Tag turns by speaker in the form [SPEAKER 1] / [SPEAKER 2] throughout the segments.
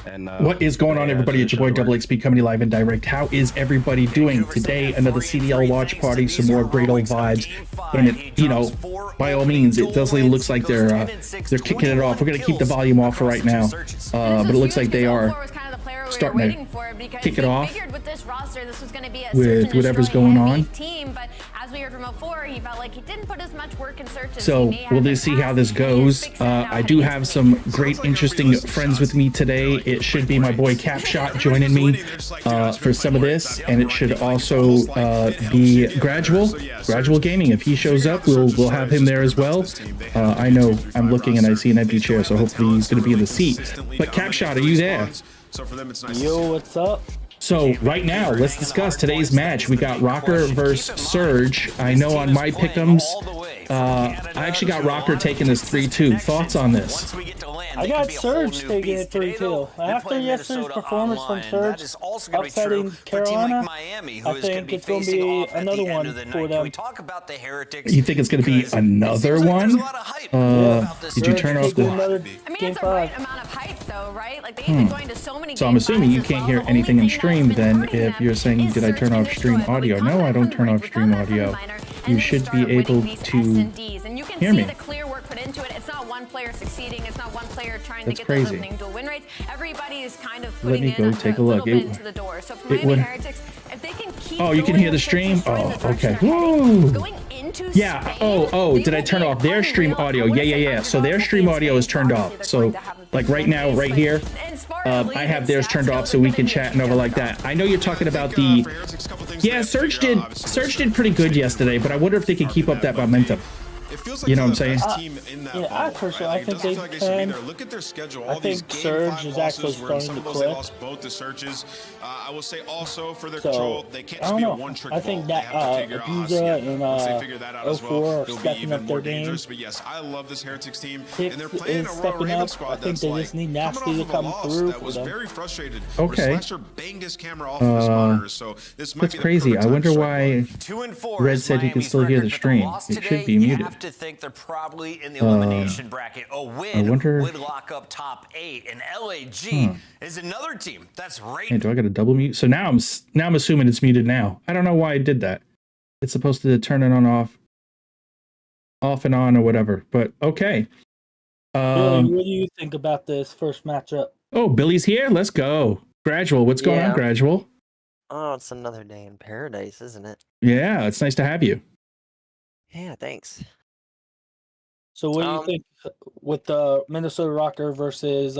[SPEAKER 1] And
[SPEAKER 2] What is going on, everybody? It's your boy DoubleXP coming live and direct. How is everybody doing today? Another CDL watch party, some more great old vibes, and it, you know, by all means, it definitely looks like they're kicking it off. We're gonna keep the volume off for right now, but it looks like they are starting to kick it off with whatever's going on. So we'll just see how this goes. I do have some great, interesting friends with me today. It should be my boy Capshot joining me for some of this, and it should also be Gradual Gaming. If he shows up, we'll have him there as well. I know I'm looking and I see an empty chair, so hopefully he's going to be in the seat. But Capshot, are you there?
[SPEAKER 3] Yo, what's up?
[SPEAKER 2] So right now, let's discuss today's match. We got Rocker versus Surge. I know on my pick'ems, I actually got Rocker taking this 3-2. Thoughts on this?
[SPEAKER 3] I got Surge taking it 3-2. After yesterday's performance from Surge, upsetting Carolina, I think it's going to be another one for them.
[SPEAKER 2] You think it's going to be another one? Did you turn off the...
[SPEAKER 3] Game 5.
[SPEAKER 2] So I'm assuming you can't hear anything in stream then if you're saying, did I turn off stream audio? No, I don't turn off stream audio. You should be able to hear me. That's crazy. Let me go take a look. Oh, you can hear the stream? Oh, okay. Whoa. Yeah. Oh, did I turn off their stream audio? Yeah. So their stream audio is turned off. So like right now, right here, I have theirs turned off so we can chat and over like that. I know you're talking about the... Yeah, Surge did pretty good yesterday, but I wonder if they can keep up that momentum. You know what I'm saying?
[SPEAKER 3] I think they can. I think Surge is actually starting to click.
[SPEAKER 4] I will say also for their control, they can't just be a one-trick
[SPEAKER 3] I think that Abusa and 04 are stepping up their game.
[SPEAKER 4] But yes, I love this Heretics team,
[SPEAKER 3] and they're playing a stepping up. I think they just need Nasty to come through for them.
[SPEAKER 4] Very frustrated.
[SPEAKER 2] Okay.
[SPEAKER 4] Banged his camera off his monitor, so this might
[SPEAKER 2] that's crazy. I wonder why Red said he can still hear the stream. It should be muted.
[SPEAKER 5] To think they're probably in the elimination bracket. A win would lock up top 8, and LAG is another team that's right.
[SPEAKER 2] Hey, do I got a double mute? So now I'm assuming it's muted now. I don't know why I did that. It's supposed to turn it on, off and on or whatever. But okay.
[SPEAKER 3] Billy, what do you think about this first matchup?
[SPEAKER 2] Oh, Billy's here. Let's go. Gradual. What's going on, Gradual?
[SPEAKER 6] Oh, it's another day in paradise, isn't it?
[SPEAKER 2] Yeah, it's nice to have you.
[SPEAKER 6] Yeah, thanks.
[SPEAKER 3] So what do you think with the Minnesota Rocker versus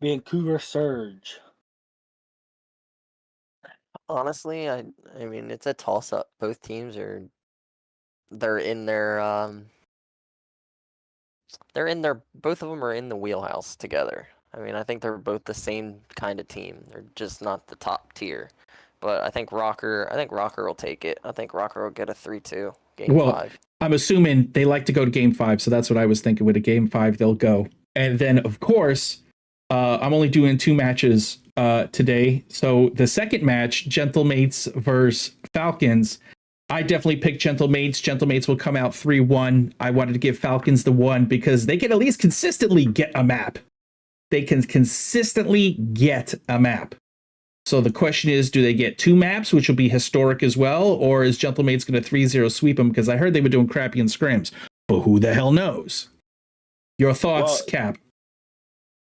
[SPEAKER 3] Vancouver Surge?
[SPEAKER 6] Honestly, I mean it's a toss up. Both teams they're in their both of them are in the wheelhouse together. I mean, I think they're both the same kind of team. They're just not the top tier. But I think Rocker will take it. I think Rocker will get a 3-2 game 5.
[SPEAKER 2] I'm assuming they like to go to game 5, so that's what I was thinking. With a game 5, they'll go. And then, of course, I'm only doing 2 matches today. So the second match, Gentlemates versus Falcons, I definitely picked Gentlemates. Gentlemates will come out 3-1. I wanted to give Falcons the 1 because they can at least consistently get a map. They can consistently get a map. So the question is, do they get 2 maps, which will be historic as well, or is Gentlemates going to 3-0 sweep them? Because I heard they were doing crappy in scrims, but who the hell knows? Your thoughts, Cap?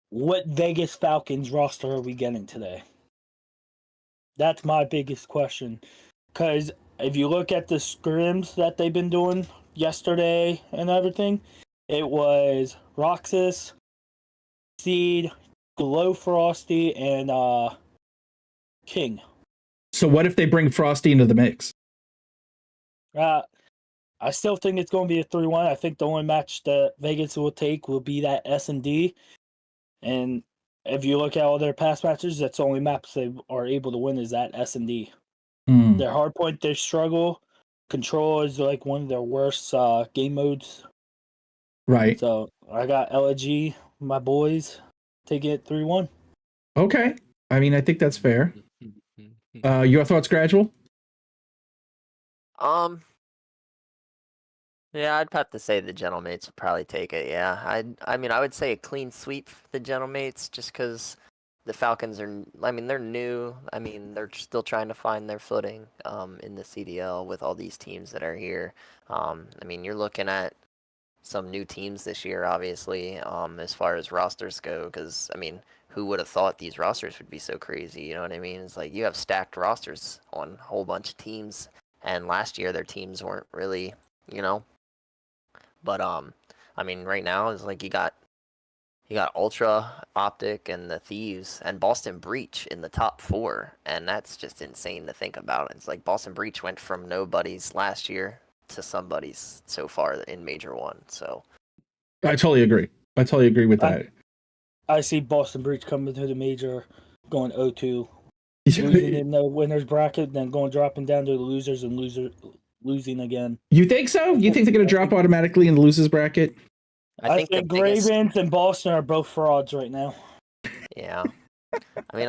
[SPEAKER 3] What Vegas Falcons roster are we getting today? That's my biggest question. Because if you look at the scrims that they've been doing yesterday and everything, it was Roxas, Seed, Glow Frosty, and King.
[SPEAKER 2] So what if they bring Frosty into the mix?
[SPEAKER 3] I still think it's going to be a 3-1. I think the only match that Vegas will take will be that S&D. And if you look at all their past matches, that's the only maps they are able to win is that S&D. Their hard point, they struggle. Control is like one of their worst game modes.
[SPEAKER 2] Right.
[SPEAKER 3] So I got LG, my boys, taking it 3-1.
[SPEAKER 2] Okay. I mean, I think that's fair. Your thoughts, Gradual?
[SPEAKER 6] Yeah, I'd have to say the Gentlemates would probably take it. Yeah, I mean, I would say a clean sweep for the Gentlemates, just because the Falcons are. I mean, they're new. I mean, they're still trying to find their footing in the CDL with all these teams that are here. I mean, you're looking at some new teams this year, obviously, as far as rosters go. Because I mean, who would have thought these rosters would be so crazy? You know what I mean? It's like you have stacked rosters on a whole bunch of teams, and last year their teams weren't really, you know. But I mean, right now is like you got Ultra, Optic, and the Thieves, and Boston Breach in the top 4, and that's just insane to think about. It's like Boston Breach went from nobody's last year to somebody's so far in Major 1. So
[SPEAKER 2] I totally agree. I totally agree with that.
[SPEAKER 3] I see Boston Breach coming to the major, going 0-2, losing in the winners bracket, then dropping down to the losers and losing again.
[SPEAKER 2] You think so? You think they're going to drop automatically in the losers bracket?
[SPEAKER 3] I think Ravens and Boston are both frauds right now.
[SPEAKER 6] Yeah. I mean,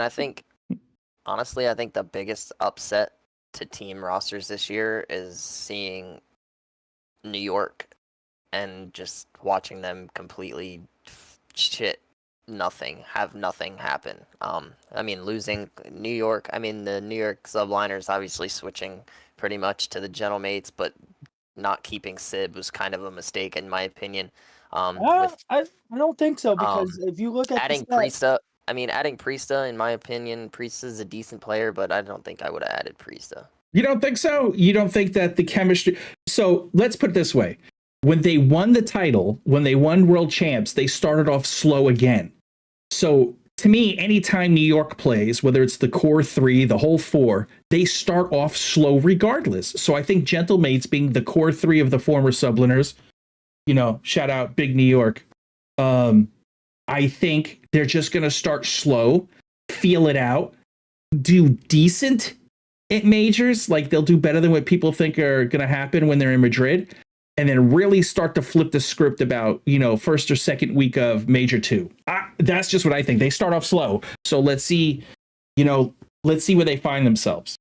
[SPEAKER 6] honestly, I think the biggest upset to team rosters this year is seeing New York and just watching them completely have nothing happen. I mean, losing New York, I mean, the New York subliners obviously switching pretty much to the Gentlemates, but not keeping Sib was kind of a mistake in my opinion.
[SPEAKER 3] I don't think so, because if you look at
[SPEAKER 6] adding Priesta, adding Priesta, in my opinion, Priesta's a decent player, but I don't think I would have added Priesta.
[SPEAKER 2] You don't think so? You don't think that the chemistry... So let's put it this way. When they won the title, when they won world champs, they started off slow again. So to me, anytime New York plays, whether it's the core 3, the whole 4, they start off slow regardless. So I think Gentlemates, being the core 3 of the former subliners, you know, shout out Big New York. I think they're just going to start slow, feel it out, do decent at majors. Like they'll do better than what people think are going to happen when they're in Madrid, and then really start to flip the script about, you know, first or second week of Major 2. That's just what I think. They start off slow. So let's see, you know, let's see where they find themselves.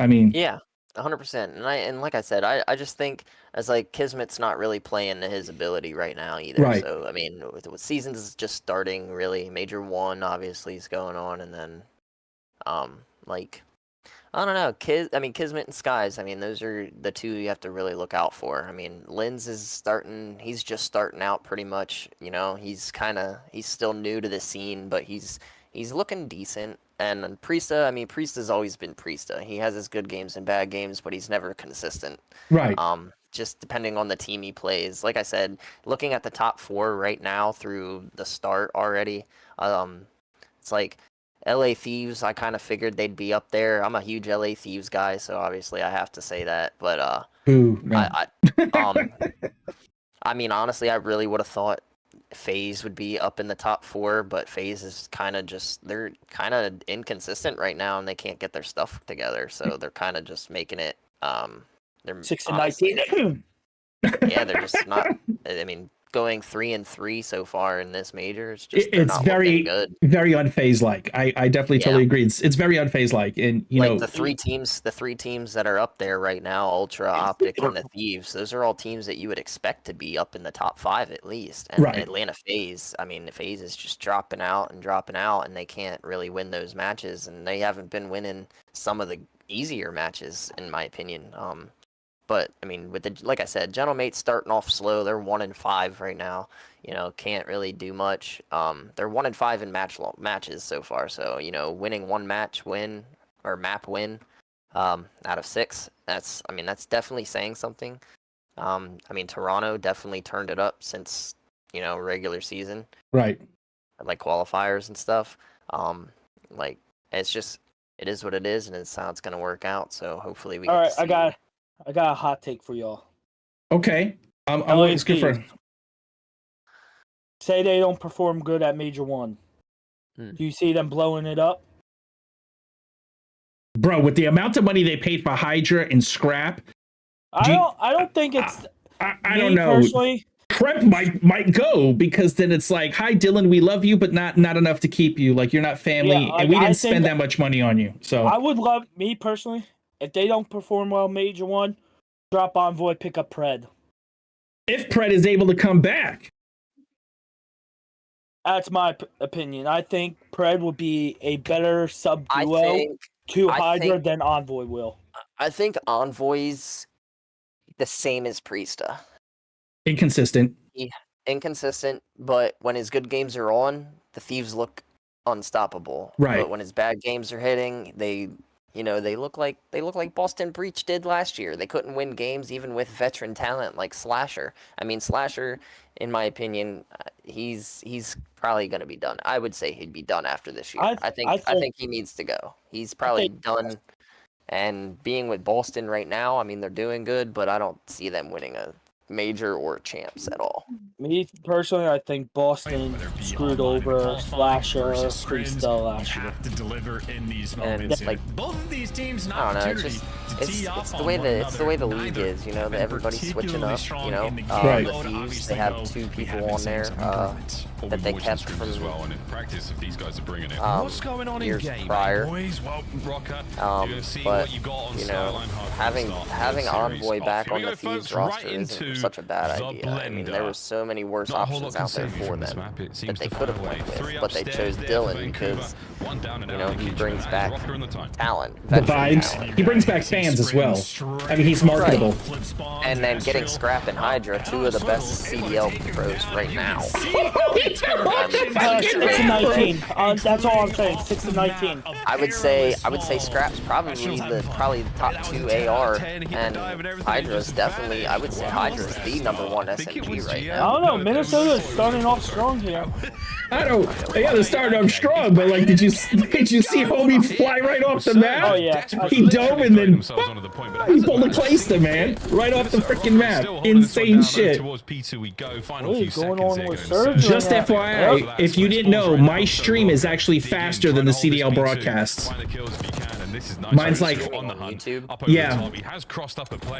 [SPEAKER 2] I mean,
[SPEAKER 6] yeah, 100%. And like I said, I just think as like Kismet's not really playing to his ability right now either.
[SPEAKER 2] Right.
[SPEAKER 6] So I mean, with seasons just starting, really, Major 1 obviously is going on, and then like I don't know, Kismet and Skies. I mean, those are the two you have to really look out for. I mean, Linz he's just starting out pretty much. You know, he's still new to the scene, but he's looking decent. And Priesta, Priesta's always been Priesta. He has his good games and bad games, but he's never consistent.
[SPEAKER 2] right.
[SPEAKER 6] Just depending on the team he plays. Like I said, looking at the top 4 right now through the start already, it's like LA Thieves, I kind of figured they'd be up there. I'm a huge LA Thieves guy, so obviously I have to say that. But
[SPEAKER 2] Ooh, no.
[SPEAKER 6] I mean, honestly, I really would have thought FaZe would be up in the top 4, but FaZe is they're kind of inconsistent right now, and they can't get their stuff together, so they're kind of just making it. They're
[SPEAKER 3] 6-19.
[SPEAKER 6] Yeah, they're just not. I mean, going 3-3 so far in this major, it's
[SPEAKER 2] very
[SPEAKER 6] good.
[SPEAKER 2] Very unfazed like. I definitely totally agree. It's very unfazed like, and you know,
[SPEAKER 6] the three teams that are up there right now, Ultra, Optic, and the Thieves, those are all teams that you would expect to be up in the top 5 at least. And
[SPEAKER 2] right.
[SPEAKER 6] Atlanta FaZe, the FaZe is just dropping out, and they can't really win those matches, and they haven't been winning some of the easier matches in my opinion. But I mean, like I said, Gentlemates starting off slow. They're 1-5 right now. You know, can't really do much. They're 1-5 in matches so far. So you know, winning one map win, out of 6. That's definitely saying something. Toronto definitely turned it up since, you know, regular season.
[SPEAKER 2] Right.
[SPEAKER 6] Like qualifiers and stuff. It is what it is, and it's how it's going to work out. So hopefully we.
[SPEAKER 3] All right, I got a hot take for y'all.
[SPEAKER 2] Okay. I'm always good for.
[SPEAKER 3] Say they don't perform good at Major 1. Do you see them blowing it up?
[SPEAKER 2] Bro, with the amount of money they paid for Hydra and Scrap,
[SPEAKER 3] I don't think it's.
[SPEAKER 2] I don't know.
[SPEAKER 3] Personally,
[SPEAKER 2] Prep might go, because then it's like, hi Dylan, we love you, but not enough to keep you. Like, you're not family, and we didn't spend that much money on you. So
[SPEAKER 3] I would love, me personally, if they don't perform well Major 1, drop Envoy, pick up Pred.
[SPEAKER 2] if Pred is able to come back.
[SPEAKER 3] That's my opinion. I think Pred would be a better sub duo to Hydra than Envoy will.
[SPEAKER 6] I think Envoy's the same as Priesta.
[SPEAKER 2] Inconsistent.
[SPEAKER 6] Inconsistent, but when his good games are on, the Thieves look unstoppable.
[SPEAKER 2] Right.
[SPEAKER 6] But when his bad games are hitting, they look like Boston Breach did last year. They couldn't win games even with veteran talent like Slasher. I mean, Slasher, in my opinion, he's probably going to be done. I would say he'd be done after this year. I think he needs to go. He's probably done. And being with Boston right now, I mean, they're doing good, but I don't see them winning a major or champs at all.
[SPEAKER 3] Me personally, I think Boston screwed over Slasher, Priesta last year.
[SPEAKER 1] To deliver in these moments.
[SPEAKER 6] Like
[SPEAKER 1] both of these teams,
[SPEAKER 6] I don't know. It's the way the league is. You know, that everybody's switching up. You know, the Thieves, they have 2 people on there that they kept from
[SPEAKER 1] what's going on
[SPEAKER 6] years
[SPEAKER 1] in game,
[SPEAKER 6] prior.
[SPEAKER 1] Boys? Well, Rocker,
[SPEAKER 6] But you know, having Envoy back on the Thieves roster isn't such a bad idea. I mean, there were so many worse options out there for them that they could have went with, but they chose Dylan because he brings back talent.
[SPEAKER 2] The vibes. He brings back fans as well. I mean, he's marketable.
[SPEAKER 6] Right. And then getting Scrap and Hydra, 2 of the best CDL pros right now.
[SPEAKER 3] 6-19. That's all I'm saying. 6-19.
[SPEAKER 6] I would say Scrap's probably the top 2 AR, and Hydra's definitely. I would say Hydra's the #1 SMG right now.
[SPEAKER 3] I don't know. Minnesota is starting off strong here.
[SPEAKER 2] Yeah, they're starting off strong, but like, did you see homie fly right off the map?
[SPEAKER 3] Oh yeah,
[SPEAKER 2] he dove and then he pulled a Clayster, man, right off the freaking map. Insane shit.
[SPEAKER 3] What is going on with Surge?
[SPEAKER 2] Just FYI, if you didn't know, my stream is actually faster than the CDL broadcasts. Mine's like
[SPEAKER 6] on the YouTube.
[SPEAKER 2] Yeah.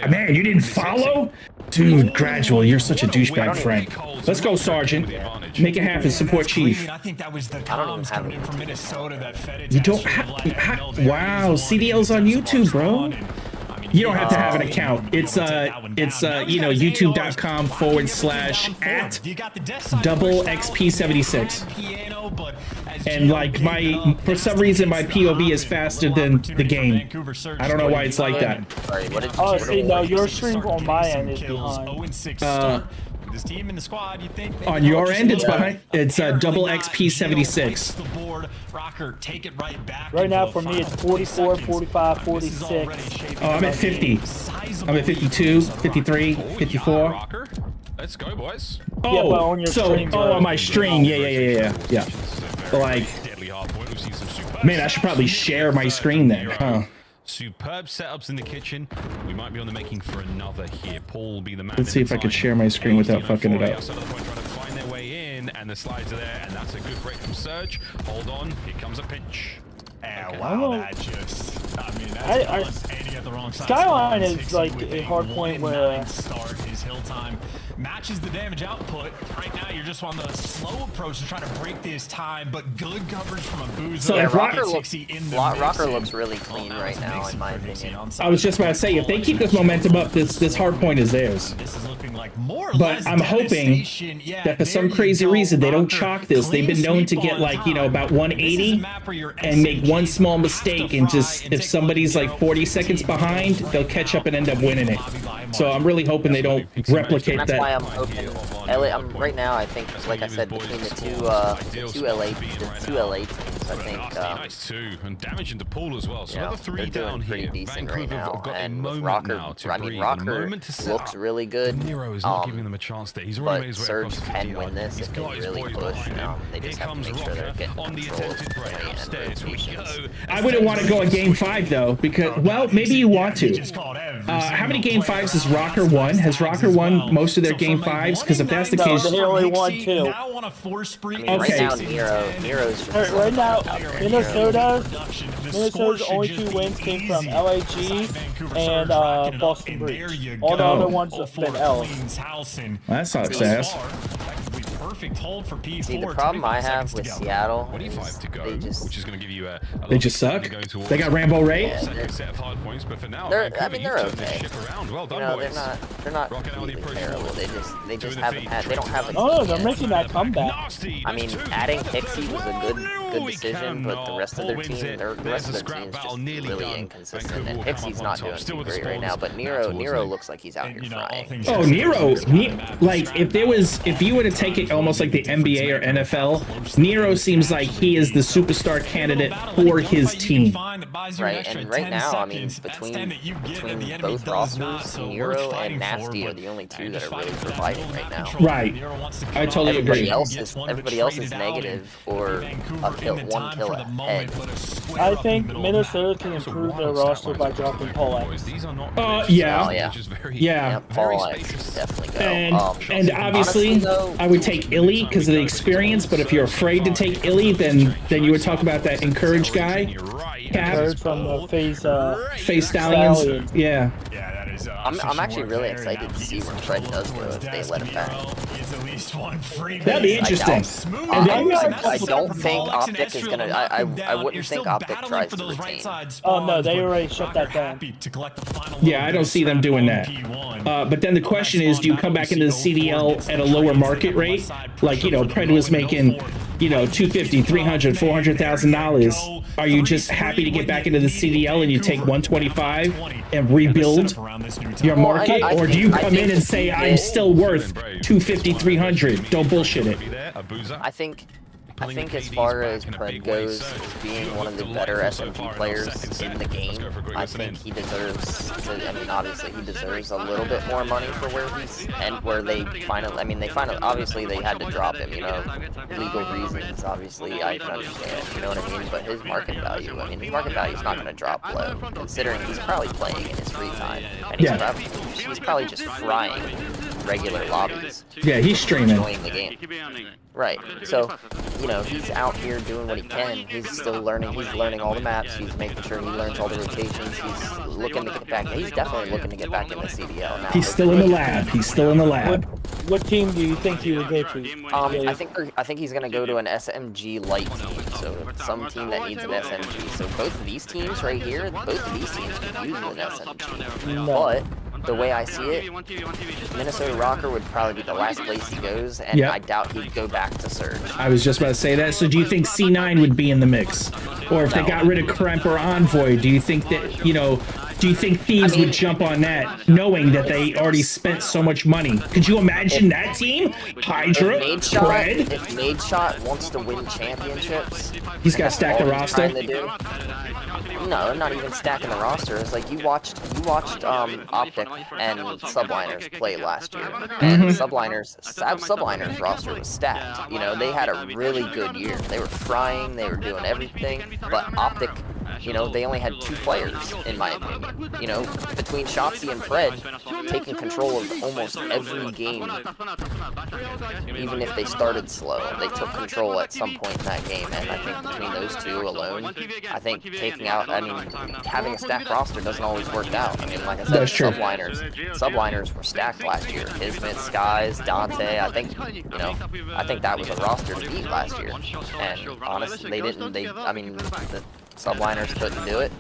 [SPEAKER 2] Man, you didn't follow? Dude, Gradual, you're such a douchebag, Frank. Let's go, Sergeant. Make it happen. Support Chief.
[SPEAKER 1] I think that was the comms coming in from Minnesota that fed it.
[SPEAKER 2] You don't have. Wow, CDL's on YouTube, bro. You don't have to have an account. It's youtube.com/@DoubleXP76. And like for some reason my POV is faster than the game. I don't know why it's like that.
[SPEAKER 3] Oh, see, no, your stream on my end is behind.
[SPEAKER 1] This team in the squad, you think
[SPEAKER 2] on your end it's behind. It's DoubleXP76.
[SPEAKER 3] Right now for me it's 44, 45, 46.
[SPEAKER 2] Oh, I'm at 50. I'm at 52, 53, 54.
[SPEAKER 4] Let's go, boys.
[SPEAKER 2] Oh,
[SPEAKER 3] yeah, but on your stream,
[SPEAKER 2] on my stream. Yeah. Like, man, I should probably share my screen then, huh?
[SPEAKER 4] Superb setups in the kitchen. We might be on the making for another here. Paul will be the man.
[SPEAKER 2] Let's see if I could share my screen without fucking it up.
[SPEAKER 4] Trying to find their way in, and the slides are there, and that's a good break from Surge. Hold on, here comes a pinch.
[SPEAKER 1] Okay. Wow, that just. I mean, that's Andy at the wrong side.
[SPEAKER 3] Skyline is like a hard point where
[SPEAKER 1] start his hill time matches the damage output. Right now, you're just on the slow approach to try to break this time, but good coverage from a boozer.
[SPEAKER 2] So
[SPEAKER 6] yeah, Rocker looks really clean right now, in my opinion.
[SPEAKER 2] I was just about to say, if they keep this momentum up, this hard point is theirs.
[SPEAKER 1] This is looking like more.
[SPEAKER 2] But I'm hoping that for some crazy reason they don't chalk this. They've been known to get like about 180 and make one small mistake, and just if somebody's like 40 seconds behind, they'll catch up and end up winning it. So I'm really hoping they don't replicate that.
[SPEAKER 6] That's why I'm hoping. Right now, I think, like I said, between the two LA teams, I think.
[SPEAKER 4] Nice too, and damage into Paul as well. So another 3 down here.
[SPEAKER 6] Pretty decent right now, and with Rocker, Rocker looks really good.
[SPEAKER 4] Nero is not giving them a chance there. He's already made his way
[SPEAKER 6] Surge
[SPEAKER 4] across the
[SPEAKER 6] can
[SPEAKER 4] 50
[SPEAKER 6] win this if they really push. They just have to make sure they're getting control of the play and rotations.
[SPEAKER 2] I wouldn't want to go in Game 5 though, because maybe you want to. How many Game 5s has Rocker won? Has Rocker won most of their Game 5s? Because if that's the case,
[SPEAKER 3] they only won 2.
[SPEAKER 6] Right now, Nero's just
[SPEAKER 3] right now, Minnesota's only 2 wins came from LAG and Boston Breach. All the other ones have been L's.
[SPEAKER 2] That sucks ass.
[SPEAKER 1] perfect hold for P4.
[SPEAKER 6] See, the problem I have with Seattle is
[SPEAKER 4] 25 to go,
[SPEAKER 6] they just
[SPEAKER 4] which is going to give you a
[SPEAKER 2] They just suck. They got Rambo Ray.
[SPEAKER 6] Yeah,
[SPEAKER 4] second set of hard points, but for now,
[SPEAKER 6] they're
[SPEAKER 4] Vancouver,
[SPEAKER 6] they're
[SPEAKER 4] you've turned this
[SPEAKER 6] okay.
[SPEAKER 4] ship around. Well done,
[SPEAKER 6] You know,
[SPEAKER 4] boys.
[SPEAKER 6] they're not
[SPEAKER 4] Rocking out the
[SPEAKER 6] completely
[SPEAKER 4] approach
[SPEAKER 6] terrible.
[SPEAKER 4] forward.
[SPEAKER 6] They just
[SPEAKER 4] Doing
[SPEAKER 6] haven't
[SPEAKER 4] the
[SPEAKER 6] had. They don't have. A
[SPEAKER 3] Oh,
[SPEAKER 6] team
[SPEAKER 3] they're
[SPEAKER 6] yet.
[SPEAKER 3] making that comeback.
[SPEAKER 4] Nasty.
[SPEAKER 6] I mean,
[SPEAKER 4] Those two
[SPEAKER 6] adding
[SPEAKER 4] together.
[SPEAKER 6] Pixie was a good
[SPEAKER 4] We
[SPEAKER 6] decision, but the
[SPEAKER 4] cannot.
[SPEAKER 6] rest of their
[SPEAKER 4] Paul wins
[SPEAKER 6] team,
[SPEAKER 4] it.
[SPEAKER 6] the
[SPEAKER 4] There's
[SPEAKER 6] rest
[SPEAKER 4] the
[SPEAKER 6] of their
[SPEAKER 4] scrap
[SPEAKER 6] team is
[SPEAKER 4] battle
[SPEAKER 6] just
[SPEAKER 4] nearly
[SPEAKER 6] really
[SPEAKER 4] done.
[SPEAKER 6] inconsistent.
[SPEAKER 4] Vancouver
[SPEAKER 6] And
[SPEAKER 4] will come
[SPEAKER 6] Pixie's
[SPEAKER 4] up
[SPEAKER 6] not
[SPEAKER 4] on top,
[SPEAKER 6] doing
[SPEAKER 4] still
[SPEAKER 6] too
[SPEAKER 4] with the
[SPEAKER 6] great right now,
[SPEAKER 4] spawns.
[SPEAKER 6] but
[SPEAKER 4] Now towards
[SPEAKER 6] Nero
[SPEAKER 4] me.
[SPEAKER 6] looks like he's out
[SPEAKER 1] And,
[SPEAKER 6] here
[SPEAKER 1] you know, all
[SPEAKER 6] frying.
[SPEAKER 1] things
[SPEAKER 2] Oh,
[SPEAKER 1] considered,
[SPEAKER 2] Nero. Like, if you were to take it almost like the NBA or NFL, Nero seems like he is the superstar candidate for his team.
[SPEAKER 6] Right, and right now, I mean, between both rosters, Nero and Nasty are the only two that are really providing right now.
[SPEAKER 2] Right. I totally agree.
[SPEAKER 6] Everybody else is negative or one kill ahead.
[SPEAKER 3] I think Minnesota can improve their roster by dropping Paul X.
[SPEAKER 2] Yeah.
[SPEAKER 6] Oh, yeah.
[SPEAKER 4] Yeah.
[SPEAKER 6] Yeah, Paul X definitely go.
[SPEAKER 2] And obviously,
[SPEAKER 6] honestly, though,
[SPEAKER 2] I would take Illy because of the experience. But if you're afraid to take Illy, then you would talk about that encourage guy, Cap,
[SPEAKER 3] Heard from the
[SPEAKER 2] face Stallions.
[SPEAKER 3] Stallion.
[SPEAKER 2] Yeah.
[SPEAKER 1] Yeah, that is.
[SPEAKER 6] I'm actually really excited to see where Fred does go if they let him back.
[SPEAKER 2] That'd be interesting.
[SPEAKER 6] I don't think Optic is gonna. I wouldn't think Optic tries to retain.
[SPEAKER 3] Oh no, they already shut that down.
[SPEAKER 2] Yeah, I don't see them doing that. But then the question is, do you come back into the CDL at a lower market rate? Like, you know, Pred was making, you know, $250,000, $300,000, $400,000. Are you just happy to get back into the CDL and you take 125 and rebuild your market? Or do you come in and say, I'm still worth 250, 300? Don't bullshit it.
[SPEAKER 6] I think as far as Pred goes, as being one of the better SMG players in the game, I think he deserves to, I mean, obviously he deserves a little bit more money for where he's, and where they finally, I mean, obviously they had to drop him, you know, legal reasons, obviously, I can understand, you know what I mean, but his market value, I mean, his market value is not going to drop low, considering he's probably playing in his free time, and he's probably just frying regular lobbies.
[SPEAKER 2] Yeah, he's streaming.
[SPEAKER 6] Enjoying the game. Right. So, you know, he's out here doing what he can. He's still learning. He's learning all the maps. He's making sure he learns all the rotations. He's looking to get back. He's definitely looking to get back in the CDL now.
[SPEAKER 2] He's still in the lab. He's still in the lab.
[SPEAKER 3] What team do you think he would go to?
[SPEAKER 6] I think he's gonna go to an SMG light team. So some team that needs an SMG. So both of these teams right here, both of these teams could use an SMG.
[SPEAKER 3] No.
[SPEAKER 6] But the way I see it, Minnesota Rocker would probably be the last place he goes, and I doubt he'd go back to Surge.
[SPEAKER 2] I was just about to say that. So do you think C9 would be in the mix? Or if they got rid of Kremp or Envoy, do you think that, you know, do you think Thieves would jump on that, knowing that they already spent so much money? Could you imagine that team? Hydra, Pred?
[SPEAKER 6] If Nadeshot wants to win championships,
[SPEAKER 2] he's got to stack the roster.
[SPEAKER 6] No, not even stacking the roster. It's like you watched Optic and Subliners play last year, and Subliners roster was stacked. You know, they had a really good year. They were frying, they were doing everything, but Optic, you know, they only had 2 players, in my opinion. You know, between Shotzi and Fred, taking control of almost every game, even if they started slow. They took control at some point in that game, and I think between those two alone, I think taking out, I mean, having a stacked roster doesn't always work out. I mean, like I said, Subliners were stacked last year. Kismet, Skies, Dante, I think that was a roster to beat last year. And honestly, I mean, the Subliners couldn't do it,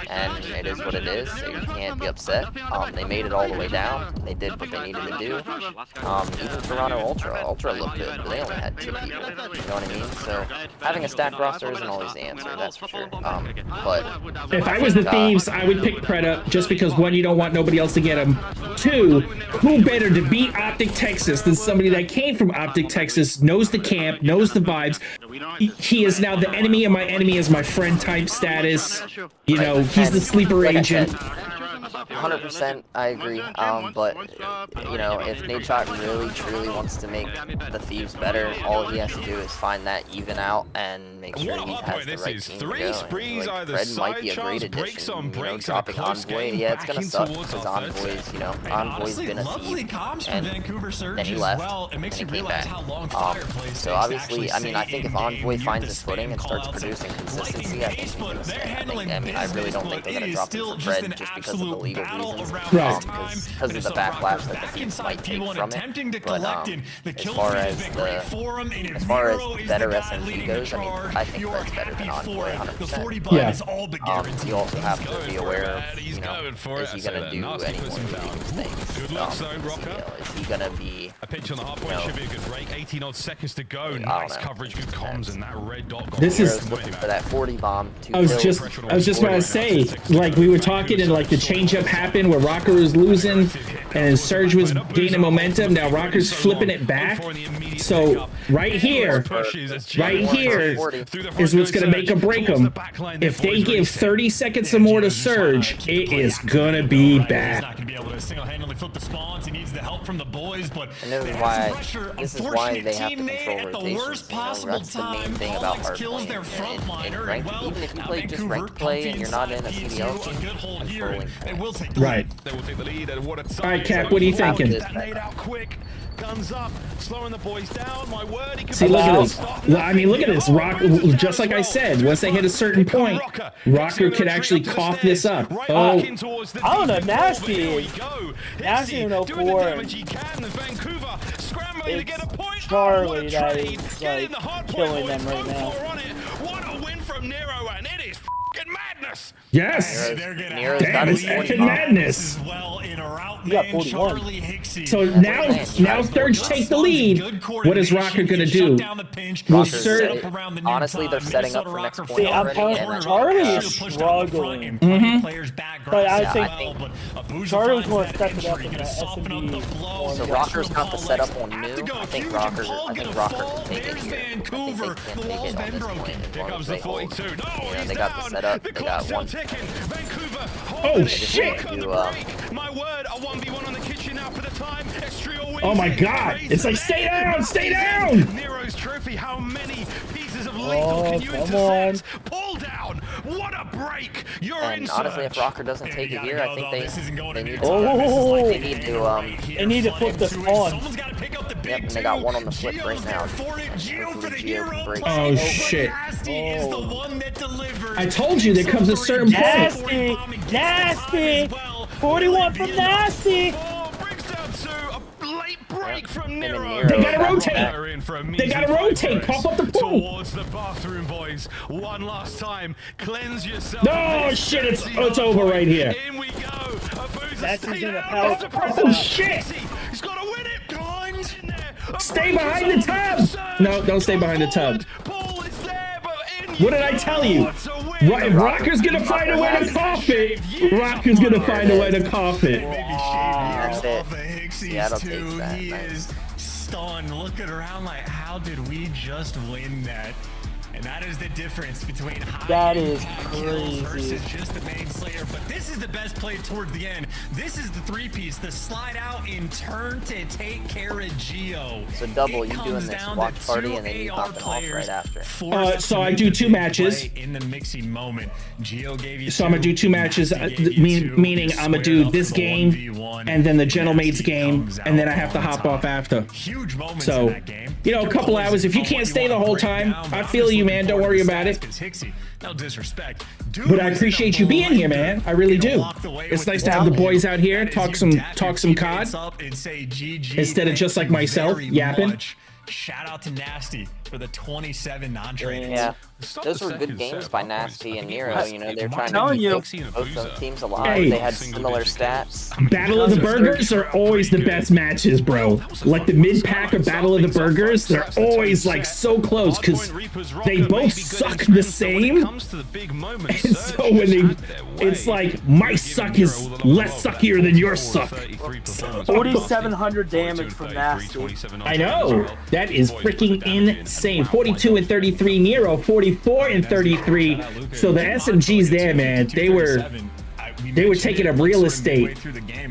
[SPEAKER 6] and it is what it is, so you can't be upset. They made it all the way down. They did what they needed to do. Even Toronto Ultra looked good, but they only had 2 people. You know what I mean? So having a stacked roster isn't always the answer, that's for sure. But
[SPEAKER 2] if I was the Thieves, I would pick Pred up just because 1, you don't want nobody else to get him. 2, who better to beat Optic Texas than somebody that came from Optic Texas, knows the camp, knows the vibes. He is now the enemy of my enemy is my friend type status. You know, he's the sleeper agent.
[SPEAKER 6] 100%, I agree. But you know, if Nadeshot really truly wants to make the Thieves better, all he has to do is find that even out and make sure he has the right team to go. Like, Fred might be a great addition. You know, dropping Envoy, yeah, it's gonna suck because Envoy's, you know, Envoy's been a Thief, and then he left, and he came back. So obviously, I mean, I think if Envoy finds his footing and starts producing consistency, I think he's gonna stay. I mean, I really don't think they're gonna drop him for Fred just because of the legal reasons
[SPEAKER 1] around
[SPEAKER 6] because of the backlash that the teams might take from it. But as far as better SMG goes, I mean, I think that's better than Envoy 100%.
[SPEAKER 2] Yeah.
[SPEAKER 6] You also have to be aware of, you know, is he going to do any more illegal things?
[SPEAKER 4] Good luck, zone rocker.
[SPEAKER 6] CDL? Is he going to be...
[SPEAKER 4] A pitch on the hard point should be a good break. 18 odd seconds to go. Nice coverage, good comms, and that red dot got
[SPEAKER 2] This is
[SPEAKER 6] looking for that 40 bomb.
[SPEAKER 2] I was just about to say, like, we were talking and like the change up happened where Rocker was losing and Surge was gaining momentum. Now Rocker's flipping it back. So right here is what's gonna make or break them. If they give 30 seconds or more to Surge, it is gonna be bad.
[SPEAKER 6] And this is why they have to control rotations. You know, that's the main thing about hard playing. In ranked, even if you play just ranked play and you're not in a CDL team, controlling.
[SPEAKER 2] Right.
[SPEAKER 4] They will take the lead.
[SPEAKER 2] All right, Cap, what are you thinking?
[SPEAKER 4] Out quick. Guns up, slowing the boys down. My word, he can
[SPEAKER 2] See, look at this. I mean, look at this. Rock, just like I said, once they hit a certain point, Rocker could actually cough this up. Oh,
[SPEAKER 3] I don't know, Nasty. Nasty in 04. It's Charlie that is like killing them right now.
[SPEAKER 4] What a win from Nero, and it is f***ing madness.
[SPEAKER 2] yes.
[SPEAKER 6] Nero's
[SPEAKER 2] Damn, it's epic madness.
[SPEAKER 3] He got 41.
[SPEAKER 2] So now Surge take the lead. What is Rocker gonna do? Will Surge?
[SPEAKER 6] Honestly, they're setting up for next point
[SPEAKER 3] See,
[SPEAKER 6] already.
[SPEAKER 3] Charlie is struggling. But I think Charlie's more stepping up in the SMB.
[SPEAKER 6] So Rocker's got the setup on new. I think Rocker can take it here. I think they can't take it on this point.
[SPEAKER 4] Here comes the 42. No,
[SPEAKER 6] Yeah, they got the setup. They got one.
[SPEAKER 2] Oh shit!
[SPEAKER 4] My word, a 1v1 on the kitchen now for the time.
[SPEAKER 2] Oh my god! It's like stay down, stay down!
[SPEAKER 4] Nero's trophy. How many pieces of lethal can you intercept? Pull down. What a break! You're in.
[SPEAKER 6] And honestly, if Rocker doesn't take it here, I think they need to.
[SPEAKER 3] Oh,
[SPEAKER 6] They need to
[SPEAKER 3] they need to flip the spawn.
[SPEAKER 6] Yep, and they got one on the flip right now.
[SPEAKER 2] Oh shit! I told you there comes a certain point.
[SPEAKER 3] Nasty! Nasty! 41 from Nasty!
[SPEAKER 2] They gotta rotate. They gotta rotate. Pop up the pool.
[SPEAKER 4] Towards the bathroom, boys. One last time. Cleanse yourself.
[SPEAKER 2] No shit! It's over right here.
[SPEAKER 4] In we go.
[SPEAKER 3] That's in the power.
[SPEAKER 2] Oh shit!
[SPEAKER 4] He's got to win it.
[SPEAKER 2] Stay behind the tub. No, don't stay behind the tub. What did I tell you? Rocker's gonna find a way to cough it. Rocker's gonna find a way to cough it.
[SPEAKER 6] That's it. Seattle takes that.
[SPEAKER 1] He is stunned, looking around like, how did we just win that? And that is the difference between
[SPEAKER 3] that is
[SPEAKER 1] crazy
[SPEAKER 3] crazy
[SPEAKER 1] versus just the main slayer. But this is the best play towards the end. This is the three-piece, the slide out in turn to take care of Geo.
[SPEAKER 6] So Double, you doing this watch party and then you hopping off right after.
[SPEAKER 2] So I do 2 matches.
[SPEAKER 1] In the mixing moment, Geo gave you.
[SPEAKER 2] So I'm gonna do 2 matches, meaning I'm gonna do this game and then the Gentlemates game, and then I have to hop off after.
[SPEAKER 1] Huge moments
[SPEAKER 2] so,
[SPEAKER 1] in that game.
[SPEAKER 2] You know, a couple hours. If you can't stay the whole time, I feel you, man. Don't worry about it.
[SPEAKER 1] No disrespect.
[SPEAKER 2] But I appreciate you being here, man. I really do. It's nice to have the boys out here talk some COD instead of just like myself yapping.
[SPEAKER 1] Shout out to Nasty for the 27 non-traded.
[SPEAKER 6] Yeah, those were good games by Nasty and Nero. You know, they're trying to keep both of the teams alive.
[SPEAKER 2] Hey.
[SPEAKER 6] They had similar stats.
[SPEAKER 2] Battle of the Burgers are always the best matches, bro. Like the mid-pack of Battle of the Burgers, they're always like so close because they both suck the same. And so when it's like my suck is less suckier than your suck.
[SPEAKER 3] 4,700 damage from Nasty.
[SPEAKER 2] I know. That is freaking insane. 42 and 33 Nero, 44 and 33. So the SMGs there, man, they were taking up real estate.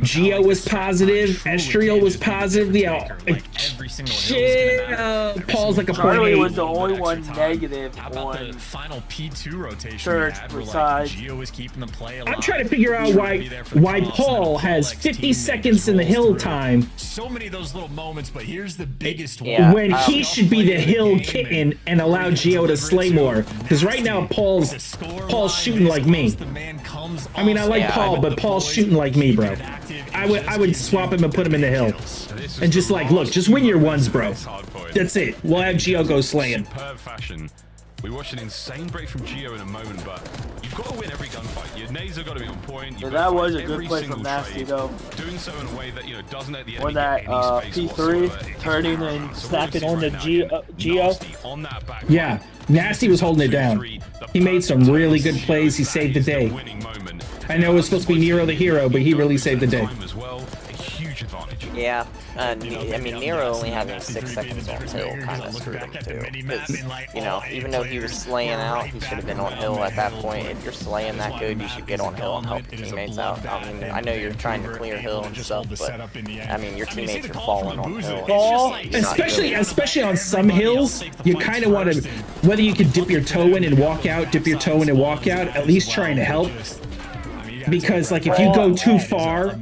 [SPEAKER 2] Geo was positive. Estriel was positive. Yeah, shit. Paul's like a
[SPEAKER 3] Charlie
[SPEAKER 2] .8.
[SPEAKER 3] was the only one negative on
[SPEAKER 1] the final P2 rotation.
[SPEAKER 3] Surge besides.
[SPEAKER 1] Geo was keeping the play alive.
[SPEAKER 2] I'm trying to figure out why Paul has 50 seconds in the hill time.
[SPEAKER 1] So many of those little moments, but here's the biggest one.
[SPEAKER 2] When he should be the hill kitten and allow Geo to slay more. Because right now Paul's shooting like me. I mean, I like like
[SPEAKER 6] Yeah,
[SPEAKER 2] Paul, but Paul's shooting like me, bro. I would swap him and put him in the hill. And just like, look, just win your ones, bro. That's it. We'll have Gio go slaying.
[SPEAKER 4] Superb fashion. We watched an insane break from Gio in a moment, but you've got to win every gunfight. Your nades have got to be on point.
[SPEAKER 3] So that was a good play from Nasty, though.
[SPEAKER 4] Doing so in a way that, you know, doesn't let the
[SPEAKER 3] Or
[SPEAKER 4] enemy
[SPEAKER 3] that
[SPEAKER 4] get any space
[SPEAKER 3] P3
[SPEAKER 4] whatsoever.
[SPEAKER 3] turning and snapping on the Gio.
[SPEAKER 4] Nasty on that back
[SPEAKER 2] Yeah,
[SPEAKER 4] line.
[SPEAKER 2] Nasty was holding it down. He made some really good plays. He saved the day. I know it was supposed to be Nero the hero, but he really saved the day.
[SPEAKER 4] As well, a huge advantage.
[SPEAKER 6] Yeah, I mean, Nero only having 6 seconds on hill kind of screwed him too. 'Cause, you know, even though he was slaying out, he should have been on hill at that point. If you're slaying that good, you should get on hill and help your teammates out. I mean, I know you're trying to clear hill and stuff, but I mean, your teammates are falling on hill.
[SPEAKER 2] Especially on some hills, you kind of want to, whether you can dip your toe in and walk out, dip your toe in and walk out, at least trying to help. Because like if you go too far,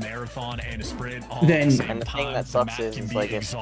[SPEAKER 2] then
[SPEAKER 6] And the thing that sucks is like if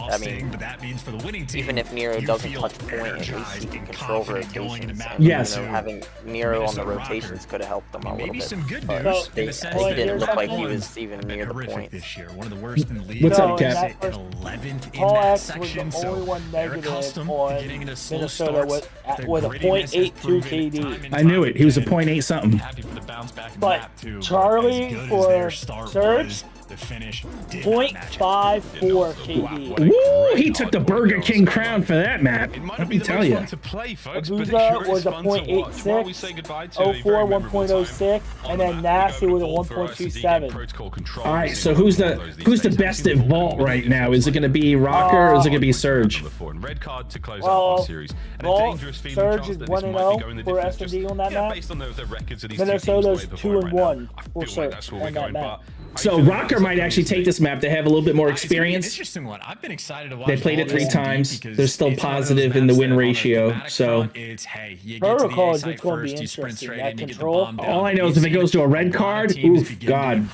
[SPEAKER 6] even if Nero doesn't touch point, at least he can control rotations. And,
[SPEAKER 2] yes,
[SPEAKER 6] you know, having Nero on the rotations could have helped them a little bit. But
[SPEAKER 3] Well,
[SPEAKER 6] they didn't look like he was even near the point.
[SPEAKER 1] This year, one of the worst in the league.
[SPEAKER 2] What's up,
[SPEAKER 3] No,
[SPEAKER 2] Cap?
[SPEAKER 1] 11th in
[SPEAKER 3] Paul
[SPEAKER 1] that
[SPEAKER 3] X was
[SPEAKER 1] section,
[SPEAKER 3] the only one
[SPEAKER 1] they're
[SPEAKER 3] negative
[SPEAKER 1] accustomed to
[SPEAKER 3] on
[SPEAKER 1] getting into slow
[SPEAKER 3] Minnesota
[SPEAKER 1] starts. Their
[SPEAKER 3] with a
[SPEAKER 1] grittiness has
[SPEAKER 3] 0.82
[SPEAKER 1] proven time
[SPEAKER 3] KD.
[SPEAKER 1] and
[SPEAKER 2] I knew
[SPEAKER 1] time
[SPEAKER 2] it. He was a
[SPEAKER 1] again.
[SPEAKER 2] 0.8 something.
[SPEAKER 1] Happy for the bounce back in
[SPEAKER 3] But
[SPEAKER 1] that too.
[SPEAKER 3] Charlie
[SPEAKER 1] As good as
[SPEAKER 3] for
[SPEAKER 1] their start
[SPEAKER 3] Surge,
[SPEAKER 1] was, the finish did not match up.
[SPEAKER 3] 0.54 KD.
[SPEAKER 2] Woo! He took the Burger King crown for that map.
[SPEAKER 4] It might
[SPEAKER 2] Let
[SPEAKER 4] not be
[SPEAKER 2] me
[SPEAKER 4] the
[SPEAKER 2] tell
[SPEAKER 4] most
[SPEAKER 2] you.
[SPEAKER 4] fun to play, folks, but it
[SPEAKER 3] Abuza
[SPEAKER 4] sure
[SPEAKER 3] was
[SPEAKER 4] is
[SPEAKER 3] a
[SPEAKER 4] fun to watch. While we say
[SPEAKER 3] 0.86,
[SPEAKER 4] goodbye to a very
[SPEAKER 3] 04
[SPEAKER 4] memorable
[SPEAKER 3] 1.06,
[SPEAKER 4] time,
[SPEAKER 3] and then Nasty with a 1.27.
[SPEAKER 4] protocol control.
[SPEAKER 2] All right, so who's the best at Vault right now? Is it going to be Rocker or is it going to be Surge?
[SPEAKER 4] Red card to close out
[SPEAKER 3] Well,
[SPEAKER 4] our series. And a
[SPEAKER 3] Vault,
[SPEAKER 4] dangerous feeling,
[SPEAKER 3] Surge
[SPEAKER 4] Charles,
[SPEAKER 3] is
[SPEAKER 4] that this
[SPEAKER 3] 1-0
[SPEAKER 4] might be going the
[SPEAKER 3] for
[SPEAKER 4] difference.
[SPEAKER 3] S&D on that
[SPEAKER 4] Yeah,
[SPEAKER 3] map.
[SPEAKER 4] based on the records of these two
[SPEAKER 3] Minnesota's
[SPEAKER 4] teams played before
[SPEAKER 3] 2-1
[SPEAKER 4] right now, I
[SPEAKER 3] for
[SPEAKER 4] feel like
[SPEAKER 3] Surge
[SPEAKER 4] that's where we're
[SPEAKER 3] on that
[SPEAKER 4] going,
[SPEAKER 3] map.
[SPEAKER 4] but
[SPEAKER 2] So Rocker might actually take this map. They have a little bit more
[SPEAKER 1] It's gonna be an
[SPEAKER 2] experience.
[SPEAKER 1] interesting one. I've been excited to watch.
[SPEAKER 2] They played it
[SPEAKER 1] Vault
[SPEAKER 2] 3
[SPEAKER 1] S&D
[SPEAKER 2] times.
[SPEAKER 1] because
[SPEAKER 2] They're still
[SPEAKER 1] it's one of those
[SPEAKER 2] positive in the
[SPEAKER 1] maps
[SPEAKER 2] win
[SPEAKER 1] that on a
[SPEAKER 2] ratio,
[SPEAKER 1] thematic
[SPEAKER 2] so-
[SPEAKER 1] front, it's hey, you get to the
[SPEAKER 3] Protocol
[SPEAKER 1] A
[SPEAKER 3] is
[SPEAKER 1] site
[SPEAKER 3] gonna be
[SPEAKER 1] first, you sprint
[SPEAKER 3] interesting.
[SPEAKER 1] straight
[SPEAKER 3] That
[SPEAKER 1] in, you get the
[SPEAKER 3] control.
[SPEAKER 1] bomb down.
[SPEAKER 2] All I know is if it goes to a red card, oof, God.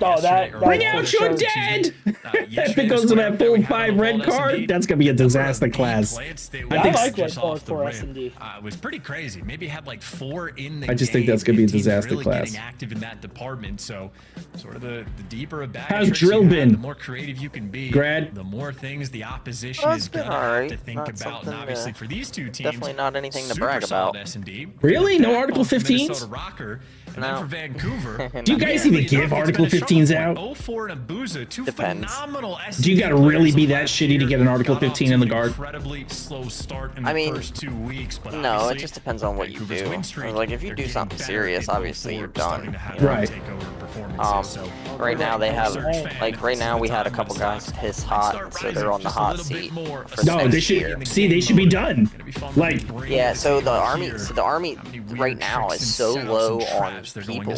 [SPEAKER 3] Oh, that-
[SPEAKER 2] Bring out your dead! If it goes to that full 5 red card, that's going to be a disaster class.
[SPEAKER 3] I
[SPEAKER 2] think-
[SPEAKER 3] like red card for S&D.
[SPEAKER 1] It was pretty crazy. Maybe had like 4 in the
[SPEAKER 2] I just think that's gonna be a
[SPEAKER 1] and teams
[SPEAKER 2] disaster
[SPEAKER 1] really
[SPEAKER 2] class.
[SPEAKER 1] getting active in that department. So, sort of the deeper a bag
[SPEAKER 2] How's
[SPEAKER 1] of tricks you
[SPEAKER 2] Drill
[SPEAKER 1] have,
[SPEAKER 2] been?
[SPEAKER 1] the more creative you can be.
[SPEAKER 2] Grad?
[SPEAKER 1] The more things the opposition
[SPEAKER 6] Oh,
[SPEAKER 1] is
[SPEAKER 6] it's been
[SPEAKER 1] gonna have
[SPEAKER 6] alright.
[SPEAKER 1] to think
[SPEAKER 6] Not
[SPEAKER 1] about. And
[SPEAKER 6] something,
[SPEAKER 1] obviously, for these two teams,
[SPEAKER 6] definitely not anything to
[SPEAKER 1] super
[SPEAKER 6] brag
[SPEAKER 1] solid
[SPEAKER 6] about.
[SPEAKER 1] S&D.
[SPEAKER 2] Really? No
[SPEAKER 1] Backbone
[SPEAKER 2] Article
[SPEAKER 1] for
[SPEAKER 2] 15s?
[SPEAKER 1] Minnesota Rocker. And
[SPEAKER 6] No.
[SPEAKER 1] then for Vancouver.
[SPEAKER 2] Do you guys even give Article 15s out?
[SPEAKER 1] 04 and Abuza, two
[SPEAKER 6] Depends.
[SPEAKER 1] phenomenal
[SPEAKER 2] Do you gotta really be that shitty to get an Article
[SPEAKER 1] Got off
[SPEAKER 2] 15
[SPEAKER 1] to
[SPEAKER 2] in the
[SPEAKER 1] an
[SPEAKER 2] guard?
[SPEAKER 1] Incredibly slow start in
[SPEAKER 6] I
[SPEAKER 1] the
[SPEAKER 6] mean,
[SPEAKER 1] first 2 weeks, but
[SPEAKER 6] No, it
[SPEAKER 1] obviously,
[SPEAKER 6] just depends on what you
[SPEAKER 1] Vancouver's
[SPEAKER 6] do.
[SPEAKER 1] win streak,
[SPEAKER 6] Like if you
[SPEAKER 1] they're
[SPEAKER 6] do
[SPEAKER 1] getting
[SPEAKER 6] something
[SPEAKER 1] better
[SPEAKER 6] serious,
[SPEAKER 1] in
[SPEAKER 6] obviously
[SPEAKER 1] 04,
[SPEAKER 6] you're
[SPEAKER 1] starting
[SPEAKER 6] done.
[SPEAKER 1] to have
[SPEAKER 6] you know?
[SPEAKER 2] Right.
[SPEAKER 1] takeover performances, so
[SPEAKER 6] Right now they have,
[SPEAKER 1] Surge
[SPEAKER 6] like right now we had a couple guys piss hot, so they're on the hot seat for
[SPEAKER 2] No,
[SPEAKER 6] next
[SPEAKER 2] they should
[SPEAKER 6] year.
[SPEAKER 2] see. They should be done. Like,
[SPEAKER 6] Yeah, so the army right now is so low on people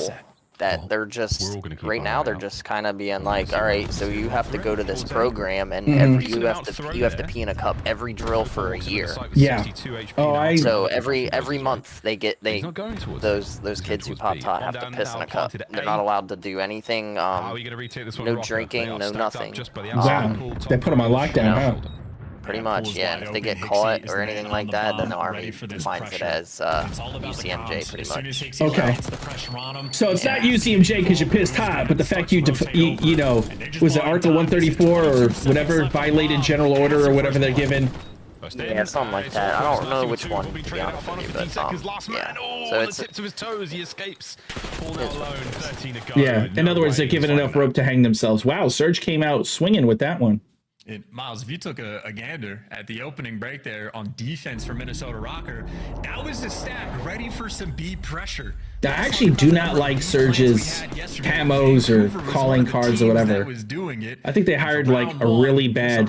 [SPEAKER 6] that they're just right now they're just kind of being like, all right, so you have to go to this program and you have to pee in a cup every drill for a year.
[SPEAKER 2] Yeah. Oh,
[SPEAKER 6] So every month those kids who pop hot have to piss in a cup. They're not allowed to do anything. No drinking, no nothing.
[SPEAKER 2] wow, they put them on lockdown, huh?
[SPEAKER 6] Pretty much, yeah. And if they get caught or anything like that, then the army defines it as UCMJ, pretty much.
[SPEAKER 2] Okay. So it's not UCMJ because you pissed hot, but the fact you know, was it Article 134 or whatever, violated general order or whatever they're given.
[SPEAKER 6] Yeah, something like that. I don't know which one, to be honest with you, but yeah. So it's
[SPEAKER 4] to his toes, he escapes. Pulled out alone, 13 to go.
[SPEAKER 2] Yeah. In other words, they're given enough rope to hang themselves. Wow, Surge came out swinging with that one.
[SPEAKER 1] Miles, if you took a gander at the opening break there on defense for Minnesota Rocker, that was a stack ready for some B pressure.
[SPEAKER 2] I actually do not like Surge's camos or calling cards or whatever. I think they hired like a really bad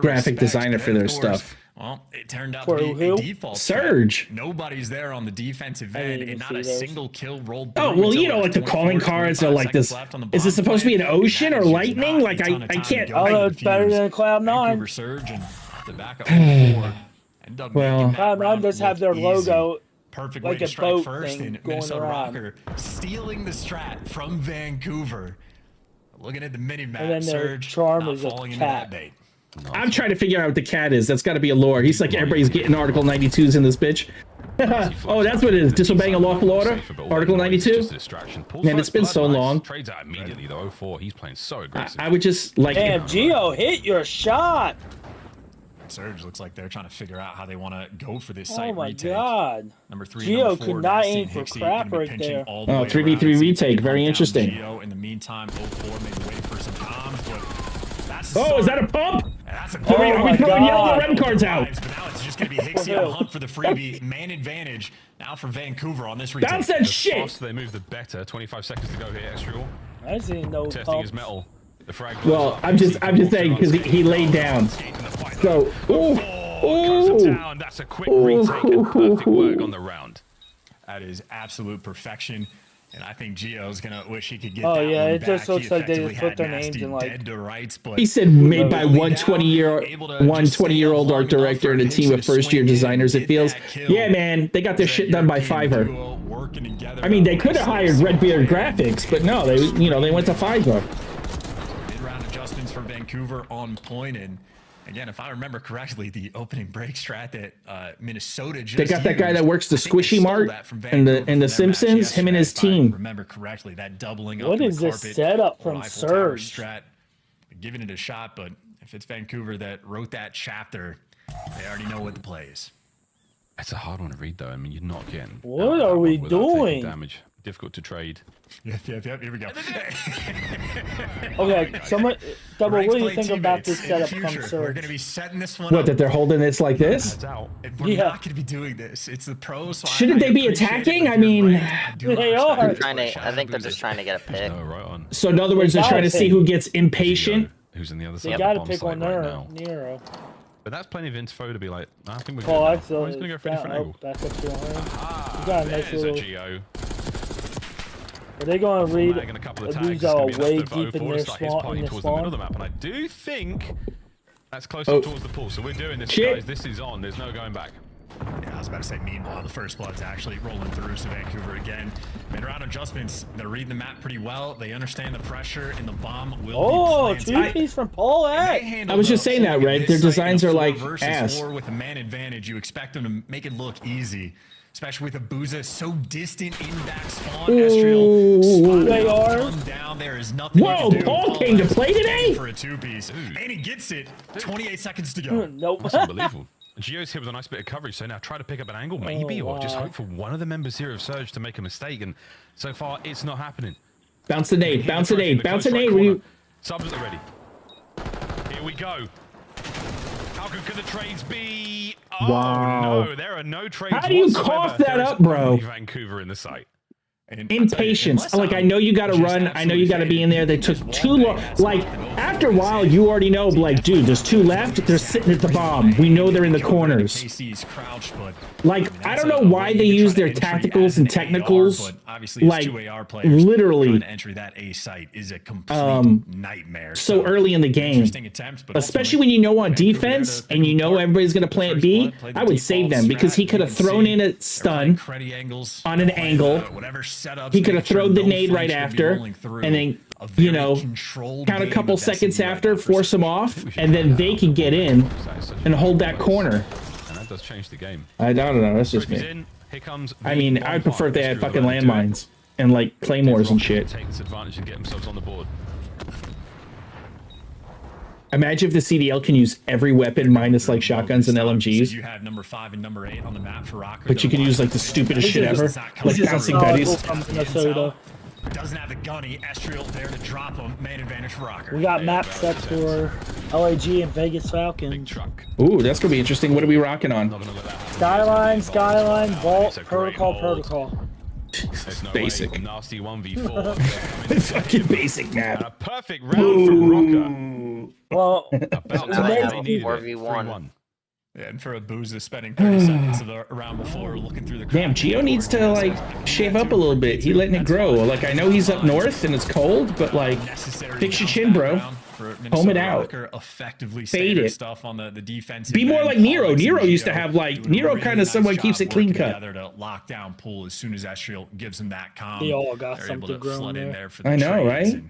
[SPEAKER 2] graphic designer for their stuff.
[SPEAKER 1] Well, it turned out to be a default.
[SPEAKER 2] Surge.
[SPEAKER 1] Nobody's there on the defensive end, and not a single kill rolled.
[SPEAKER 2] Oh, well, you know, like the calling cards are like this. Is it supposed to be an ocean or lightning? Like, I can't.
[SPEAKER 3] Oh, it's better than Cloud9.
[SPEAKER 1] Surge and the backup 4.
[SPEAKER 2] Well,
[SPEAKER 3] Cloud9 does have their logo.
[SPEAKER 1] Perfect
[SPEAKER 3] like
[SPEAKER 1] way to
[SPEAKER 3] a
[SPEAKER 1] strike
[SPEAKER 3] boat
[SPEAKER 1] first
[SPEAKER 3] thing
[SPEAKER 1] in
[SPEAKER 3] going
[SPEAKER 1] Minnesota
[SPEAKER 3] around.
[SPEAKER 1] Rocker, stealing the strat from Vancouver. Looking at the mini map,
[SPEAKER 3] And then their
[SPEAKER 1] Surge
[SPEAKER 3] charm
[SPEAKER 1] not
[SPEAKER 3] is a
[SPEAKER 1] falling into that
[SPEAKER 3] cat.
[SPEAKER 1] bait.
[SPEAKER 2] I'm trying to figure out what the cat is. That's got to be a lore. He's like, everybody's getting Article 92s in this bitch. Oh, that's what it is. Disobeying a lawful order. Article 92. Man, it's been so long.
[SPEAKER 4] Trades out immediately though. 04. He's playing so aggressive.
[SPEAKER 2] I would just like.
[SPEAKER 3] Damn, Gio, hit your shot.
[SPEAKER 1] Surge looks like they're trying to figure out how they want to go for this
[SPEAKER 3] Oh
[SPEAKER 1] site
[SPEAKER 3] my
[SPEAKER 1] retake.
[SPEAKER 3] god.
[SPEAKER 1] Number 3,
[SPEAKER 3] Gio
[SPEAKER 1] number 4,
[SPEAKER 3] could not
[SPEAKER 1] Dustin
[SPEAKER 3] aim for
[SPEAKER 1] Hicksey
[SPEAKER 3] crap
[SPEAKER 1] gonna be
[SPEAKER 3] right
[SPEAKER 1] pinching
[SPEAKER 3] there.
[SPEAKER 1] all the
[SPEAKER 2] Oh,
[SPEAKER 1] way
[SPEAKER 2] 3v3
[SPEAKER 1] around.
[SPEAKER 2] retake, very
[SPEAKER 1] Hunt down
[SPEAKER 2] interesting.
[SPEAKER 1] Gio. In the meantime, 04 made the way for some comms, but that's
[SPEAKER 2] Oh, is that a pump?
[SPEAKER 1] That's a
[SPEAKER 3] Oh
[SPEAKER 2] Are
[SPEAKER 3] my
[SPEAKER 2] we throwing yellow
[SPEAKER 3] God.
[SPEAKER 2] or red cards out?
[SPEAKER 1] But now it's just going to be Hicksey on the hunt for the freebie. Man advantage now for Vancouver on this retake.
[SPEAKER 2] Bounce that
[SPEAKER 4] The
[SPEAKER 2] shit.
[SPEAKER 4] faster they move, the better. 25 seconds to go here, Estriel.
[SPEAKER 3] I seen no
[SPEAKER 4] Testing
[SPEAKER 3] pumps.
[SPEAKER 4] his metal. The frag blows
[SPEAKER 2] Well,
[SPEAKER 4] up.
[SPEAKER 2] I'm just saying because he laid down. So, ooh,
[SPEAKER 4] Goes down. That's a quick retake and perfect work on the round.
[SPEAKER 1] That is absolute perfection. And I think Gio's going to wish he could get
[SPEAKER 3] Oh,
[SPEAKER 1] that
[SPEAKER 3] yeah,
[SPEAKER 1] one
[SPEAKER 3] it just
[SPEAKER 1] back.
[SPEAKER 3] looks
[SPEAKER 1] He
[SPEAKER 3] like they
[SPEAKER 1] effectively
[SPEAKER 3] just put
[SPEAKER 1] had
[SPEAKER 3] their names
[SPEAKER 1] Nasty
[SPEAKER 3] in, like-
[SPEAKER 1] dead to rights, but
[SPEAKER 2] he said made by
[SPEAKER 1] really
[SPEAKER 2] one
[SPEAKER 1] down,
[SPEAKER 2] 20-year
[SPEAKER 1] able to
[SPEAKER 2] one
[SPEAKER 1] just stay
[SPEAKER 2] 20-year-old
[SPEAKER 1] long
[SPEAKER 2] art director
[SPEAKER 1] enough
[SPEAKER 2] and a
[SPEAKER 1] for
[SPEAKER 2] team of
[SPEAKER 1] Hicksey to
[SPEAKER 2] first-year
[SPEAKER 1] swing in,
[SPEAKER 2] designers. It
[SPEAKER 1] get
[SPEAKER 2] feels,
[SPEAKER 1] that kill.
[SPEAKER 2] yeah, man, they got their shit done by Fiverr.
[SPEAKER 1] Duo working together.
[SPEAKER 2] I mean, they could have hired Redbeard Graphics, but no, they went to Fiverr.
[SPEAKER 1] Mid-round adjustments for Vancouver on point, and again, if I remember correctly, the opening break strat that Minnesota just
[SPEAKER 2] They got that guy
[SPEAKER 1] used,
[SPEAKER 2] that works the
[SPEAKER 1] I think they
[SPEAKER 2] Squishy
[SPEAKER 1] stole
[SPEAKER 2] Mart
[SPEAKER 1] that from
[SPEAKER 2] and
[SPEAKER 1] Vancouver
[SPEAKER 2] the
[SPEAKER 1] for their
[SPEAKER 2] Simpsons,
[SPEAKER 1] match
[SPEAKER 2] him and his
[SPEAKER 1] yesterday, if I
[SPEAKER 2] team.
[SPEAKER 1] remember correctly, that doubling up
[SPEAKER 3] What
[SPEAKER 1] in
[SPEAKER 3] is
[SPEAKER 1] the
[SPEAKER 3] this
[SPEAKER 1] carpet,
[SPEAKER 3] setup from
[SPEAKER 1] Eiffel Tower
[SPEAKER 3] Surge?
[SPEAKER 1] strat, giving it a shot, but if it's Vancouver that wrote that chapter, they already know what the play is.
[SPEAKER 4] It's a hard one to read though. I mean, you're not getting.
[SPEAKER 3] What
[SPEAKER 4] out
[SPEAKER 3] are
[SPEAKER 4] of
[SPEAKER 3] we
[SPEAKER 4] that one without taking
[SPEAKER 3] doing?
[SPEAKER 4] Damage. Difficult to trade.
[SPEAKER 1] Yep, here we go.
[SPEAKER 3] Okay, someone, Double,
[SPEAKER 1] Ranks
[SPEAKER 3] what do you
[SPEAKER 1] play
[SPEAKER 3] think about
[SPEAKER 1] teammates
[SPEAKER 3] this
[SPEAKER 1] in the
[SPEAKER 3] setup from
[SPEAKER 1] future. We're
[SPEAKER 3] Surge?
[SPEAKER 1] going to be setting this one
[SPEAKER 2] What,
[SPEAKER 1] up.
[SPEAKER 2] that they're holding this like this?
[SPEAKER 4] Heads out.
[SPEAKER 1] And we're
[SPEAKER 3] Yeah.
[SPEAKER 1] not going to be doing this. It's the pros. So
[SPEAKER 2] Shouldn't they be
[SPEAKER 1] appreciate it,
[SPEAKER 2] attacking?
[SPEAKER 1] but
[SPEAKER 2] I
[SPEAKER 1] you're
[SPEAKER 2] mean,
[SPEAKER 1] right. I do not
[SPEAKER 3] They
[SPEAKER 1] respect
[SPEAKER 3] are.
[SPEAKER 1] it.
[SPEAKER 6] I think they're just trying to get a pick.
[SPEAKER 4] No, right on.
[SPEAKER 2] So in other words, they're trying to see who gets impatient.
[SPEAKER 4] Who's on the other
[SPEAKER 3] They
[SPEAKER 4] side
[SPEAKER 3] gotta
[SPEAKER 4] of the bomb
[SPEAKER 3] pick
[SPEAKER 4] site
[SPEAKER 3] on
[SPEAKER 4] right now?
[SPEAKER 3] Nero.
[SPEAKER 4] But that's plenty of info to be like, I think we're good.
[SPEAKER 3] Oh,
[SPEAKER 4] now.
[SPEAKER 3] I saw
[SPEAKER 4] Oh, he's going to go for a different angle.
[SPEAKER 3] Back up to 100.
[SPEAKER 4] Ah,
[SPEAKER 3] You got a nice
[SPEAKER 4] there's
[SPEAKER 3] little.
[SPEAKER 4] a Geo.
[SPEAKER 3] Are they going to read?
[SPEAKER 4] Mag and a couple of tags.
[SPEAKER 3] These
[SPEAKER 4] It's gonna
[SPEAKER 3] are
[SPEAKER 4] be enough
[SPEAKER 3] way
[SPEAKER 4] though for
[SPEAKER 3] deep in
[SPEAKER 4] 04
[SPEAKER 3] their
[SPEAKER 4] to start his
[SPEAKER 3] spawn.
[SPEAKER 4] party
[SPEAKER 3] In their
[SPEAKER 4] towards the middle of the
[SPEAKER 3] spawn.
[SPEAKER 4] map, and I do think that's close
[SPEAKER 2] Oh.
[SPEAKER 4] up towards the pool. So we're doing this,
[SPEAKER 2] Shit.
[SPEAKER 4] guys. This is on. There's no going back.
[SPEAKER 1] Yeah, I was about to say, meanwhile, the first blood's actually rolling through, so Vancouver again. Mid-round adjustments, they're reading the map pretty well. They understand the pressure, and the bomb will
[SPEAKER 3] Oh,
[SPEAKER 1] be planted.
[SPEAKER 3] two-piece from Paul
[SPEAKER 1] And they
[SPEAKER 3] X.
[SPEAKER 1] handle
[SPEAKER 2] I was just
[SPEAKER 1] the
[SPEAKER 2] saying that,
[SPEAKER 1] holding
[SPEAKER 2] Red.
[SPEAKER 1] this
[SPEAKER 2] Their
[SPEAKER 1] site in
[SPEAKER 2] designs
[SPEAKER 1] a
[SPEAKER 2] are
[SPEAKER 1] 4
[SPEAKER 2] like
[SPEAKER 1] versus
[SPEAKER 2] ass.
[SPEAKER 1] 4 with a man advantage. You expect them to make it look easy, especially with Abuza so distant in back spawn. Estriel spotted
[SPEAKER 3] They
[SPEAKER 1] up,
[SPEAKER 3] are.
[SPEAKER 1] gunned down. There is nothing
[SPEAKER 2] Whoa,
[SPEAKER 1] you can do.
[SPEAKER 2] Paul came to
[SPEAKER 1] X
[SPEAKER 2] play today?
[SPEAKER 1] for a two-piece, and he gets it. 28 seconds to go.
[SPEAKER 3] Nope.
[SPEAKER 4] That's unbelievable. Geo's here with a nice bit of coverage, so now try to pick up an angle, maybe, or just
[SPEAKER 3] wow.
[SPEAKER 4] hope for one of the members here of Surge to make a mistake, and so far, it's not happening.
[SPEAKER 2] Bounce the nade, bounce the
[SPEAKER 4] In
[SPEAKER 2] nade,
[SPEAKER 4] the
[SPEAKER 2] bounce the
[SPEAKER 4] close right
[SPEAKER 2] nade.
[SPEAKER 4] corner. Subs are ready. Here we go. How good could the trades be? Oh,
[SPEAKER 2] Wow.
[SPEAKER 4] no, there are no trades
[SPEAKER 2] How do you
[SPEAKER 4] whatsoever.
[SPEAKER 2] cough that
[SPEAKER 4] There is
[SPEAKER 2] up, bro?
[SPEAKER 4] only Vancouver in the site.
[SPEAKER 1] And I'll tell you,
[SPEAKER 2] Impatience.
[SPEAKER 1] unless
[SPEAKER 2] Like, I
[SPEAKER 1] I'm
[SPEAKER 2] know you got to
[SPEAKER 1] just
[SPEAKER 2] run. I know you got to be in there. They took
[SPEAKER 1] absolutely
[SPEAKER 2] too long.
[SPEAKER 1] fading,
[SPEAKER 2] Like, after a while, you already know, like, dude, there's two left. They're sitting at the bomb. We know they're in the corners.
[SPEAKER 1] KC's crouch, but
[SPEAKER 2] Like, I
[SPEAKER 1] that's
[SPEAKER 2] don't know
[SPEAKER 1] a
[SPEAKER 2] why
[SPEAKER 1] way
[SPEAKER 2] they
[SPEAKER 1] to
[SPEAKER 2] use
[SPEAKER 1] try
[SPEAKER 2] their
[SPEAKER 1] to entry
[SPEAKER 2] tacticals
[SPEAKER 1] as
[SPEAKER 2] and
[SPEAKER 1] an AR,
[SPEAKER 2] technicals.
[SPEAKER 1] but obviously,
[SPEAKER 2] Like,
[SPEAKER 1] it's two AR players
[SPEAKER 2] literally,
[SPEAKER 1] trying to enter that A site is a complete nightmare.
[SPEAKER 2] so early in the game.
[SPEAKER 1] Interesting attempt, but
[SPEAKER 2] Especially when you know on
[SPEAKER 1] Vancouver there
[SPEAKER 2] defense
[SPEAKER 1] to
[SPEAKER 2] and you
[SPEAKER 1] pick
[SPEAKER 2] know
[SPEAKER 1] apart
[SPEAKER 2] everybody's going to
[SPEAKER 1] the
[SPEAKER 2] plant
[SPEAKER 1] first
[SPEAKER 2] B,
[SPEAKER 1] blood, play the
[SPEAKER 2] I would save
[SPEAKER 1] default
[SPEAKER 2] them because
[SPEAKER 1] strat.
[SPEAKER 2] he could
[SPEAKER 1] You
[SPEAKER 2] have
[SPEAKER 1] can
[SPEAKER 2] thrown
[SPEAKER 1] see
[SPEAKER 2] in a
[SPEAKER 1] they're playing
[SPEAKER 2] stun
[SPEAKER 1] cruddy angles,
[SPEAKER 2] on an angle.
[SPEAKER 1] whatever setups,
[SPEAKER 2] He could
[SPEAKER 1] making
[SPEAKER 2] have
[SPEAKER 1] sure
[SPEAKER 2] thrown the
[SPEAKER 1] no
[SPEAKER 2] nade right
[SPEAKER 1] flinch will be
[SPEAKER 2] after,
[SPEAKER 1] rolling through.
[SPEAKER 2] and then,
[SPEAKER 1] A
[SPEAKER 2] you
[SPEAKER 1] very
[SPEAKER 2] know,
[SPEAKER 1] controlled
[SPEAKER 2] count a
[SPEAKER 1] game
[SPEAKER 2] couple
[SPEAKER 1] of
[SPEAKER 2] seconds
[SPEAKER 1] SMU right
[SPEAKER 2] after,
[SPEAKER 1] now for
[SPEAKER 2] force
[SPEAKER 1] Surge.
[SPEAKER 2] them off, and then they can get in and hold that corner.
[SPEAKER 4] And that does change the game.
[SPEAKER 2] I don't know. That's just
[SPEAKER 4] Trophy's
[SPEAKER 2] me.
[SPEAKER 4] in. Here comes
[SPEAKER 2] I
[SPEAKER 4] the
[SPEAKER 2] mean,
[SPEAKER 4] one
[SPEAKER 2] I'd prefer if they had
[SPEAKER 4] part.
[SPEAKER 2] fucking
[SPEAKER 4] Let's do it.
[SPEAKER 2] landmines and like claymores and
[SPEAKER 4] Rocket
[SPEAKER 2] shit.
[SPEAKER 4] Take this advantage and get themselves on the board.
[SPEAKER 2] Imagine if the CDL can use every weapon minus like shotguns and
[SPEAKER 1] So
[SPEAKER 2] LMGs,
[SPEAKER 1] you have number 5 and number 8 on the map for Rocker.
[SPEAKER 2] but you can use like the stupidest shit ever, like bouncing betties.
[SPEAKER 3] From Minnesota.
[SPEAKER 1] Doesn't have the gunny. Estriel there to drop him. Man advantage for Rocker.
[SPEAKER 3] We got map sets for LAG and Vegas
[SPEAKER 4] Big
[SPEAKER 3] Falcons.
[SPEAKER 4] truck.
[SPEAKER 2] Ooh, that's gonna be interesting. What are we rocking on?
[SPEAKER 4] Not gonna let that happen.
[SPEAKER 3] Skyline, Vault,
[SPEAKER 4] It's a great
[SPEAKER 3] Protocol,
[SPEAKER 4] hold.
[SPEAKER 3] Protocol.
[SPEAKER 4] There's no
[SPEAKER 2] Basic.
[SPEAKER 4] way. Nasty 1v4.
[SPEAKER 2] Fucking basic
[SPEAKER 4] A
[SPEAKER 2] map.
[SPEAKER 4] perfect round for Rocker.
[SPEAKER 3] Well,
[SPEAKER 4] About
[SPEAKER 6] Now they
[SPEAKER 4] time
[SPEAKER 6] have
[SPEAKER 4] they
[SPEAKER 6] a
[SPEAKER 4] needed it.
[SPEAKER 6] 4v1.
[SPEAKER 4] 3-1.
[SPEAKER 1] Yeah, and for Abuza spending 30 seconds of the round before looking through the
[SPEAKER 2] Damn, Gio needs to like shave up a little bit. He letting it grow. Like I know he's up north and it's cold, but like fix your chin, bro. Home it out.
[SPEAKER 1] Effectively
[SPEAKER 2] Fade it.
[SPEAKER 1] stuff on the defensive
[SPEAKER 2] Be more
[SPEAKER 1] end.
[SPEAKER 2] like Nero.
[SPEAKER 1] Alex and
[SPEAKER 2] Nero used to
[SPEAKER 1] Gio
[SPEAKER 2] have like
[SPEAKER 1] doing a
[SPEAKER 2] Nero
[SPEAKER 1] really
[SPEAKER 2] kind of
[SPEAKER 1] nice
[SPEAKER 2] someone
[SPEAKER 1] job
[SPEAKER 2] keeps it clean
[SPEAKER 1] working
[SPEAKER 2] cut.
[SPEAKER 1] together to lock down pool as soon as Estriel gives him that calm.
[SPEAKER 3] They all got
[SPEAKER 1] they're
[SPEAKER 3] something
[SPEAKER 1] able to
[SPEAKER 3] growing
[SPEAKER 1] flood in
[SPEAKER 3] there.
[SPEAKER 1] there for the
[SPEAKER 2] I know,
[SPEAKER 1] trades,
[SPEAKER 2] right?
[SPEAKER 1] and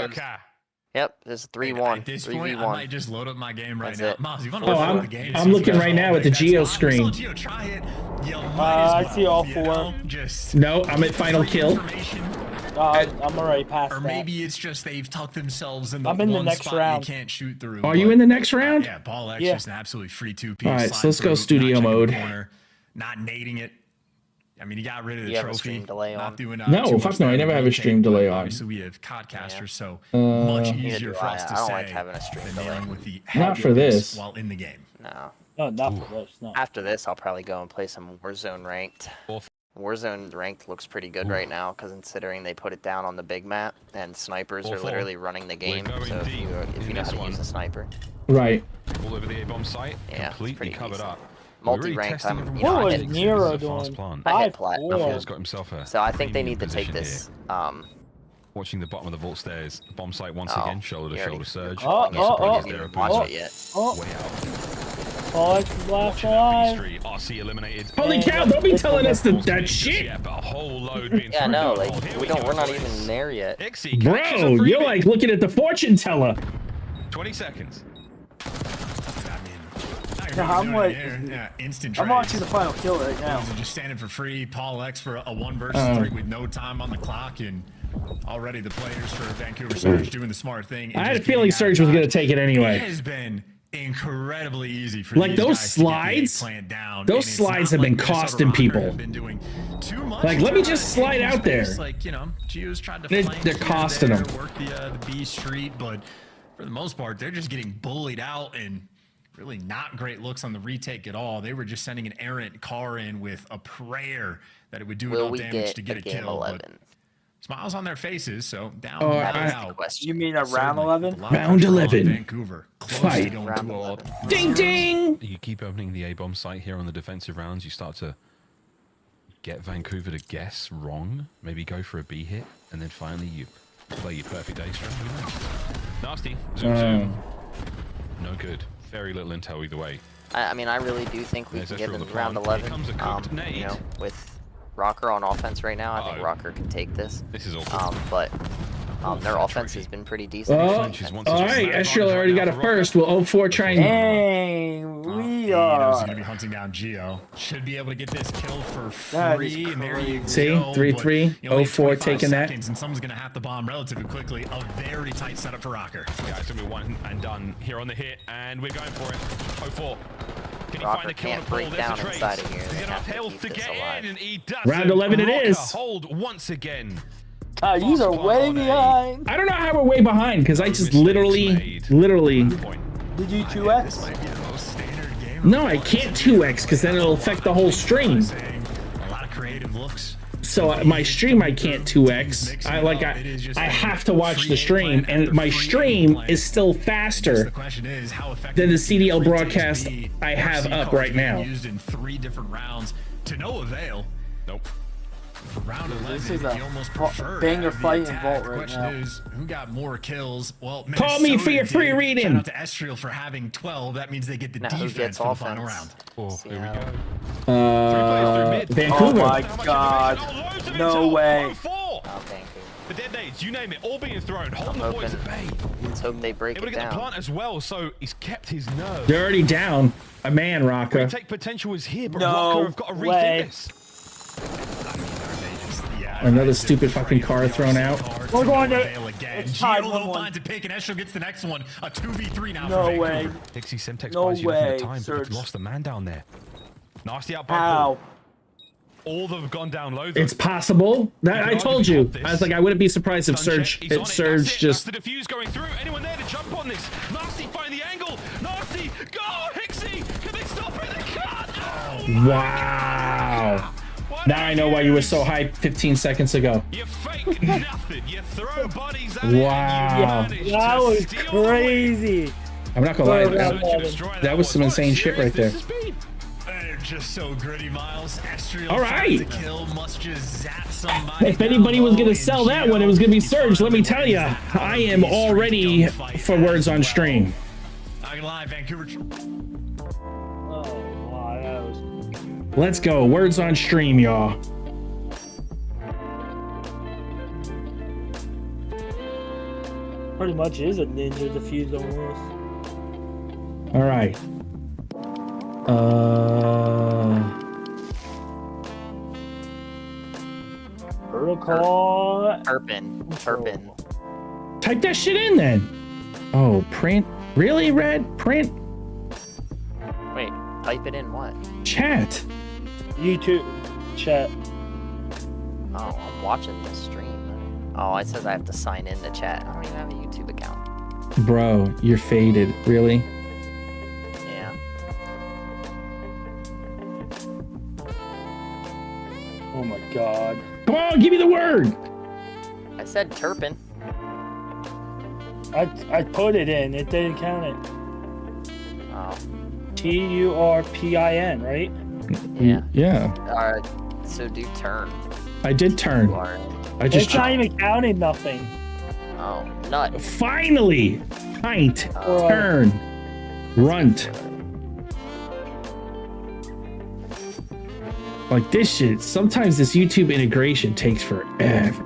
[SPEAKER 6] times.
[SPEAKER 4] Okay.
[SPEAKER 6] Yep, there's
[SPEAKER 1] At
[SPEAKER 6] 3-1.
[SPEAKER 1] this point, I might just load up my game right
[SPEAKER 6] That's
[SPEAKER 1] now.
[SPEAKER 6] it.
[SPEAKER 1] Miles, you want
[SPEAKER 2] Oh,
[SPEAKER 1] to
[SPEAKER 2] I'm,
[SPEAKER 1] the game?
[SPEAKER 2] I'm looking right now at the Geo screen.
[SPEAKER 1] Geo, try it. You might as
[SPEAKER 3] I
[SPEAKER 1] well,
[SPEAKER 3] see all
[SPEAKER 1] you
[SPEAKER 3] 4.
[SPEAKER 1] know, just
[SPEAKER 2] No, I'm at final
[SPEAKER 1] free
[SPEAKER 2] kill.
[SPEAKER 1] information.
[SPEAKER 3] I'm already past
[SPEAKER 1] Or
[SPEAKER 3] that.
[SPEAKER 1] maybe it's just they've tucked themselves in the
[SPEAKER 3] I'm in the
[SPEAKER 1] one
[SPEAKER 3] next
[SPEAKER 1] spot
[SPEAKER 3] round.
[SPEAKER 1] you can't shoot through.
[SPEAKER 2] Are you in the next round?
[SPEAKER 1] Yeah, Ball X
[SPEAKER 3] Yeah.
[SPEAKER 1] just an absolutely free 2-piece.
[SPEAKER 2] All right, so
[SPEAKER 1] sliding
[SPEAKER 2] let's go
[SPEAKER 1] through,
[SPEAKER 2] studio
[SPEAKER 1] not checking the
[SPEAKER 2] mode.
[SPEAKER 1] corner, not nading it. I mean, he got rid of the
[SPEAKER 6] You have a
[SPEAKER 1] trophy.
[SPEAKER 6] stream delay
[SPEAKER 1] Not
[SPEAKER 6] on?
[SPEAKER 1] doing
[SPEAKER 2] No,
[SPEAKER 1] too
[SPEAKER 2] fuck
[SPEAKER 1] much
[SPEAKER 2] no, I
[SPEAKER 1] there
[SPEAKER 2] never
[SPEAKER 1] in
[SPEAKER 2] have
[SPEAKER 1] the
[SPEAKER 2] a stream
[SPEAKER 1] retake,
[SPEAKER 2] delay
[SPEAKER 1] but
[SPEAKER 2] on.
[SPEAKER 1] Obviously, we have codcasters,
[SPEAKER 6] Yeah.
[SPEAKER 1] so much
[SPEAKER 6] Neither
[SPEAKER 1] easier
[SPEAKER 6] do
[SPEAKER 1] for us
[SPEAKER 6] I.
[SPEAKER 1] to
[SPEAKER 6] I don't
[SPEAKER 1] say
[SPEAKER 6] like having a stream
[SPEAKER 1] than
[SPEAKER 6] delay.
[SPEAKER 1] dealing with the
[SPEAKER 2] Not for
[SPEAKER 1] heaviness
[SPEAKER 2] this.
[SPEAKER 1] while in the game.
[SPEAKER 6] No.
[SPEAKER 3] No, not for this. No.
[SPEAKER 6] After this, I'll probably go and play some Warzone ranked. Warzone ranked looks pretty good right now, considering they put it down on the big map, and snipers are literally running the game.
[SPEAKER 4] going
[SPEAKER 6] So if
[SPEAKER 4] deep
[SPEAKER 6] you know how to use a sniper,
[SPEAKER 2] Right.
[SPEAKER 4] All over the A-bomb site,
[SPEAKER 6] Yeah, it's
[SPEAKER 4] completely
[SPEAKER 6] pretty
[SPEAKER 4] covered
[SPEAKER 6] decent.
[SPEAKER 4] up.
[SPEAKER 6] Multi-ranked,
[SPEAKER 4] Testing
[SPEAKER 6] I'm,
[SPEAKER 4] everyone.
[SPEAKER 6] you know, I
[SPEAKER 3] What
[SPEAKER 6] hit,
[SPEAKER 3] was
[SPEAKER 4] This is
[SPEAKER 3] Nero
[SPEAKER 4] a fast
[SPEAKER 3] doing?
[SPEAKER 4] plant.
[SPEAKER 6] I hit
[SPEAKER 3] 5-4.
[SPEAKER 6] platinum.
[SPEAKER 4] Nuffle's got himself a
[SPEAKER 6] So I think they
[SPEAKER 4] premium
[SPEAKER 6] need to take
[SPEAKER 4] position
[SPEAKER 6] this.
[SPEAKER 4] here. Watching the bottom of the vault stairs, bomb site once
[SPEAKER 6] Oh,
[SPEAKER 4] again, shoulder to
[SPEAKER 6] you already-
[SPEAKER 4] shoulder surge.
[SPEAKER 3] Oh,
[SPEAKER 4] No surprise
[SPEAKER 6] I
[SPEAKER 4] there,
[SPEAKER 6] didn't
[SPEAKER 4] Abuza.
[SPEAKER 6] watch it yet.
[SPEAKER 3] Oh,
[SPEAKER 4] Way out.
[SPEAKER 3] Ball X is last
[SPEAKER 4] Watching that
[SPEAKER 3] alive.
[SPEAKER 4] B-Street, RC eliminated.
[SPEAKER 2] Holy
[SPEAKER 3] Yeah,
[SPEAKER 2] cow, don't be
[SPEAKER 3] it's
[SPEAKER 2] telling us
[SPEAKER 4] Almost
[SPEAKER 2] that
[SPEAKER 4] just
[SPEAKER 2] shit.
[SPEAKER 4] yet, but a whole load being
[SPEAKER 6] Yeah,
[SPEAKER 4] thrown
[SPEAKER 6] no,
[SPEAKER 4] down.
[SPEAKER 6] like
[SPEAKER 4] Oh, here
[SPEAKER 6] we don't.
[SPEAKER 4] go,
[SPEAKER 6] We're not
[SPEAKER 4] boys.
[SPEAKER 6] even there yet.
[SPEAKER 4] Ixie catches a
[SPEAKER 2] Bro, you're
[SPEAKER 4] freebie.
[SPEAKER 2] like looking at the fortune teller.
[SPEAKER 4] 20 seconds.
[SPEAKER 1] I mean,
[SPEAKER 3] Yeah, I'm like-
[SPEAKER 1] instant
[SPEAKER 3] I'm
[SPEAKER 1] trades.
[SPEAKER 3] watching the final kill right now.
[SPEAKER 1] Those are just standing for free. Paul X for a 1 versus
[SPEAKER 2] Oh.
[SPEAKER 1] 3 with no time on the clock, and already the players for Vancouver Surge doing the smart thing. and
[SPEAKER 2] I had a
[SPEAKER 1] just
[SPEAKER 2] feeling
[SPEAKER 1] getting
[SPEAKER 2] Surge was
[SPEAKER 1] out of
[SPEAKER 2] going to take it
[SPEAKER 1] It
[SPEAKER 2] anyway.
[SPEAKER 1] has been incredibly easy for
[SPEAKER 2] Like,
[SPEAKER 1] these
[SPEAKER 2] those
[SPEAKER 1] guys to get the
[SPEAKER 2] slides-
[SPEAKER 1] plant down,
[SPEAKER 2] those
[SPEAKER 1] and it's
[SPEAKER 2] slides
[SPEAKER 1] not
[SPEAKER 2] have been
[SPEAKER 1] like Minnesota
[SPEAKER 2] costing
[SPEAKER 1] Rocker
[SPEAKER 2] people.
[SPEAKER 1] have been doing too much
[SPEAKER 2] Like, let me
[SPEAKER 1] to
[SPEAKER 2] just
[SPEAKER 1] take
[SPEAKER 2] slide
[SPEAKER 1] in
[SPEAKER 2] out there.
[SPEAKER 1] space. Like, you know, Gio's tried to
[SPEAKER 2] They're
[SPEAKER 1] flank here and
[SPEAKER 2] costing
[SPEAKER 1] there,
[SPEAKER 2] them.
[SPEAKER 1] work the B street, but for the most part, they're just getting bullied out and really not great looks on the retake at all. They were just sending an errant car in with a prayer that it would do
[SPEAKER 6] Will
[SPEAKER 1] enough
[SPEAKER 6] we
[SPEAKER 1] damage
[SPEAKER 6] get
[SPEAKER 1] to get
[SPEAKER 6] a
[SPEAKER 1] a
[SPEAKER 6] game
[SPEAKER 1] kill.
[SPEAKER 6] 11?
[SPEAKER 1] But smiles on their faces, so down,
[SPEAKER 2] Oh,
[SPEAKER 1] not
[SPEAKER 2] I-
[SPEAKER 6] That's the
[SPEAKER 1] out.
[SPEAKER 6] question.
[SPEAKER 3] You mean a round
[SPEAKER 1] Certainly,
[SPEAKER 3] 11?
[SPEAKER 1] a lot of
[SPEAKER 2] Round
[SPEAKER 1] pressure on
[SPEAKER 2] 11.
[SPEAKER 1] Vancouver. Close
[SPEAKER 2] Fight.
[SPEAKER 1] to going
[SPEAKER 6] Round
[SPEAKER 1] 2-0 up.
[SPEAKER 6] 11.
[SPEAKER 2] Ding ding.
[SPEAKER 4] You keep opening the A-bomb site here on the defensive rounds, you start to get Vancouver to guess wrong, maybe go for a B hit, and then finally you play your perfect ace round. Who knows? Nasty. Zoom zoom. No good. Very little intel either way.
[SPEAKER 6] I mean, I really do think we
[SPEAKER 4] There's
[SPEAKER 6] can
[SPEAKER 4] Ezra
[SPEAKER 6] get
[SPEAKER 4] on
[SPEAKER 6] in
[SPEAKER 4] the
[SPEAKER 6] round
[SPEAKER 4] plant.
[SPEAKER 6] 11.
[SPEAKER 4] Here comes a cooked
[SPEAKER 6] You
[SPEAKER 4] nade.
[SPEAKER 6] know, with Rocker on offense right now, I think
[SPEAKER 4] Uh-oh.
[SPEAKER 6] Rocker can take this.
[SPEAKER 4] This is awful.
[SPEAKER 6] But their offense has been pretty decent.
[SPEAKER 2] Oh,
[SPEAKER 4] Flinches once
[SPEAKER 2] all
[SPEAKER 4] again.
[SPEAKER 2] right.
[SPEAKER 4] Advantage
[SPEAKER 2] Estrel already got a
[SPEAKER 4] right now for
[SPEAKER 2] first. Will 0-4 try and...
[SPEAKER 3] Dang, we
[SPEAKER 1] Gio's
[SPEAKER 3] are.
[SPEAKER 1] gonna be hunting down Gio. Should be able to get this kill for
[SPEAKER 3] That is
[SPEAKER 1] free. And there you
[SPEAKER 2] See?
[SPEAKER 1] go.
[SPEAKER 2] 3-3,
[SPEAKER 1] But you only have
[SPEAKER 2] 0-4
[SPEAKER 1] 25
[SPEAKER 2] taking that.
[SPEAKER 1] seconds, and someone's gonna have to bomb relatively quickly. A very tight setup for Rocker.
[SPEAKER 4] Yeah, it's gonna be one and done here on the hit, and we're going for it. 0-4. Can he
[SPEAKER 6] Rocker
[SPEAKER 4] find the kill
[SPEAKER 6] can't
[SPEAKER 4] to pull?
[SPEAKER 6] break
[SPEAKER 4] There's
[SPEAKER 6] down
[SPEAKER 4] the trades.
[SPEAKER 6] inside of here.
[SPEAKER 4] He's
[SPEAKER 6] They
[SPEAKER 4] got enough
[SPEAKER 6] have to
[SPEAKER 4] health
[SPEAKER 6] keep
[SPEAKER 4] to
[SPEAKER 6] this
[SPEAKER 4] get
[SPEAKER 6] alive.
[SPEAKER 4] in, and he does.
[SPEAKER 2] Round 11 it
[SPEAKER 4] Rocker
[SPEAKER 2] is.
[SPEAKER 4] hold once again.
[SPEAKER 3] You are
[SPEAKER 4] Fast
[SPEAKER 3] way
[SPEAKER 4] one, eh?
[SPEAKER 3] behind.
[SPEAKER 2] I don't know how we're way behind because I just
[SPEAKER 4] mistakes
[SPEAKER 2] literally
[SPEAKER 4] made. Point.
[SPEAKER 3] Did you
[SPEAKER 1] This
[SPEAKER 3] 2x?
[SPEAKER 1] might be the most standard game.
[SPEAKER 2] No, I can't 2x because then it'll affect the whole stream.
[SPEAKER 1] Saying a lot of creative looks.
[SPEAKER 2] So my stream I can't 2x. I have to watch the stream, and my stream is still
[SPEAKER 1] The
[SPEAKER 2] faster
[SPEAKER 1] question is how effective
[SPEAKER 2] than the
[SPEAKER 1] is
[SPEAKER 2] CDL
[SPEAKER 1] free
[SPEAKER 2] broadcast
[SPEAKER 1] takes be?
[SPEAKER 2] I have
[SPEAKER 1] RC
[SPEAKER 2] up
[SPEAKER 1] cards
[SPEAKER 2] right
[SPEAKER 1] being
[SPEAKER 2] now.
[SPEAKER 1] Used in 3 different rounds to no avail.
[SPEAKER 4] Nope.
[SPEAKER 1] For round 11,
[SPEAKER 3] This is a
[SPEAKER 1] you almost prefer to
[SPEAKER 3] banger
[SPEAKER 1] have the
[SPEAKER 3] fight in
[SPEAKER 1] attack.
[SPEAKER 3] Vault
[SPEAKER 1] The
[SPEAKER 3] right
[SPEAKER 1] question
[SPEAKER 3] now.
[SPEAKER 1] is, who got more kills? Well,
[SPEAKER 2] Call me for
[SPEAKER 1] Minnesota
[SPEAKER 2] your free
[SPEAKER 1] did.
[SPEAKER 2] reading.
[SPEAKER 1] Shout out to Estriel for having 12. That means they get the
[SPEAKER 6] Now who
[SPEAKER 1] defense
[SPEAKER 6] gets
[SPEAKER 1] for the final
[SPEAKER 6] offense?
[SPEAKER 1] round.
[SPEAKER 4] Oh, here we
[SPEAKER 6] Seattle.
[SPEAKER 4] go.
[SPEAKER 3] Oh
[SPEAKER 2] Vancouver.
[SPEAKER 3] my god. No way.
[SPEAKER 6] Oh, Vancouver.
[SPEAKER 4] The dead nades, you name it, all being thrown. Holding
[SPEAKER 6] I'm
[SPEAKER 4] the boys at
[SPEAKER 6] hoping-
[SPEAKER 4] bay.
[SPEAKER 6] Let's hope they break
[SPEAKER 4] Able to
[SPEAKER 6] it
[SPEAKER 4] get the
[SPEAKER 6] down.
[SPEAKER 4] plant as well, so he's kept his nerve.
[SPEAKER 2] They're already down. A man, Rocka.
[SPEAKER 4] Retake potential is here, but
[SPEAKER 3] No
[SPEAKER 4] Rocker have got to
[SPEAKER 3] way.
[SPEAKER 4] rethink this.
[SPEAKER 2] Another stupid fucking car thrown out.
[SPEAKER 3] We're going to-
[SPEAKER 1] Again.
[SPEAKER 3] it's tied
[SPEAKER 1] Gio, though,
[SPEAKER 3] 1-1.
[SPEAKER 1] finds a pick, and Estriel gets the next one. A 2v3 now
[SPEAKER 3] No
[SPEAKER 1] for
[SPEAKER 3] way.
[SPEAKER 1] Vancouver.
[SPEAKER 4] Dixie Semtex
[SPEAKER 3] No
[SPEAKER 4] buys you nothing
[SPEAKER 3] way,
[SPEAKER 4] but time, but
[SPEAKER 3] Surge.
[SPEAKER 4] they've lost the man down there. Nasty out by
[SPEAKER 3] Ow.
[SPEAKER 4] Paul. All that have gone down low. though.
[SPEAKER 2] It's possible. That I told you. I was like, I wouldn't be surprised if
[SPEAKER 4] Stun check,
[SPEAKER 2] Surge,
[SPEAKER 4] he's on it,
[SPEAKER 2] Surge
[SPEAKER 4] that's it,
[SPEAKER 2] just.
[SPEAKER 4] That's the defuse going through. Anyone there to jump on this? Nasty find the angle. Nasty, go, Hixie. Can they stop it? They can't. Oh,
[SPEAKER 2] Wow.
[SPEAKER 4] what
[SPEAKER 2] Now I know why you were so
[SPEAKER 4] high.
[SPEAKER 2] hyped 15 seconds ago.
[SPEAKER 4] You fake nothing. You throw bodies at
[SPEAKER 2] Wow.
[SPEAKER 4] it. And you manage
[SPEAKER 3] That
[SPEAKER 4] to
[SPEAKER 3] was
[SPEAKER 4] steal the win.
[SPEAKER 3] crazy.
[SPEAKER 2] I'm not gonna lie.
[SPEAKER 3] Well,
[SPEAKER 2] That,
[SPEAKER 3] well,
[SPEAKER 4] Destroy
[SPEAKER 2] that was some
[SPEAKER 4] What a
[SPEAKER 2] insane shit
[SPEAKER 4] series
[SPEAKER 2] right there.
[SPEAKER 4] this has been.
[SPEAKER 1] They're just so gritty, Miles. Estriel
[SPEAKER 2] All right.
[SPEAKER 1] finds a kill, must just zap somebody.
[SPEAKER 2] If anybody was gonna
[SPEAKER 1] down low,
[SPEAKER 2] sell
[SPEAKER 1] and
[SPEAKER 2] that one, it was gonna be
[SPEAKER 1] he
[SPEAKER 2] Surge. Let me
[SPEAKER 1] finally
[SPEAKER 2] tell
[SPEAKER 1] wins
[SPEAKER 2] ya,
[SPEAKER 1] that
[SPEAKER 2] I am
[SPEAKER 1] out-of-the-street
[SPEAKER 2] already
[SPEAKER 1] gunfight
[SPEAKER 2] for
[SPEAKER 1] as
[SPEAKER 2] words on
[SPEAKER 1] well.
[SPEAKER 2] stream.
[SPEAKER 1] Not gonna lie, Vancouver.
[SPEAKER 3] Oh wow, that was.
[SPEAKER 2] Let's go. Words on stream, y'all.
[SPEAKER 3] Pretty much is a ninja defuse almost.
[SPEAKER 2] All right.
[SPEAKER 3] Protocol.
[SPEAKER 6] Turpin.
[SPEAKER 2] Type that shit in then. Oh, print. Really, Red? Print?
[SPEAKER 6] Wait, type it in what?
[SPEAKER 2] Chat.
[SPEAKER 3] YouTube chat.
[SPEAKER 6] Oh, I'm watching the stream. Oh, it says I have to sign in to chat. I don't even have a YouTube account.
[SPEAKER 2] Bro, you're faded. Really?
[SPEAKER 6] Yeah.
[SPEAKER 3] Oh my god.
[SPEAKER 2] Come on, give me the word.
[SPEAKER 6] I said Turpin.
[SPEAKER 3] I put it in. It didn't count it.
[SPEAKER 6] Oh,
[SPEAKER 3] Turpin, right?
[SPEAKER 6] yeah.
[SPEAKER 2] Yeah.
[SPEAKER 6] Alright, so do turn.
[SPEAKER 2] I did turn. I just
[SPEAKER 3] It's not even counting nothing.
[SPEAKER 6] Oh, nut.
[SPEAKER 2] finally pint turn runt. Like this shit. Sometimes this YouTube integration takes forever.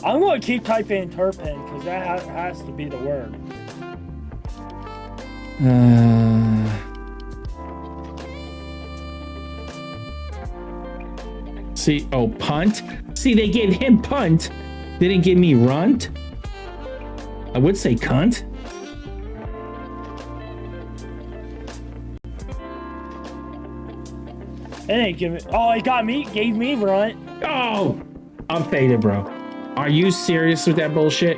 [SPEAKER 3] I'm gonna keep typing in Turpin because that has to be the word.
[SPEAKER 2] See, oh, punt. See, they gave him punt. They didn't give me runt. I would say cunt.
[SPEAKER 3] It ain't giving. Oh, it got me. Gave me runt.
[SPEAKER 2] Oh, I'm faded, bro. Are you serious with that bullshit?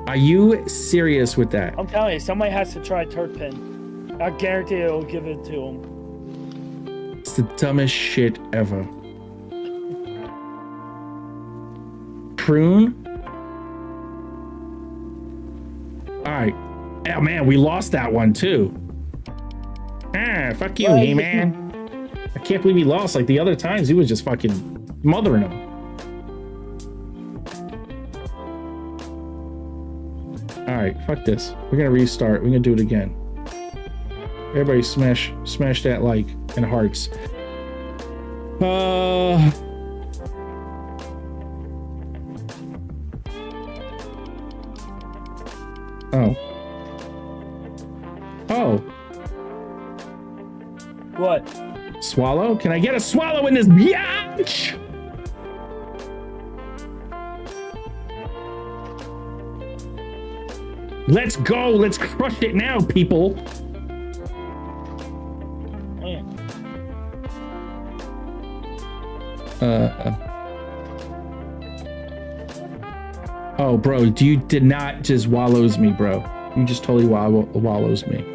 [SPEAKER 2] Are you serious with that?
[SPEAKER 3] I'm telling you, somebody has to try Turpin. I guarantee it will give it to him.
[SPEAKER 2] It's the dumbest shit ever. Prune? Alright. Oh man, we lost that one too. Ah, fuck you, He-Man. I can't believe he lost. Like the other times, he was just fucking mothering him. Alright, fuck this. We're gonna restart. We're gonna do it again. Everybody smash that like and hearts. Oh. Oh.
[SPEAKER 3] What?
[SPEAKER 2] Swallow? Can I get a swallow in this biatch? Let's go. Let's crush it now, people. Oh, bro, you did not just wallows me, bro. You just totally wallows me.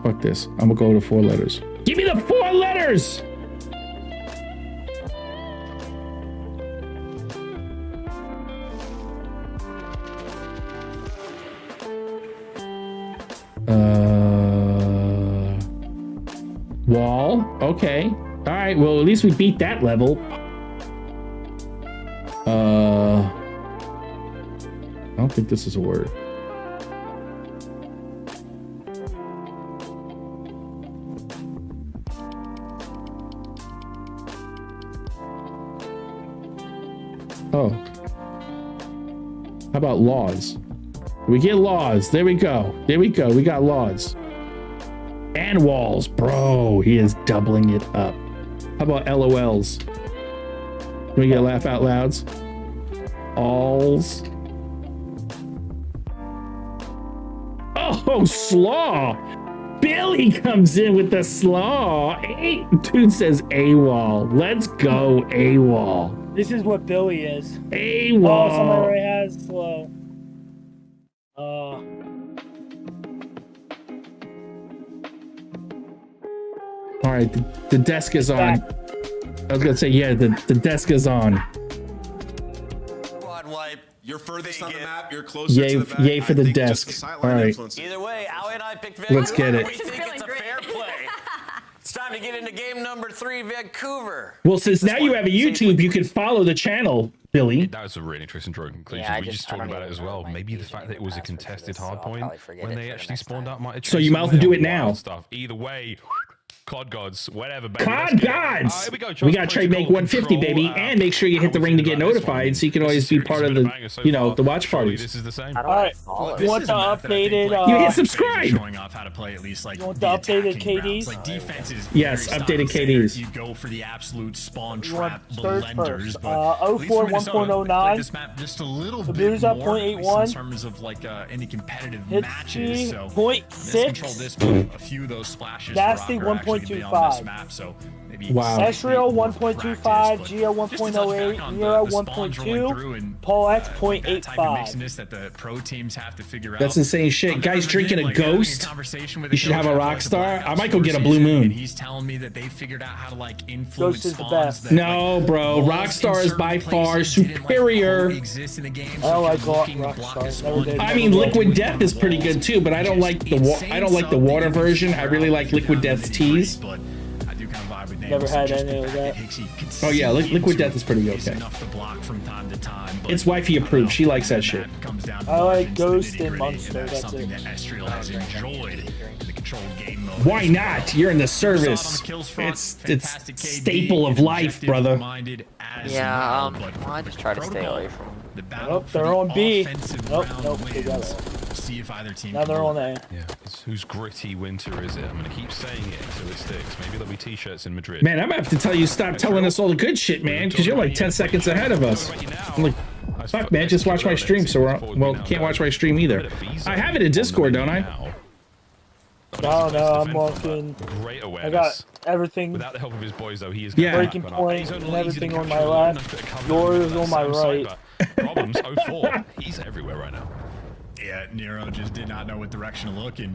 [SPEAKER 2] Fuck this. I'm gonna go to 4 letters. Give me the 4 letters! Wall. Okay. All right. Well, at least we beat that level. I don't think this is a word. Oh. How about laws? We get laws. There we go. There we go. We got laws. And walls. Bro, he is doubling it up. How about LOLs? Can we get laugh out louds? Alls. Oh, slaw. Billy comes in with the slaw. Dude says AWOL. Let's go AWOL.
[SPEAKER 3] This is what Billy is.
[SPEAKER 2] AWOL.
[SPEAKER 3] Oh, somebody already has slow.
[SPEAKER 2] All right, the desk is on. I was gonna say, yeah, the desk is on.
[SPEAKER 5] Quad wipe.
[SPEAKER 7] You're furthest on the map. You're closer to the back.
[SPEAKER 2] Yay for the
[SPEAKER 7] I think
[SPEAKER 2] desk.
[SPEAKER 7] just the
[SPEAKER 2] All
[SPEAKER 7] sideline
[SPEAKER 2] right.
[SPEAKER 7] influence.
[SPEAKER 5] Either way, Ali and I picked Vancouver.
[SPEAKER 2] Let's get it.
[SPEAKER 5] We think it's a fair play. It's time to get into game number 3, Vancouver.
[SPEAKER 2] Well, since now you have a YouTube, you can follow the channel, Billy.
[SPEAKER 4] That was a really interesting drawing conclusion.
[SPEAKER 6] Yeah,
[SPEAKER 4] we just talked about it as well. Maybe the fact that it was a contested hard point when they actually spawned out might have
[SPEAKER 2] So you might as well do it now.
[SPEAKER 4] Stuff. Either way, COD gods, whatever, baby.
[SPEAKER 2] COD gods! We gotta try to make 150, baby, and make sure you hit the ring to get notified, so you can always be part of the, you know, the watch parties.
[SPEAKER 4] This is the same.
[SPEAKER 3] All right, you want the updated?
[SPEAKER 2] You hit subscribe.
[SPEAKER 1] Showing off how to play at least like
[SPEAKER 3] You want the updated KDs?
[SPEAKER 1] Like defenses.
[SPEAKER 2] Yes, updated KDs.
[SPEAKER 1] You go for the absolute spawn
[SPEAKER 3] You want
[SPEAKER 1] trap
[SPEAKER 3] third
[SPEAKER 1] blenders,
[SPEAKER 3] first.
[SPEAKER 1] but
[SPEAKER 3] 04 1.09.
[SPEAKER 1] this map just a little bit
[SPEAKER 3] Booza
[SPEAKER 1] more at least
[SPEAKER 3] 0.81.
[SPEAKER 1] in terms of like any competitive
[SPEAKER 3] Hit
[SPEAKER 1] matches. So
[SPEAKER 3] control
[SPEAKER 1] this, a few of those splashes.
[SPEAKER 3] Nasty
[SPEAKER 1] for Rocker actually be on this
[SPEAKER 3] 1.25.
[SPEAKER 1] map, so maybe
[SPEAKER 2] Wow.
[SPEAKER 3] Esriel
[SPEAKER 1] practice,
[SPEAKER 3] 1.25,
[SPEAKER 1] but
[SPEAKER 3] Geo
[SPEAKER 1] just to touch
[SPEAKER 3] 1.08,
[SPEAKER 1] back on
[SPEAKER 3] Nero
[SPEAKER 1] the spawns rolling
[SPEAKER 3] 1.2,
[SPEAKER 1] through and,
[SPEAKER 3] Paul X
[SPEAKER 1] that type of
[SPEAKER 3] 0.85.
[SPEAKER 1] mixiness that the pro teams have to figure out.
[SPEAKER 2] That's insane shit.
[SPEAKER 1] I've
[SPEAKER 2] Guys
[SPEAKER 1] never
[SPEAKER 2] drinking
[SPEAKER 1] been,
[SPEAKER 2] a
[SPEAKER 1] like, having
[SPEAKER 2] Ghost?
[SPEAKER 1] conversation with
[SPEAKER 2] You should have a
[SPEAKER 1] coach after, like,
[SPEAKER 2] Rockstar.
[SPEAKER 1] the Black
[SPEAKER 2] I
[SPEAKER 1] Ops
[SPEAKER 2] might go
[SPEAKER 1] 4
[SPEAKER 2] get a Blue
[SPEAKER 1] season,
[SPEAKER 2] Moon.
[SPEAKER 1] and he's telling me that they figured out how to like influence
[SPEAKER 3] Ghost is the
[SPEAKER 1] spawns
[SPEAKER 3] best.
[SPEAKER 1] that,
[SPEAKER 2] No,
[SPEAKER 1] like,
[SPEAKER 2] bro.
[SPEAKER 1] walls in
[SPEAKER 2] Rockstar is by
[SPEAKER 1] certain
[SPEAKER 2] far
[SPEAKER 1] places didn't, like,
[SPEAKER 2] superior.
[SPEAKER 1] coexist in the game,
[SPEAKER 3] I
[SPEAKER 1] so
[SPEAKER 3] don't
[SPEAKER 1] if
[SPEAKER 3] like
[SPEAKER 1] you're looking to block a
[SPEAKER 3] Rockstar.
[SPEAKER 1] spawn,
[SPEAKER 3] Never did.
[SPEAKER 2] I mean, Liquid Death is pretty good too, but I don't like the water version. I really like Liquid Death's teas.
[SPEAKER 1] But I do kind of vibe with
[SPEAKER 3] Never
[SPEAKER 1] Nails,
[SPEAKER 3] had
[SPEAKER 1] just the
[SPEAKER 3] any of
[SPEAKER 1] fact
[SPEAKER 3] that.
[SPEAKER 1] Hixie
[SPEAKER 2] Oh, yeah, Liquid
[SPEAKER 1] consistently
[SPEAKER 2] Death is pretty
[SPEAKER 1] is
[SPEAKER 2] okay.
[SPEAKER 1] enough to block from time to time, but
[SPEAKER 2] It's wifey
[SPEAKER 1] I don't
[SPEAKER 2] approved.
[SPEAKER 1] know.
[SPEAKER 2] She likes that shit.
[SPEAKER 1] Comes down to
[SPEAKER 3] I like
[SPEAKER 1] margins, the
[SPEAKER 3] Ghost and
[SPEAKER 1] nitty-gritty,
[SPEAKER 3] Monster,
[SPEAKER 1] that's
[SPEAKER 3] that's
[SPEAKER 1] something
[SPEAKER 3] it.
[SPEAKER 1] that Estriel has enjoyed in the controlled game mode.
[SPEAKER 2] Why
[SPEAKER 1] as
[SPEAKER 2] not?
[SPEAKER 1] well.
[SPEAKER 2] You're in the
[SPEAKER 1] We saw it on
[SPEAKER 2] service.
[SPEAKER 1] the kills front,
[SPEAKER 2] It's
[SPEAKER 1] fantastic KD,
[SPEAKER 2] staple of life, brother.
[SPEAKER 1] objective-minded as
[SPEAKER 6] Yeah,
[SPEAKER 1] well, but
[SPEAKER 6] well, I just try to stay
[SPEAKER 1] protocol,
[SPEAKER 6] away from them.
[SPEAKER 1] the battle
[SPEAKER 3] Nope,
[SPEAKER 1] for
[SPEAKER 3] they're
[SPEAKER 1] the
[SPEAKER 3] on B.
[SPEAKER 1] offensive
[SPEAKER 3] Nope,
[SPEAKER 1] round
[SPEAKER 3] nope, they got
[SPEAKER 1] wins.
[SPEAKER 3] it.
[SPEAKER 1] We'll see if either team
[SPEAKER 3] Now
[SPEAKER 1] can
[SPEAKER 3] they're
[SPEAKER 1] do
[SPEAKER 3] on
[SPEAKER 1] it.
[SPEAKER 3] A.
[SPEAKER 4] Yeah, it's whose gritty winter is it? I'm gonna keep saying it until it sticks. Maybe there'll be t-shirts in Madrid.
[SPEAKER 2] Man, I'm gonna have to tell you stop telling us all the good shit, man, because you're like 10 seconds ahead of us. I'm like, fuck, man, just watch my stream. So well, can't watch my stream either. I have it in Discord, don't I?
[SPEAKER 3] No, I'm walking.
[SPEAKER 4] Great
[SPEAKER 3] I
[SPEAKER 4] awareness.
[SPEAKER 3] got everything.
[SPEAKER 4] Without the help of his boys, though, he is
[SPEAKER 2] Yeah.
[SPEAKER 3] Breaking point and everything on my left. Yours on my right.
[SPEAKER 4] Problems 04. He's everywhere right now.
[SPEAKER 1] Yeah, Nero just did not know what direction to look, and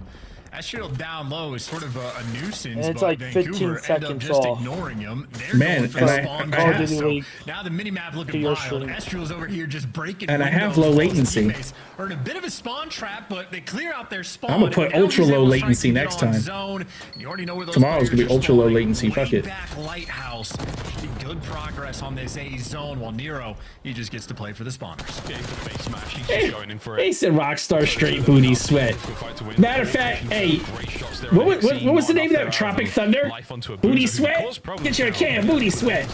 [SPEAKER 1] Estriel down low is sort of a nuisance.
[SPEAKER 3] And it's
[SPEAKER 1] but
[SPEAKER 3] like
[SPEAKER 1] Vancouver
[SPEAKER 3] 15
[SPEAKER 1] end up
[SPEAKER 3] seconds
[SPEAKER 1] just
[SPEAKER 3] off.
[SPEAKER 1] ignoring him. They're
[SPEAKER 2] Man,
[SPEAKER 1] going for
[SPEAKER 2] and
[SPEAKER 1] the
[SPEAKER 2] I-
[SPEAKER 1] spawn
[SPEAKER 2] I
[SPEAKER 1] grab,
[SPEAKER 2] have-
[SPEAKER 1] so now the minimap looking
[SPEAKER 3] your
[SPEAKER 1] wild.
[SPEAKER 3] stream.
[SPEAKER 1] Estriel's over here just breaking
[SPEAKER 2] And I have
[SPEAKER 1] windows.
[SPEAKER 2] low
[SPEAKER 1] Both
[SPEAKER 2] latency.
[SPEAKER 1] teammates are in a bit of a spawn trap, but they clear out their spawn.
[SPEAKER 2] I'm gonna put
[SPEAKER 1] and
[SPEAKER 2] ultra
[SPEAKER 1] LG's
[SPEAKER 2] low
[SPEAKER 1] able to try
[SPEAKER 2] latency
[SPEAKER 1] to get
[SPEAKER 2] next
[SPEAKER 1] on
[SPEAKER 2] time.
[SPEAKER 1] zone. You already know where those
[SPEAKER 2] Tomorrow's gonna be
[SPEAKER 1] players are
[SPEAKER 2] ultra low
[SPEAKER 1] spawning.
[SPEAKER 2] latency, fuck
[SPEAKER 1] Way
[SPEAKER 2] it.
[SPEAKER 1] back Lighthouse. Good progress on this A zone, while Nero, he just gets to play for the spawners.
[SPEAKER 4] Yeah, he's a face smash. He's
[SPEAKER 2] Hey,
[SPEAKER 4] just going in for
[SPEAKER 2] He
[SPEAKER 4] it.
[SPEAKER 2] said Rockstar straight booty sweat. Matter of fact, hey, what was the name of that? Tropic Thunder? Booty sweat? Get your can, booty sweat.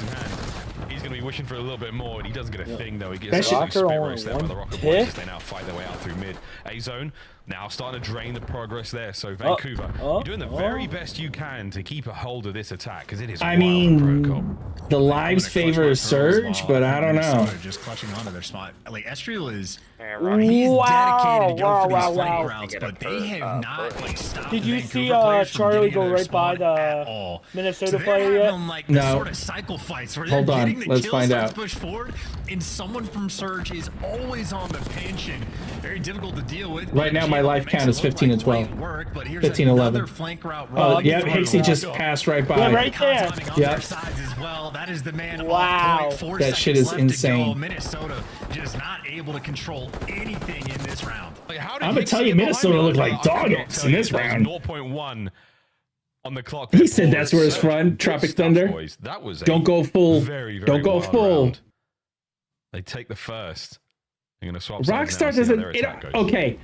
[SPEAKER 4] He's going to be wishing for a little bit more, and he doesn't get a thing, though. He
[SPEAKER 2] That
[SPEAKER 4] gets
[SPEAKER 2] shit-
[SPEAKER 4] a
[SPEAKER 3] Rocker
[SPEAKER 4] spit
[SPEAKER 3] only
[SPEAKER 4] roast there by the
[SPEAKER 3] one
[SPEAKER 4] Rocker
[SPEAKER 3] tick?
[SPEAKER 4] boys as they now fight their way out through mid. A-zone now starting to drain the progress there. So Vancouver, you're doing the very best you can to keep a hold of this attack, because it is
[SPEAKER 2] I
[SPEAKER 4] wild
[SPEAKER 2] mean,
[SPEAKER 4] protocol.
[SPEAKER 2] the lives favor Surge, but I don't know.
[SPEAKER 1] Minnesota just clutching onto their spot. Like Estriel is,
[SPEAKER 3] Wow,
[SPEAKER 1] he's dedicated to go
[SPEAKER 3] wow,
[SPEAKER 1] for these
[SPEAKER 3] wow,
[SPEAKER 1] flank
[SPEAKER 3] wow.
[SPEAKER 1] routes, but they have not like stopped.
[SPEAKER 3] Did
[SPEAKER 1] the
[SPEAKER 3] you
[SPEAKER 1] Vancouver
[SPEAKER 3] see
[SPEAKER 1] players from
[SPEAKER 3] Charlie
[SPEAKER 1] getting
[SPEAKER 3] go
[SPEAKER 1] into their
[SPEAKER 3] right by
[SPEAKER 1] spawn at
[SPEAKER 3] the
[SPEAKER 1] all.
[SPEAKER 3] Minnesota
[SPEAKER 1] So they're
[SPEAKER 3] player yet?
[SPEAKER 1] having, like,
[SPEAKER 2] No.
[SPEAKER 1] this sort of cycle fights where
[SPEAKER 2] Hold
[SPEAKER 1] they're
[SPEAKER 2] on,
[SPEAKER 1] getting the
[SPEAKER 2] let's
[SPEAKER 1] kill
[SPEAKER 2] find
[SPEAKER 1] starts
[SPEAKER 2] out.
[SPEAKER 1] push forward, and someone from Surge is always on the pinch and very difficult to deal with.
[SPEAKER 2] Right now, my life count is 15 and 12. 15 and 11.
[SPEAKER 1] Flank route
[SPEAKER 2] Oh,
[SPEAKER 1] run
[SPEAKER 2] yep,
[SPEAKER 1] from
[SPEAKER 2] Hixie just
[SPEAKER 1] Rocker.
[SPEAKER 2] passed right
[SPEAKER 3] Yeah,
[SPEAKER 2] by.
[SPEAKER 3] right there.
[SPEAKER 1] Timing on
[SPEAKER 2] Yep.
[SPEAKER 1] their sides as well. That is the man.
[SPEAKER 3] Wow.
[SPEAKER 1] On point. 4
[SPEAKER 2] That shit
[SPEAKER 1] seconds
[SPEAKER 2] is
[SPEAKER 1] left to
[SPEAKER 2] insane.
[SPEAKER 1] go. Minnesota just not able to control anything in this round.
[SPEAKER 4] Like, how did
[SPEAKER 2] I'm gonna
[SPEAKER 4] Hixie
[SPEAKER 2] tell you,
[SPEAKER 4] get behind
[SPEAKER 2] Minnesota
[SPEAKER 4] me?
[SPEAKER 2] looked like
[SPEAKER 4] I
[SPEAKER 2] dog
[SPEAKER 4] cannot
[SPEAKER 2] ants
[SPEAKER 4] tell
[SPEAKER 2] in
[SPEAKER 4] you.
[SPEAKER 2] this
[SPEAKER 4] That was
[SPEAKER 2] round.
[SPEAKER 4] 0.1 on the clock.
[SPEAKER 2] He said that's where it's from,
[SPEAKER 4] Good
[SPEAKER 2] Tropic
[SPEAKER 4] stuff,
[SPEAKER 2] Thunder.
[SPEAKER 4] boys. That was a
[SPEAKER 2] Don't go full.
[SPEAKER 4] very, very
[SPEAKER 2] Don't go
[SPEAKER 4] wild
[SPEAKER 2] full.
[SPEAKER 4] round. They take the first. They're going to swap sides now
[SPEAKER 2] Rockstar
[SPEAKER 4] and see how
[SPEAKER 2] doesn't.
[SPEAKER 4] their attack goes.
[SPEAKER 2] Okay,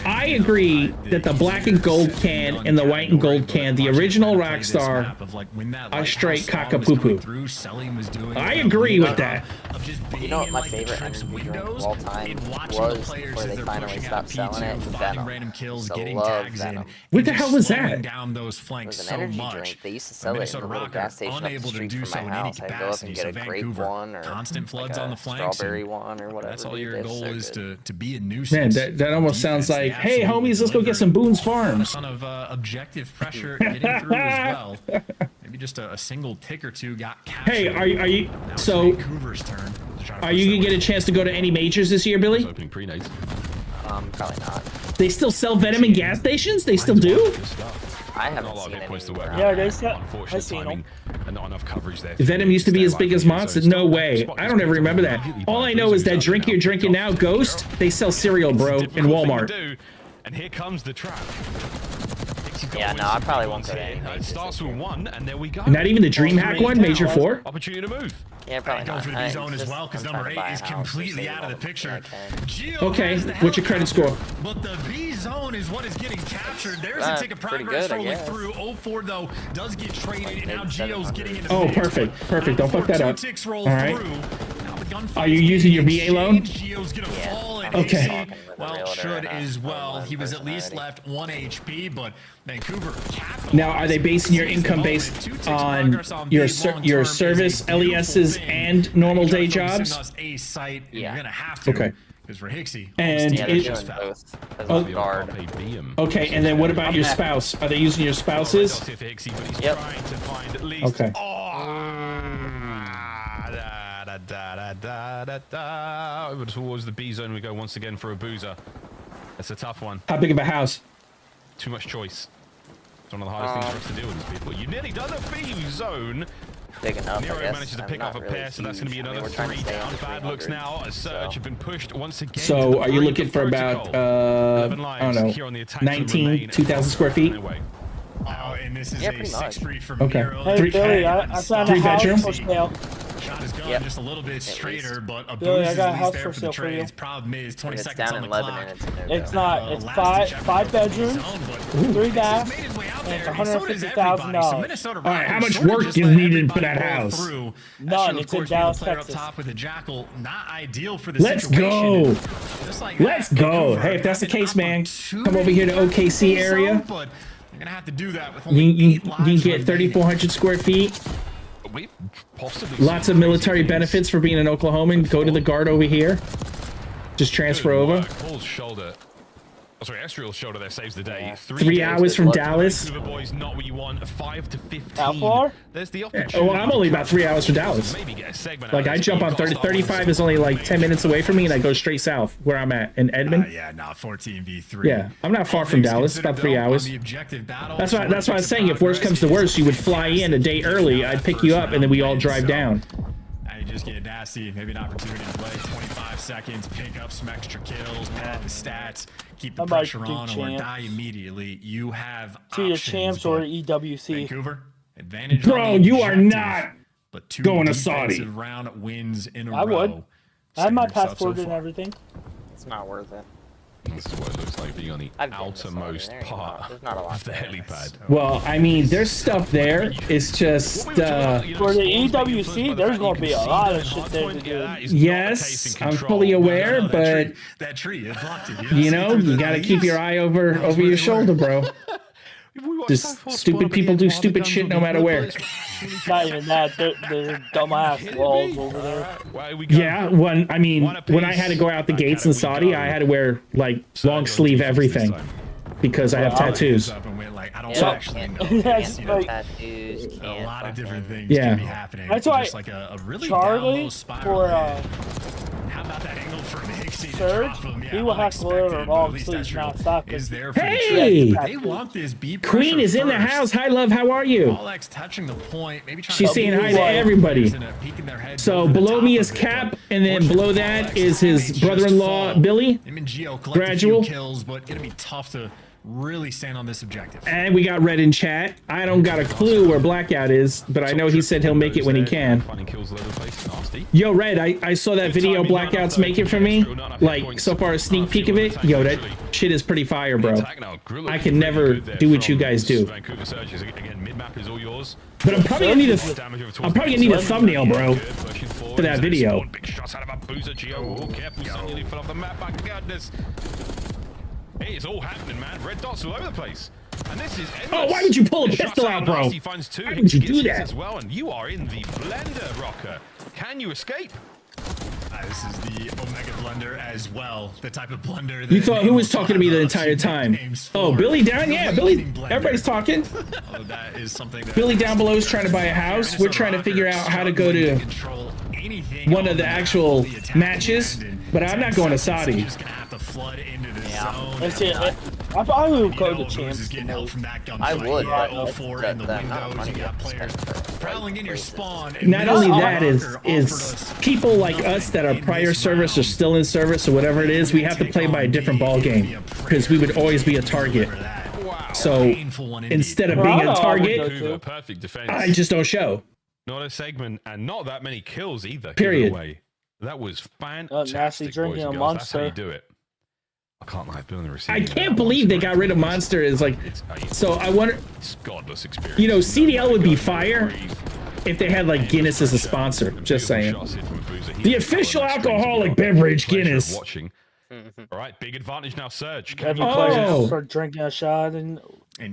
[SPEAKER 2] I agree that the black and gold can and the white and gold can, the original Rockstar, are straight caca-poo-poo. I agree with that.
[SPEAKER 6] You know what my favorite energy drink of all time was before they finally stopped selling it? Venom. So love Venom.
[SPEAKER 2] What the hell was that?
[SPEAKER 6] It was an energy drink. They used to sell it in a little gas station up the street from my house. I'd go up and get a grape one or
[SPEAKER 1] constant floods
[SPEAKER 6] like
[SPEAKER 1] on
[SPEAKER 6] a
[SPEAKER 1] the flanks.
[SPEAKER 6] strawberry one or whatever.
[SPEAKER 1] That's all
[SPEAKER 6] dude.
[SPEAKER 1] your
[SPEAKER 6] They're
[SPEAKER 1] goal
[SPEAKER 6] so
[SPEAKER 1] is
[SPEAKER 6] good.
[SPEAKER 1] to be a
[SPEAKER 2] Man,
[SPEAKER 1] nuisance.
[SPEAKER 2] that almost sounds like, hey, homies, let's go get some Boone's Farms.
[SPEAKER 1] Ton of objective pressure getting through as well. Maybe just a single tick or two got captured.
[SPEAKER 2] Hey, are you
[SPEAKER 1] Now it's
[SPEAKER 2] so?
[SPEAKER 1] Vancouver's turn to try to
[SPEAKER 2] Are
[SPEAKER 1] push
[SPEAKER 2] you
[SPEAKER 1] their
[SPEAKER 2] gonna get
[SPEAKER 1] way.
[SPEAKER 2] a chance to go to any majors this year, Billy?
[SPEAKER 4] Opening pre-nades.
[SPEAKER 6] Probably not.
[SPEAKER 2] They still sell Venom in gas stations? They still do?
[SPEAKER 4] Good stuff.
[SPEAKER 6] I
[SPEAKER 4] Not a
[SPEAKER 6] haven't
[SPEAKER 4] lot of
[SPEAKER 6] seen
[SPEAKER 4] hit
[SPEAKER 6] any.
[SPEAKER 4] points to work
[SPEAKER 3] Yeah,
[SPEAKER 4] with.
[SPEAKER 3] they sell.
[SPEAKER 4] Unfortunate
[SPEAKER 3] I seen
[SPEAKER 4] timing
[SPEAKER 3] them.
[SPEAKER 4] and not enough coverage there.
[SPEAKER 2] Venom used to be as big as Monster?
[SPEAKER 4] Monster.
[SPEAKER 2] No way. I don't ever remember that. All I know is that drink you're drinking now, Ghost, they sell cereal, bro, in Walmart.
[SPEAKER 4] And here comes the trap.
[SPEAKER 6] Yeah, no, I probably won't go to any
[SPEAKER 4] It
[SPEAKER 6] majors
[SPEAKER 4] starts
[SPEAKER 6] this
[SPEAKER 4] with
[SPEAKER 6] year.
[SPEAKER 4] 1, and there we go.
[SPEAKER 2] Not even the DreamHack one, Major 4?
[SPEAKER 4] Opportunity to move.
[SPEAKER 6] Yeah, probably
[SPEAKER 1] Go
[SPEAKER 6] not.
[SPEAKER 1] for the B zone as well, because number 8 is completely out of the picture. Gio
[SPEAKER 2] Okay,
[SPEAKER 1] has the
[SPEAKER 2] what's your credit
[SPEAKER 1] helicopter,
[SPEAKER 2] score?
[SPEAKER 1] But the B zone is what is getting captured. There's a tick of
[SPEAKER 6] Pretty
[SPEAKER 1] progress
[SPEAKER 6] good, I
[SPEAKER 1] rolling
[SPEAKER 6] guess.
[SPEAKER 1] through. 04 though does get traded, and now
[SPEAKER 6] Maybe
[SPEAKER 1] Gio's getting into
[SPEAKER 2] Oh,
[SPEAKER 1] the mix,
[SPEAKER 2] perfect,
[SPEAKER 1] but
[SPEAKER 2] perfect. Don't fuck that
[SPEAKER 1] 2
[SPEAKER 2] up.
[SPEAKER 1] ticks roll
[SPEAKER 2] All right.
[SPEAKER 1] through. Now the gunfight
[SPEAKER 2] Are you
[SPEAKER 1] is
[SPEAKER 2] using your
[SPEAKER 1] being
[SPEAKER 2] VA loan?
[SPEAKER 1] exchanged. Gio's gonna fall, and
[SPEAKER 2] Okay.
[SPEAKER 1] AC, well, should as well. He was at least left 1 HP, but Vancouver capitalized.
[SPEAKER 2] Now, are they basing your income based on your service, LESs, and normal day jobs?
[SPEAKER 1] A site,
[SPEAKER 6] Yeah.
[SPEAKER 1] you're gonna have to.
[SPEAKER 2] Okay.
[SPEAKER 1] Because for Hixie,
[SPEAKER 2] And
[SPEAKER 6] Yeah, they're
[SPEAKER 2] it-
[SPEAKER 6] doing both. As
[SPEAKER 2] Oh.
[SPEAKER 6] a guard.
[SPEAKER 2] Okay, and then what about your spouse? Are they using your spouses?
[SPEAKER 6] Yep.
[SPEAKER 2] Okay.
[SPEAKER 4] Over towards the B zone we go once again for a boozer. That's a tough one.
[SPEAKER 2] How big of a house?
[SPEAKER 4] Too much choice. It's one of the hardest things for us to deal with these people. You nearly done the B zone.
[SPEAKER 6] Big enough,
[SPEAKER 4] Nero
[SPEAKER 6] I guess.
[SPEAKER 4] manages to
[SPEAKER 6] I'm
[SPEAKER 4] pick
[SPEAKER 6] not
[SPEAKER 4] up a
[SPEAKER 6] really
[SPEAKER 4] pair, so that's going to be
[SPEAKER 6] huge. I mean,
[SPEAKER 4] another
[SPEAKER 6] we're trying to
[SPEAKER 4] 3
[SPEAKER 6] stay
[SPEAKER 4] down.
[SPEAKER 6] under
[SPEAKER 4] Bad looks
[SPEAKER 6] 300,
[SPEAKER 4] now. A surge have been pushed once again. to
[SPEAKER 2] So
[SPEAKER 4] the
[SPEAKER 2] are you
[SPEAKER 4] brink
[SPEAKER 2] looking
[SPEAKER 4] of
[SPEAKER 2] for about,
[SPEAKER 4] protocol. 11
[SPEAKER 2] I
[SPEAKER 4] lives
[SPEAKER 2] don't
[SPEAKER 4] here on the
[SPEAKER 2] know,
[SPEAKER 4] attack from
[SPEAKER 2] 19,
[SPEAKER 4] Remain.
[SPEAKER 2] 2,000 square feet?
[SPEAKER 4] Anyway.
[SPEAKER 1] Oh, and this is
[SPEAKER 6] Yeah,
[SPEAKER 1] a
[SPEAKER 6] pretty
[SPEAKER 1] 6th
[SPEAKER 6] much.
[SPEAKER 1] Street from
[SPEAKER 2] Okay.
[SPEAKER 1] Nero.
[SPEAKER 3] Hey,
[SPEAKER 2] Three-
[SPEAKER 3] Billy, I found a
[SPEAKER 2] Three
[SPEAKER 3] house
[SPEAKER 2] bedroom?
[SPEAKER 3] for sale.
[SPEAKER 1] Shot is going
[SPEAKER 6] Yep.
[SPEAKER 1] just a little bit
[SPEAKER 6] least.
[SPEAKER 1] straighter, but a
[SPEAKER 3] Billy,
[SPEAKER 1] boost
[SPEAKER 3] I
[SPEAKER 1] is
[SPEAKER 3] got a
[SPEAKER 1] at
[SPEAKER 3] house
[SPEAKER 1] least there
[SPEAKER 3] for
[SPEAKER 1] for the
[SPEAKER 3] sale for you.
[SPEAKER 1] trades. Problem is, 20
[SPEAKER 6] If it's
[SPEAKER 1] seconds
[SPEAKER 6] down
[SPEAKER 1] on
[SPEAKER 6] in
[SPEAKER 1] the
[SPEAKER 6] Lebanon,
[SPEAKER 1] clock.
[SPEAKER 6] it's a no-go.
[SPEAKER 3] It's not. It's
[SPEAKER 1] Last
[SPEAKER 3] five
[SPEAKER 1] ditch
[SPEAKER 3] five
[SPEAKER 1] effort from the
[SPEAKER 3] bedrooms,
[SPEAKER 1] zone, but
[SPEAKER 3] 3
[SPEAKER 1] he's
[SPEAKER 3] baths,
[SPEAKER 1] made his way out
[SPEAKER 3] and
[SPEAKER 1] there,
[SPEAKER 3] it's
[SPEAKER 1] and so does
[SPEAKER 3] $150,000.
[SPEAKER 1] everybody. So Minnesota
[SPEAKER 2] All right, how
[SPEAKER 1] Rockets
[SPEAKER 2] much
[SPEAKER 1] sort of
[SPEAKER 2] work
[SPEAKER 1] just
[SPEAKER 2] is
[SPEAKER 1] let
[SPEAKER 2] needed for
[SPEAKER 1] everybody
[SPEAKER 2] that
[SPEAKER 1] roll
[SPEAKER 2] house?
[SPEAKER 1] through.
[SPEAKER 3] None,
[SPEAKER 1] That should, of
[SPEAKER 3] it's in
[SPEAKER 1] course, be the
[SPEAKER 3] Dallas,
[SPEAKER 1] player
[SPEAKER 3] Texas.
[SPEAKER 1] up top with a Jackal. Not ideal for the
[SPEAKER 2] Let's
[SPEAKER 1] situation.
[SPEAKER 2] go.
[SPEAKER 1] Just like
[SPEAKER 2] Let's
[SPEAKER 1] that,
[SPEAKER 2] go.
[SPEAKER 1] Vancouver
[SPEAKER 2] Hey, if that's the
[SPEAKER 1] have an
[SPEAKER 2] case, man,
[SPEAKER 1] opportunity
[SPEAKER 2] come over here to OKC
[SPEAKER 1] in the
[SPEAKER 2] area.
[SPEAKER 1] zone, but they're gonna have to do that with only 8
[SPEAKER 2] You
[SPEAKER 1] lives
[SPEAKER 2] can get
[SPEAKER 1] remaining.
[SPEAKER 2] 3,400 square feet.
[SPEAKER 4] We've possibly
[SPEAKER 2] Lots
[SPEAKER 4] seen
[SPEAKER 2] of military
[SPEAKER 4] crazy things.
[SPEAKER 2] benefits for being an Oklahoman. Go to the guard over here. Just transfer
[SPEAKER 4] Good
[SPEAKER 2] over.
[SPEAKER 4] work. Paul's shoulder. Oh, sorry, Estriel's shoulder there saves the day.
[SPEAKER 6] Yeah.
[SPEAKER 2] 3 hours from Dallas.
[SPEAKER 4] Vancouver boys, not what you want. 5 to 15.
[SPEAKER 3] How far?
[SPEAKER 4] There's the
[SPEAKER 2] Oh,
[SPEAKER 4] opportunity.
[SPEAKER 2] well, I'm only about 3 hours from Dallas.
[SPEAKER 4] Maybe get a segment
[SPEAKER 2] Like,
[SPEAKER 4] out
[SPEAKER 2] I
[SPEAKER 4] of this,
[SPEAKER 2] jump
[SPEAKER 4] but
[SPEAKER 2] on
[SPEAKER 4] you've got
[SPEAKER 2] 30.
[SPEAKER 4] to start
[SPEAKER 2] 35
[SPEAKER 4] with
[SPEAKER 2] is only like
[SPEAKER 4] some
[SPEAKER 2] 10 minutes away from me, and I go straight south where I'm at in Edmond.
[SPEAKER 1] Yeah, no, 14v3.
[SPEAKER 2] Yeah, I'm not far from Dallas. About 3 hours. That's why I was saying. If worst comes to worst, you would fly in a day early. I'd pick you up, and then we all drive down.
[SPEAKER 1] I just get nasty. Maybe an opportunity to play 25 seconds, pick up some extra kills, pad the stats, keep the
[SPEAKER 3] How about
[SPEAKER 1] pressure
[SPEAKER 3] do
[SPEAKER 1] on, or
[SPEAKER 3] champs?
[SPEAKER 1] die immediately. You have
[SPEAKER 3] See the
[SPEAKER 1] options,
[SPEAKER 3] champs or
[SPEAKER 1] but
[SPEAKER 3] EWC.
[SPEAKER 1] Vancouver advantage.
[SPEAKER 2] Bro,
[SPEAKER 1] on the
[SPEAKER 2] you are
[SPEAKER 1] objective,
[SPEAKER 2] not
[SPEAKER 1] but 2
[SPEAKER 2] going to Saudi.
[SPEAKER 1] defensive round wins in a
[SPEAKER 3] I
[SPEAKER 1] row.
[SPEAKER 3] would. I have my
[SPEAKER 1] Set yourself so
[SPEAKER 3] passport and
[SPEAKER 1] far.
[SPEAKER 3] everything.
[SPEAKER 6] It's not worth it.
[SPEAKER 4] This is what it looks like being on the
[SPEAKER 6] I've been to
[SPEAKER 4] outermost
[SPEAKER 6] Saudi.
[SPEAKER 4] part
[SPEAKER 6] There's not a lot
[SPEAKER 4] of the
[SPEAKER 6] there.
[SPEAKER 4] helipad.
[SPEAKER 2] Well, I mean, there's stuff there. It's just,
[SPEAKER 3] For the EWC, there's gonna be a lot of shit there to do.
[SPEAKER 2] yes, I'm fully aware,
[SPEAKER 1] No,
[SPEAKER 2] but
[SPEAKER 1] that tree, it blocked it.
[SPEAKER 2] you know, you got to keep your eye over your shoulder, bro. Just stupid people do stupid shit no matter where.
[SPEAKER 3] Not even that. They're dumbass walls over there.
[SPEAKER 2] Yeah, when I had to go out the gates in Saudi, I had to wear like long sleeve everything because I have tattoos.
[SPEAKER 1] Up and went like, I don't
[SPEAKER 6] Yeah,
[SPEAKER 1] actually
[SPEAKER 6] can't-
[SPEAKER 1] know.
[SPEAKER 3] That's
[SPEAKER 1] You know,
[SPEAKER 3] like-
[SPEAKER 6] tattoos,
[SPEAKER 1] a
[SPEAKER 6] can't
[SPEAKER 1] lot of different
[SPEAKER 6] fucking-
[SPEAKER 1] things
[SPEAKER 2] Yeah.
[SPEAKER 1] can be happening.
[SPEAKER 3] That's why
[SPEAKER 1] Just like a really down
[SPEAKER 3] Charlie
[SPEAKER 1] low spiral.
[SPEAKER 3] for
[SPEAKER 1] How about that angle from Hixie to
[SPEAKER 3] Surge,
[SPEAKER 1] drop him? Yeah,
[SPEAKER 3] he will have to wear
[SPEAKER 1] unexpected,
[SPEAKER 3] a
[SPEAKER 1] but
[SPEAKER 3] long
[SPEAKER 1] at least
[SPEAKER 3] sleeve,
[SPEAKER 1] that
[SPEAKER 3] not
[SPEAKER 1] drill
[SPEAKER 3] sock.
[SPEAKER 1] is there for the
[SPEAKER 2] Hey!
[SPEAKER 1] trade. They want this B
[SPEAKER 2] Queen
[SPEAKER 1] pressure
[SPEAKER 2] is in the
[SPEAKER 1] first.
[SPEAKER 2] house. Hi, love. How are you?
[SPEAKER 1] All X touching the point. Maybe trying
[SPEAKER 2] She's
[SPEAKER 1] to
[SPEAKER 2] saying hi to
[SPEAKER 3] Players
[SPEAKER 2] everybody.
[SPEAKER 1] peeking their heads
[SPEAKER 2] So
[SPEAKER 1] over the
[SPEAKER 2] below
[SPEAKER 1] top
[SPEAKER 2] me
[SPEAKER 1] of
[SPEAKER 2] is
[SPEAKER 1] it,
[SPEAKER 2] Cap,
[SPEAKER 1] but
[SPEAKER 2] and then below that is his brother-in-law Billy.
[SPEAKER 1] Him and Gio collect
[SPEAKER 2] Gradual.
[SPEAKER 1] a few kills, but gonna be tough to really stand on this objective.
[SPEAKER 2] And we got Red in chat. I don't got a clue where Blackout is, but I know he said he'll make it when he can.
[SPEAKER 4] Finding kills all over the place. Nasty.
[SPEAKER 2] Yo, Red, I saw that video Blackout's making for me. Like, so far a sneak peek of it. Yo, that shit is pretty fire, bro. I can never do what you guys do.
[SPEAKER 4] Vancouver Surges. Again, mid-map is all yours.
[SPEAKER 2] But I'm probably gonna need a thumbnail, bro, for that video.
[SPEAKER 4] Big shots out of a boozer, Gio. Oh, careful, son, nearly fell off the map. My goodness. Hey, it's all happening, man. Red dots all over the place. And this is endless.
[SPEAKER 2] Oh, why would you pull a
[SPEAKER 4] The
[SPEAKER 2] pistol
[SPEAKER 4] shots
[SPEAKER 2] out, bro?
[SPEAKER 4] Nasty finds 2.
[SPEAKER 2] Why would you
[SPEAKER 4] Gets
[SPEAKER 2] do
[SPEAKER 4] hits
[SPEAKER 2] that?
[SPEAKER 4] as well, and you are in the blender, Rocker. Can you escape?
[SPEAKER 1] This is the Omega Blunder as well. The type of blunder that
[SPEAKER 2] You thought who was talking to me the entire time? Oh, Billy down? Yeah, Billy. Everybody's talking.
[SPEAKER 1] Oh, that is something that
[SPEAKER 2] Billy down below is trying to buy a house. We're trying to figure out how to go to one of the actual matches, but I'm not going to Saudi.
[SPEAKER 1] Just gonna have to flood into the zone.
[SPEAKER 3] That's it. I probably would go to
[SPEAKER 1] Champs
[SPEAKER 3] champs.
[SPEAKER 1] is getting help from that gunfight.
[SPEAKER 6] I would,
[SPEAKER 1] You got
[SPEAKER 6] but
[SPEAKER 1] 04
[SPEAKER 6] that-
[SPEAKER 1] in the
[SPEAKER 6] that amount of
[SPEAKER 1] windows.
[SPEAKER 6] money
[SPEAKER 1] You got
[SPEAKER 6] to
[SPEAKER 1] players
[SPEAKER 6] spend for
[SPEAKER 1] prowling in your
[SPEAKER 6] places.
[SPEAKER 1] spawn. and
[SPEAKER 2] Not only
[SPEAKER 1] Mr.
[SPEAKER 2] that
[SPEAKER 1] Walker
[SPEAKER 2] is
[SPEAKER 1] offered us
[SPEAKER 2] people like us that are prior service or still in service or whatever it is, we have to play by a different ball game because we would always be a target. So
[SPEAKER 1] painful one indeed.
[SPEAKER 2] instead of being a
[SPEAKER 3] Well, I would
[SPEAKER 2] target,
[SPEAKER 3] go
[SPEAKER 4] Vancouver,
[SPEAKER 3] too.
[SPEAKER 4] perfect defense.
[SPEAKER 2] I just don't show.
[SPEAKER 4] Not a segment, and not that many kills either.
[SPEAKER 2] Period.
[SPEAKER 4] Away. That was
[SPEAKER 3] Nasty
[SPEAKER 4] fantastic,
[SPEAKER 3] drinking
[SPEAKER 4] boys and
[SPEAKER 3] a
[SPEAKER 4] girls. That's how you
[SPEAKER 3] Monster.
[SPEAKER 4] do it. I can't lie, Bill,
[SPEAKER 2] I can't believe they got rid of Monster. Is like, so I wonder.
[SPEAKER 4] It's godless experience.
[SPEAKER 2] You know, CDL would be fire if they had like Guinness as a sponsor. Just saying. The official alcoholic beverage, Guinness.
[SPEAKER 4] Watching. All right, big advantage now, Surge.
[SPEAKER 3] Every player start drinking a shot and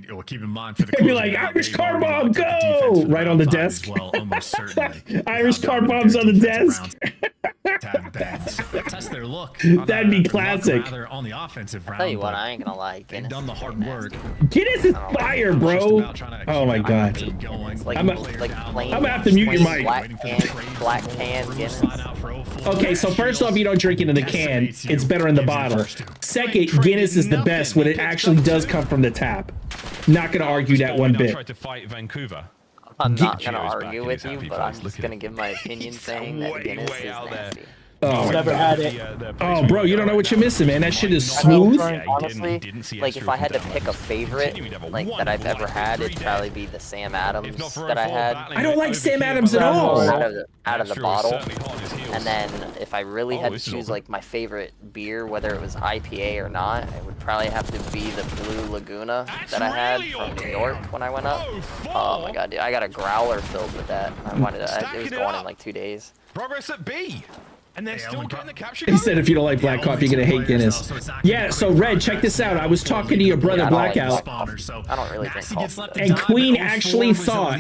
[SPEAKER 1] we'll keep in mind for the
[SPEAKER 2] be like Irish car bomb, go right on the desk.
[SPEAKER 1] Well, almost certainly.
[SPEAKER 2] Irish car bombs on the desk.
[SPEAKER 1] Test their look.
[SPEAKER 2] That'd be classic.
[SPEAKER 1] Rather on the offensive round.
[SPEAKER 6] Tell you what, I ain't gonna lie.
[SPEAKER 1] They've done the hard work.
[SPEAKER 2] Guinness is fire, bro. Oh my god.
[SPEAKER 6] Like,
[SPEAKER 2] I'm gonna have to mute your mic.
[SPEAKER 6] Black can Guinness.
[SPEAKER 2] Okay, so first off, you don't drink it in the can. It's better in the bottle. Second, Guinness is the best when it actually does come from the tap. Not gonna argue that one bit.
[SPEAKER 4] Tried to fight Vancouver.
[SPEAKER 6] I'm not gonna argue with you, but I'm just gonna give my opinion saying that Guinness is nasty.
[SPEAKER 2] Oh,
[SPEAKER 3] never had it.
[SPEAKER 2] Oh, bro, you don't know what you're missing, man. That shit is smooth.
[SPEAKER 6] Honestly, like if I had to pick a favorite, like that I've ever had, it'd probably be the Sam Adams that I had.
[SPEAKER 2] I don't like Sam Adams at all.
[SPEAKER 6] Out of the bottle. And then if I really had to choose like my favorite beer, whether it was IPA or not, it would probably have to be the Blue Laguna that I had from New York when I went up. Oh my god, dude, I got a growler filled with that. I wanted to, it was gone in like 2 days.
[SPEAKER 4] Progress at B. And they're still getting the capture.
[SPEAKER 2] He said if you don't like black coffee, you're gonna hate Guinness. Yeah, so Red, check this out. I was talking to your brother Blackout.
[SPEAKER 6] I don't really drink coffee.
[SPEAKER 2] And Queen actually thought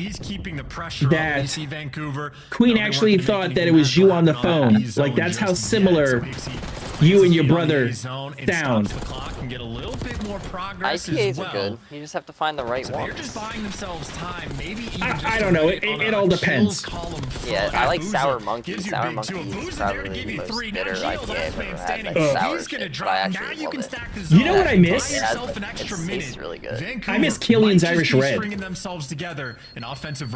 [SPEAKER 2] that it was you on the phone. Like, that's how similar you and your brother sound.
[SPEAKER 6] IPAs are good. You just have to find the right one.
[SPEAKER 1] They're just buying themselves time. Maybe even
[SPEAKER 2] I don't know. It all depends.
[SPEAKER 6] Yeah, I like Sour Monkey. Sour Monkey is probably the most bitter IPA I've ever had. Like sour shit, but I actually love it.
[SPEAKER 2] You know what I miss?
[SPEAKER 6] Yeah, it tastes really good.
[SPEAKER 2] I miss Killian's Irish Red.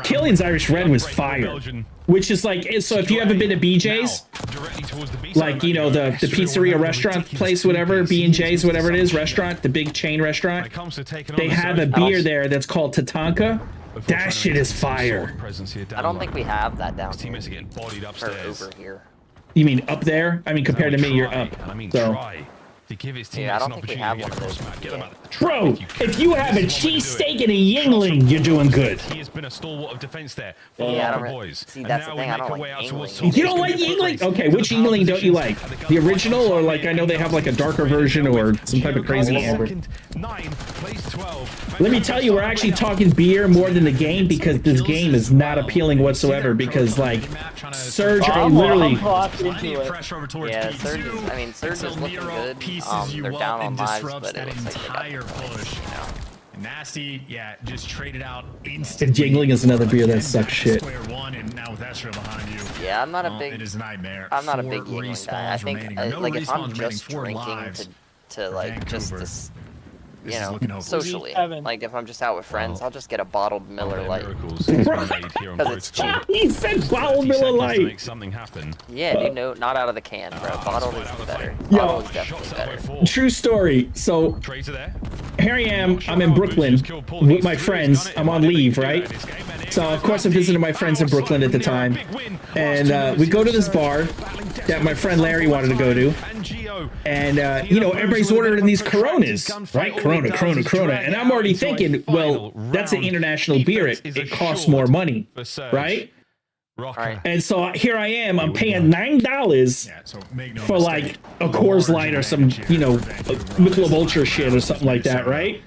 [SPEAKER 2] Killian's Irish Red was fire. Which is like, so if you haven't been to BJ's, like, you know, the pizzeria restaurant place, whatever, B&J's, whatever it is, restaurant, the big chain restaurant, they have a beer there that's called Tatanka. That shit is fire.
[SPEAKER 6] I don't think we have that down here. Or over here.
[SPEAKER 2] You mean up there? I mean, compared to me, you're up. So.
[SPEAKER 6] Yeah, I don't think we have one of those.
[SPEAKER 2] Bro, if you have a cheesesteak and a Yingling, you're doing good.
[SPEAKER 4] He has been a stalwart of defense there.
[SPEAKER 6] Yeah, I don't really, see, that's the thing, I don't like Yingling.
[SPEAKER 2] You don't like Yingling? Okay, which Yingling don't you like? The original, or like, I know they have like a darker version or some type of crazy amber. Let me tell you, we're actually talking beer more than the game because this game is not appealing whatsoever because like Surge are literally...
[SPEAKER 6] Yeah, Surge is, I mean, Surge is looking good. They're down on lives, but it looks like they got points, you know.
[SPEAKER 1] Nasty, yeah, just traded out
[SPEAKER 2] instantly. Jingling is another beer that sucks shit.
[SPEAKER 6] Yeah, I'm not a big.
[SPEAKER 1] It is a nightmare.
[SPEAKER 6] I'm not a big Yingling guy. I think, like, if I'm just drinking to like just this, you know, socially, like if I'm just out with friends, I'll just get a bottled Miller Lite. Because it's cheap.
[SPEAKER 2] He said bottled Miller Lite.
[SPEAKER 4] Make something happen.
[SPEAKER 6] Yeah, dude, no, not out of the can, bro. Bottled is better. Bottled is definitely better.
[SPEAKER 2] True story. So here I am. I'm in Brooklyn with my friends. I'm on leave, right? So of course I visited my friends in Brooklyn at the time, and we go to this bar that my friend Larry wanted to go to, and you know, everybody's ordering these Coronas, right? Corona, and I'm already thinking, well, that's an international beer. It costs more money, right? And so here I am. I'm paying $9 for like a Coors Light or some, you know, Michelob Ultra shit or something like that, right?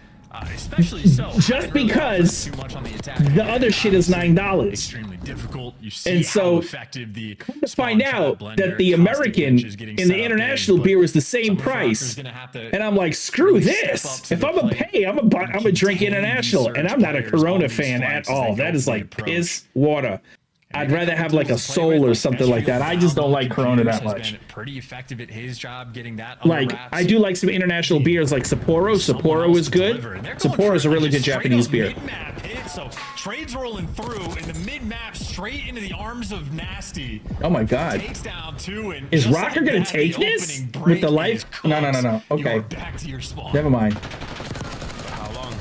[SPEAKER 1] Especially so.
[SPEAKER 2] Just because the other shit is $9.
[SPEAKER 1] Extremely difficult. You see
[SPEAKER 2] and so to find out that the American and the international beer was the same price, and I'm like, screw this. If I'm gonna pay, I'm gonna drink international, and I'm not a Corona fan at all. That is like piss water. I'd rather have like a Soul or something like that. I just don't like Corona that much.
[SPEAKER 1] Pretty effective at his job getting that.
[SPEAKER 2] Like, I do like some international beers like Sapporo. Sapporo is good. Sapporo is a really good Japanese beer.
[SPEAKER 1] So trades rolling through in the mid-map straight into the arms of Nasty.
[SPEAKER 2] Oh my god.
[SPEAKER 1] Takes down two, and
[SPEAKER 2] is Rocker gonna take this with the life? No. Okay.
[SPEAKER 1] Back to your spawn.
[SPEAKER 2] Never mind.
[SPEAKER 4] How long?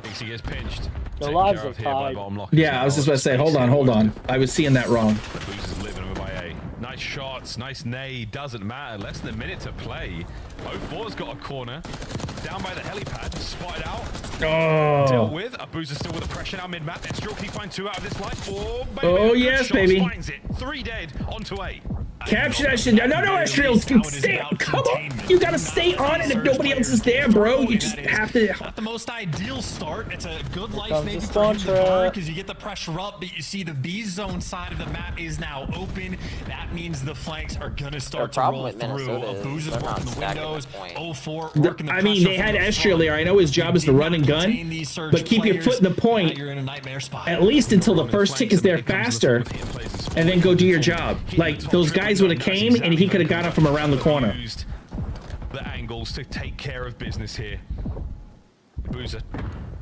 [SPEAKER 4] Thinks he gets pinched.
[SPEAKER 3] The
[SPEAKER 4] Taken
[SPEAKER 3] lives
[SPEAKER 4] care
[SPEAKER 3] are
[SPEAKER 4] of here by
[SPEAKER 3] tied.
[SPEAKER 4] bottom lock.
[SPEAKER 2] Yeah, I was just about to say, hold on. I was seeing that wrong.
[SPEAKER 4] The Booze is living over by A. Nice shots, nice nade, doesn't matter. Less than a minute to play. 04's got a corner. Down by the helipad, spotted out. Dealt
[SPEAKER 2] Oh,
[SPEAKER 4] with. Abuza still with the pressure now mid-map. And still keep find 2 out of this life. Oh, baby.
[SPEAKER 2] Oh,
[SPEAKER 4] Good
[SPEAKER 2] yes,
[SPEAKER 4] shots,
[SPEAKER 2] baby.
[SPEAKER 4] Finds it. 3 dead. Onto 8.
[SPEAKER 2] capture that shit. No, Estriel, stay. Come on, you gotta stay on it if nobody else is there, bro. You just have to.
[SPEAKER 1] Not the most ideal start. It's a good life
[SPEAKER 3] comes
[SPEAKER 1] maybe
[SPEAKER 3] the
[SPEAKER 1] for him to
[SPEAKER 3] spawn
[SPEAKER 1] burn
[SPEAKER 3] trap.
[SPEAKER 1] because you get the pressure up, but you see the B zone side of the map is now open. That means the flanks are gonna start to
[SPEAKER 6] problem
[SPEAKER 1] roll
[SPEAKER 6] with
[SPEAKER 1] through.
[SPEAKER 6] Minnesota is
[SPEAKER 1] Abuza's
[SPEAKER 6] they're not
[SPEAKER 1] working the
[SPEAKER 6] stacking the
[SPEAKER 1] windows.
[SPEAKER 6] point.
[SPEAKER 1] 04 working the
[SPEAKER 2] I mean, they
[SPEAKER 1] pressure
[SPEAKER 2] had
[SPEAKER 1] from the
[SPEAKER 2] Estriel
[SPEAKER 1] front.
[SPEAKER 2] there. I know his job is to
[SPEAKER 1] Did
[SPEAKER 2] run and
[SPEAKER 1] not
[SPEAKER 2] gun,
[SPEAKER 1] contain these surge
[SPEAKER 2] but keep your
[SPEAKER 1] players.
[SPEAKER 2] foot in the
[SPEAKER 1] Now
[SPEAKER 2] point.
[SPEAKER 1] you're in a nightmare spot.
[SPEAKER 2] At least until the first tick is there faster, and then go do your job. Like, those guys would have came, and he could have got up from around the corner.
[SPEAKER 4] Used the angles to take care of business here. Boozer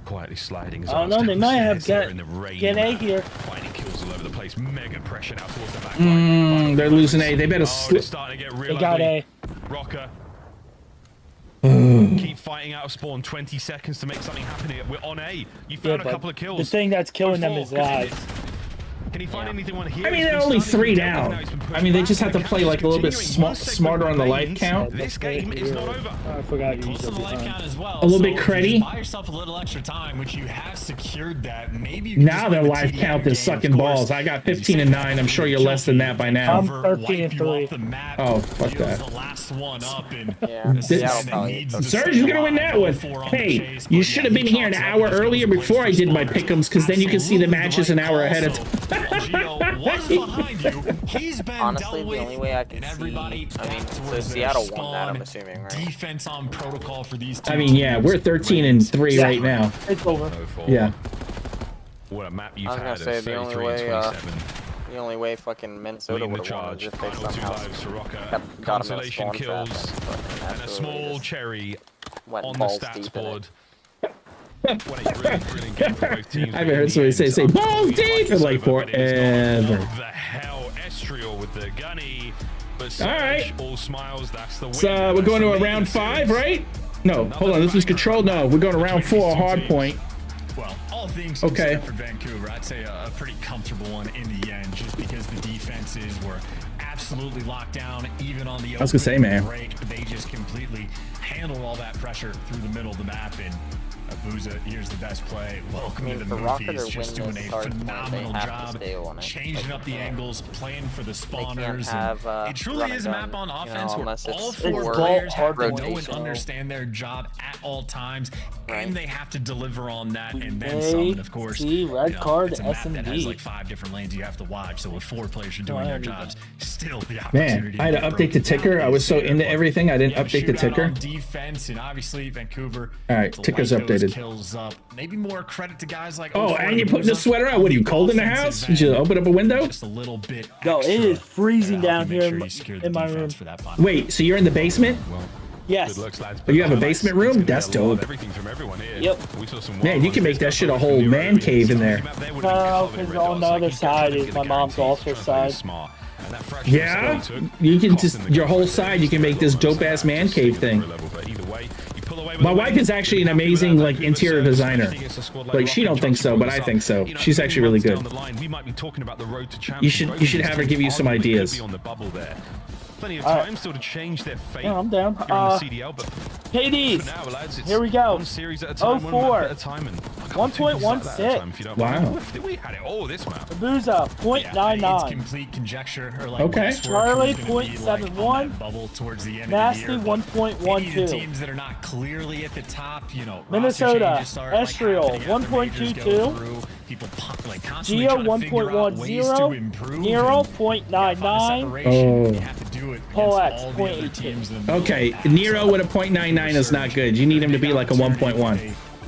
[SPEAKER 4] quietly sliding his
[SPEAKER 3] I don't
[SPEAKER 4] arms
[SPEAKER 3] know, they might have
[SPEAKER 4] downstairs there in the rain.
[SPEAKER 3] get A here.
[SPEAKER 4] Finding kills all over the place. Mega pressure now towards the back line.
[SPEAKER 2] They're losing A. They better
[SPEAKER 4] it's
[SPEAKER 2] slip.
[SPEAKER 4] starting to get real
[SPEAKER 3] They got
[SPEAKER 4] ugly.
[SPEAKER 3] A.
[SPEAKER 4] Rocker. Keep fighting out of spawn. 20 seconds to make something happen here. We're on A. You
[SPEAKER 3] Yeah,
[SPEAKER 4] found a
[SPEAKER 3] but
[SPEAKER 4] couple of kills.
[SPEAKER 3] the thing that's killing them is lives.
[SPEAKER 4] Can he find anyone here?
[SPEAKER 2] I mean,
[SPEAKER 4] He's
[SPEAKER 2] they're
[SPEAKER 4] been
[SPEAKER 2] only
[SPEAKER 4] starting
[SPEAKER 2] 3
[SPEAKER 4] to deal with
[SPEAKER 2] down.
[SPEAKER 4] now. He's been pushed
[SPEAKER 2] I mean, they
[SPEAKER 4] back.
[SPEAKER 2] just have to
[SPEAKER 4] The
[SPEAKER 2] play
[SPEAKER 4] catch
[SPEAKER 2] like
[SPEAKER 4] is
[SPEAKER 2] a little bit
[SPEAKER 4] continuing. One segment
[SPEAKER 2] smarter on the life
[SPEAKER 4] remains.
[SPEAKER 2] count.
[SPEAKER 4] This game is not over.
[SPEAKER 3] I forgot you
[SPEAKER 1] Close
[SPEAKER 3] used
[SPEAKER 1] to the
[SPEAKER 3] it
[SPEAKER 1] life
[SPEAKER 3] behind.
[SPEAKER 1] count as well.
[SPEAKER 2] A little bit
[SPEAKER 1] So if you
[SPEAKER 2] creddy.
[SPEAKER 1] just buy yourself a little extra time, which you have secured that. Maybe you can
[SPEAKER 2] Now
[SPEAKER 1] just
[SPEAKER 2] their
[SPEAKER 1] win the
[SPEAKER 2] life
[SPEAKER 1] TDL
[SPEAKER 2] count
[SPEAKER 1] game,
[SPEAKER 2] is
[SPEAKER 1] of
[SPEAKER 2] sucking
[SPEAKER 1] course.
[SPEAKER 2] balls. I got
[SPEAKER 1] As you
[SPEAKER 2] 15 and 9. I'm sure you're less than that by now.
[SPEAKER 3] I'm 13 and 3.
[SPEAKER 2] Oh, fuck that.
[SPEAKER 1] The last one up and
[SPEAKER 6] Yeah,
[SPEAKER 2] This-
[SPEAKER 6] Seattle probably.
[SPEAKER 2] Surge is gonna win that one. Hey, you should have been here an hour earlier before I did my pick'ems, because then you can see the matches an hour ahead of time.
[SPEAKER 1] Was behind you. He's been
[SPEAKER 6] Honestly,
[SPEAKER 1] dealt
[SPEAKER 6] the only way I can
[SPEAKER 1] and everybody
[SPEAKER 6] see. I mean,
[SPEAKER 1] back
[SPEAKER 6] so
[SPEAKER 1] towards their
[SPEAKER 6] Seattle won that, I'm
[SPEAKER 1] spawn.
[SPEAKER 6] assuming, right?
[SPEAKER 1] Defense on protocol for these two
[SPEAKER 2] I mean, yeah, we're 13 and 3 right now.
[SPEAKER 3] It's over.
[SPEAKER 2] Yeah.
[SPEAKER 4] What a map you've
[SPEAKER 6] I was gonna
[SPEAKER 4] had
[SPEAKER 6] say
[SPEAKER 4] of
[SPEAKER 6] the only
[SPEAKER 4] 33 and
[SPEAKER 6] way,
[SPEAKER 4] 27.
[SPEAKER 6] The only way fucking Minnesota
[SPEAKER 4] Leading the
[SPEAKER 6] would have won
[SPEAKER 4] charge.
[SPEAKER 6] is if they
[SPEAKER 4] Final 2
[SPEAKER 6] somehow
[SPEAKER 4] lives for Rocker.
[SPEAKER 6] got him a
[SPEAKER 4] Consolation
[SPEAKER 6] spawn
[SPEAKER 4] kills.
[SPEAKER 6] trap and
[SPEAKER 4] And a
[SPEAKER 6] absolutely
[SPEAKER 4] small
[SPEAKER 6] just
[SPEAKER 4] cherry
[SPEAKER 6] went
[SPEAKER 4] on the
[SPEAKER 6] balls
[SPEAKER 4] stats
[SPEAKER 6] deep in
[SPEAKER 4] board.
[SPEAKER 6] it.
[SPEAKER 4] What a brilliant game for both teams.
[SPEAKER 2] I haven't heard somebody say balls deep in like forever.
[SPEAKER 4] What the hell? Estriel with the gunny. But Surge,
[SPEAKER 2] All right.
[SPEAKER 4] all smiles. That's the win.
[SPEAKER 2] So we're going to a round 5, right? No, hold on. This is control. No, we're going to round 4, hard point.
[SPEAKER 1] Well, all things
[SPEAKER 2] Okay.
[SPEAKER 1] considered for Vancouver, I'd say a pretty comfortable one in the end, just because the defenses were absolutely locked down, even on the
[SPEAKER 2] I was gonna say, man.
[SPEAKER 1] break. They just completely handled all that pressure through the middle of the map, and Abuza, here's the best play. Welcome
[SPEAKER 6] I mean,
[SPEAKER 1] to the
[SPEAKER 6] for Rocket
[SPEAKER 1] movies.
[SPEAKER 6] to
[SPEAKER 1] Just
[SPEAKER 6] win
[SPEAKER 1] doing
[SPEAKER 6] this
[SPEAKER 1] a
[SPEAKER 6] hard point, they
[SPEAKER 1] phenomenal
[SPEAKER 6] have to
[SPEAKER 1] job,
[SPEAKER 6] stay on it.
[SPEAKER 1] changing
[SPEAKER 6] Like,
[SPEAKER 1] up the
[SPEAKER 6] they can't-
[SPEAKER 1] angles, playing for the spawners.
[SPEAKER 6] have,
[SPEAKER 1] and it truly
[SPEAKER 6] run
[SPEAKER 1] is
[SPEAKER 6] and
[SPEAKER 1] a map
[SPEAKER 6] gun,
[SPEAKER 1] on
[SPEAKER 6] you
[SPEAKER 1] offense
[SPEAKER 6] know,
[SPEAKER 1] where
[SPEAKER 6] unless
[SPEAKER 1] all
[SPEAKER 6] it's
[SPEAKER 1] 4
[SPEAKER 3] ball
[SPEAKER 1] players have to know and
[SPEAKER 3] rotation.
[SPEAKER 1] understand their job at all times,
[SPEAKER 6] Right.
[SPEAKER 1] and they have to deliver on that and then
[SPEAKER 3] A,
[SPEAKER 1] some. And of course,
[SPEAKER 3] C, red card,
[SPEAKER 1] it's a map
[SPEAKER 3] S, and
[SPEAKER 1] that has
[SPEAKER 3] D.
[SPEAKER 1] like 5 different lanes you have to watch. So with 4 players are doing their jobs, still the
[SPEAKER 2] Man,
[SPEAKER 1] opportunity.
[SPEAKER 2] I had to update the ticker. I was so into everything, I didn't update the ticker.
[SPEAKER 1] On defense, and obviously Vancouver.
[SPEAKER 2] All right,
[SPEAKER 1] to
[SPEAKER 2] ticker's
[SPEAKER 1] light those
[SPEAKER 2] updated.
[SPEAKER 1] Kills up. Maybe more credit to guys like.
[SPEAKER 2] Oh,
[SPEAKER 1] 04
[SPEAKER 2] and you're putting the
[SPEAKER 1] Abuza.
[SPEAKER 2] sweater out. What are you, cold in the house? Did you open up a window?
[SPEAKER 1] Just a little bit.
[SPEAKER 3] Yo, it
[SPEAKER 1] extra
[SPEAKER 3] is freezing
[SPEAKER 1] to help
[SPEAKER 3] down
[SPEAKER 1] you make
[SPEAKER 3] here
[SPEAKER 1] sure
[SPEAKER 3] in
[SPEAKER 1] you secure
[SPEAKER 3] in
[SPEAKER 1] the
[SPEAKER 3] my
[SPEAKER 1] defense
[SPEAKER 3] room.
[SPEAKER 1] for that final.
[SPEAKER 2] Wait, so you're in the basement?
[SPEAKER 4] Well,
[SPEAKER 3] Yes.
[SPEAKER 4] good looks, lads.
[SPEAKER 2] Oh, you have a
[SPEAKER 4] But
[SPEAKER 2] basement
[SPEAKER 4] it's
[SPEAKER 2] room?
[SPEAKER 4] gonna be
[SPEAKER 2] That's
[SPEAKER 4] a lot of
[SPEAKER 2] dope.
[SPEAKER 4] Everything from everyone here.
[SPEAKER 3] Yep.
[SPEAKER 4] We saw some
[SPEAKER 2] Man, you
[SPEAKER 4] wild
[SPEAKER 2] can
[SPEAKER 4] ones.
[SPEAKER 2] make that shit a
[SPEAKER 4] Both
[SPEAKER 2] whole
[SPEAKER 4] from
[SPEAKER 2] man
[SPEAKER 4] Europe.
[SPEAKER 2] cave in there.
[SPEAKER 4] They would've been
[SPEAKER 3] No,
[SPEAKER 4] covered in
[SPEAKER 3] 'cause
[SPEAKER 4] red
[SPEAKER 3] on
[SPEAKER 4] dots,
[SPEAKER 3] the
[SPEAKER 4] like
[SPEAKER 3] other
[SPEAKER 4] you
[SPEAKER 3] side
[SPEAKER 4] get
[SPEAKER 3] is my mom's
[SPEAKER 4] guarantees.
[SPEAKER 3] also
[SPEAKER 4] Trying to play
[SPEAKER 3] side.
[SPEAKER 4] smart. And that fraction of
[SPEAKER 2] Yeah,
[SPEAKER 4] skill took,
[SPEAKER 2] you can
[SPEAKER 4] cost
[SPEAKER 2] just
[SPEAKER 4] them the
[SPEAKER 2] your
[SPEAKER 4] game
[SPEAKER 2] whole
[SPEAKER 4] for
[SPEAKER 2] side. You
[SPEAKER 4] this
[SPEAKER 2] can make this
[SPEAKER 4] almost
[SPEAKER 2] dope ass
[SPEAKER 4] at
[SPEAKER 2] man
[SPEAKER 4] the
[SPEAKER 2] cave
[SPEAKER 4] same
[SPEAKER 2] thing.
[SPEAKER 4] level, but either way, you pull away with
[SPEAKER 2] My
[SPEAKER 4] a
[SPEAKER 2] wife
[SPEAKER 4] win.
[SPEAKER 2] is actually an
[SPEAKER 4] Happy with
[SPEAKER 2] amazing
[SPEAKER 4] that.
[SPEAKER 2] like
[SPEAKER 4] Vancouver
[SPEAKER 2] interior
[SPEAKER 4] Surge,
[SPEAKER 2] designer.
[SPEAKER 4] especially against a squad
[SPEAKER 2] Like she
[SPEAKER 4] Rocket
[SPEAKER 2] don't think
[SPEAKER 4] Johnson
[SPEAKER 2] so, but
[SPEAKER 4] brought
[SPEAKER 2] I
[SPEAKER 4] us
[SPEAKER 2] think
[SPEAKER 4] up.
[SPEAKER 2] so.
[SPEAKER 4] You know,
[SPEAKER 2] She's
[SPEAKER 4] 3
[SPEAKER 2] actually really
[SPEAKER 4] months
[SPEAKER 2] good.
[SPEAKER 4] down the line, we might be talking about the road to
[SPEAKER 2] You should
[SPEAKER 4] championship.
[SPEAKER 2] have her give you some
[SPEAKER 4] Arguably could
[SPEAKER 2] ideas.
[SPEAKER 4] be on the bubble there. Plenty of
[SPEAKER 3] All right.
[SPEAKER 4] time still to change their fate.
[SPEAKER 3] Yeah, I'm down.
[SPEAKER 4] Here in the CDL, but
[SPEAKER 3] KDs.
[SPEAKER 4] for now, lads, it's
[SPEAKER 3] Here we go.
[SPEAKER 4] one series at a time,
[SPEAKER 3] 04.
[SPEAKER 4] one map at a time, and I can't do things like that at a
[SPEAKER 3] 1.16.
[SPEAKER 4] time, if you don't
[SPEAKER 2] Wow.
[SPEAKER 4] mind. We had it all this map.
[SPEAKER 3] Abuza,
[SPEAKER 1] It's
[SPEAKER 3] .99.
[SPEAKER 1] complete conjecture. Or like
[SPEAKER 2] Okay.
[SPEAKER 1] guesswork
[SPEAKER 3] Charlie,
[SPEAKER 1] who's gonna be, like, on that
[SPEAKER 3] 0.71.
[SPEAKER 1] bubble towards the end
[SPEAKER 3] Nasty,
[SPEAKER 1] of the year. But
[SPEAKER 3] 1.12.
[SPEAKER 1] any of the teams that are not clearly at the top, you know,
[SPEAKER 3] Minnesota,
[SPEAKER 1] roster changes start, like,
[SPEAKER 3] Estriel,
[SPEAKER 1] happening after
[SPEAKER 3] 1.22.
[SPEAKER 1] majors go through. People like constantly
[SPEAKER 3] Geo,
[SPEAKER 1] trying to figure out ways to
[SPEAKER 3] 1.10.
[SPEAKER 1] improve.
[SPEAKER 3] Nero,
[SPEAKER 1] and you gotta find the
[SPEAKER 3] 0.99.
[SPEAKER 1] separation.
[SPEAKER 2] Oh.
[SPEAKER 1] You have to do it
[SPEAKER 3] Paul
[SPEAKER 1] against
[SPEAKER 3] X,
[SPEAKER 1] all the other
[SPEAKER 3] 0.82.
[SPEAKER 1] teams in the middle
[SPEAKER 2] Okay,
[SPEAKER 1] of that.
[SPEAKER 2] Nero
[SPEAKER 1] So
[SPEAKER 2] with a .99 is not good. You need him to be like a 1.1.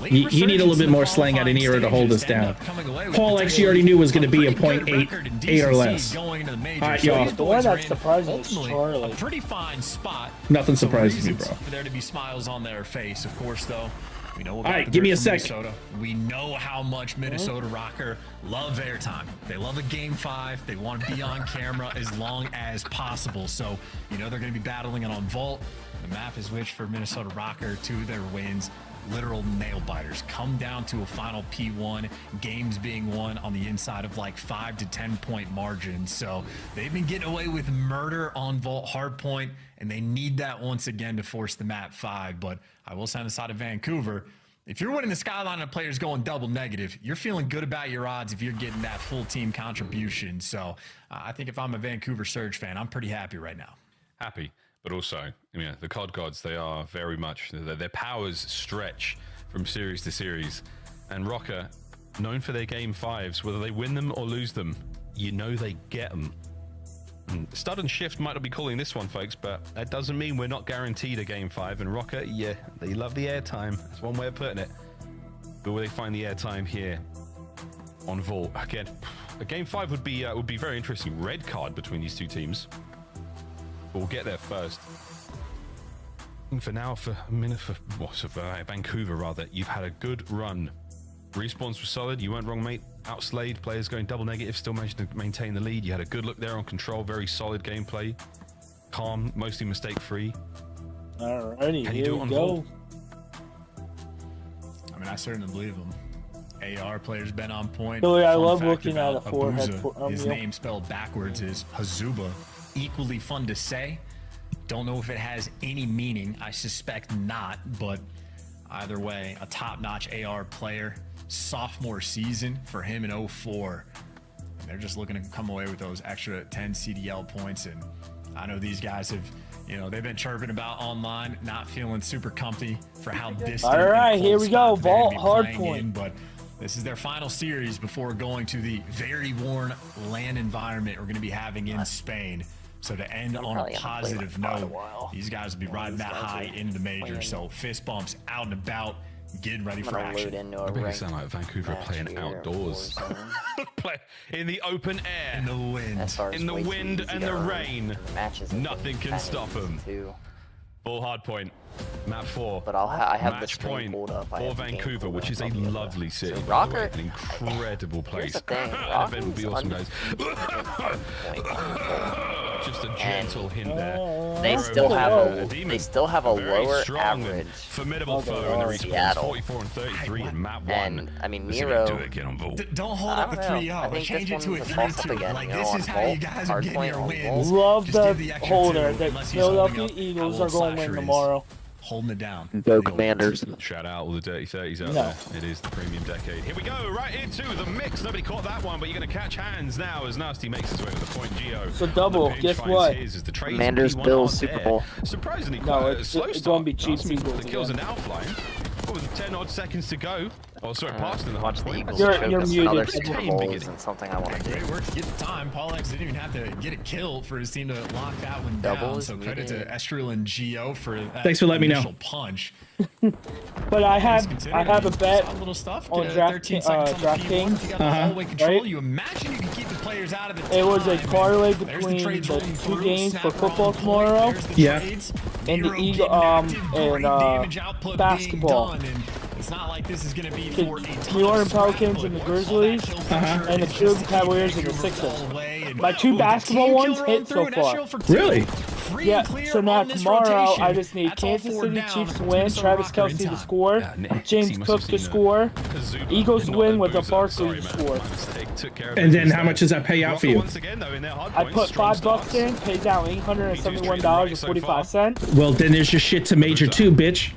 [SPEAKER 1] late
[SPEAKER 2] You need a little
[SPEAKER 1] resurgence
[SPEAKER 2] bit
[SPEAKER 1] in the
[SPEAKER 2] more slang out of Nero to hold us
[SPEAKER 1] qualifying
[SPEAKER 2] down.
[SPEAKER 1] stages, end up coming away with
[SPEAKER 2] Paul X, you already knew was going to be a
[SPEAKER 1] pretty good
[SPEAKER 2] .8,
[SPEAKER 1] record and
[SPEAKER 2] 8 or
[SPEAKER 1] DCC
[SPEAKER 2] less.
[SPEAKER 1] going into the majors.
[SPEAKER 2] All right,
[SPEAKER 1] So
[SPEAKER 2] y'all.
[SPEAKER 1] these
[SPEAKER 3] The one
[SPEAKER 1] boys are
[SPEAKER 3] that's
[SPEAKER 1] in
[SPEAKER 3] surprising is
[SPEAKER 1] ultimately
[SPEAKER 3] Charlie.
[SPEAKER 1] a pretty fine spot.
[SPEAKER 2] Nothing
[SPEAKER 1] Some
[SPEAKER 2] surprises me,
[SPEAKER 1] reasons
[SPEAKER 2] bro.
[SPEAKER 1] for there to be smiles on their face, of course, though. We know
[SPEAKER 2] All
[SPEAKER 1] about
[SPEAKER 2] right,
[SPEAKER 1] the
[SPEAKER 2] give me
[SPEAKER 1] grit
[SPEAKER 2] a
[SPEAKER 1] from
[SPEAKER 2] sec.
[SPEAKER 1] Minnesota. We know how much Minnesota Rocker love airtime. They love a game 5. They want to be on camera as long as possible. So, you know, they're going to be battling it on Vault. The map is which for Minnesota Rocker. 2 of their wins literal nail biters. Come down to a final P1, games being won on the inside of like 5 to 10 point margins. So they've been getting away with murder on Vault Hardpoint, and they need that once again to force the map 5. But I will say on the side of Vancouver, if you're winning the skyline and players going double negative, you're feeling good about your odds if you're getting that full team contribution. So I think if I'm a Vancouver Surge fan, I'm pretty happy right now.
[SPEAKER 4] Happy, but also, the COD gods, they are very much, their powers stretch from series to series. And Rocker, known for their game 5s, whether they win them or lose them, they get them. Stud and Shift might not be calling this one, folks, but that doesn't mean we're not guaranteed a game 5. And Rocker, yeah, they love the airtime. That's one way of putting it. But will they find the airtime here on Vault? Again, a game 5 would be very interesting. Red card between these two teams. But we'll get there first. For now, for Vancouver, rather, you've had a good run. Respawns were solid. You weren't wrong, mate. Outslayed, players going double negative, still managed to maintain the lead. You had a good look there on control. Very solid gameplay. Calm, mostly mistake-free.
[SPEAKER 3] Alrighty,
[SPEAKER 4] Can
[SPEAKER 3] here
[SPEAKER 4] you do it
[SPEAKER 3] we
[SPEAKER 4] on
[SPEAKER 3] go.
[SPEAKER 4] Vault?
[SPEAKER 1] I mean, I certainly believe him. AR player's been on point.
[SPEAKER 3] Billy, I
[SPEAKER 1] Fun
[SPEAKER 3] love
[SPEAKER 1] fact
[SPEAKER 3] looking at
[SPEAKER 1] about
[SPEAKER 3] a forehead
[SPEAKER 1] Abuza, his
[SPEAKER 3] meal.
[SPEAKER 1] name spelled backwards is Hazuba. Equally fun to say. Don't know if it has any meaning. I suspect not, but either way, a top-notch AR player. Sophomore season for him in 04. And they're just looking to come away with those extra 10 CDL points. And I know these guys have, they've been chirping about online, not feeling super comfy for how distant.
[SPEAKER 3] All right,
[SPEAKER 1] and
[SPEAKER 3] here we go.
[SPEAKER 1] cold spot they're
[SPEAKER 3] Vault
[SPEAKER 1] gonna be playing
[SPEAKER 3] Hardpoint.
[SPEAKER 1] in, but this is their final series before going to the very warm land environment we're going to be having in Spain. So to end on a positive note, these guys will be riding that high into the major. So fist bumps out and about, getting ready for action.
[SPEAKER 4] I make it sound like Vancouver are playing outdoors. Play in the open air,
[SPEAKER 1] in the wind,
[SPEAKER 4] in the wind and the rain. Nothing can stop them. Full hard point. Map 4.
[SPEAKER 6] But I have the
[SPEAKER 4] match
[SPEAKER 6] screen
[SPEAKER 4] point
[SPEAKER 6] pulled up.
[SPEAKER 4] for Vancouver, which is a lovely city.
[SPEAKER 6] So Rocker,
[SPEAKER 4] an incredible place.
[SPEAKER 6] The thing,
[SPEAKER 4] An event would be awesome, guys. Just a gentle hint there.
[SPEAKER 6] They still have a lower average.
[SPEAKER 4] Formidable foe in the response. 44 and 33 in map 1.
[SPEAKER 6] And I mean, Miro.
[SPEAKER 1] Don't hold up the 3-0. Change it to a 3-2. Like, this is how you guys are getting your wins.
[SPEAKER 3] Love the holder that Philadelphia Eagles are going to win tomorrow.
[SPEAKER 1] Holding it down.
[SPEAKER 6] Go Commanders.
[SPEAKER 4] Shout out all the dirty 30s out there. It is the premium decade. Here we go, right into the mix. Nobody caught that one, but you're going to catch hands now as Nasty makes his way with the point. Geo.
[SPEAKER 3] So double, guess what?
[SPEAKER 6] Commanders, Bills, Super Bowl.
[SPEAKER 4] Surprisingly,
[SPEAKER 3] No,
[SPEAKER 4] quite a
[SPEAKER 3] it's
[SPEAKER 4] slow
[SPEAKER 3] going to
[SPEAKER 4] start.
[SPEAKER 3] be Chiefs
[SPEAKER 4] The
[SPEAKER 3] Eagles
[SPEAKER 4] kills are
[SPEAKER 3] again.
[SPEAKER 4] now flying. With 10 odd seconds to go. Oh, sorry, past in the
[SPEAKER 6] Watch the
[SPEAKER 4] point.
[SPEAKER 6] Eagles.
[SPEAKER 3] You're
[SPEAKER 6] choke us.
[SPEAKER 3] muted.
[SPEAKER 6] Another
[SPEAKER 3] It's
[SPEAKER 6] Super
[SPEAKER 4] tame
[SPEAKER 6] Bowl
[SPEAKER 4] beginning.
[SPEAKER 6] isn't something I want to do.
[SPEAKER 1] Great work to get the time. Paul X didn't even have to get it killed for his team to lock that one
[SPEAKER 6] Double
[SPEAKER 1] down.
[SPEAKER 6] is
[SPEAKER 1] So credit
[SPEAKER 6] muted.
[SPEAKER 1] to Estrel and Geo for that
[SPEAKER 2] Thanks for letting me know.
[SPEAKER 1] initial punch.
[SPEAKER 3] But I have a bet
[SPEAKER 1] Solid little stuff.
[SPEAKER 3] on
[SPEAKER 1] Get a 13 seconds on the P1. If you got the hallway control,
[SPEAKER 3] right?
[SPEAKER 1] you imagine you can keep the players out of the
[SPEAKER 3] It was a
[SPEAKER 1] time.
[SPEAKER 3] parlay
[SPEAKER 1] There's
[SPEAKER 3] between
[SPEAKER 1] trades
[SPEAKER 3] the
[SPEAKER 1] rolling
[SPEAKER 3] two
[SPEAKER 1] through.
[SPEAKER 3] games for
[SPEAKER 1] Snapper on
[SPEAKER 3] football
[SPEAKER 1] point.
[SPEAKER 3] tomorrow.
[SPEAKER 1] There's the
[SPEAKER 2] Yeah.
[SPEAKER 1] trades.
[SPEAKER 3] And the
[SPEAKER 1] Miro
[SPEAKER 3] Eagle-
[SPEAKER 1] getting active,
[SPEAKER 3] and,
[SPEAKER 1] great damage output
[SPEAKER 3] basketball.
[SPEAKER 1] being done, and it's not like this is going to be
[SPEAKER 3] The
[SPEAKER 1] for a ton
[SPEAKER 3] New
[SPEAKER 1] of
[SPEAKER 3] Orleans
[SPEAKER 1] scrap,
[SPEAKER 3] Pelicans
[SPEAKER 1] but
[SPEAKER 3] and the
[SPEAKER 1] all that
[SPEAKER 3] Grizzlies,
[SPEAKER 1] kill pressure
[SPEAKER 3] and the
[SPEAKER 1] is just
[SPEAKER 3] Cleveland
[SPEAKER 1] keep
[SPEAKER 3] Cavaliers and the
[SPEAKER 1] Vancouver
[SPEAKER 3] Sixers.
[SPEAKER 1] all away, and
[SPEAKER 3] My two
[SPEAKER 1] the
[SPEAKER 3] basketball
[SPEAKER 1] team
[SPEAKER 3] ones
[SPEAKER 1] killer
[SPEAKER 3] hit
[SPEAKER 1] on
[SPEAKER 3] so
[SPEAKER 1] through, and
[SPEAKER 3] far.
[SPEAKER 1] Estrel for two.
[SPEAKER 2] Really?
[SPEAKER 1] Free
[SPEAKER 3] Yeah,
[SPEAKER 1] and clear
[SPEAKER 3] so now
[SPEAKER 1] on this
[SPEAKER 3] tomorrow
[SPEAKER 1] rotation.
[SPEAKER 3] I just need
[SPEAKER 1] That's all
[SPEAKER 3] Kansas
[SPEAKER 1] four
[SPEAKER 3] City
[SPEAKER 1] down.
[SPEAKER 3] Chiefs to
[SPEAKER 1] It's
[SPEAKER 3] win,
[SPEAKER 1] Minnesota
[SPEAKER 3] Travis
[SPEAKER 1] Rocker in
[SPEAKER 3] Kelce to
[SPEAKER 1] time.
[SPEAKER 3] score, James Cook to score, Eagles win with a Barkley to score.
[SPEAKER 2] And then how much does that pay out for you?
[SPEAKER 3] I put $5 in, pays out $871.45,
[SPEAKER 2] Well, then there's your shit to major 2, bitch.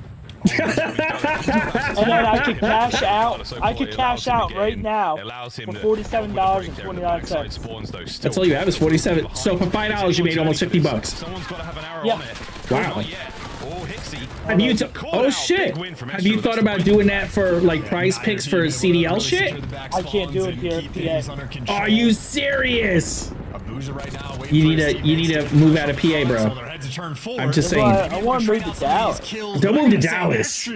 [SPEAKER 3] and then I could cash out. I could cash out right now for $47.29.
[SPEAKER 2] That's all you have is 47. So for $5, you made almost 50 bucks.
[SPEAKER 4] Someone's got to have an arrow
[SPEAKER 3] Yeah.
[SPEAKER 4] on it.
[SPEAKER 2] Wow.
[SPEAKER 4] Not yet. Oh, Hixie.
[SPEAKER 2] Have you? Oh shit! Have you thought about doing that for like prize picks for CDL shit?
[SPEAKER 3] I can't do it here at PA.
[SPEAKER 2] Are you serious? You need to move out of PA, bro. I'm just saying.
[SPEAKER 3] I want to move to Dallas.
[SPEAKER 2] Don't move to Dallas.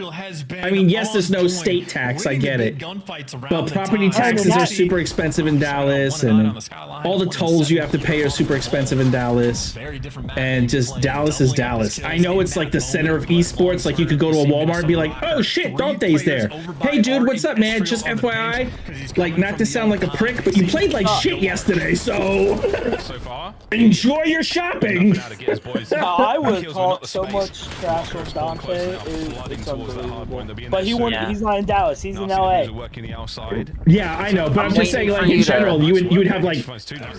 [SPEAKER 2] I mean, yes, there's no state tax. I get it. But property taxes are super expensive in Dallas, and all the tolls you have to pay are super expensive in Dallas. And just Dallas is Dallas. I know it's like the center of esports. Like you could go to a Walmart and be like, oh shit, Dante's there. Hey dude, what's up, man? Just FYI, like not to sound like a prick, but you played like shit yesterday, so
[SPEAKER 4] So far,
[SPEAKER 2] enjoy your shopping.
[SPEAKER 4] now to get his boys
[SPEAKER 3] I would
[SPEAKER 4] Kills are not
[SPEAKER 3] talk
[SPEAKER 4] the
[SPEAKER 3] so
[SPEAKER 4] space.
[SPEAKER 3] much trash
[SPEAKER 4] Rocker
[SPEAKER 3] on
[SPEAKER 4] spawn close
[SPEAKER 3] Dante.
[SPEAKER 4] enough, flooding
[SPEAKER 3] It's
[SPEAKER 4] towards that hard point.
[SPEAKER 3] unbelievable.
[SPEAKER 4] They'll be in
[SPEAKER 3] But
[SPEAKER 4] there soon.
[SPEAKER 3] he's not in Dallas. He's in LA.
[SPEAKER 4] Boozer working the outside.
[SPEAKER 2] Yeah, I know, but I'm just saying, like in general, you would have like,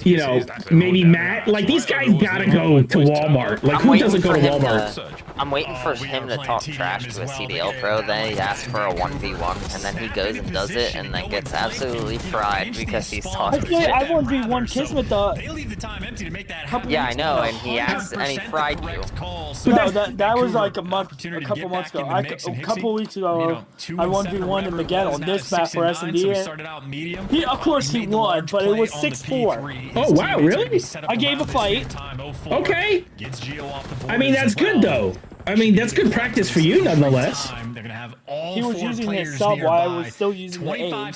[SPEAKER 2] you know, maybe Matt. Like these guys gotta go to Walmart. Like who doesn't go to Walmart?
[SPEAKER 6] I'm waiting for him to talk trash to a CDL pro, then he asks for a 1v1, and then he goes and does it, and then gets absolutely fried because he's talking shit.
[SPEAKER 3] I 1v1 Kismet though.
[SPEAKER 6] Yeah, I know, and he asked, and he fried you.
[SPEAKER 3] No, that was like a couple months ago. A couple weeks ago, I 1v1 in Miguel on this map for S&D. Of course he won, but it was 6-4.
[SPEAKER 2] Oh wow, really?
[SPEAKER 3] I gave a fight.
[SPEAKER 2] Okay. I mean that's good though. I mean that's good practice for you nonetheless.
[SPEAKER 3] He was using his sub while I was still using the aim.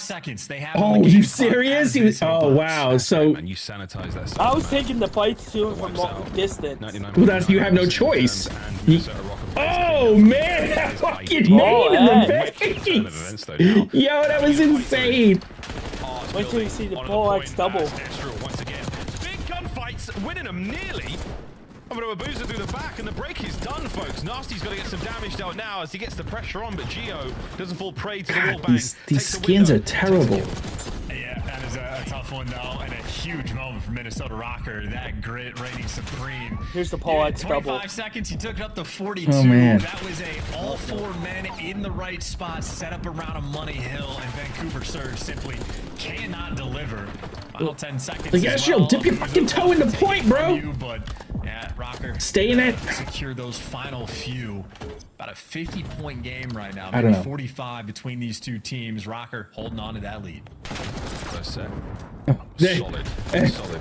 [SPEAKER 2] Oh, you serious? He was. Oh wow. So
[SPEAKER 4] And you sanitize that.
[SPEAKER 3] I was taking the fights to him from long distance.
[SPEAKER 2] well, that's you have no choice. Oh man, that fucking name in the face. Yo, that was insane.
[SPEAKER 3] Wait till you see the DoubleX double.
[SPEAKER 4] Once again, big gunfights, winning them nearly. I'm going to Boozer through the back, and the break is done, folks. Nasty's got to get some damage dealt now as he gets the pressure on, but Gio doesn't fall prey to the wall bang.
[SPEAKER 2] These skins are terrible.
[SPEAKER 1] Yeah, that is a tough one, though, and a huge moment for Minnesota Rocker. That grit reigning supreme.
[SPEAKER 3] Here's the DoubleX double.
[SPEAKER 1] 25 seconds, he took it up to 42.
[SPEAKER 2] Oh, man.
[SPEAKER 1] That was all four men in the right spot, set up around a money hill, and Vancouver Surge simply cannot deliver. Final 10 seconds.
[SPEAKER 2] Like, Astro, dip your fucking toe in the point, bro.
[SPEAKER 1] But yeah, Rocker.
[SPEAKER 2] Stay in it.
[SPEAKER 1] Secure those final few. About a 50-point game right now.
[SPEAKER 2] I don't know.
[SPEAKER 1] 45 between these two teams. Rocker holding on to that lead.
[SPEAKER 4] First set.
[SPEAKER 2] Solid.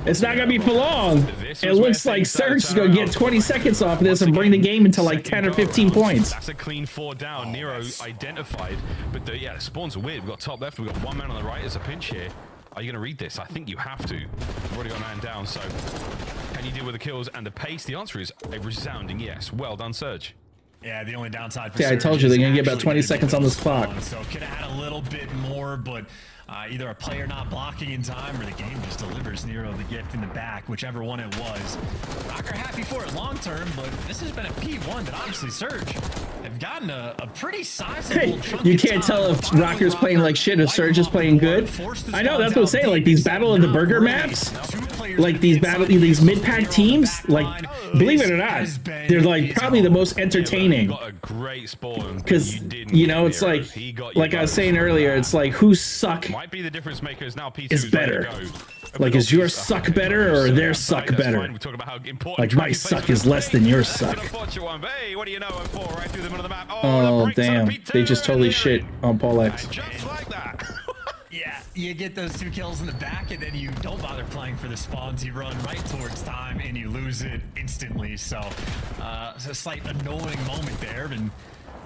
[SPEAKER 2] It's not gonna be for long. It looks like Surge is gonna get 20 seconds off this and bring the game into like 10 or 15 points.
[SPEAKER 4] That's a clean 4 down. Nero identified, but the spawns are weird. We've got top left. We've got one man on the right as a pinch here. Are you going to read this? I think you have to. We've already got a man down, so can you deal with the kills and the pace? The answer is a resounding yes. Well done, Surge.
[SPEAKER 1] Yeah, the only downside for
[SPEAKER 2] Yeah, I told you they're gonna get about 20 seconds on this clock.
[SPEAKER 1] So could have had a little bit more, but either a player not blocking in time or the game just delivers Nero the gift in the back, whichever one it was. Rocker happy for it long term, but this has been a P1 that obviously Surge have gotten a pretty sizable chunk
[SPEAKER 2] You
[SPEAKER 1] of
[SPEAKER 2] can't
[SPEAKER 1] time.
[SPEAKER 2] tell if Rocker's playing like shit or Surge is playing good. I know, that's what I'm saying. Like these Battle of the Burger maps, like these mid-pack teams, like believe it or not, they're like probably the most entertaining.
[SPEAKER 4] Got a great spawn
[SPEAKER 2] Because you know, it's like I was saying earlier, it's like who suck
[SPEAKER 4] might be the difference makers now. P2
[SPEAKER 2] is better. Like, is your suck better or their suck better? Like, my suck is less than your suck. Oh, damn. They just totally shit on Paul X.
[SPEAKER 4] Just like that.
[SPEAKER 1] Yeah, you get those 2 kills in the back, and then you don't bother playing for the spawns. You run right towards time, and you lose it instantly. So, it's a slight annoying moment there. And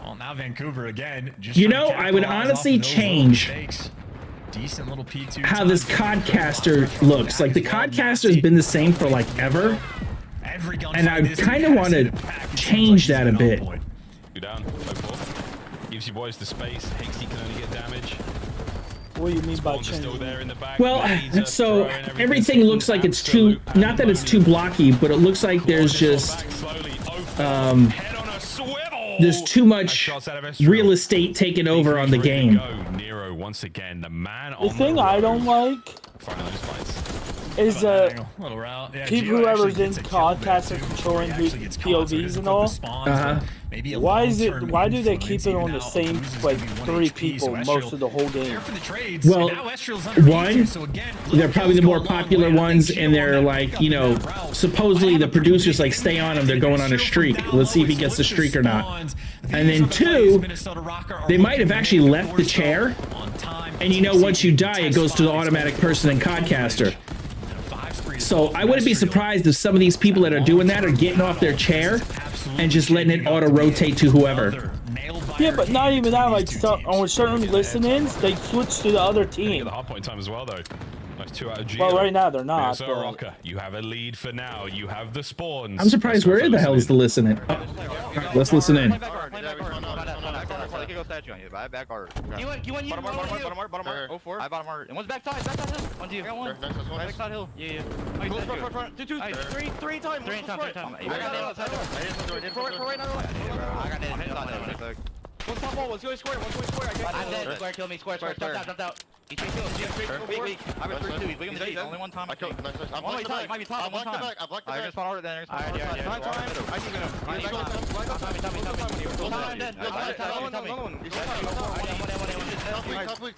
[SPEAKER 1] well, now Vancouver again. Just
[SPEAKER 2] You know, I would honestly change
[SPEAKER 1] decent little P2
[SPEAKER 2] how this Codcaster looks. Like the Codcaster has been the same for like ever, and I kind of want to change that a bit.
[SPEAKER 4] Go down. Gives you boys the space. Hixie can only get damage.
[SPEAKER 3] What do you mean by
[SPEAKER 4] Spawns are still there in the back.
[SPEAKER 2] Well, so everything looks like it's too, not that it's too blocky, but it looks like there's just there's too much real estate taken over on the game.
[SPEAKER 4] Nero once again, the man
[SPEAKER 3] The thing I don't like is people whoever's in Codcaster controlling POVs and all. Why do they keep it on the same like 3 people most of the whole game?
[SPEAKER 2] Well, one, they're probably the more popular ones, and they're like, you know, supposedly the producers like stay on him. They're going on a streak. Let's see if he gets the streak or not. And then 2, they might have actually left the chair, and you know, once you die, it goes to the automatic person in Codcaster. So I wouldn't be surprised if some of these people that are doing that are getting off their chair and just letting it auto-rotate to whoever.
[SPEAKER 3] Yeah, but not even that. Like on certain listen-ins, they switch to the other team.
[SPEAKER 4] The hard point time as well, though. Nice 2 out of Gio.
[SPEAKER 3] Well, right now they're not.
[SPEAKER 4] So Rocker, you have a lead for now. You have the spawns.
[SPEAKER 2] I'm surprised where the hell is the listen-in? Oh, let's listen in.
[SPEAKER 8] They can go statue on you. Back hard.
[SPEAKER 9] You went.
[SPEAKER 8] Bottom mark. 04. I bottom mark.
[SPEAKER 9] And one's backside hill. One to you. I got one. Backside hill. Yeah.
[SPEAKER 8] Front. Two. Three times.
[SPEAKER 9] Three times.
[SPEAKER 8] I got it. One top wall. One's going square.
[SPEAKER 9] I'm dead. Square, kill me. Square. Jumped out. He straight kill.
[SPEAKER 8] Weak. I have a 3-2. He's weak in the heat. Only one time. I killed. Might be top. One time. I blocked the back. Just spawn over there. I keep him.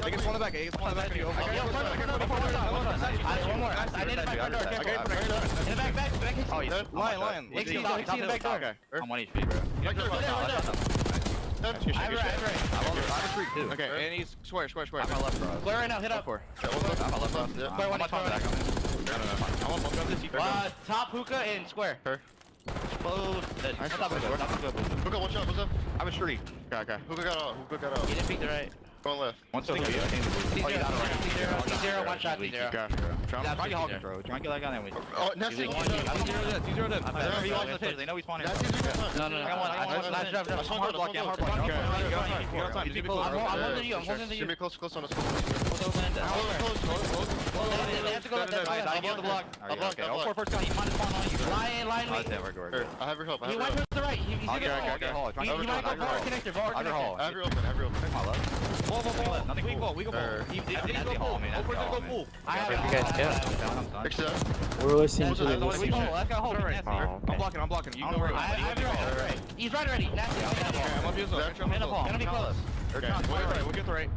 [SPEAKER 8] I can spawn the back. I got one more. I did it. In the back. Oh, he's dead. Lion.
[SPEAKER 9] He's in the back door.
[SPEAKER 8] Okay.
[SPEAKER 9] I'm 1 HP, bro.
[SPEAKER 8] I have a streak too. Okay, and he's square.
[SPEAKER 9] I'm on left, bro. Square right now. Hit up.
[SPEAKER 8] I'm
[SPEAKER 9] Square one. Top hookah and square. Explode.
[SPEAKER 8] Hookah, one shot. What's up? I have a streak. Okay. Hookah got out.
[SPEAKER 9] He didn't peek the right.
[SPEAKER 8] Going left.
[SPEAKER 9] T0, one shot, T0.
[SPEAKER 8] Try and get that guy in. Oh, Nessie. T0 dead.
[SPEAKER 9] He wants the pitch. They know he's spawning.
[SPEAKER 8] No.
[SPEAKER 9] I got one. Nice job.
[SPEAKER 8] I'm hard blocking. I'm holding you. Give me close on the spawn.
[SPEAKER 9] They have to go.
[SPEAKER 8] I'll block the block.
[SPEAKER 9] All 4 first gun. He might spawn on you. Lion, wait.
[SPEAKER 8] I have your help.
[SPEAKER 9] He went to the right. He's in the hall. He might go forward connector.
[SPEAKER 8] I have your open.
[SPEAKER 9] Nothing
[SPEAKER 8] we go. He didn't go full.
[SPEAKER 6] I have you guys go.
[SPEAKER 3] We're listening to the
[SPEAKER 9] I'm blocking. You go right. He's right already. Nasty.
[SPEAKER 8] I'm up here.
[SPEAKER 9] Gonna be close.
[SPEAKER 8] Okay. We'll get the right.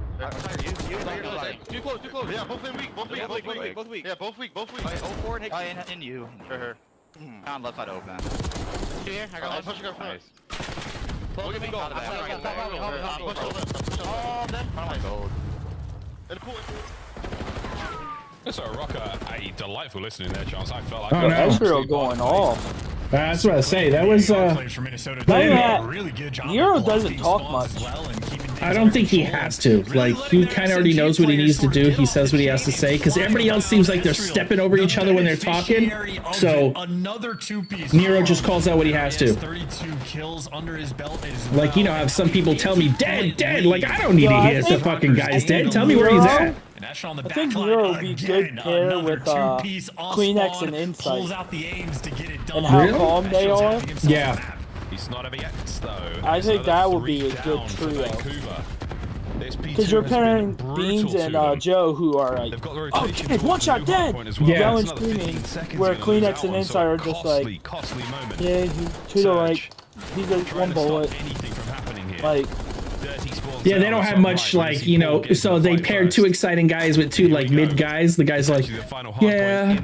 [SPEAKER 8] Too close. Yeah, both weak. Yeah, both weak.
[SPEAKER 9] 04 and Hicks.
[SPEAKER 8] In you.
[SPEAKER 9] On left side open. Two here. I got one.
[SPEAKER 8] Pushing up front.
[SPEAKER 9] Look at me go.
[SPEAKER 4] That's a rocker. A delightful listening there, Chance. I felt like
[SPEAKER 3] Ezreal going off.
[SPEAKER 2] That's what I say. That was
[SPEAKER 1] Players from Minnesota
[SPEAKER 3] Not
[SPEAKER 1] did
[SPEAKER 3] that-
[SPEAKER 1] a really good job.
[SPEAKER 3] Nero
[SPEAKER 1] of
[SPEAKER 3] doesn't
[SPEAKER 1] blocking
[SPEAKER 3] talk
[SPEAKER 1] spawns
[SPEAKER 3] much.
[SPEAKER 1] as well and keeping things
[SPEAKER 2] I don't think he
[SPEAKER 1] under
[SPEAKER 2] has
[SPEAKER 1] control.
[SPEAKER 2] to. Like, he kind of already knows what he needs to do. He says what he has to say, because everybody else seems like they're stepping over each other when they're talking. So
[SPEAKER 1] another two-piece.
[SPEAKER 2] Nero just calls out what he has to.
[SPEAKER 1] 32 kills under his belt as
[SPEAKER 2] Like, you know, have some people tell me dead. Like, I don't need to hear if the fucking guy's dead. Tell me where he's at.
[SPEAKER 3] I think Nero would be good pair with Kleenex and Insight.
[SPEAKER 1] Pulls out the aims to get it done.
[SPEAKER 3] And how
[SPEAKER 2] Really?
[SPEAKER 3] calm they are.
[SPEAKER 2] Yeah.
[SPEAKER 4] He's not ever yet, though.
[SPEAKER 3] I think that would be a good trio. Because you're pairing Beans and Joe, who are like, oh, dead, one shot, dead!
[SPEAKER 2] Yeah.
[SPEAKER 3] Yelling, screaming, where Kleenex and Insight are just like, yeah, he's like, he's like one bullet. Like,
[SPEAKER 2] Yeah, they don't have much, like, you know, so they paired 2 exciting guys with 2, like, mid guys. The guy's like, yeah,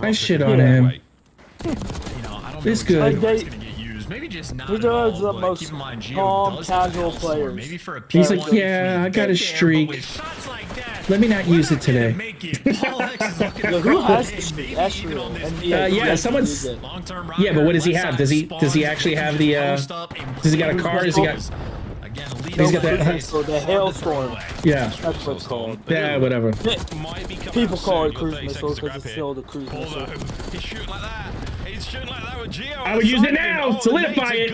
[SPEAKER 2] I shit on him. It's good.
[SPEAKER 3] Like
[SPEAKER 1] Maybe just not
[SPEAKER 3] He
[SPEAKER 1] at all,
[SPEAKER 3] does the
[SPEAKER 1] but
[SPEAKER 3] most
[SPEAKER 1] keep in mind, Gio
[SPEAKER 3] calm,
[SPEAKER 1] does
[SPEAKER 3] casual
[SPEAKER 1] have elsewhere.
[SPEAKER 3] players.
[SPEAKER 1] Maybe for a
[SPEAKER 2] He's
[SPEAKER 1] P1
[SPEAKER 2] like, yeah, I got a streak. Let me not use it today.
[SPEAKER 3] who has the Ezreal?
[SPEAKER 2] Yeah, someone's. Yeah, but what does he have? Does he actually have the? Does he got a car? Does he got? He's got that.
[SPEAKER 3] The hailstorm.
[SPEAKER 2] Yeah.
[SPEAKER 3] That's what it's called.
[SPEAKER 2] Yeah, whatever.
[SPEAKER 3] People call it cruise missile because it's still the cruise missile.
[SPEAKER 4] He's shooting like that. He's shooting like that with Gio.
[SPEAKER 2] I would use it now. Solidify it.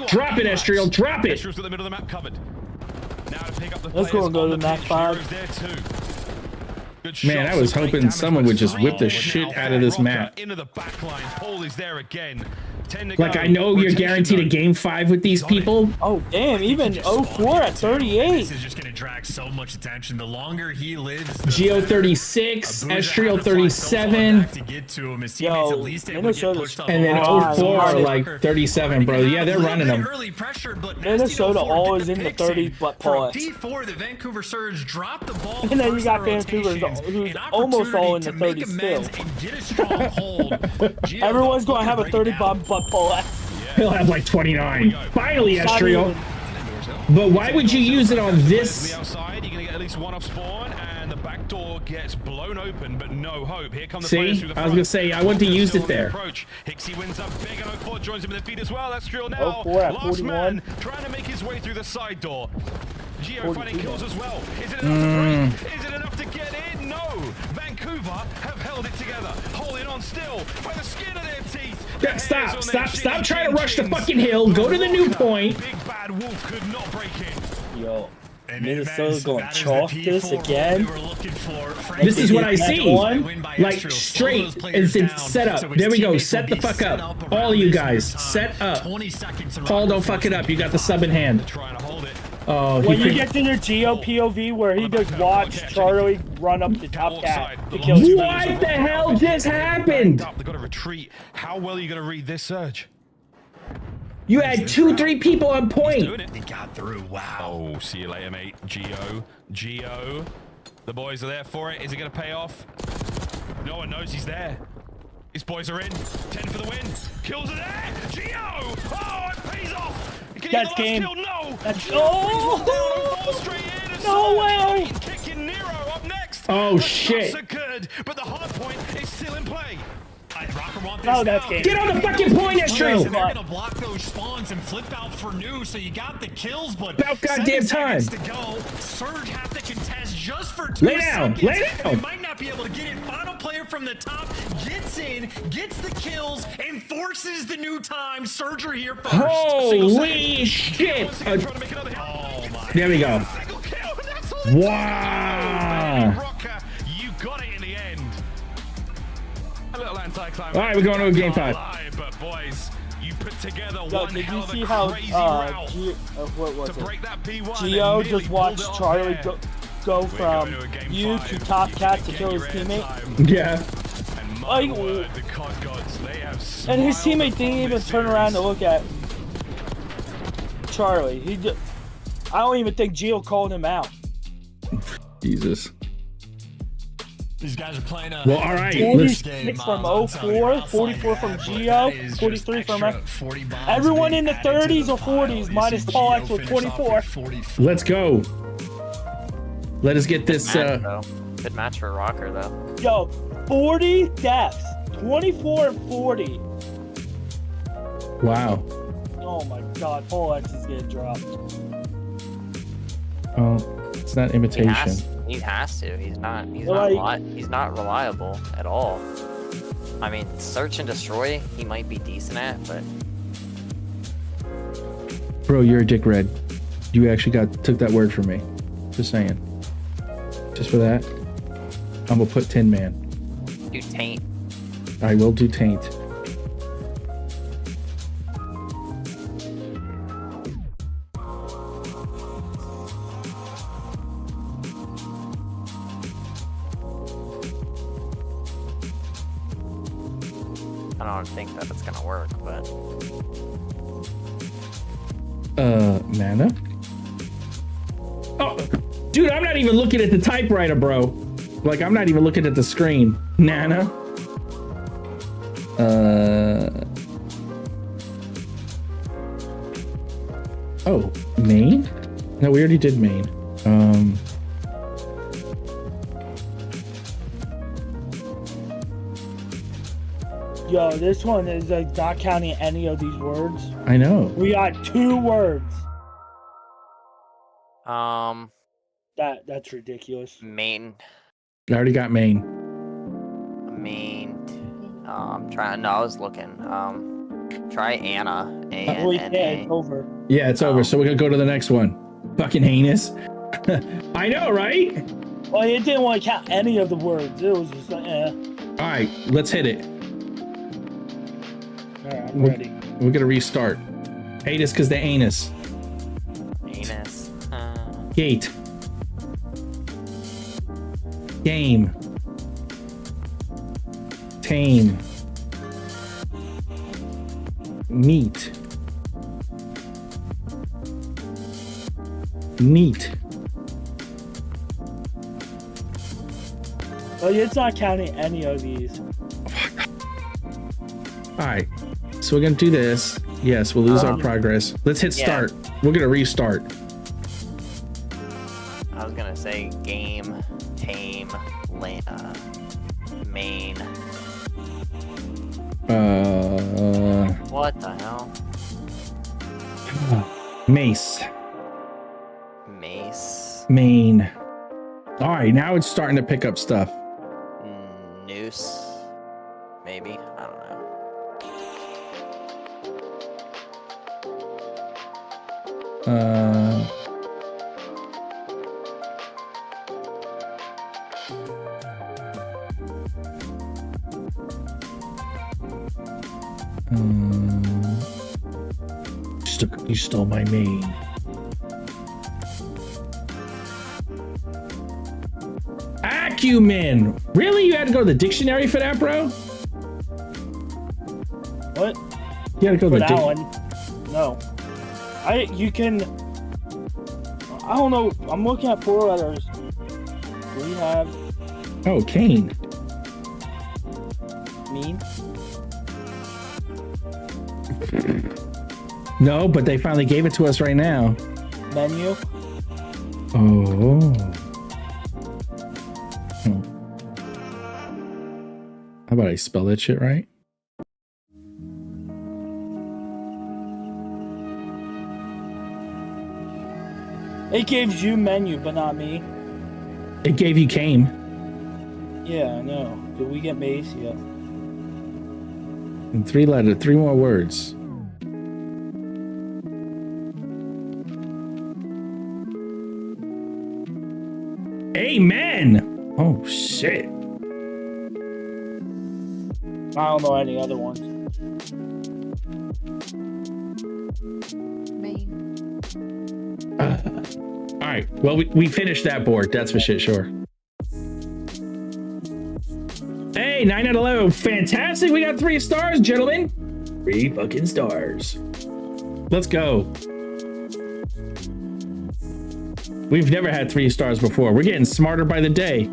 [SPEAKER 2] Drop it, Ezreal. Drop it.
[SPEAKER 4] Ezreal's at the middle of the map covered. Now to pick up the
[SPEAKER 3] Let's go and go to the Mac 5.
[SPEAKER 2] Man, I was hoping someone would just whip the shit out of this map.
[SPEAKER 4] Into the back line. Paul is there again.
[SPEAKER 2] Like, I know you're guaranteed a game 5 with these people.
[SPEAKER 3] Oh, damn, even 04 at 38.
[SPEAKER 1] This is just going to drag so much attention. The longer he lives,
[SPEAKER 2] Geo 36, Ezreal 37.
[SPEAKER 1] To get to him, his teammates
[SPEAKER 3] Yo,
[SPEAKER 1] at least able to get pushed up.
[SPEAKER 2] And then 04 are like 37, bro. Yeah, they're running them.
[SPEAKER 3] Minnesota always in the 30s, but pause.
[SPEAKER 1] D4, the Vancouver Surge dropped the ball.
[SPEAKER 3] And then you got Vancouver, who's almost all in the 30s still.
[SPEAKER 1] Get a strong hold.
[SPEAKER 3] Everyone's going to have a 30 bomb, but pause.
[SPEAKER 2] He'll have like 29. Finally, Ezreal. But why would you use it on this?
[SPEAKER 4] The outside, you're gonna get at least one off spawn, and the back door gets blown open, but no hope. Here come the players through the front.
[SPEAKER 2] I was gonna say I want to use it there.
[SPEAKER 4] Hixie wins up big, and 04 joins him in the feed as well. That's Drill now.
[SPEAKER 3] 04 at
[SPEAKER 4] Last
[SPEAKER 3] 41.
[SPEAKER 4] man trying to make his way through the side door. Gio finding kills as well. Is it enough to break? Is it enough to get in? No. Vancouver have held it together, holding on still by the skin of their teeth.
[SPEAKER 2] Yeah, stop trying to rush the fucking hill. Go to the new point.
[SPEAKER 4] Big bad wolf could not break in.
[SPEAKER 3] Yo,
[SPEAKER 1] And
[SPEAKER 3] Minnesota going
[SPEAKER 1] that is the
[SPEAKER 3] chalk
[SPEAKER 1] P4
[SPEAKER 3] this
[SPEAKER 1] role
[SPEAKER 3] again.
[SPEAKER 1] they were looking for.
[SPEAKER 2] This is what I see.
[SPEAKER 1] Win by
[SPEAKER 2] Like
[SPEAKER 1] Astros.
[SPEAKER 2] straight.
[SPEAKER 1] Slow those players
[SPEAKER 2] It's
[SPEAKER 1] down,
[SPEAKER 2] set up.
[SPEAKER 1] so his
[SPEAKER 2] There we go.
[SPEAKER 1] teammates
[SPEAKER 2] Set
[SPEAKER 1] will
[SPEAKER 2] the
[SPEAKER 1] be
[SPEAKER 2] fuck
[SPEAKER 1] set
[SPEAKER 2] up.
[SPEAKER 1] around
[SPEAKER 2] All of you
[SPEAKER 1] this
[SPEAKER 2] guys,
[SPEAKER 1] time.
[SPEAKER 2] set up.
[SPEAKER 1] 20 seconds and
[SPEAKER 2] Paul,
[SPEAKER 1] Rocker
[SPEAKER 2] don't fuck it
[SPEAKER 1] forced
[SPEAKER 2] up. You got the
[SPEAKER 1] to
[SPEAKER 2] sub in hand.
[SPEAKER 4] Trying to hold it.
[SPEAKER 2] Oh,
[SPEAKER 3] When
[SPEAKER 2] he
[SPEAKER 3] you get to your Geo POV where he just watched Charlie run up the top cat to kill his
[SPEAKER 2] What the hell just happened?
[SPEAKER 4] They've got to retreat. How well are you going to read this surge?
[SPEAKER 2] You had 2-3 people on point.
[SPEAKER 4] Doing it.
[SPEAKER 1] He got through. Wow.
[SPEAKER 4] Oh, see you later, mate. Geo. The boys are there for it. Is it going to pay off? No one knows he's there. These boys are in. 10 for the win. Kills are there. Geo! Oh, it pays off. Can
[SPEAKER 3] That's game.
[SPEAKER 4] Kill? No.
[SPEAKER 3] That's
[SPEAKER 4] No
[SPEAKER 3] way.
[SPEAKER 4] Kicking Nero up next.
[SPEAKER 2] Oh, shit.
[SPEAKER 4] Not so good, but the hard point is still in play.
[SPEAKER 1] Rocker want this
[SPEAKER 3] Oh, that's
[SPEAKER 1] now.
[SPEAKER 3] game.
[SPEAKER 2] Get on the fucking point, Astro.
[SPEAKER 1] They're gonna block those spawns and flip out for new, so you got the kills, but
[SPEAKER 2] About goddamn
[SPEAKER 1] 7 seconds
[SPEAKER 2] time.
[SPEAKER 1] to go. Surge have to contest just for 2
[SPEAKER 2] Lay down,
[SPEAKER 1] seconds.
[SPEAKER 2] lay down.
[SPEAKER 1] They might not be able to get it. Final player from the top gets in, gets the kills, and forces the new time. Surge are here first.
[SPEAKER 2] Holy shit.
[SPEAKER 1] Oh my.
[SPEAKER 2] There we go.
[SPEAKER 4] Single kill. That's all it
[SPEAKER 2] Wow.
[SPEAKER 4] takes. Rocker, you got it in the end. A little anti-climax.
[SPEAKER 2] All right, we're going to game 5.
[SPEAKER 4] But boys, you put together
[SPEAKER 3] Yo,
[SPEAKER 4] one
[SPEAKER 3] did
[SPEAKER 4] hell
[SPEAKER 3] you
[SPEAKER 4] of
[SPEAKER 3] see
[SPEAKER 4] a
[SPEAKER 3] how
[SPEAKER 4] crazy route
[SPEAKER 3] what was
[SPEAKER 4] to
[SPEAKER 3] it?
[SPEAKER 4] break that P1.
[SPEAKER 3] Geo
[SPEAKER 4] and
[SPEAKER 3] just
[SPEAKER 4] nearly
[SPEAKER 3] watched
[SPEAKER 4] pulled it off
[SPEAKER 3] Charlie
[SPEAKER 4] there.
[SPEAKER 3] go
[SPEAKER 4] We're
[SPEAKER 3] from
[SPEAKER 4] going to a game
[SPEAKER 3] you
[SPEAKER 4] 5.
[SPEAKER 3] to top
[SPEAKER 4] You
[SPEAKER 3] cat
[SPEAKER 4] can
[SPEAKER 3] to
[SPEAKER 4] get
[SPEAKER 3] kill his
[SPEAKER 4] your
[SPEAKER 3] teammate.
[SPEAKER 4] airtime.
[SPEAKER 2] Yeah.
[SPEAKER 4] And my
[SPEAKER 3] Like,
[SPEAKER 4] word, the COD gods, they have
[SPEAKER 3] And his
[SPEAKER 4] smiled
[SPEAKER 3] teammate didn't
[SPEAKER 4] upon
[SPEAKER 3] even
[SPEAKER 4] this
[SPEAKER 3] turn around to
[SPEAKER 4] series.
[SPEAKER 3] look at Charlie. He just, I don't even think Geo called him out.
[SPEAKER 2] Jesus.
[SPEAKER 1] These guys are playing a
[SPEAKER 2] Well, all right.
[SPEAKER 3] 46 from 04, 44 from Geo, 43 from us. Everyone in the 30s or 40s minus Paul X with 24.
[SPEAKER 2] Let's go. Let us get this.
[SPEAKER 6] Match, though. Good match for Rocker though.
[SPEAKER 3] Yo, 40 deaths, 24 and 40.
[SPEAKER 2] Wow.
[SPEAKER 3] Oh my God, Paul X is getting dropped.
[SPEAKER 2] Oh, it's not imitation.
[SPEAKER 6] He has to. He's not
[SPEAKER 3] Like-
[SPEAKER 6] he's not reliable at all. I mean, search and destroy, he might be decent at, but
[SPEAKER 2] Bro, you're a dick red. You actually took that word from me. Just saying. Just for that, I'm gonna put Tin Man.
[SPEAKER 6] do taint.
[SPEAKER 2] I will do Taint.
[SPEAKER 6] I don't think that it's gonna work, but
[SPEAKER 2] Mana? Oh, dude, I'm not even looking at the typewriter, bro. Like, I'm not even looking at the screen. Nana? Oh, main? No, we already did main.
[SPEAKER 3] Yo, this one is like not counting any of these words.
[SPEAKER 2] I know.
[SPEAKER 3] We got 2 words. That's ridiculous.
[SPEAKER 6] main.
[SPEAKER 2] I already got main.
[SPEAKER 6] I'm trying. No, I was looking. Try Anna.
[SPEAKER 3] Oh, yeah, it's over.
[SPEAKER 2] Yeah, it's over. So we're gonna go to the next one. Fucking heinous. I know, right?
[SPEAKER 3] Well, it didn't want to count any of the words. It was just like, eh.
[SPEAKER 2] All right, let's hit it.
[SPEAKER 3] All right, I'm ready.
[SPEAKER 2] We're gonna restart. Heinous because they anus.
[SPEAKER 6] Anus.
[SPEAKER 2] Gate. Game. Tame. Meat. Neat.
[SPEAKER 3] Well, it's not counting any of these.
[SPEAKER 2] All right, so we're gonna do this. Yes, we'll lose our progress. Let's hit
[SPEAKER 6] yeah.
[SPEAKER 2] start. We're gonna restart.
[SPEAKER 6] I was gonna say game, tame, main. What the hell?
[SPEAKER 2] Mace.
[SPEAKER 6] Mace.
[SPEAKER 2] Main. All right, now it's starting to pick up stuff.
[SPEAKER 6] Noose. Maybe. I don't know.
[SPEAKER 2] You stole my main. Acumen! Really? You had to go to the dictionary for that, bro?
[SPEAKER 3] What?
[SPEAKER 2] You had to go to
[SPEAKER 3] For
[SPEAKER 2] the
[SPEAKER 3] that one? No. You can... I don't know. I'm looking at 4 letters. We have...
[SPEAKER 2] Oh, Kane.
[SPEAKER 3] Mean?
[SPEAKER 2] No, but they finally gave it to us right now.
[SPEAKER 3] Menu?
[SPEAKER 2] Oh. How about I spell that shit right?
[SPEAKER 3] It gives you menu, but not me.
[SPEAKER 2] It gave you Kane.
[SPEAKER 3] Yeah, I know. Did we get Mace? Yeah.
[SPEAKER 2] In 3 letters, 3 more words. Amen! Oh, shit.
[SPEAKER 3] I don't know any other ones.
[SPEAKER 2] All right. Well, we finished that board. That's for shit, sure. Hey, 9 out of 11. Fantastic. We got 3 stars, gentlemen. 3 fucking stars. Let's go. We've never had 3 stars before. We're getting smarter by the day.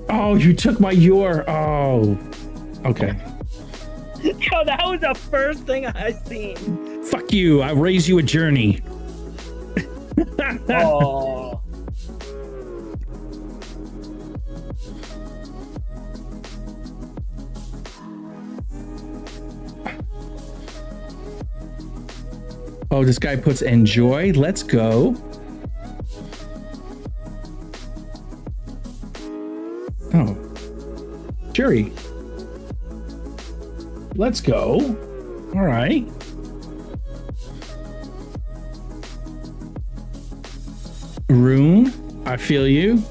[SPEAKER 2] Oh, you took my Oh, okay.
[SPEAKER 3] Yo, that was the first thing I seen.
[SPEAKER 2] Fuck you. I raise you a journey.
[SPEAKER 3] Oh.
[SPEAKER 2] Oh, this guy puts enjoy. Let's go. Oh. Jury. Let's go. All right. Rune, I feel you.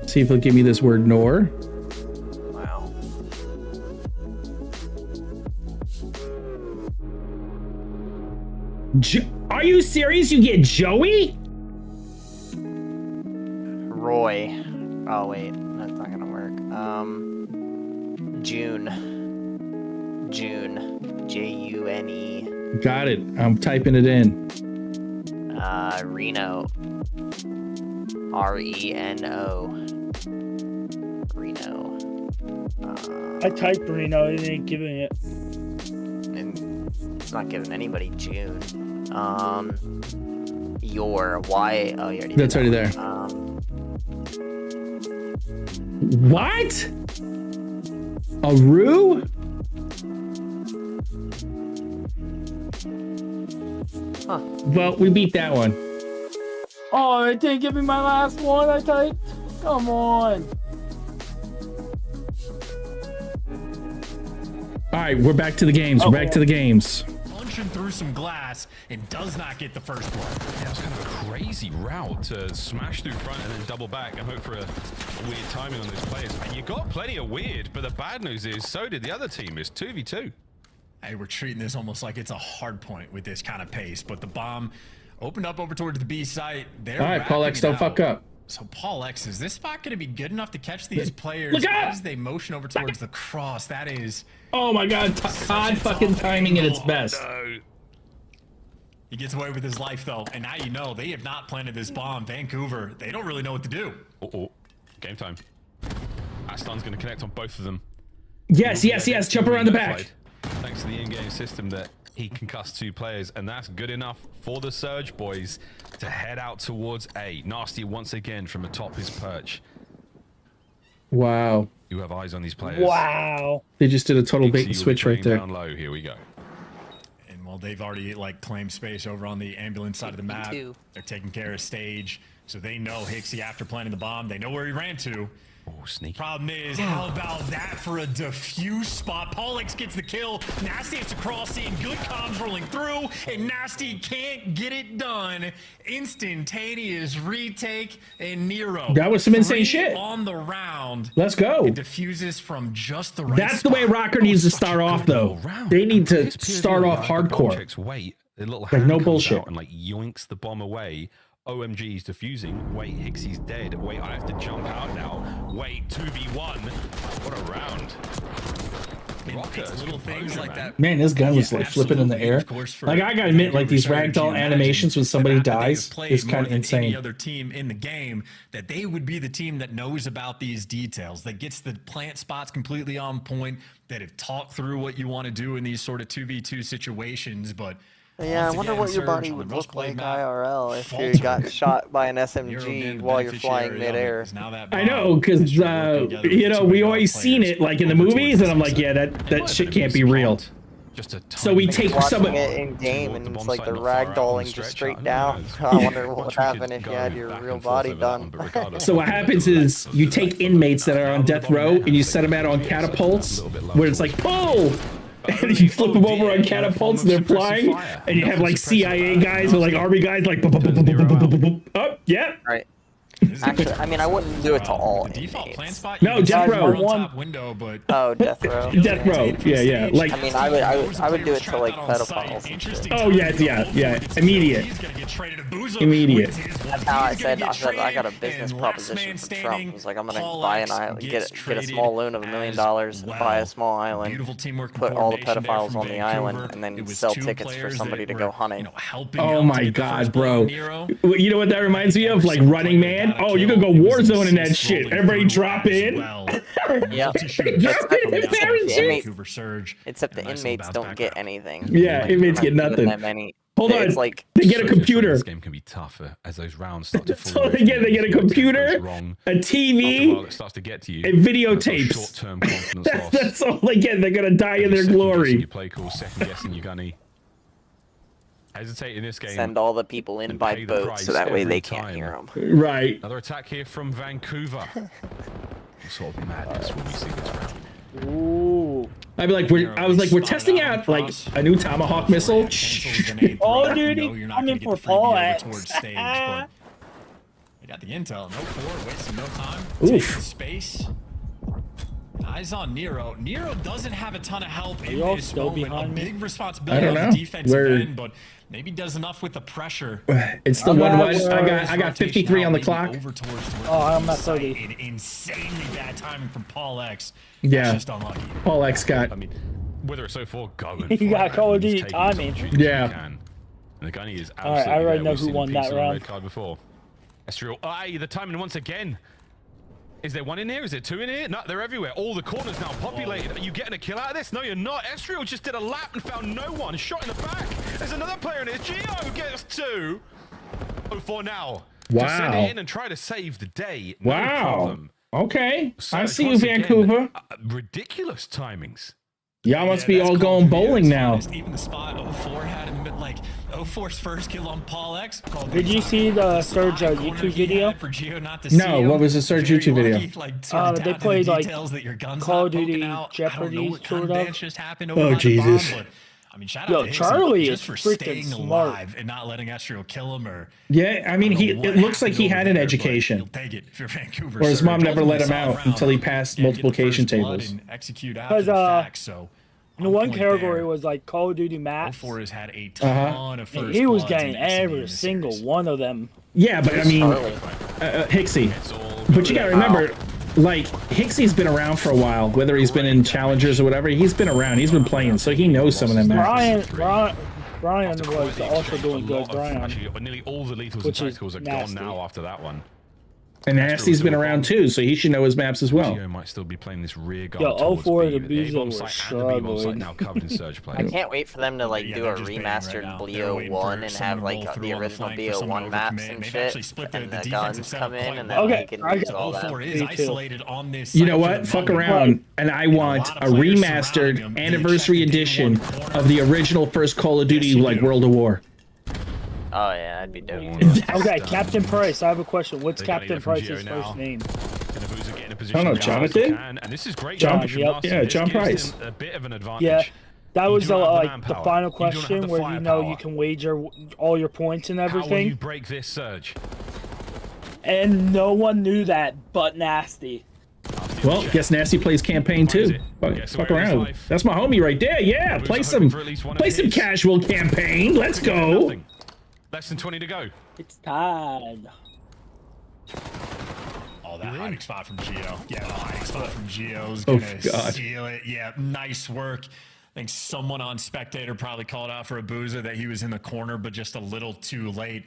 [SPEAKER 2] See if he'll give me this word nor.
[SPEAKER 6] Wow.
[SPEAKER 2] Are you serious? You get Joey?
[SPEAKER 6] Roy. Oh wait, that's not gonna work. June. June.
[SPEAKER 2] Got it. I'm typing it in.
[SPEAKER 6] Reno. Reno. Reno.
[SPEAKER 3] I typed Reno, it ain't giving it.
[SPEAKER 6] And it's not giving anybody June. Your why? Oh, you already.
[SPEAKER 2] That's already there. What? A Rue?
[SPEAKER 6] Huh.
[SPEAKER 2] Well, we beat that one.
[SPEAKER 3] Oh, it didn't give me my last one I typed. Come on.
[SPEAKER 2] All right, we're back to the games. We're back to the games.
[SPEAKER 1] Punching through some glass and does not get the first blood.
[SPEAKER 4] Yeah, it was kind of a crazy route to smash through front and then double back and hope for a weird timing on those players. And you got plenty of weird, but the bad news is so did the other team. It's 2v2.
[SPEAKER 1] Hey, we're treating this almost like it's a hard point with this kind of pace, but the bomb opened up over towards the B site. They're
[SPEAKER 2] all right, Paul X, don't fuck up.
[SPEAKER 1] So Paul X, is this spot going to be good enough to catch these players
[SPEAKER 2] Look out!
[SPEAKER 1] as they motion over towards the cross? That is...
[SPEAKER 2] Oh my God, COD fucking timing at its best.
[SPEAKER 1] No. He gets away with his life though, and now you know they have not planted this bomb. Vancouver, they don't really know what to do.
[SPEAKER 4] Oh, game time. Aston's going to connect on both of them.
[SPEAKER 2] Yes, jump around the back.
[SPEAKER 4] Thanks to the in-game system that he concussed 2 players, and that's good enough for the Surge boys to head out towards A. Nasty once again from atop his perch.
[SPEAKER 2] Wow.
[SPEAKER 4] You have eyes on these players.
[SPEAKER 3] Wow.
[SPEAKER 2] They just did a total bait and switch right there.
[SPEAKER 4] Down low. Here we go.
[SPEAKER 1] And while they've already claimed space over on the ambulance side of the map, they're taking care of stage. So they know Hixie, after planting the bomb, they know where he ran to.
[SPEAKER 4] Oh, sneaky.
[SPEAKER 1] Problem is, how about that for a diffuse spot? Pollux gets the kill. Nasty has to cross in. Good comms rolling through, and Nasty can't get it done. Instantaneous retake, and Nero.
[SPEAKER 2] That was some insane
[SPEAKER 1] 3
[SPEAKER 2] shit.
[SPEAKER 1] on the round.
[SPEAKER 2] Let's go.
[SPEAKER 1] It diffuses from just the right
[SPEAKER 2] That's the way
[SPEAKER 1] spot.
[SPEAKER 2] Rocker needs to start off, though. They need to start off hardcore.
[SPEAKER 4] Wait, a little
[SPEAKER 2] Like,
[SPEAKER 4] hand
[SPEAKER 2] no
[SPEAKER 4] comes
[SPEAKER 2] bullshit.
[SPEAKER 4] out and like yoinks the bomb away. OMG's defusing. Wait, Hixie's dead. Wait, I have to jump out now. Wait, 2v1. What a round.
[SPEAKER 1] It's little things like that.
[SPEAKER 2] Man, this gun was like flipping in the air. Like, I gotta admit, like these ragdoll animations when somebody dies is kind of insane.
[SPEAKER 1] Any other team in the game, that they would be the team that knows about these details, that gets the plant spots completely on point, that have talked through what you want to do in these sort of 2v2 situations. But
[SPEAKER 6] yeah, I wonder what your body would look like IRL if you got shot by an SMG while you're flying midair.
[SPEAKER 2] I know, because you know, we always seen it like in the movies, and I'm like, yeah, that shit can't be real. So we take some of
[SPEAKER 6] it in game, and it's like the ragdolling just straight down. I wonder what would happen if you had your real body done.
[SPEAKER 2] So what happens is you take inmates that are on death row and you set them out on catapults where it's like pull. And you flip them over on catapults and they're flying, and you have like CIA guys or like army guys like up, yeah.
[SPEAKER 6] Right. Actually, I mean, I wouldn't do it to all inmates.
[SPEAKER 2] No, death row.
[SPEAKER 6] Oh, death row.
[SPEAKER 2] Death row. Yeah. Like,
[SPEAKER 6] I mean, I would do it to like pedophiles and shit.
[SPEAKER 2] oh yeah. Immediate.
[SPEAKER 6] That's how I said I got a business proposition from Trump. It was like, I'm gonna buy an island, get a small loan of $1 million, and buy a small island, put all the pedophiles on the island, and then sell tickets for somebody to go hunting.
[SPEAKER 2] Oh my god, bro. You know what that reminds me of? Like Running Man. Oh, you can go Warzone in that shit. Everybody drop in.
[SPEAKER 6] Yeah. Except the inmates don't get anything.
[SPEAKER 2] Yeah, inmates get nothing. Hold on,
[SPEAKER 6] like
[SPEAKER 2] they get a computer.
[SPEAKER 4] This game can be tougher as those rounds start to fall.
[SPEAKER 2] So they get a computer, a TV,
[SPEAKER 4] it starts to get to you,
[SPEAKER 2] and videotapes.
[SPEAKER 4] Short-term confidence loss.
[SPEAKER 2] That's all they get. They're gonna die in their glory.
[SPEAKER 4] You play cool, second guessing your gunny. Hesitate in this game.
[SPEAKER 6] Send all the people in by boat so that way they can't hear them.
[SPEAKER 2] Right.
[SPEAKER 4] Another attack here from Vancouver. What sort of madness will we see this round?
[SPEAKER 3] Ooh.
[SPEAKER 2] I'd be like, we're testing out like a new Tomahawk missile.
[SPEAKER 3] Oh, dude, I'm in for Pollux.
[SPEAKER 1] They got the intel. No forward, wasting no time.
[SPEAKER 2] Oof.
[SPEAKER 1] Taking space. Eyes on Nero. Nero doesn't have a ton of help in
[SPEAKER 3] all
[SPEAKER 1] this
[SPEAKER 3] still
[SPEAKER 1] moment.
[SPEAKER 3] behind
[SPEAKER 1] A
[SPEAKER 3] me?
[SPEAKER 1] big responsibility on the defensive end, but maybe does enough with the pressure.
[SPEAKER 2] It's the one. I got 53 on the clock.
[SPEAKER 3] Oh, I'm at 30.
[SPEAKER 1] Insanely bad timing from Pollux.
[SPEAKER 2] Yeah.
[SPEAKER 1] Just unlucky.
[SPEAKER 2] Pollux got.
[SPEAKER 4] I mean, whether it's so far going.
[SPEAKER 3] You got Call of Duty timing.
[SPEAKER 2] Yeah.
[SPEAKER 4] And the gunny is
[SPEAKER 3] Alright,
[SPEAKER 4] absolutely
[SPEAKER 3] I already
[SPEAKER 4] there.
[SPEAKER 3] know
[SPEAKER 4] We've
[SPEAKER 3] who
[SPEAKER 4] seen
[SPEAKER 3] won
[SPEAKER 4] the
[SPEAKER 3] that
[SPEAKER 4] piece on the
[SPEAKER 3] round.
[SPEAKER 4] red card before. Estriel, the timing once again. Is there one in here? Is there two in here? No, they're everywhere. All the corners now populated. Are you getting a kill out of this? No, you're not. Estriel just did a lap and found no one. Shot in the back. There's another player in it. Gio gets 2. 0-4 now.
[SPEAKER 2] Wow.
[SPEAKER 4] To send it in and try to save the day. No
[SPEAKER 2] Wow.
[SPEAKER 4] problem.
[SPEAKER 2] Okay. I
[SPEAKER 4] So
[SPEAKER 2] see you,
[SPEAKER 4] once again,
[SPEAKER 2] Vancouver.
[SPEAKER 4] Ridiculous timings.
[SPEAKER 2] Y'all must be all going bowling now.
[SPEAKER 1] Even the spot 04 had him, but like 04's first kill on Pollux.
[SPEAKER 3] Did you see the Surge YouTube video?
[SPEAKER 2] No, what was the Surge YouTube video?
[SPEAKER 3] They played like Call of Duty Jeopardy sort of.
[SPEAKER 2] Oh Jesus.
[SPEAKER 1] I mean, shout
[SPEAKER 3] Yo,
[SPEAKER 1] out to
[SPEAKER 3] Charlie
[SPEAKER 1] Hixie
[SPEAKER 3] is
[SPEAKER 1] just for
[SPEAKER 3] freaking
[SPEAKER 1] staying
[SPEAKER 3] smart.
[SPEAKER 1] alive and not letting Estriel kill him. Or
[SPEAKER 2] Yeah, I mean, it looks like he had an education.
[SPEAKER 1] you'll take it if you're Vancouver.
[SPEAKER 2] Or his
[SPEAKER 1] Surge.
[SPEAKER 2] mom never let him
[SPEAKER 1] Ultimately,
[SPEAKER 2] out
[SPEAKER 1] solid
[SPEAKER 2] until he
[SPEAKER 1] round.
[SPEAKER 2] passed
[SPEAKER 1] Can't get the
[SPEAKER 2] multiplication
[SPEAKER 1] first blood
[SPEAKER 2] tables.
[SPEAKER 1] and execute after the
[SPEAKER 3] Because
[SPEAKER 1] fact, so
[SPEAKER 3] the one category was like Call of Duty maps.
[SPEAKER 1] 04 has had a ton of first
[SPEAKER 3] He was
[SPEAKER 1] bloods
[SPEAKER 3] getting
[SPEAKER 1] in recent
[SPEAKER 3] every
[SPEAKER 1] years.
[SPEAKER 3] single one of them.
[SPEAKER 2] Yeah, but I mean, Hixie. But you gotta remember, like, Hixie's been around for a while, whether he's been in Challengers or whatever, he's been around, he's been playing, so he knows some of them maps.
[SPEAKER 3] Brian was also doing good. Brian,
[SPEAKER 4] Actually, nearly all the lethals and
[SPEAKER 3] which is
[SPEAKER 4] tacticals are
[SPEAKER 3] nasty.
[SPEAKER 4] gone now after that one.
[SPEAKER 2] And Nasty's been around too, so he should know his maps as well.
[SPEAKER 4] Gio might still be playing this rear guard.
[SPEAKER 3] Yo,
[SPEAKER 4] towards
[SPEAKER 3] 04
[SPEAKER 4] B,
[SPEAKER 3] the
[SPEAKER 4] but the
[SPEAKER 3] Buzo
[SPEAKER 4] A-bomb
[SPEAKER 3] was
[SPEAKER 4] site and the B-bomb site
[SPEAKER 3] struggling.
[SPEAKER 4] now covered in surge play.
[SPEAKER 6] I can't wait for them to like
[SPEAKER 1] Yeah,
[SPEAKER 6] do
[SPEAKER 1] they're
[SPEAKER 6] a
[SPEAKER 1] just banging
[SPEAKER 6] remastered
[SPEAKER 1] right now. They're waiting for
[SPEAKER 6] BO1 and
[SPEAKER 1] someone
[SPEAKER 6] have
[SPEAKER 1] to
[SPEAKER 6] like
[SPEAKER 1] roll through
[SPEAKER 6] the
[SPEAKER 1] on the
[SPEAKER 6] original
[SPEAKER 1] flank for someone
[SPEAKER 6] BO1
[SPEAKER 1] to
[SPEAKER 6] maps
[SPEAKER 1] overcommit.
[SPEAKER 6] and
[SPEAKER 1] They've
[SPEAKER 6] shit,
[SPEAKER 1] actually split the
[SPEAKER 6] and the
[SPEAKER 1] defensive
[SPEAKER 6] guns
[SPEAKER 1] setup
[SPEAKER 6] come in,
[SPEAKER 1] quite
[SPEAKER 6] and
[SPEAKER 1] well.
[SPEAKER 6] then
[SPEAKER 3] Okay,
[SPEAKER 6] you can
[SPEAKER 3] I
[SPEAKER 6] use
[SPEAKER 3] got-
[SPEAKER 6] all that.
[SPEAKER 1] 04 is
[SPEAKER 3] Me too.
[SPEAKER 1] isolated on this
[SPEAKER 2] You
[SPEAKER 1] site
[SPEAKER 2] know
[SPEAKER 1] for
[SPEAKER 2] what?
[SPEAKER 1] the
[SPEAKER 2] Fuck
[SPEAKER 1] moment.
[SPEAKER 2] around, and I want a remastered anniversary edition of the original first Call of Duty, like World of War.
[SPEAKER 6] Oh yeah, I'd be dope.
[SPEAKER 3] Okay, Captain Price. I have a question. What's Captain Price's first name?
[SPEAKER 4] position.
[SPEAKER 2] I don't know,
[SPEAKER 4] as fast as
[SPEAKER 2] Jonathan?
[SPEAKER 4] you can, and this is great.
[SPEAKER 2] John-
[SPEAKER 4] damage from
[SPEAKER 3] yep.
[SPEAKER 4] Nasty.
[SPEAKER 2] Yeah,
[SPEAKER 4] This
[SPEAKER 2] John
[SPEAKER 4] gives
[SPEAKER 2] Price.
[SPEAKER 4] him a bit of an advantage.
[SPEAKER 3] Yeah, that
[SPEAKER 4] You
[SPEAKER 3] was
[SPEAKER 4] do not have the
[SPEAKER 3] like the
[SPEAKER 4] manpower.
[SPEAKER 3] final
[SPEAKER 4] You don't have
[SPEAKER 3] question
[SPEAKER 4] the
[SPEAKER 3] where you know
[SPEAKER 4] firepower.
[SPEAKER 3] you can wager all your points and
[SPEAKER 4] How will you
[SPEAKER 3] everything,
[SPEAKER 4] break this surge?
[SPEAKER 3] and no one knew that but Nasty.
[SPEAKER 2] Well, guess Nasty plays campaign too. Fuck around. That's my homie right there. Yeah, play some casual campaign. Let's go.
[SPEAKER 4] Nothing. Less than 20 to go.
[SPEAKER 3] It's tied.
[SPEAKER 1] Oh, that hiding spot from Geo. Yeah, the hiding spot from Geo's
[SPEAKER 2] Oh,
[SPEAKER 1] gonna
[SPEAKER 2] God.
[SPEAKER 1] seal it. Yeah, nice work. I think someone on Spectator probably called out for Abuza that he was in the corner, but just a little too late.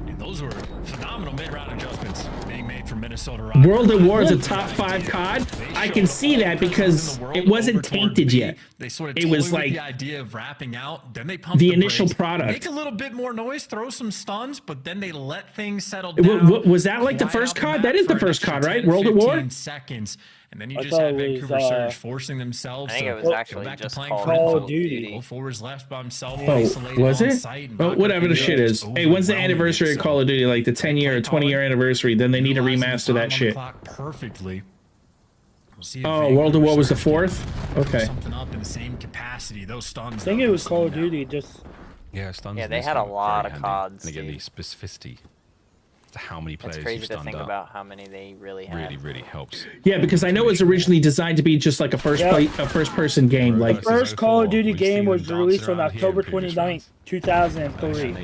[SPEAKER 1] And those were phenomenal mid-round adjustments being made from Minnesota Rock.
[SPEAKER 2] World at War is a top 5 COD. I can see that because it wasn't tainted yet.
[SPEAKER 1] They sort of
[SPEAKER 2] It was
[SPEAKER 1] toyed with
[SPEAKER 2] like
[SPEAKER 1] the idea of wrapping out, then they pumped
[SPEAKER 2] the
[SPEAKER 1] the
[SPEAKER 2] initial
[SPEAKER 1] brakes,
[SPEAKER 2] product.
[SPEAKER 1] make a little bit more noise, throw some stuns, but then they let things settle down.
[SPEAKER 2] Was that like the
[SPEAKER 1] quiet
[SPEAKER 2] first
[SPEAKER 1] out
[SPEAKER 2] COD?
[SPEAKER 1] map
[SPEAKER 2] That is the
[SPEAKER 1] for an
[SPEAKER 2] first
[SPEAKER 1] extra
[SPEAKER 2] COD, right?
[SPEAKER 1] 10,
[SPEAKER 2] World at War?
[SPEAKER 1] 15 seconds, and then you
[SPEAKER 3] I
[SPEAKER 1] just
[SPEAKER 3] thought
[SPEAKER 1] had
[SPEAKER 3] it was,
[SPEAKER 1] Vancouver Surge forcing themselves
[SPEAKER 6] I think
[SPEAKER 1] to
[SPEAKER 6] it was
[SPEAKER 1] go
[SPEAKER 6] actually
[SPEAKER 1] back to
[SPEAKER 6] just
[SPEAKER 1] playing
[SPEAKER 3] Call of
[SPEAKER 1] Duty.
[SPEAKER 3] Duty.
[SPEAKER 1] 04 is left by himself,
[SPEAKER 2] Oh,
[SPEAKER 1] isolated
[SPEAKER 2] was
[SPEAKER 1] on
[SPEAKER 2] it?
[SPEAKER 1] site, and
[SPEAKER 2] Oh,
[SPEAKER 1] Vodka
[SPEAKER 2] whatever the
[SPEAKER 1] Video
[SPEAKER 2] shit is. Hey, when's the
[SPEAKER 1] overwhelming
[SPEAKER 2] anniversary
[SPEAKER 1] it,
[SPEAKER 2] of Call of Duty? Like the 10-year or 20-year anniversary? Then they need to
[SPEAKER 1] utilizing the
[SPEAKER 2] remaster
[SPEAKER 1] time
[SPEAKER 2] that
[SPEAKER 1] on the
[SPEAKER 2] shit.
[SPEAKER 1] clock perfectly. We'll see if
[SPEAKER 2] Oh,
[SPEAKER 1] Vancouver
[SPEAKER 2] World at War was the
[SPEAKER 1] Surge
[SPEAKER 2] 4th?
[SPEAKER 1] can
[SPEAKER 2] Okay.
[SPEAKER 1] something up in the same capacity. Those stuns.
[SPEAKER 3] I think it was Call of Duty. Just
[SPEAKER 4] Yeah, stuns.
[SPEAKER 6] Yeah,
[SPEAKER 4] in
[SPEAKER 6] they
[SPEAKER 4] this
[SPEAKER 6] had a
[SPEAKER 4] game are
[SPEAKER 6] lot
[SPEAKER 4] very
[SPEAKER 6] of
[SPEAKER 4] handy.
[SPEAKER 6] CODs,
[SPEAKER 4] And again, the
[SPEAKER 6] dude.
[SPEAKER 4] specificity to how many players
[SPEAKER 6] It's
[SPEAKER 4] you
[SPEAKER 6] crazy to
[SPEAKER 4] stunned
[SPEAKER 6] think
[SPEAKER 4] up
[SPEAKER 6] about how many they really have.
[SPEAKER 4] really, really helps.
[SPEAKER 2] Yeah, because I know it was originally designed to be just like a first-person game. Like
[SPEAKER 3] first Call of Duty
[SPEAKER 4] We've
[SPEAKER 3] game
[SPEAKER 4] seen
[SPEAKER 3] was
[SPEAKER 4] them
[SPEAKER 3] released
[SPEAKER 4] dancing
[SPEAKER 3] on
[SPEAKER 4] around here in
[SPEAKER 3] October
[SPEAKER 4] previous
[SPEAKER 3] 29th,
[SPEAKER 4] rounds.
[SPEAKER 3] 2003.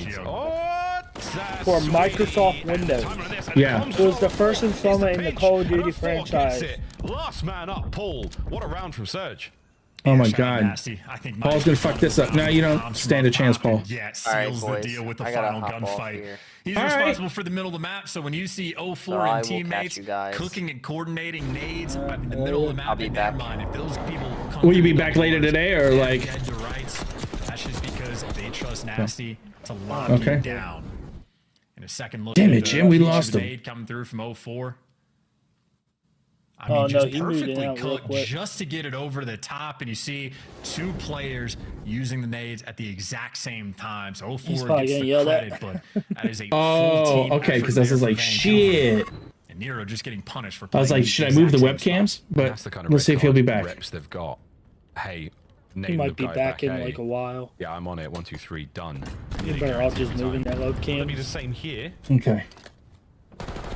[SPEAKER 3] For
[SPEAKER 4] Sweet.
[SPEAKER 3] Microsoft Windows.
[SPEAKER 2] Yeah.
[SPEAKER 3] It was the first installment in the Call of Duty franchise.
[SPEAKER 4] Last man up, Paul. What a round from Surge.
[SPEAKER 2] Oh my
[SPEAKER 1] Shout out
[SPEAKER 2] God.
[SPEAKER 1] Nasty. I think
[SPEAKER 2] Paul's gonna fuck this up. No, you don't stand a chance, Paul.
[SPEAKER 1] Yeah, it
[SPEAKER 6] All right,
[SPEAKER 1] seals the
[SPEAKER 6] boys.
[SPEAKER 1] deal with the
[SPEAKER 6] I gotta
[SPEAKER 1] final
[SPEAKER 6] hop off
[SPEAKER 1] gunfight.
[SPEAKER 6] here.
[SPEAKER 1] He's
[SPEAKER 2] All right.
[SPEAKER 1] responsible for the middle of the map, so when you see 04
[SPEAKER 6] So I will
[SPEAKER 1] and
[SPEAKER 6] catch
[SPEAKER 1] teammates
[SPEAKER 6] you guys.
[SPEAKER 1] cooking and coordinating nades in the middle of the map,
[SPEAKER 6] I'll be
[SPEAKER 1] in
[SPEAKER 6] back.
[SPEAKER 1] their mind, if those people come
[SPEAKER 2] Will you
[SPEAKER 1] through
[SPEAKER 2] be
[SPEAKER 1] the
[SPEAKER 2] back later
[SPEAKER 1] doors,
[SPEAKER 2] today, or
[SPEAKER 1] they're
[SPEAKER 2] like?
[SPEAKER 1] dead to rights, that's just because they trust Nasty to lock
[SPEAKER 2] Okay.
[SPEAKER 1] you down. And a second look
[SPEAKER 2] Damn
[SPEAKER 1] at
[SPEAKER 2] it, Jim, we
[SPEAKER 1] the
[SPEAKER 2] lost him.
[SPEAKER 1] nade coming through from 04. I
[SPEAKER 3] Oh,
[SPEAKER 1] mean,
[SPEAKER 3] no,
[SPEAKER 1] just
[SPEAKER 3] he moved it
[SPEAKER 1] perfectly
[SPEAKER 3] out real
[SPEAKER 1] cooked
[SPEAKER 3] quick.
[SPEAKER 1] just to get it over the top, and you see two players using the nades at the exact same time. So 04
[SPEAKER 3] He's probably
[SPEAKER 1] gets
[SPEAKER 3] gonna
[SPEAKER 1] the
[SPEAKER 3] yell
[SPEAKER 1] credit,
[SPEAKER 3] that.
[SPEAKER 1] but that is a full
[SPEAKER 2] Oh,
[SPEAKER 1] team
[SPEAKER 2] okay,
[SPEAKER 1] effort
[SPEAKER 2] because this
[SPEAKER 1] there
[SPEAKER 2] is
[SPEAKER 1] for
[SPEAKER 2] like
[SPEAKER 1] Vancouver.
[SPEAKER 2] shit.
[SPEAKER 1] And Nero just getting punished for
[SPEAKER 2] I was
[SPEAKER 1] playing
[SPEAKER 2] like,
[SPEAKER 1] the
[SPEAKER 2] should I move the
[SPEAKER 1] exact same
[SPEAKER 2] webcams?
[SPEAKER 1] spot.
[SPEAKER 2] But
[SPEAKER 4] That's the kind of
[SPEAKER 2] let's see if he'll be back.
[SPEAKER 4] reps they've got. Hey,
[SPEAKER 3] He
[SPEAKER 4] name
[SPEAKER 3] might
[SPEAKER 4] the
[SPEAKER 3] be
[SPEAKER 4] guy
[SPEAKER 3] back in
[SPEAKER 4] A.
[SPEAKER 3] like a while.
[SPEAKER 4] Yeah, I'm on it. 1, 2, 3, done.
[SPEAKER 3] You better off just moving that load
[SPEAKER 4] It'll be
[SPEAKER 3] cam.
[SPEAKER 4] the same here.
[SPEAKER 2] Okay.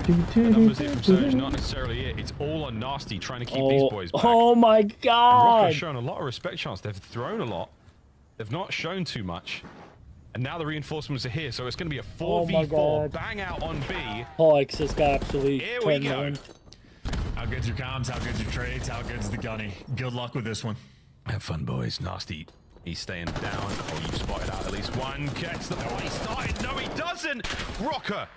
[SPEAKER 4] The numbers here from Surge, not necessarily it. It's all on Nasty trying to keep these boys back.
[SPEAKER 3] Oh my
[SPEAKER 4] And Rocco's
[SPEAKER 3] God!
[SPEAKER 4] shown a lot of respect chance. They've thrown a lot. They've not shown too much. And now the reinforcements are here, so it's going to be a
[SPEAKER 3] Oh my
[SPEAKER 4] 4v4
[SPEAKER 3] God.
[SPEAKER 4] bang out on B.
[SPEAKER 3] Pollux just got absolutely
[SPEAKER 4] Here we
[SPEAKER 3] turned
[SPEAKER 4] go.
[SPEAKER 3] on.
[SPEAKER 1] How good's your comms? How good's your trades? How good's the gunny? Good luck with this one.
[SPEAKER 4] Have fun, boys. Nasty. He's staying down. Oh, you've spotted out at least one. Gets the play started. No, he doesn't. Rocker.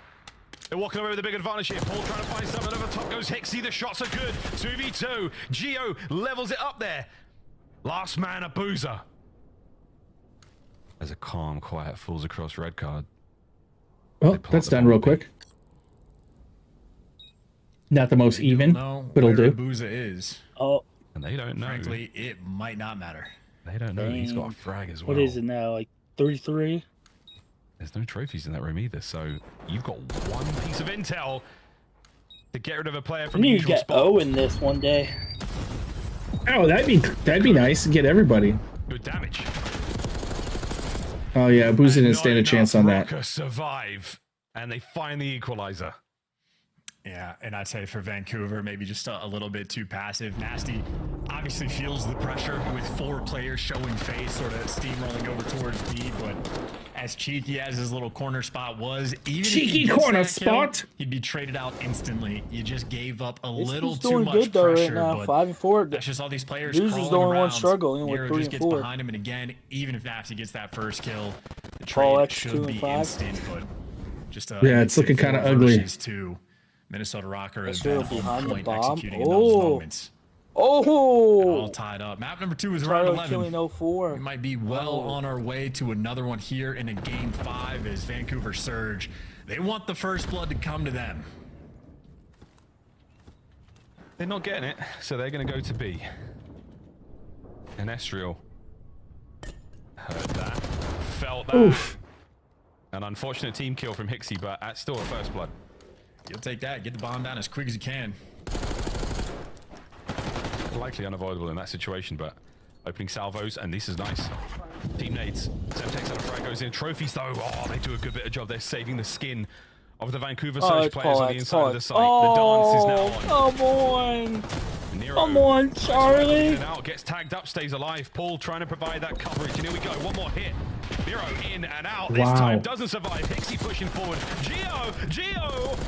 [SPEAKER 4] They're walking away with a big advantage here. Paul trying to find something. Over top goes Hixie. The shots are good. 2v2. Geo levels it up there. Last man, a boozer. As a calm, quiet falls across red card.
[SPEAKER 2] Well, that's done real quick. Not the most even,
[SPEAKER 1] No,
[SPEAKER 2] but it'll
[SPEAKER 1] where
[SPEAKER 2] do.
[SPEAKER 1] Abuza is.
[SPEAKER 3] Oh,
[SPEAKER 4] And they don't know.
[SPEAKER 1] Frankly, it might not matter.
[SPEAKER 4] They don't know. He's got a
[SPEAKER 3] Dang.
[SPEAKER 4] frag as well.
[SPEAKER 3] what is it now? Like 33?
[SPEAKER 4] There's no trophies in that room either, so you've got one piece of intel to get rid of a player
[SPEAKER 3] We
[SPEAKER 4] from the
[SPEAKER 3] need to
[SPEAKER 4] usual
[SPEAKER 3] get
[SPEAKER 4] spot.
[SPEAKER 3] O in this one day.
[SPEAKER 2] Oh, that'd be nice. Get everybody.
[SPEAKER 4] Good damage.
[SPEAKER 2] Oh yeah, Boozy didn't
[SPEAKER 4] And
[SPEAKER 2] stand
[SPEAKER 4] not
[SPEAKER 2] a chance
[SPEAKER 4] enough
[SPEAKER 2] on that.
[SPEAKER 4] Rocker survive, and they find the equalizer.
[SPEAKER 1] Yeah, and I'd say for Vancouver, maybe just a little bit too passive. Nasty obviously feels the pressure with 4 players showing face, sort of steamrolling over towards B, but as cheeky as his little corner spot was, even if he
[SPEAKER 2] Cheeky
[SPEAKER 1] gets
[SPEAKER 2] corner
[SPEAKER 1] that kill,
[SPEAKER 2] spot.
[SPEAKER 1] he'd be traded out instantly. You just gave up a little
[SPEAKER 3] He's
[SPEAKER 1] too
[SPEAKER 3] doing
[SPEAKER 1] much
[SPEAKER 3] good though
[SPEAKER 1] pressure,
[SPEAKER 3] right now.
[SPEAKER 1] but
[SPEAKER 3] 5 and 4.
[SPEAKER 1] that's just all these players
[SPEAKER 3] Boozy's
[SPEAKER 1] crawling
[SPEAKER 3] the only one
[SPEAKER 1] around.
[SPEAKER 3] struggling with
[SPEAKER 1] Nero
[SPEAKER 3] 3
[SPEAKER 1] just
[SPEAKER 3] and
[SPEAKER 1] gets
[SPEAKER 3] 4.
[SPEAKER 1] behind him, and again, even if Nasty gets that first kill, the
[SPEAKER 3] Paul
[SPEAKER 1] trade
[SPEAKER 3] X, 2
[SPEAKER 1] should
[SPEAKER 3] and
[SPEAKER 1] be
[SPEAKER 3] 5.
[SPEAKER 1] instant, but just
[SPEAKER 2] Yeah, it's looking kinda ugly.
[SPEAKER 1] 2. Minnesota Rocker has
[SPEAKER 3] Sure,
[SPEAKER 1] been on
[SPEAKER 3] behind the
[SPEAKER 1] point
[SPEAKER 3] bomb.
[SPEAKER 1] executing in those moments. All
[SPEAKER 3] Oh!
[SPEAKER 1] tied up. Map number 2 is round
[SPEAKER 3] Charlie
[SPEAKER 1] 11.
[SPEAKER 3] killing
[SPEAKER 1] We
[SPEAKER 3] 04.
[SPEAKER 1] might be well
[SPEAKER 3] Oh.
[SPEAKER 1] on our way to another one here in a game 5 as Vancouver Surge. They want the first blood to come to them.
[SPEAKER 4] They're not getting it, so they're going to go to B. And Estriel heard that, felt that.
[SPEAKER 2] Oof.
[SPEAKER 4] An unfortunate team kill from Hixie, but that's still a first blood.
[SPEAKER 1] You'll take that. Get the bomb down as quick as you can.
[SPEAKER 4] likely unavoidable in that situation, but opening salvos, and this is nice. Team nades. Sem takes out a frag, goes in. Trophies, though. Oh, they do a good bit of job. They're saving the skin of the Vancouver Surge players on the inside of the site. The dance is now on.
[SPEAKER 3] Come on.
[SPEAKER 4] Nero,
[SPEAKER 3] Come on, Charlie.
[SPEAKER 4] out, gets tagged up, stays alive. Paul trying to provide that coverage, and here we go. One more hit. Nero in and out. This time doesn't survive. Hixie pushing forward. Geo,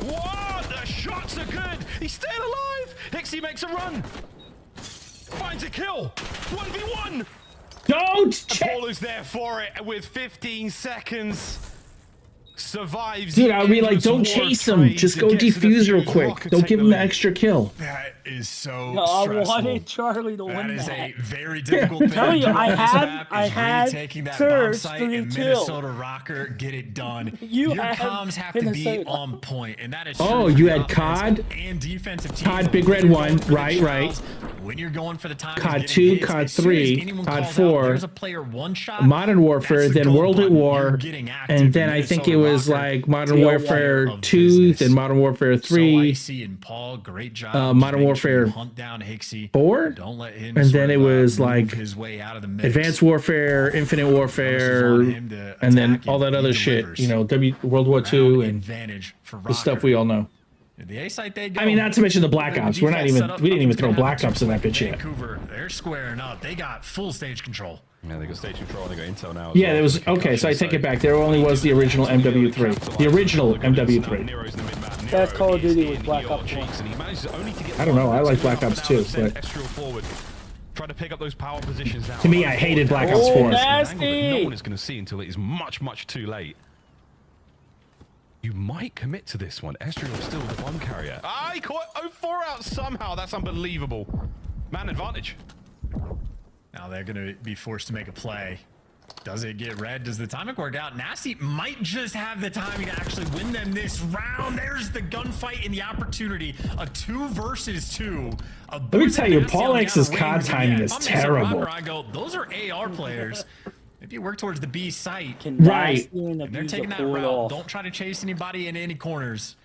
[SPEAKER 4] what? The shots are good. He's still alive. Hixie makes a run. Finds a kill. 1v1.
[SPEAKER 2] Don't check.
[SPEAKER 4] Paul is there for it with 15 seconds. Survives.
[SPEAKER 2] Dude, I'll be like, don't chase him. Just go defuse real quick. Don't give him the extra kill.
[SPEAKER 1] That is so
[SPEAKER 3] I
[SPEAKER 1] stressful.
[SPEAKER 3] wanted Charlie to win
[SPEAKER 1] That
[SPEAKER 3] that.
[SPEAKER 1] is a very difficult thing.
[SPEAKER 3] Tell you, I had
[SPEAKER 1] taking that
[SPEAKER 3] Surge
[SPEAKER 1] bomb site
[SPEAKER 3] 3-2.
[SPEAKER 1] and Minnesota Rocker get it done. Your comms have to be on point, and that is.
[SPEAKER 2] Oh, you had COD
[SPEAKER 1] and defensive team.
[SPEAKER 2] COD Big Red 1, right.
[SPEAKER 1] When you're going for the time,
[SPEAKER 2] COD 2, COD 3, COD 4,
[SPEAKER 1] there's a player one shot.
[SPEAKER 2] Modern Warfare, then World at War, and then I think it was like Modern Warfare 2, then Modern Warfare 3,
[SPEAKER 1] and Paul, great job.
[SPEAKER 2] Modern Warfare
[SPEAKER 1] hunt down Hixie.
[SPEAKER 2] 4,
[SPEAKER 1] Don't let him
[SPEAKER 2] and then it was like
[SPEAKER 1] his way out of the mix.
[SPEAKER 2] Advanced Warfare, Infinite Warfare, and then all that other shit, you know, World War II and the stuff we all know.
[SPEAKER 1] The A site they go.
[SPEAKER 2] I mean, not to mention the Black Ops. We didn't even throw Black Ops in that bitch yet.
[SPEAKER 1] Vancouver, they're squaring up. They got full stage control.
[SPEAKER 4] Yeah, they got stage control. They got intel now.
[SPEAKER 2] Yeah, there was okay. So I take it back. There only was the original MW3. The original MW3.
[SPEAKER 3] That's Call of Duty with Black Ops 1.
[SPEAKER 2] I don't know. I like Black Ops 2, but
[SPEAKER 4] trying to pick up those power positions now.
[SPEAKER 2] To me, I hated Black Ops 4.
[SPEAKER 3] Nasty.
[SPEAKER 4] No one is going to see until it is much, much too late. You might commit to this one. Estriel still the bomb carrier. Ah, he caught 04 out somehow. That's unbelievable. Man advantage.
[SPEAKER 1] Now they're going to be forced to make a play. Does it get red? Does the timing work out? Nasty might just have the timing to actually win them this round. There's the gunfight and the opportunity. A 2 versus 2.
[SPEAKER 2] Let me tell you, Paul X's COD timing is terrible.
[SPEAKER 1] Those are AR players. If you work towards the B site,
[SPEAKER 2] right,
[SPEAKER 1] and they're taking that route, don't try to chase anybody in any corners.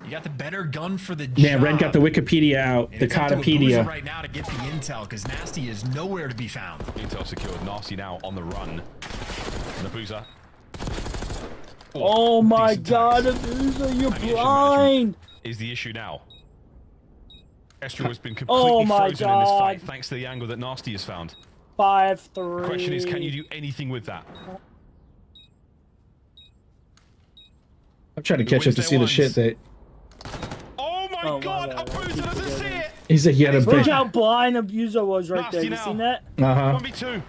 [SPEAKER 1] You got the better gun for the job.
[SPEAKER 2] Yeah, Red got the Wikipedia out, the Codopedia.
[SPEAKER 1] Right now to get the intel, because Nasty is nowhere to be found.
[SPEAKER 4] Intel secured. Nasty now on the run. Nabuza.
[SPEAKER 3] Oh my God, Nabuza, you're blind.
[SPEAKER 4] Is the issue now? Estriel has been completely frozen in this fight thanks to the angle that Nasty has found.
[SPEAKER 3] 5-3.
[SPEAKER 4] The question is, can you do anything with that?
[SPEAKER 2] I'm trying to catch up to see the shit that.
[SPEAKER 4] Oh my God! Abuser doesn't see it.
[SPEAKER 2] He's like, he had a
[SPEAKER 3] Look
[SPEAKER 2] big.
[SPEAKER 3] how blind Abuser was right there. You seen that?
[SPEAKER 4] 1v2.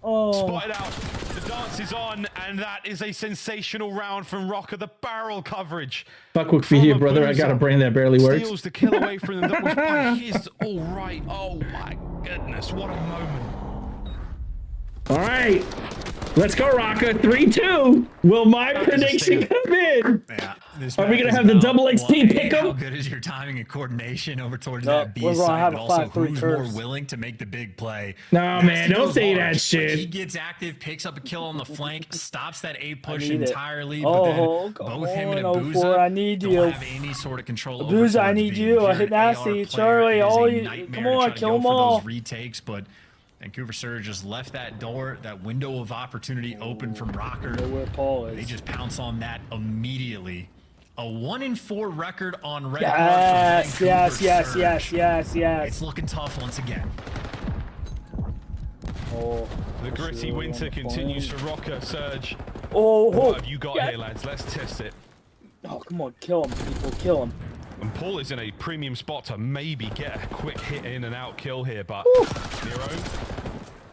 [SPEAKER 3] Oh.
[SPEAKER 4] Spotted out. The dance is on, and that is a sensational round from Rocker. The barrel coverage.
[SPEAKER 2] Fuck with me here, brother. I got a brain that barely works.
[SPEAKER 4] Steals the kill away from them. That was by his all right. Oh my goodness! What a moment.
[SPEAKER 2] All right, let's go, Rocker. 3-2. Will my prediction come in?
[SPEAKER 1] Yeah,
[SPEAKER 2] are we gonna have the double XP pick
[SPEAKER 1] How
[SPEAKER 2] up?
[SPEAKER 1] good is your timing and coordination over towards that B side, but also who's more willing to make the big play?
[SPEAKER 2] No, man, don't say that shit.
[SPEAKER 1] He gets active, picks up a kill on the flank, stops that A push entirely, but then both him and Abuza
[SPEAKER 3] I need you.
[SPEAKER 1] don't have any sort of control over
[SPEAKER 3] Abuza, I need you. I hit Nasty. Charlie, all you. Come on, kill them all.
[SPEAKER 1] Retakes, but Vancouver Surge just left that door, that window of opportunity open from Rocker.
[SPEAKER 3] Where Paul is.
[SPEAKER 1] They just pounce on that immediately. A 1-4 record on red.
[SPEAKER 3] Yes.
[SPEAKER 1] It's looking tough once again.
[SPEAKER 3] Oh,
[SPEAKER 4] the gritty winter continues for Rocker. Surge.
[SPEAKER 3] What
[SPEAKER 4] have you got here, lads? Let's test it.
[SPEAKER 3] Oh, come on, kill him, people, kill him.
[SPEAKER 4] And Paul is in a premium spot to maybe get a quick hit in and out kill here, but Nero.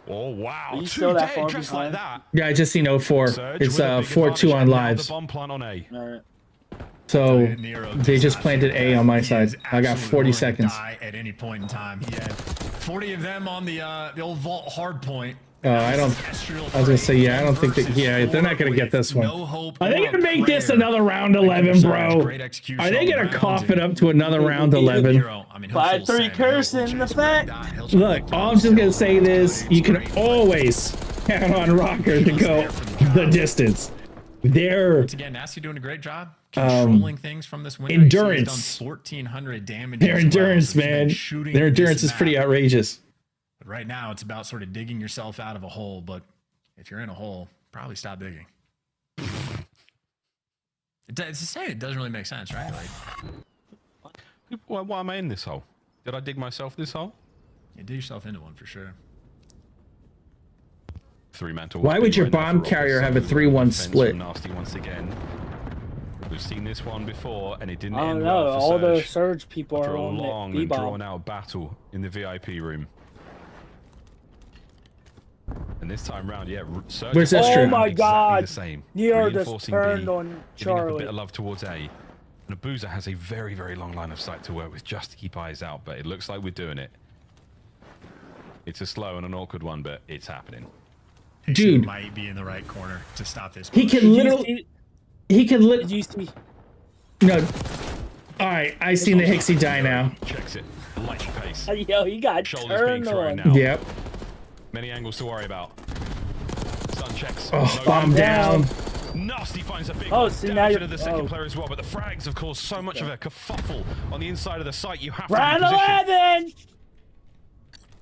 [SPEAKER 4] Oh wow!
[SPEAKER 3] Are you still that far
[SPEAKER 4] just
[SPEAKER 3] behind?
[SPEAKER 4] like that.
[SPEAKER 2] Yeah, I just seen 04.
[SPEAKER 4] Surge
[SPEAKER 2] it's
[SPEAKER 4] with a big
[SPEAKER 2] 4-2 on
[SPEAKER 4] advantage,
[SPEAKER 2] lives.
[SPEAKER 4] the bomb plant on A.
[SPEAKER 3] All right.
[SPEAKER 2] So they just planted A on my side. I got 40 seconds.
[SPEAKER 1] Die at any point in time. He had 40 of them on the old vault hard point.
[SPEAKER 2] I was gonna say, yeah, I don't think that. Yeah, they're not gonna get this one. Are they gonna make this another round 11, bro? Are they gonna cough it up to another round 11?
[SPEAKER 3] 5-3 cursing the fact.
[SPEAKER 2] Look, all I'm just gonna say is you can always count on Rocker to go the distance.
[SPEAKER 1] Once again, Nasty doing a great job controlling things from this window.
[SPEAKER 2] Endurance.
[SPEAKER 1] He's done 1,400 damage.
[SPEAKER 2] Their endurance, man. Their endurance is pretty outrageous.
[SPEAKER 1] But right now, it's about sort of digging yourself out of a hole. But if you're in a hole, probably stop digging. It's the same. It doesn't really make sense, right? Like,
[SPEAKER 4] why am I in this hole? Did I dig myself this hole?
[SPEAKER 1] You dig yourself into one for sure.
[SPEAKER 4] 3-man to
[SPEAKER 2] Why would your bomb carrier have a 3-1 split?
[SPEAKER 4] Nasty once again. We've seen this one before, and it didn't
[SPEAKER 3] I don't
[SPEAKER 4] end
[SPEAKER 3] know.
[SPEAKER 4] well for
[SPEAKER 3] All the
[SPEAKER 4] Surge.
[SPEAKER 3] Surge people
[SPEAKER 4] After
[SPEAKER 3] are
[SPEAKER 4] a
[SPEAKER 3] on
[SPEAKER 4] long
[SPEAKER 3] the
[SPEAKER 4] and
[SPEAKER 3] B-bomb.
[SPEAKER 4] drawn-out battle in the VIP room. And this time round, yeah, Surge.
[SPEAKER 2] Where's that
[SPEAKER 3] Oh
[SPEAKER 2] stream?
[SPEAKER 3] my
[SPEAKER 4] exactly
[SPEAKER 3] God!
[SPEAKER 4] the same.
[SPEAKER 3] Neo just
[SPEAKER 4] Reinforcing
[SPEAKER 3] turned
[SPEAKER 4] B,
[SPEAKER 3] on
[SPEAKER 4] giving up a
[SPEAKER 3] Charlie.
[SPEAKER 4] bit of love towards A. And Abuza has a very, very long line of sight to work with just to keep eyes out, but it looks like we're doing it. It's a slow and an awkward one, but it's happening.
[SPEAKER 2] Dude,
[SPEAKER 1] might be in the right corner to stop this.
[SPEAKER 2] he can literally. He can
[SPEAKER 3] Did you see?
[SPEAKER 2] No. All right, I seen the Hixie die now.
[SPEAKER 4] Checks it. Light pace.
[SPEAKER 3] Yo, he got
[SPEAKER 4] Shoulders being
[SPEAKER 3] turned
[SPEAKER 4] thrown
[SPEAKER 3] on.
[SPEAKER 4] now.
[SPEAKER 2] Yep.
[SPEAKER 4] Many angles to worry about. Sun checks.
[SPEAKER 2] Oh,
[SPEAKER 4] No
[SPEAKER 2] bomb down.
[SPEAKER 4] Nasty finds a big
[SPEAKER 3] Oh,
[SPEAKER 4] one.
[SPEAKER 3] see,
[SPEAKER 4] Damage
[SPEAKER 3] now you're-
[SPEAKER 4] to the second
[SPEAKER 3] oh.
[SPEAKER 4] player as well, but the frags have caused so much of a kerfuffle on the inside of the site. You have to
[SPEAKER 3] Round
[SPEAKER 4] be positioned.
[SPEAKER 3] 11.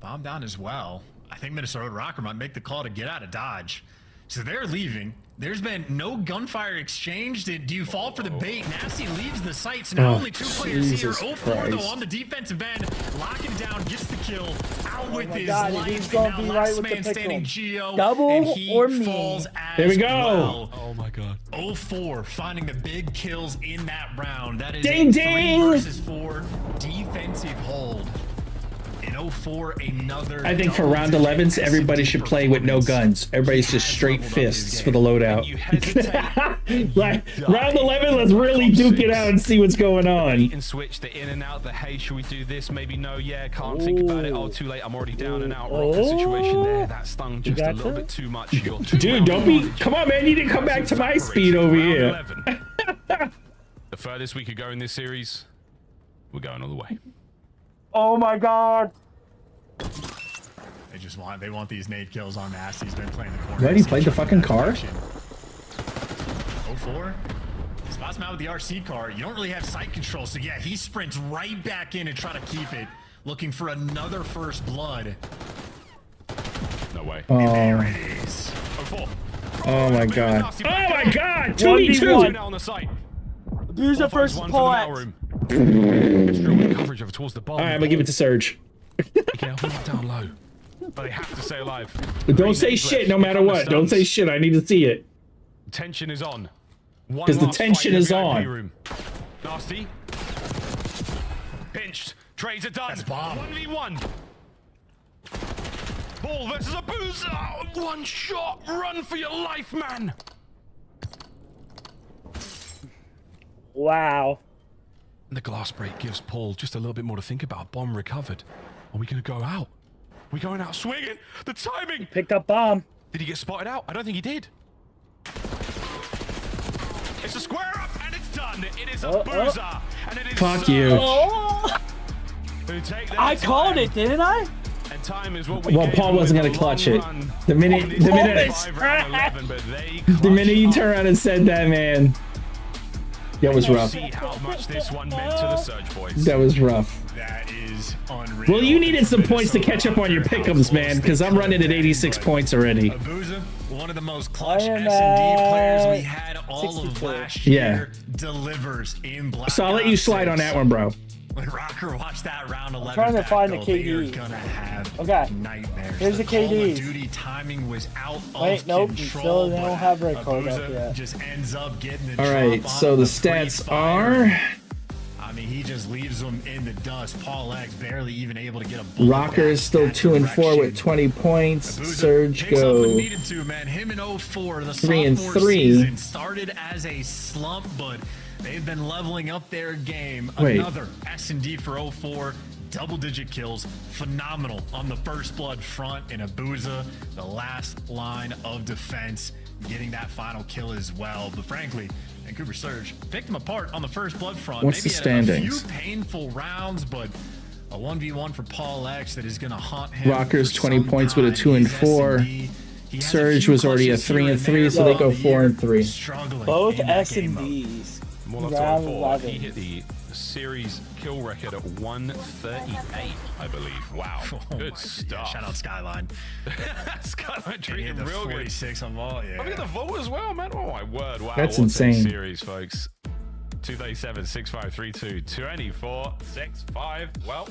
[SPEAKER 1] Bomb down as well. I think Minnesota Rocker might make the call to get out of Dodge. So they're leaving. There's been no gunfire exchanged. Do you fall for the bait? Nasty leaves the site. So now
[SPEAKER 2] Oh,
[SPEAKER 1] only 2 players
[SPEAKER 2] Jesus
[SPEAKER 1] here. 0-4 though
[SPEAKER 2] Christ.
[SPEAKER 1] on the defensive end. Locking down, gets the kill. Out with
[SPEAKER 3] my
[SPEAKER 1] his
[SPEAKER 3] God,
[SPEAKER 1] life.
[SPEAKER 3] he's gonna
[SPEAKER 1] and
[SPEAKER 3] be
[SPEAKER 1] now
[SPEAKER 3] right
[SPEAKER 1] last
[SPEAKER 3] with the
[SPEAKER 1] man
[SPEAKER 3] pick
[SPEAKER 1] standing,
[SPEAKER 3] room.
[SPEAKER 1] Geo.
[SPEAKER 3] Double
[SPEAKER 1] and he
[SPEAKER 3] or me?
[SPEAKER 1] falls as
[SPEAKER 2] Here we go.
[SPEAKER 1] well.
[SPEAKER 4] Oh my god.
[SPEAKER 1] 0-4 finding the big kills in that round. That is
[SPEAKER 2] Ding,
[SPEAKER 1] a
[SPEAKER 2] ding.
[SPEAKER 1] 3 versus 4 defensive hold. In 0-4, another.
[SPEAKER 2] I think for round 11s, everybody should play with no guns. Everybody's just straight fists for the loadout.
[SPEAKER 4] You hesitate.
[SPEAKER 2] Like, round 11, let's really duke it out and see what's going on.
[SPEAKER 4] Beat and switch, the in and out, the hey, should we do this? Maybe no, yeah, can't think about it. Oh, too late, I'm already down and out. Rocker situation there. That stung just a
[SPEAKER 3] got
[SPEAKER 4] little
[SPEAKER 3] that?
[SPEAKER 4] bit too much. You're too
[SPEAKER 2] Dude, don't be.
[SPEAKER 4] well-rounded.
[SPEAKER 2] Come on, man. You need to come back to my speed over
[SPEAKER 4] Round
[SPEAKER 2] here.
[SPEAKER 4] 11. The furthest we could go in this series, we're going all the way.
[SPEAKER 3] Oh my God.
[SPEAKER 1] They want these nade kills on Nasty. He's been playing the corner.
[SPEAKER 2] What, he played the fucking car?
[SPEAKER 1] 0-4. Spots him out with the RC car. You don't really have sight control, so yeah, he sprints right back in and try to keep it, looking for another first blood.
[SPEAKER 4] No way.
[SPEAKER 1] There it is.
[SPEAKER 4] 0-4.
[SPEAKER 2] Oh my god. Oh my god!
[SPEAKER 3] 1v1.
[SPEAKER 2] 2v2!
[SPEAKER 4] Now on the site.
[SPEAKER 3] Abuser versus
[SPEAKER 4] One for the mail
[SPEAKER 3] Paul.
[SPEAKER 4] room. Extra with coverage over towards the bomb.
[SPEAKER 2] Alright, I'm gonna give it to Surge.
[SPEAKER 4] Careful, not down low. But they have to stay alive.
[SPEAKER 2] Don't say shit no matter what. Don't say shit. I need to see it.
[SPEAKER 4] Tension is on.
[SPEAKER 2] 'Cause the tension is on.
[SPEAKER 4] Room. Nasty. Pinched. Trades are done.
[SPEAKER 1] That's bomb.
[SPEAKER 4] 1v1. Ball versus Abuza. One shot. Run for your life, man.
[SPEAKER 3] Wow.
[SPEAKER 4] The glass break gives Paul just a little bit more to think about. Bomb recovered. Are we going to go out? We going out swinging? The timing!
[SPEAKER 3] Picked up bomb.
[SPEAKER 4] Did he get spotted out? I don't think he did. It's a square up and it's done. It is a boozer. And it is
[SPEAKER 2] Fuck
[SPEAKER 4] Surge
[SPEAKER 2] you.
[SPEAKER 3] Oh,
[SPEAKER 4] who take their
[SPEAKER 3] I
[SPEAKER 4] time.
[SPEAKER 3] called it, didn't I?
[SPEAKER 4] And time is what we
[SPEAKER 2] Well,
[SPEAKER 4] gave
[SPEAKER 2] Paul
[SPEAKER 4] them
[SPEAKER 2] wasn't
[SPEAKER 4] with
[SPEAKER 2] gonna
[SPEAKER 4] a
[SPEAKER 2] clutch
[SPEAKER 4] long
[SPEAKER 2] it.
[SPEAKER 4] run
[SPEAKER 2] The minute-
[SPEAKER 4] on
[SPEAKER 2] the
[SPEAKER 4] this
[SPEAKER 2] minute-
[SPEAKER 4] 5 round 11, but they
[SPEAKER 2] The minute you
[SPEAKER 4] clutched
[SPEAKER 2] turn around and said that, man. That was
[SPEAKER 4] up.
[SPEAKER 2] rough.
[SPEAKER 4] See how much this one meant to the Surge boys.
[SPEAKER 2] That was rough.
[SPEAKER 1] That is unreal.
[SPEAKER 2] Well, you needed some points to catch up on your pick'ems, man, because I'm running at 86 points already.
[SPEAKER 1] Abuza, one of the most clutch
[SPEAKER 3] I am
[SPEAKER 1] S&D players we
[SPEAKER 3] at
[SPEAKER 1] had all
[SPEAKER 3] 62.
[SPEAKER 1] of last
[SPEAKER 2] Yeah.
[SPEAKER 1] year, delivers in Black
[SPEAKER 2] So I'll let you
[SPEAKER 1] Ops
[SPEAKER 2] slide
[SPEAKER 1] 6.
[SPEAKER 2] on that one, bro.
[SPEAKER 1] When Rocker watched that round 11
[SPEAKER 3] trying to find the
[SPEAKER 1] battle, they are
[SPEAKER 3] KD.
[SPEAKER 1] gonna have
[SPEAKER 3] Okay.
[SPEAKER 1] nightmares.
[SPEAKER 3] Here's the
[SPEAKER 1] Call of
[SPEAKER 3] KDs.
[SPEAKER 1] Duty timing was out
[SPEAKER 3] Wait,
[SPEAKER 1] of
[SPEAKER 3] nope, we
[SPEAKER 1] control.
[SPEAKER 3] still don't
[SPEAKER 1] but
[SPEAKER 3] have red card up
[SPEAKER 1] Abuza
[SPEAKER 3] yet.
[SPEAKER 1] just ends up getting the
[SPEAKER 2] All
[SPEAKER 1] drop
[SPEAKER 2] right,
[SPEAKER 1] on
[SPEAKER 2] so the stats
[SPEAKER 1] pre-fire.
[SPEAKER 2] are
[SPEAKER 1] I mean, he just leaves them in the dust. Paul X barely even able to get a bullet
[SPEAKER 2] Rocker
[SPEAKER 1] back
[SPEAKER 2] is still
[SPEAKER 1] that
[SPEAKER 2] 2-4 with
[SPEAKER 1] direction.
[SPEAKER 2] 20 points.
[SPEAKER 1] Abuza
[SPEAKER 2] Surge
[SPEAKER 1] picks up when
[SPEAKER 2] go.
[SPEAKER 1] needed to, man. Him in 04, the
[SPEAKER 2] 3 and
[SPEAKER 1] sophomore
[SPEAKER 2] 3.
[SPEAKER 1] season started as a slump, but they've been leveling up their game.
[SPEAKER 2] Wait.
[SPEAKER 1] Another S&D for 04, double-digit kills, phenomenal on the first blood front. And Abuza, the last line of defense, getting that final kill as well. But frankly, Vancouver Surge picked him apart on the first blood front.
[SPEAKER 2] What's
[SPEAKER 1] Maybe
[SPEAKER 2] the
[SPEAKER 1] had
[SPEAKER 2] standings?
[SPEAKER 1] A few painful rounds, but a 1v1 for Paul X that is going to haunt him.
[SPEAKER 2] Rocker's
[SPEAKER 1] for
[SPEAKER 2] 20
[SPEAKER 1] some
[SPEAKER 2] points with a
[SPEAKER 1] time.
[SPEAKER 2] 2 and
[SPEAKER 1] He's
[SPEAKER 2] 4.
[SPEAKER 1] S&D. He has a
[SPEAKER 2] Surge
[SPEAKER 1] few
[SPEAKER 2] was already a
[SPEAKER 1] clutches
[SPEAKER 2] 3
[SPEAKER 1] here
[SPEAKER 2] and 3, so
[SPEAKER 1] there
[SPEAKER 2] they go
[SPEAKER 1] throughout the
[SPEAKER 2] 4 and
[SPEAKER 1] year,
[SPEAKER 2] 3.
[SPEAKER 1] struggling
[SPEAKER 3] Both
[SPEAKER 1] in that
[SPEAKER 3] S
[SPEAKER 1] game
[SPEAKER 3] and
[SPEAKER 1] mode.
[SPEAKER 3] D's.
[SPEAKER 4] More left
[SPEAKER 3] Round
[SPEAKER 4] to 4.
[SPEAKER 3] 11.
[SPEAKER 4] He hit the series kill record at 138, I believe. Wow, good stuff.
[SPEAKER 1] Yeah, shout out Skyline.
[SPEAKER 4] Skyline treating
[SPEAKER 1] the
[SPEAKER 4] real good.
[SPEAKER 1] 46 on vault. Yeah.
[SPEAKER 4] Look at the vault as well, man. Oh my word! Wow,
[SPEAKER 2] That's
[SPEAKER 4] what
[SPEAKER 2] insane.
[SPEAKER 4] A series, folks. 237, 65, 32, 24, 65. Well,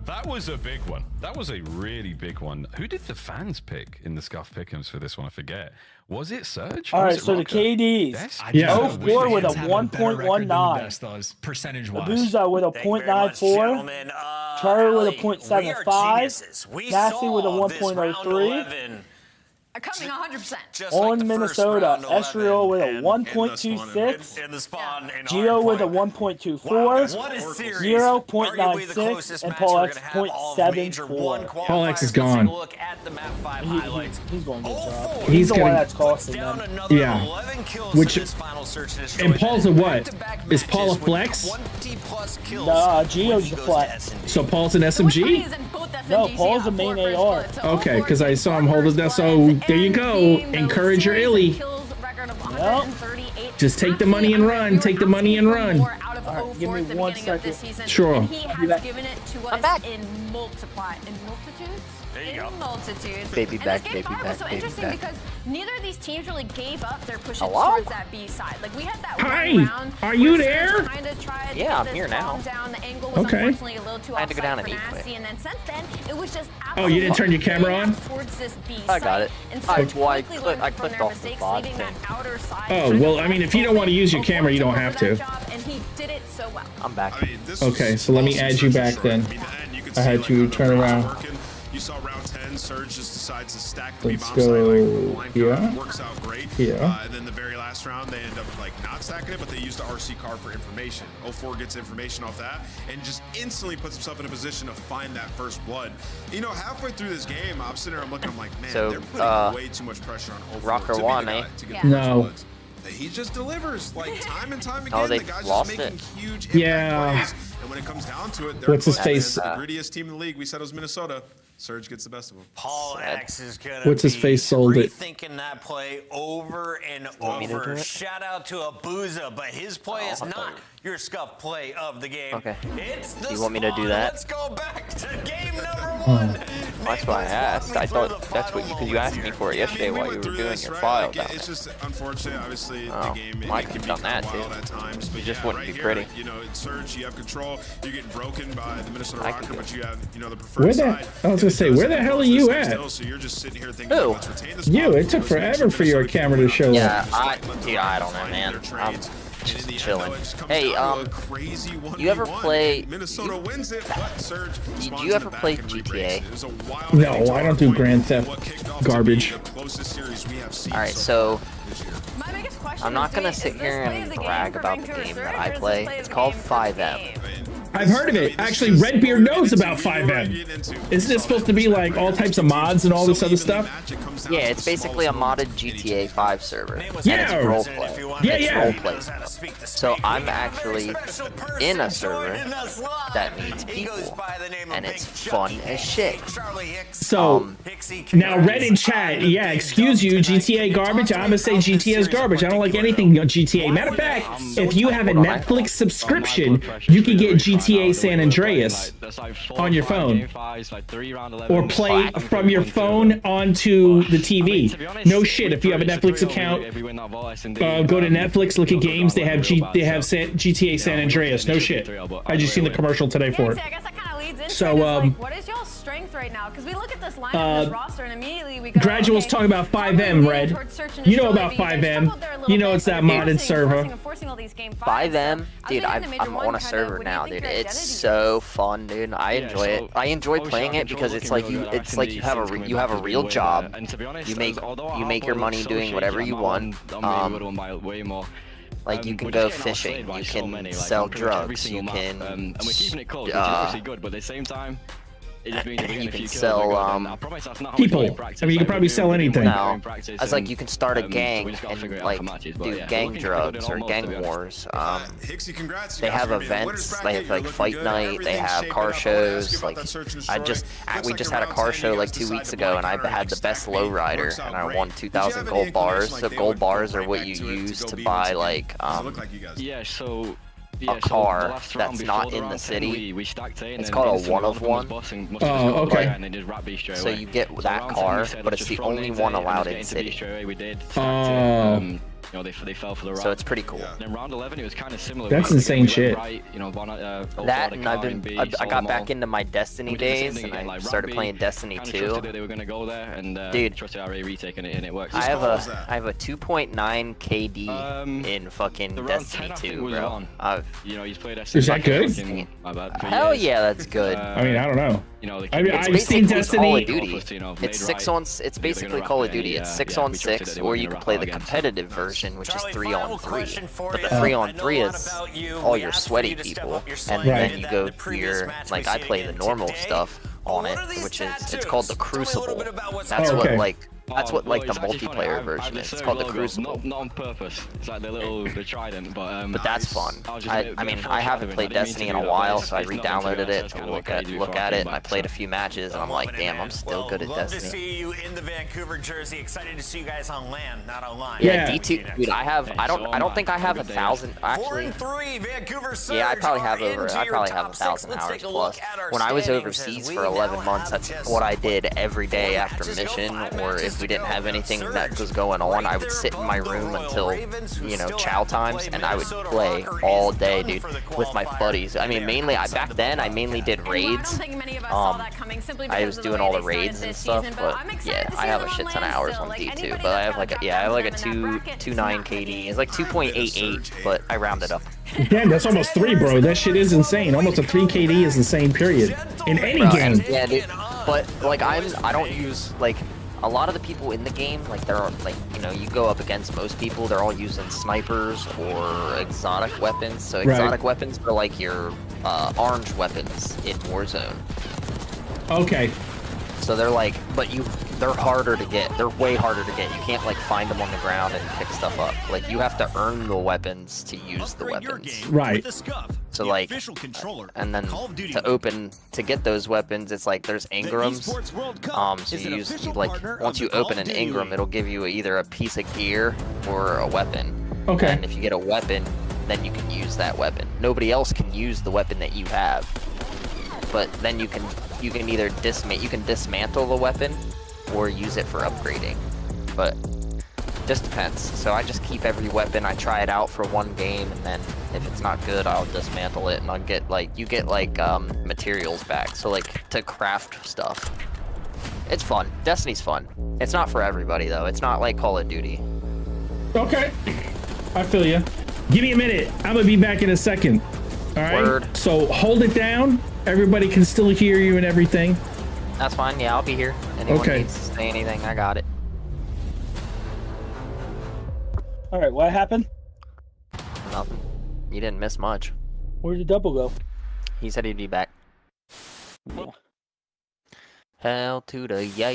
[SPEAKER 4] that was a big one. That was a really big one. Who did the fans pick in the Scuff Pick'ems for this one? I forget. Was it Surge?
[SPEAKER 3] All
[SPEAKER 4] Was
[SPEAKER 3] right,
[SPEAKER 4] it
[SPEAKER 3] so the
[SPEAKER 4] Rocker?
[SPEAKER 3] KDs.
[SPEAKER 4] Yes?
[SPEAKER 2] Yeah.
[SPEAKER 3] 04 with a
[SPEAKER 1] Fans have better record than the
[SPEAKER 3] 1.19.
[SPEAKER 1] best does, percentage-wise.
[SPEAKER 3] Abuza with a
[SPEAKER 5] Thank you very much,
[SPEAKER 3] 0.94.
[SPEAKER 5] gentlemen.
[SPEAKER 3] Charlie with a
[SPEAKER 5] Ali, we are
[SPEAKER 3] 0.75.
[SPEAKER 5] geniuses. We
[SPEAKER 3] Nasty with a
[SPEAKER 5] saw this round
[SPEAKER 3] 1.03.
[SPEAKER 5] 11
[SPEAKER 10] Coming 100%.
[SPEAKER 5] just like
[SPEAKER 3] On
[SPEAKER 5] the first
[SPEAKER 3] Minnesota,
[SPEAKER 5] round 11
[SPEAKER 3] Esriel with a
[SPEAKER 5] and
[SPEAKER 3] 1.26.
[SPEAKER 5] in the spawn in
[SPEAKER 3] Gio with a
[SPEAKER 5] Hardpoint.
[SPEAKER 3] 1.24.
[SPEAKER 5] What a series.
[SPEAKER 3] 0.96,
[SPEAKER 5] Arguably the closest
[SPEAKER 3] and
[SPEAKER 5] match
[SPEAKER 3] Paul
[SPEAKER 5] we're
[SPEAKER 3] X
[SPEAKER 5] gonna have all of Major
[SPEAKER 3] 0.74.
[SPEAKER 5] one
[SPEAKER 2] Paul X is
[SPEAKER 5] qualifiers. Let's
[SPEAKER 2] gone.
[SPEAKER 5] take a look at the map 5
[SPEAKER 3] He-
[SPEAKER 5] highlights.
[SPEAKER 3] he's going to get dropped.
[SPEAKER 5] 0-4.
[SPEAKER 2] He's
[SPEAKER 3] the one
[SPEAKER 2] gonna-
[SPEAKER 3] that's costing
[SPEAKER 5] Down
[SPEAKER 3] them.
[SPEAKER 5] another
[SPEAKER 2] Yeah.
[SPEAKER 5] 11 kills
[SPEAKER 2] Which-
[SPEAKER 5] in this final search and destroy.
[SPEAKER 2] and Paul's a what?
[SPEAKER 5] Back-to-back
[SPEAKER 2] Is Paul a
[SPEAKER 5] matches with
[SPEAKER 2] flex?
[SPEAKER 5] 20+ kills
[SPEAKER 3] Nah,
[SPEAKER 5] when
[SPEAKER 3] Gio's
[SPEAKER 5] he
[SPEAKER 3] the
[SPEAKER 5] goes
[SPEAKER 3] flex.
[SPEAKER 5] to S&D.
[SPEAKER 2] So Paul's an SMG?
[SPEAKER 3] No, Paul's a main AR.
[SPEAKER 2] Okay, because I saw him hold it. So there you go. Encourage your illy. Just take the money and run. Take the money and run.
[SPEAKER 3] Alright, give me 1 second.
[SPEAKER 2] Sure.
[SPEAKER 10] And he has given it to us
[SPEAKER 6] back.
[SPEAKER 10] in multitudes.
[SPEAKER 5] There you go.
[SPEAKER 10] In multitudes.
[SPEAKER 6] Baby
[SPEAKER 10] And
[SPEAKER 6] back,
[SPEAKER 10] this game
[SPEAKER 6] baby
[SPEAKER 10] five was
[SPEAKER 6] back,
[SPEAKER 10] so
[SPEAKER 6] baby
[SPEAKER 10] interesting
[SPEAKER 6] back.
[SPEAKER 10] because neither of these teams really gave up their pushes
[SPEAKER 6] Hello?
[SPEAKER 10] towards that B side. Like we had that
[SPEAKER 2] Hi,
[SPEAKER 10] one round.
[SPEAKER 2] are you
[SPEAKER 10] where
[SPEAKER 2] there?
[SPEAKER 10] Surge kinda tried to
[SPEAKER 6] Yeah,
[SPEAKER 10] get
[SPEAKER 6] I'm
[SPEAKER 10] this
[SPEAKER 6] here now.
[SPEAKER 10] bomb down. The angle was
[SPEAKER 2] Okay.
[SPEAKER 10] unfortunately a little too
[SPEAKER 6] I had to go
[SPEAKER 10] offside
[SPEAKER 6] down
[SPEAKER 10] for
[SPEAKER 6] and eat
[SPEAKER 10] Nasty,
[SPEAKER 6] quick.
[SPEAKER 10] and then since then it was just
[SPEAKER 2] Oh, you didn't turn your camera on?
[SPEAKER 10] towards this B
[SPEAKER 6] I got
[SPEAKER 10] site.
[SPEAKER 6] it.
[SPEAKER 10] And
[SPEAKER 6] I-
[SPEAKER 10] Surge
[SPEAKER 6] well, I
[SPEAKER 10] quickly
[SPEAKER 6] clicked-
[SPEAKER 10] learned
[SPEAKER 6] I
[SPEAKER 10] from
[SPEAKER 6] clicked
[SPEAKER 10] their
[SPEAKER 6] off the
[SPEAKER 10] mistakes,
[SPEAKER 6] VOD
[SPEAKER 10] leaving that
[SPEAKER 6] thing.
[SPEAKER 10] outer side
[SPEAKER 2] Oh,
[SPEAKER 10] pretty
[SPEAKER 2] well, I mean, if you don't want to use your
[SPEAKER 10] open.
[SPEAKER 2] camera, you don't
[SPEAKER 10] Took
[SPEAKER 2] have
[SPEAKER 10] over that
[SPEAKER 2] to.
[SPEAKER 10] job, and he did it so well.
[SPEAKER 6] I'm back.
[SPEAKER 7] I mean, this
[SPEAKER 2] Okay,
[SPEAKER 7] was
[SPEAKER 2] so let me
[SPEAKER 7] also
[SPEAKER 2] add you
[SPEAKER 7] such a
[SPEAKER 2] back
[SPEAKER 7] short.
[SPEAKER 2] then.
[SPEAKER 7] I mean, and you could
[SPEAKER 2] I
[SPEAKER 7] see,
[SPEAKER 2] had
[SPEAKER 7] like,
[SPEAKER 2] you
[SPEAKER 7] how the
[SPEAKER 2] turn
[SPEAKER 7] rounds
[SPEAKER 2] around.
[SPEAKER 7] working. You saw round 10, Surge just decides to stack the
[SPEAKER 2] Let's
[SPEAKER 7] B-bomb
[SPEAKER 2] go
[SPEAKER 7] side, like, line
[SPEAKER 2] here.
[SPEAKER 7] count works out great.
[SPEAKER 2] Here.
[SPEAKER 7] And then the very last round, they end up, like, not stacking it, but they use the RC card for information. 04 gets information off that and just instantly puts himself in a position to find that first blood. You know, halfway through this game, I'm sitting there, I'm looking, I'm like, man,
[SPEAKER 6] So,
[SPEAKER 7] they're putting way too much pressure on 04
[SPEAKER 6] Rocker
[SPEAKER 7] to be
[SPEAKER 6] won,
[SPEAKER 7] the
[SPEAKER 6] eh?
[SPEAKER 7] guy to get
[SPEAKER 10] Yeah.
[SPEAKER 7] the first
[SPEAKER 2] No.
[SPEAKER 7] bloods. He just delivers, like, time and time again.
[SPEAKER 6] Oh, they
[SPEAKER 7] the guy's
[SPEAKER 6] lost
[SPEAKER 7] just making
[SPEAKER 6] it?
[SPEAKER 7] huge impact
[SPEAKER 2] Yeah.
[SPEAKER 7] plays. And when it comes down to it, they're
[SPEAKER 2] What's his
[SPEAKER 7] clutch.
[SPEAKER 2] face?
[SPEAKER 7] The grittiest team in the league. We said it was Minnesota. Surge gets the best of them.
[SPEAKER 5] Paul
[SPEAKER 6] Sad.
[SPEAKER 5] X is gonna
[SPEAKER 2] What's his
[SPEAKER 5] be
[SPEAKER 2] face sold it?
[SPEAKER 5] rethinking that play over and
[SPEAKER 6] me to do
[SPEAKER 5] over.
[SPEAKER 6] it?
[SPEAKER 5] Shout out to Abuza, but his play is not your scuff play of the game.
[SPEAKER 6] Okay.
[SPEAKER 5] It's the
[SPEAKER 6] You want me to do
[SPEAKER 5] spawn.
[SPEAKER 6] that?
[SPEAKER 5] Let's go back to game number 1.
[SPEAKER 6] That's why I asked. I thought that's what because you asked me for it yesterday while you were doing your file
[SPEAKER 7] Like,
[SPEAKER 6] down
[SPEAKER 7] it's
[SPEAKER 6] there.
[SPEAKER 7] just unfortunate, obviously,
[SPEAKER 6] Oh,
[SPEAKER 7] the game
[SPEAKER 6] I
[SPEAKER 7] it
[SPEAKER 6] could've
[SPEAKER 7] can
[SPEAKER 6] done
[SPEAKER 7] become
[SPEAKER 6] that,
[SPEAKER 7] wild
[SPEAKER 6] too.
[SPEAKER 7] at times. But
[SPEAKER 6] It just
[SPEAKER 7] yeah,
[SPEAKER 6] wouldn't
[SPEAKER 7] right
[SPEAKER 6] be
[SPEAKER 7] here,
[SPEAKER 6] pretty.
[SPEAKER 7] You know, in Surge, you have control. You're getting broken by the Minnesota
[SPEAKER 6] I could
[SPEAKER 7] Rocker,
[SPEAKER 6] do
[SPEAKER 7] but
[SPEAKER 6] it.
[SPEAKER 7] you have, you know, the preferred
[SPEAKER 2] Where the-
[SPEAKER 7] side.
[SPEAKER 2] I was gonna say, where the hell are you at?
[SPEAKER 7] So you're just sitting here thinking,
[SPEAKER 6] Who?
[SPEAKER 7] let's retain the
[SPEAKER 2] You,
[SPEAKER 7] spot.
[SPEAKER 2] it took
[SPEAKER 7] Let's make
[SPEAKER 2] forever
[SPEAKER 7] sure
[SPEAKER 2] for your
[SPEAKER 7] Minnesota
[SPEAKER 2] camera to
[SPEAKER 7] can
[SPEAKER 2] show
[SPEAKER 6] Yeah,
[SPEAKER 2] up.
[SPEAKER 6] I don't know, man. I'm just chilling. Hey, you ever play?
[SPEAKER 7] Minnesota wins it, but Surge
[SPEAKER 6] Do
[SPEAKER 7] spawns
[SPEAKER 6] you
[SPEAKER 7] in
[SPEAKER 6] ever
[SPEAKER 7] the
[SPEAKER 6] play
[SPEAKER 7] back and
[SPEAKER 6] GTA?
[SPEAKER 7] re-breaks it. It was a wild
[SPEAKER 2] No,
[SPEAKER 7] ending to
[SPEAKER 2] I
[SPEAKER 7] our
[SPEAKER 2] don't do
[SPEAKER 7] point.
[SPEAKER 2] Grand Theft
[SPEAKER 7] What kicked off to be
[SPEAKER 2] garbage.
[SPEAKER 7] the closest series we have seen
[SPEAKER 6] All right,
[SPEAKER 7] so
[SPEAKER 6] so
[SPEAKER 7] far this year.
[SPEAKER 10] My biggest question
[SPEAKER 6] I'm not
[SPEAKER 10] is,
[SPEAKER 6] gonna
[SPEAKER 10] is
[SPEAKER 6] sit
[SPEAKER 10] this
[SPEAKER 6] here
[SPEAKER 10] play
[SPEAKER 6] and
[SPEAKER 10] of the game
[SPEAKER 6] brag
[SPEAKER 10] for
[SPEAKER 6] about the
[SPEAKER 10] Vancouver
[SPEAKER 6] game
[SPEAKER 10] Surge,
[SPEAKER 6] that
[SPEAKER 10] or
[SPEAKER 6] I
[SPEAKER 10] is this
[SPEAKER 6] play.
[SPEAKER 10] play of
[SPEAKER 6] It's
[SPEAKER 10] the
[SPEAKER 6] called
[SPEAKER 10] game for the
[SPEAKER 6] 5M.
[SPEAKER 10] game?
[SPEAKER 2] I've heard of it. Actually, Redbeard knows about 5M. Isn't it supposed to be like all types of mods and all this other stuff?
[SPEAKER 6] Yeah, it's basically a modded GTA 5 server. And
[SPEAKER 2] Yeah.
[SPEAKER 6] it's roleplay.
[SPEAKER 2] Yeah,
[SPEAKER 6] It's
[SPEAKER 2] yeah.
[SPEAKER 6] roleplay. So I'm actually in a server that needs people, and it's fun as shit.
[SPEAKER 2] So now Red in chat, yeah, excuse you, GTA garbage. I'm gonna say GTA is garbage. I don't like anything on GTA. Matter of fact, if you have a Netflix subscription, you can get GTA San Andreas on your phone, or play from your phone onto the TV. No shit. If you have a Netflix account, go to Netflix, look at games. They have GTA San Andreas. No shit. I just seen the commercial today for it.
[SPEAKER 10] I guess that kind of leads into
[SPEAKER 2] So,
[SPEAKER 10] it, is, like, what is y'all's strength right now? Because we look at this lineup, this roster, and immediately we go,
[SPEAKER 2] Gradual's
[SPEAKER 10] okay,
[SPEAKER 2] talking about
[SPEAKER 10] probably
[SPEAKER 2] 5M,
[SPEAKER 10] leaning
[SPEAKER 2] Red.
[SPEAKER 10] towards search and
[SPEAKER 2] You know
[SPEAKER 10] destroy,
[SPEAKER 2] about
[SPEAKER 10] but you guys
[SPEAKER 2] 5M.
[SPEAKER 10] struggled there a little
[SPEAKER 2] You know
[SPEAKER 10] bit,
[SPEAKER 2] it's
[SPEAKER 10] but
[SPEAKER 2] that
[SPEAKER 10] you're
[SPEAKER 2] modded server.
[SPEAKER 10] forcing all these game
[SPEAKER 6] 5M,
[SPEAKER 10] As we
[SPEAKER 6] dude,
[SPEAKER 10] get into Major
[SPEAKER 6] I'm
[SPEAKER 10] One,
[SPEAKER 6] on a
[SPEAKER 10] kinda,
[SPEAKER 6] server
[SPEAKER 10] what do you
[SPEAKER 6] now,
[SPEAKER 10] think
[SPEAKER 6] dude.
[SPEAKER 10] your
[SPEAKER 6] It's
[SPEAKER 10] identity is?
[SPEAKER 6] so fun, dude. I enjoy it. I enjoy playing it because it's like you have a real job. You make your money doing whatever you want. Like you can go fishing, you can sell drugs, you can you can sell
[SPEAKER 2] People. I mean, you can probably sell anything.
[SPEAKER 6] no, it's like you can start a gang and like do gang drugs or gang wars.
[SPEAKER 7] Hixie, congrats. You
[SPEAKER 6] They
[SPEAKER 7] guys
[SPEAKER 6] have
[SPEAKER 7] are gonna be able to
[SPEAKER 6] events.
[SPEAKER 7] crack
[SPEAKER 6] They
[SPEAKER 7] it.
[SPEAKER 6] have
[SPEAKER 7] You're
[SPEAKER 6] like
[SPEAKER 7] looking
[SPEAKER 6] fight
[SPEAKER 7] good.
[SPEAKER 6] night. They
[SPEAKER 7] Everything's
[SPEAKER 6] have
[SPEAKER 7] shaking
[SPEAKER 6] car
[SPEAKER 7] up. I wanna ask you
[SPEAKER 6] shows.
[SPEAKER 7] about
[SPEAKER 6] Like
[SPEAKER 7] that search and
[SPEAKER 6] I
[SPEAKER 7] destroy.
[SPEAKER 6] just
[SPEAKER 7] Looks
[SPEAKER 6] we
[SPEAKER 7] like
[SPEAKER 6] just
[SPEAKER 7] in
[SPEAKER 6] had a
[SPEAKER 7] round
[SPEAKER 6] car
[SPEAKER 7] 10,
[SPEAKER 6] show
[SPEAKER 7] you
[SPEAKER 6] like
[SPEAKER 7] guys
[SPEAKER 6] 2
[SPEAKER 7] decide
[SPEAKER 6] weeks
[SPEAKER 7] to
[SPEAKER 6] ago, and I
[SPEAKER 7] play
[SPEAKER 6] had the best
[SPEAKER 7] counter
[SPEAKER 6] low
[SPEAKER 7] and
[SPEAKER 6] rider,
[SPEAKER 7] works out
[SPEAKER 6] and I
[SPEAKER 7] great.
[SPEAKER 6] won
[SPEAKER 7] Did you
[SPEAKER 6] 2,000
[SPEAKER 7] have any
[SPEAKER 6] gold bars.
[SPEAKER 7] inclination,
[SPEAKER 6] So
[SPEAKER 7] like, they
[SPEAKER 6] gold
[SPEAKER 7] would go
[SPEAKER 6] bars are
[SPEAKER 7] right
[SPEAKER 6] what
[SPEAKER 7] back
[SPEAKER 6] you
[SPEAKER 7] to it to
[SPEAKER 6] use
[SPEAKER 7] go
[SPEAKER 6] to
[SPEAKER 7] B
[SPEAKER 6] buy
[SPEAKER 7] once again?
[SPEAKER 6] like
[SPEAKER 7] Does it look like you guys
[SPEAKER 9] Yeah, so
[SPEAKER 6] a car that's not in the city. It's called a 1-of-1.
[SPEAKER 2] Oh, okay.
[SPEAKER 6] So you get that car, but it's the only one allowed in city.
[SPEAKER 2] Oh.
[SPEAKER 4] They fell for the round.
[SPEAKER 6] So it's pretty cool.
[SPEAKER 4] And in round 11, it was kind of similar.
[SPEAKER 2] That's insane shit.
[SPEAKER 4] Right,
[SPEAKER 6] That and I got back into my Destiny days, and I started playing Destiny 2.
[SPEAKER 4] They were gonna go there, and
[SPEAKER 6] dude,
[SPEAKER 4] trusted our retake, and it worked.
[SPEAKER 6] I have a 2.9 KD in fucking Destiny 2, bro.
[SPEAKER 4] He's played Destiny.
[SPEAKER 2] Is that good?
[SPEAKER 6] Hell yeah, that's good.
[SPEAKER 2] I mean, I don't know.
[SPEAKER 6] I've seen Destiny. Call of Duty. It's 6 on. It's basically Call of Duty. It's 6 on 6, or you can play the competitive version, which is 3 on 3. But the 3 on 3 is all your sweaty people, and then you go to your I play the normal stuff on it, which is it's called the Crucible. That's That's what the multiplayer version is. It's called the Crucible.
[SPEAKER 4] Not on purpose. It's like the trident, but
[SPEAKER 6] that's fun. I mean, I haven't played Destiny in a while, so I re-downloaded it to look at it, and I played a few matches, and I'm like, damn, I'm still good at Destiny.
[SPEAKER 5] Love to see you in the Vancouver jersey. Excited to see you guys on land, not online.
[SPEAKER 6] Yeah, D2, dude. I don't think I have 1,000 actually.
[SPEAKER 5] 4-3, Vancouver Surge.
[SPEAKER 6] Yeah, I probably have 1,000 hours plus. When I was overseas for 11 months, that's what I did every day after mission, or if we didn't have anything that was going on, I would sit in my room until, chow times, and I would play all day, dude, with my buddies. I mean, mainly, back then, I mainly did raids. I was doing all the raids and stuff, but yeah, I have a shit ton of hours on D2, but I have like a 2.9 KD. It's like 2.88, but I rounded up.
[SPEAKER 2] Damn, that's almost 3, bro. That shit is insane. Almost a 3 KD is insane, period. In any game.
[SPEAKER 6] Yeah, dude. But I don't use a lot of the people in the game, they're you go up against most people, they're all using snipers or exotic weapons. So exotic weapons are your orange weapons in Warzone.
[SPEAKER 2] Okay.
[SPEAKER 6] So they're they're harder to get. They're way harder to get. You can't find them on the ground and pick stuff up. You have to earn the weapons to use the weapons.
[SPEAKER 2] Right.
[SPEAKER 6] So and then to get those weapons, it's there's engrams. So you use once you open an engram, it'll give you either a piece of gear or a weapon.
[SPEAKER 2] Okay.
[SPEAKER 6] And if you get a weapon, then you can use that weapon. Nobody else can use the weapon that you have. But then you can either dismantle the weapon or use it for upgrading. But just depends. So I just keep every weapon. I try it out for one game, and then if it's not good, I'll dismantle it, and I'll get you get materials back. So to craft stuff. It's fun. Destiny's fun. It's not for everybody though. It's not like Call of Duty.
[SPEAKER 2] Okay. I feel you. Give me a minute. I'm gonna be back in a second. All right.
[SPEAKER 6] Word.
[SPEAKER 2] So hold it down. Everybody can still hear you and everything.
[SPEAKER 6] That's fine. Yeah, I'll be here. Anyone needs to say anything, I got it.
[SPEAKER 3] All right, what happened?
[SPEAKER 6] Nothing. You didn't miss much.
[SPEAKER 3] Where did Double go?
[SPEAKER 6] He said he'd be back. Hell to the yeah,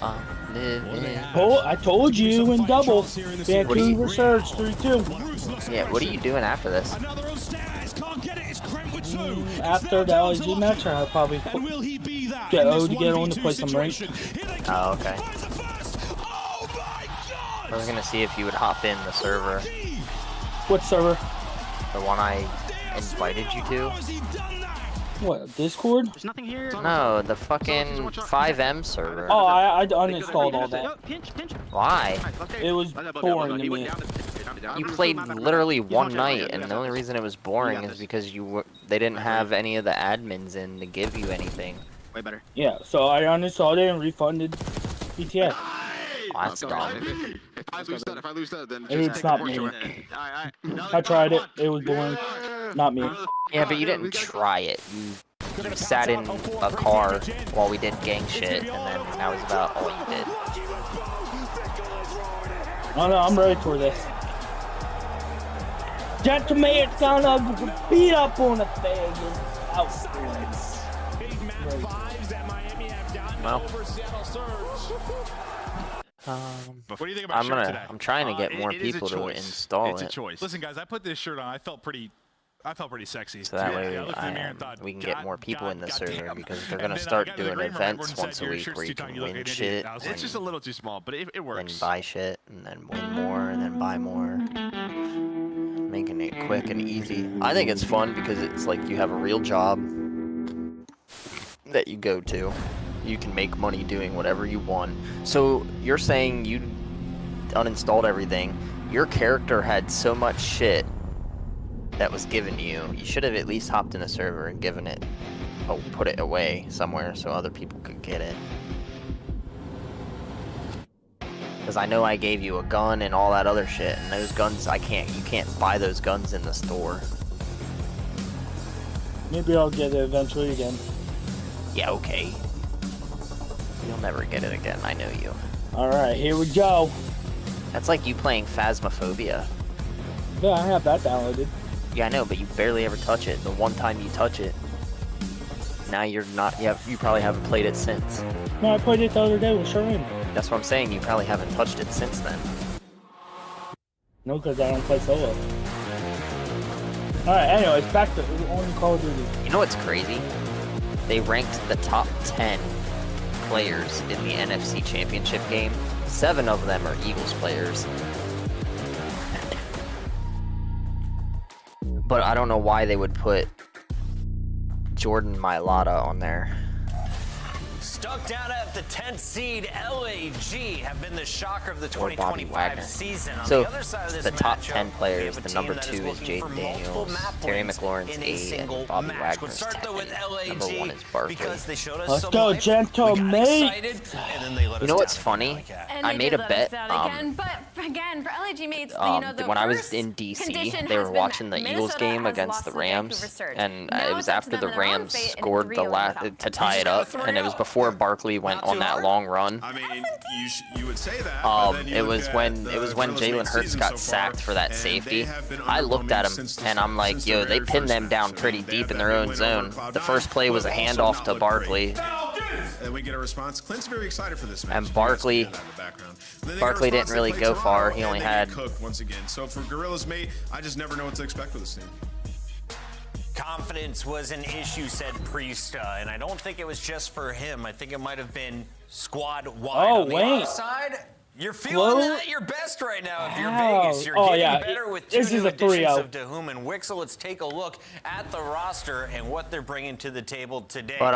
[SPEAKER 6] I'm living.
[SPEAKER 3] Oh, I told you in Double. Vancouver Surge 3-2.
[SPEAKER 6] Yeah, what are you doing after this?
[SPEAKER 3] After the LAG match, I'll probably get O to get on to play some rank.
[SPEAKER 6] Oh, okay. I was gonna see if you would hop in the server.
[SPEAKER 3] What server?
[SPEAKER 6] The one I invited you to.
[SPEAKER 3] What, Discord?
[SPEAKER 8] There's nothing here.
[SPEAKER 6] No, the fucking 5M server.
[SPEAKER 3] Oh, I uninstalled all that.
[SPEAKER 6] Why?
[SPEAKER 3] It was boring to me.
[SPEAKER 6] You played literally one night, and the only reason it was boring is because they didn't have any of the admins in to give you anything.
[SPEAKER 8] Way better.
[SPEAKER 3] Yeah, so I uninstalled it and refunded BTS.
[SPEAKER 6] Oh, that's dumb.
[SPEAKER 7] If I lose that, then
[SPEAKER 3] It's not me. I tried it. It was boring. Not me.
[SPEAKER 6] Yeah, but you didn't try it. You sat in a car while we did gang shit, and then that was about all you did.
[SPEAKER 3] Oh no, I'm ready for this. Gentlemen, it's gonna beat up on the thing.
[SPEAKER 6] Well,
[SPEAKER 9] what do you think about shirt today?
[SPEAKER 6] I'm trying to get more people to install
[SPEAKER 9] it's
[SPEAKER 6] it.
[SPEAKER 9] a choice. Listen, guys, I put this shirt on. I felt pretty sexy.
[SPEAKER 6] So that way we can get more people in the server, because they're gonna start doing events once a week where you can win shit.
[SPEAKER 9] It's just a little too small, but it works.
[SPEAKER 6] And buy shit, and then win more, and then buy more. making it quick and easy. I think it's fun because it's like you have a real job that you go to. You can make money doing whatever you want. So you're saying you uninstalled everything. Your character had so much shit that was given to you. You should have at least hopped in a server and given it, put it away somewhere so other people could get it. Because I know I gave you a gun and all that other shit, and those guns, you can't buy those guns in the store.
[SPEAKER 3] Maybe I'll get it eventually again.
[SPEAKER 6] Yeah, okay. You'll never get it again, I know you.
[SPEAKER 3] Alright, here we go.
[SPEAKER 6] That's like you playing Phasmophobia.
[SPEAKER 3] Yeah, I have that downloaded.
[SPEAKER 6] Yeah, I know, but you barely ever touch it. The one time you touch it, now you're not, you probably haven't played it since.
[SPEAKER 3] No, I played it the other day with Sharon.
[SPEAKER 6] That's what I'm saying, you probably haven't touched it since then.
[SPEAKER 3] No, because I don't play solo. Alright, anyways, back to on Call of Duty.
[SPEAKER 6] You know what's crazy? They ranked the top 10 players in the NFC Championship game. 7 of them are Eagles players. But I don't know why they would put Jordan Mailata on there.
[SPEAKER 5] Stuck down at the 10th seed, LAG have been the shocker of the 2025 season. On
[SPEAKER 6] So
[SPEAKER 5] the other side of this
[SPEAKER 6] the top
[SPEAKER 5] matchup,
[SPEAKER 6] 10 players,
[SPEAKER 5] we have a
[SPEAKER 6] the number
[SPEAKER 5] team
[SPEAKER 6] 2 is
[SPEAKER 5] that looking for
[SPEAKER 6] Jaden Daniels,
[SPEAKER 5] multiple map
[SPEAKER 6] Terry
[SPEAKER 5] wins
[SPEAKER 6] McLaurin's
[SPEAKER 5] in a
[SPEAKER 6] 8,
[SPEAKER 5] single
[SPEAKER 6] and Bobby
[SPEAKER 5] match.
[SPEAKER 6] Wagner's
[SPEAKER 5] Let's start
[SPEAKER 6] 10.
[SPEAKER 5] though with LAG
[SPEAKER 6] Number 1 is Barkley.
[SPEAKER 5] because they showed us
[SPEAKER 3] Let's
[SPEAKER 5] some
[SPEAKER 3] go,
[SPEAKER 5] life.
[SPEAKER 3] gentle
[SPEAKER 5] We got
[SPEAKER 3] mate.
[SPEAKER 5] excited, and then they let
[SPEAKER 6] You
[SPEAKER 5] us
[SPEAKER 6] know what's
[SPEAKER 5] down
[SPEAKER 6] funny?
[SPEAKER 5] like that.
[SPEAKER 10] And
[SPEAKER 6] I
[SPEAKER 10] they
[SPEAKER 6] made
[SPEAKER 10] did
[SPEAKER 6] a
[SPEAKER 10] let
[SPEAKER 6] bet,
[SPEAKER 10] us down again, but again, for LAG mates, you know, the
[SPEAKER 6] when I was
[SPEAKER 10] first
[SPEAKER 6] in DC,
[SPEAKER 10] condition
[SPEAKER 6] they
[SPEAKER 10] has
[SPEAKER 6] were
[SPEAKER 10] been
[SPEAKER 6] watching the
[SPEAKER 10] that
[SPEAKER 6] Eagles
[SPEAKER 10] Minnesota
[SPEAKER 6] game
[SPEAKER 10] has
[SPEAKER 6] against
[SPEAKER 10] lost
[SPEAKER 6] the
[SPEAKER 10] to Vancouver
[SPEAKER 6] Rams,
[SPEAKER 10] Surge.
[SPEAKER 6] and
[SPEAKER 10] Now
[SPEAKER 6] it was
[SPEAKER 10] it's up
[SPEAKER 6] after
[SPEAKER 10] to
[SPEAKER 6] the
[SPEAKER 10] them in their own
[SPEAKER 6] Rams
[SPEAKER 10] fate and
[SPEAKER 6] scored the
[SPEAKER 10] 3-0
[SPEAKER 6] last
[SPEAKER 10] without.
[SPEAKER 6] to tie it up, and it was before Barkley went on that long run.
[SPEAKER 7] I mean, you would say that. But then you
[SPEAKER 6] It
[SPEAKER 7] look
[SPEAKER 6] was
[SPEAKER 7] at
[SPEAKER 6] when
[SPEAKER 7] the
[SPEAKER 6] Jalen
[SPEAKER 7] Gorillas'
[SPEAKER 6] Hurts
[SPEAKER 7] season
[SPEAKER 6] got
[SPEAKER 7] so
[SPEAKER 6] sacked
[SPEAKER 7] far,
[SPEAKER 6] for that
[SPEAKER 7] and
[SPEAKER 6] safety.
[SPEAKER 7] they have been
[SPEAKER 6] I looked at
[SPEAKER 7] underwhelming
[SPEAKER 6] him
[SPEAKER 7] since the
[SPEAKER 6] and I'm like,
[SPEAKER 7] since
[SPEAKER 6] yo,
[SPEAKER 7] the
[SPEAKER 6] they
[SPEAKER 7] very
[SPEAKER 6] pinned
[SPEAKER 7] first
[SPEAKER 6] them
[SPEAKER 7] match.
[SPEAKER 6] down
[SPEAKER 7] I mean,
[SPEAKER 6] pretty
[SPEAKER 7] they
[SPEAKER 6] deep
[SPEAKER 7] have
[SPEAKER 6] in
[SPEAKER 7] that
[SPEAKER 6] their
[SPEAKER 7] big
[SPEAKER 6] own
[SPEAKER 7] win
[SPEAKER 6] zone.
[SPEAKER 7] over Cloud9,
[SPEAKER 6] The first play was a
[SPEAKER 7] who have also
[SPEAKER 6] handoff
[SPEAKER 7] not
[SPEAKER 6] to
[SPEAKER 7] looked great.
[SPEAKER 6] Barkley.
[SPEAKER 7] And we get a response. Clint's very excited for this match.
[SPEAKER 6] And
[SPEAKER 7] You guys
[SPEAKER 6] Barkley-
[SPEAKER 7] can hear that in the background. And then they
[SPEAKER 6] Barkley
[SPEAKER 7] get a
[SPEAKER 6] didn't
[SPEAKER 7] response,
[SPEAKER 6] really
[SPEAKER 7] they
[SPEAKER 6] go
[SPEAKER 7] play
[SPEAKER 6] far.
[SPEAKER 7] Toronto,
[SPEAKER 6] He only
[SPEAKER 7] and they
[SPEAKER 6] had-
[SPEAKER 7] get cooked once again. So for Gorillas, mate, I just never know what to expect with this team.
[SPEAKER 5] Confidence was an issue, said Priest, and I don't think it was just for him. I think it might have been squad-wide.
[SPEAKER 3] Oh,
[SPEAKER 5] On the
[SPEAKER 3] wait.
[SPEAKER 5] other side, you're feeling
[SPEAKER 3] Whoa.
[SPEAKER 5] at your best right now if you're
[SPEAKER 3] How?
[SPEAKER 5] Vegas. You're
[SPEAKER 3] Oh,
[SPEAKER 5] getting
[SPEAKER 3] yeah.
[SPEAKER 5] better with
[SPEAKER 3] This
[SPEAKER 5] two
[SPEAKER 3] is
[SPEAKER 5] new
[SPEAKER 3] a 3-0.
[SPEAKER 5] additions of Dahum and Wixel. Let's take a look at the roster and what they're bringing to the table today.
[SPEAKER 6] But,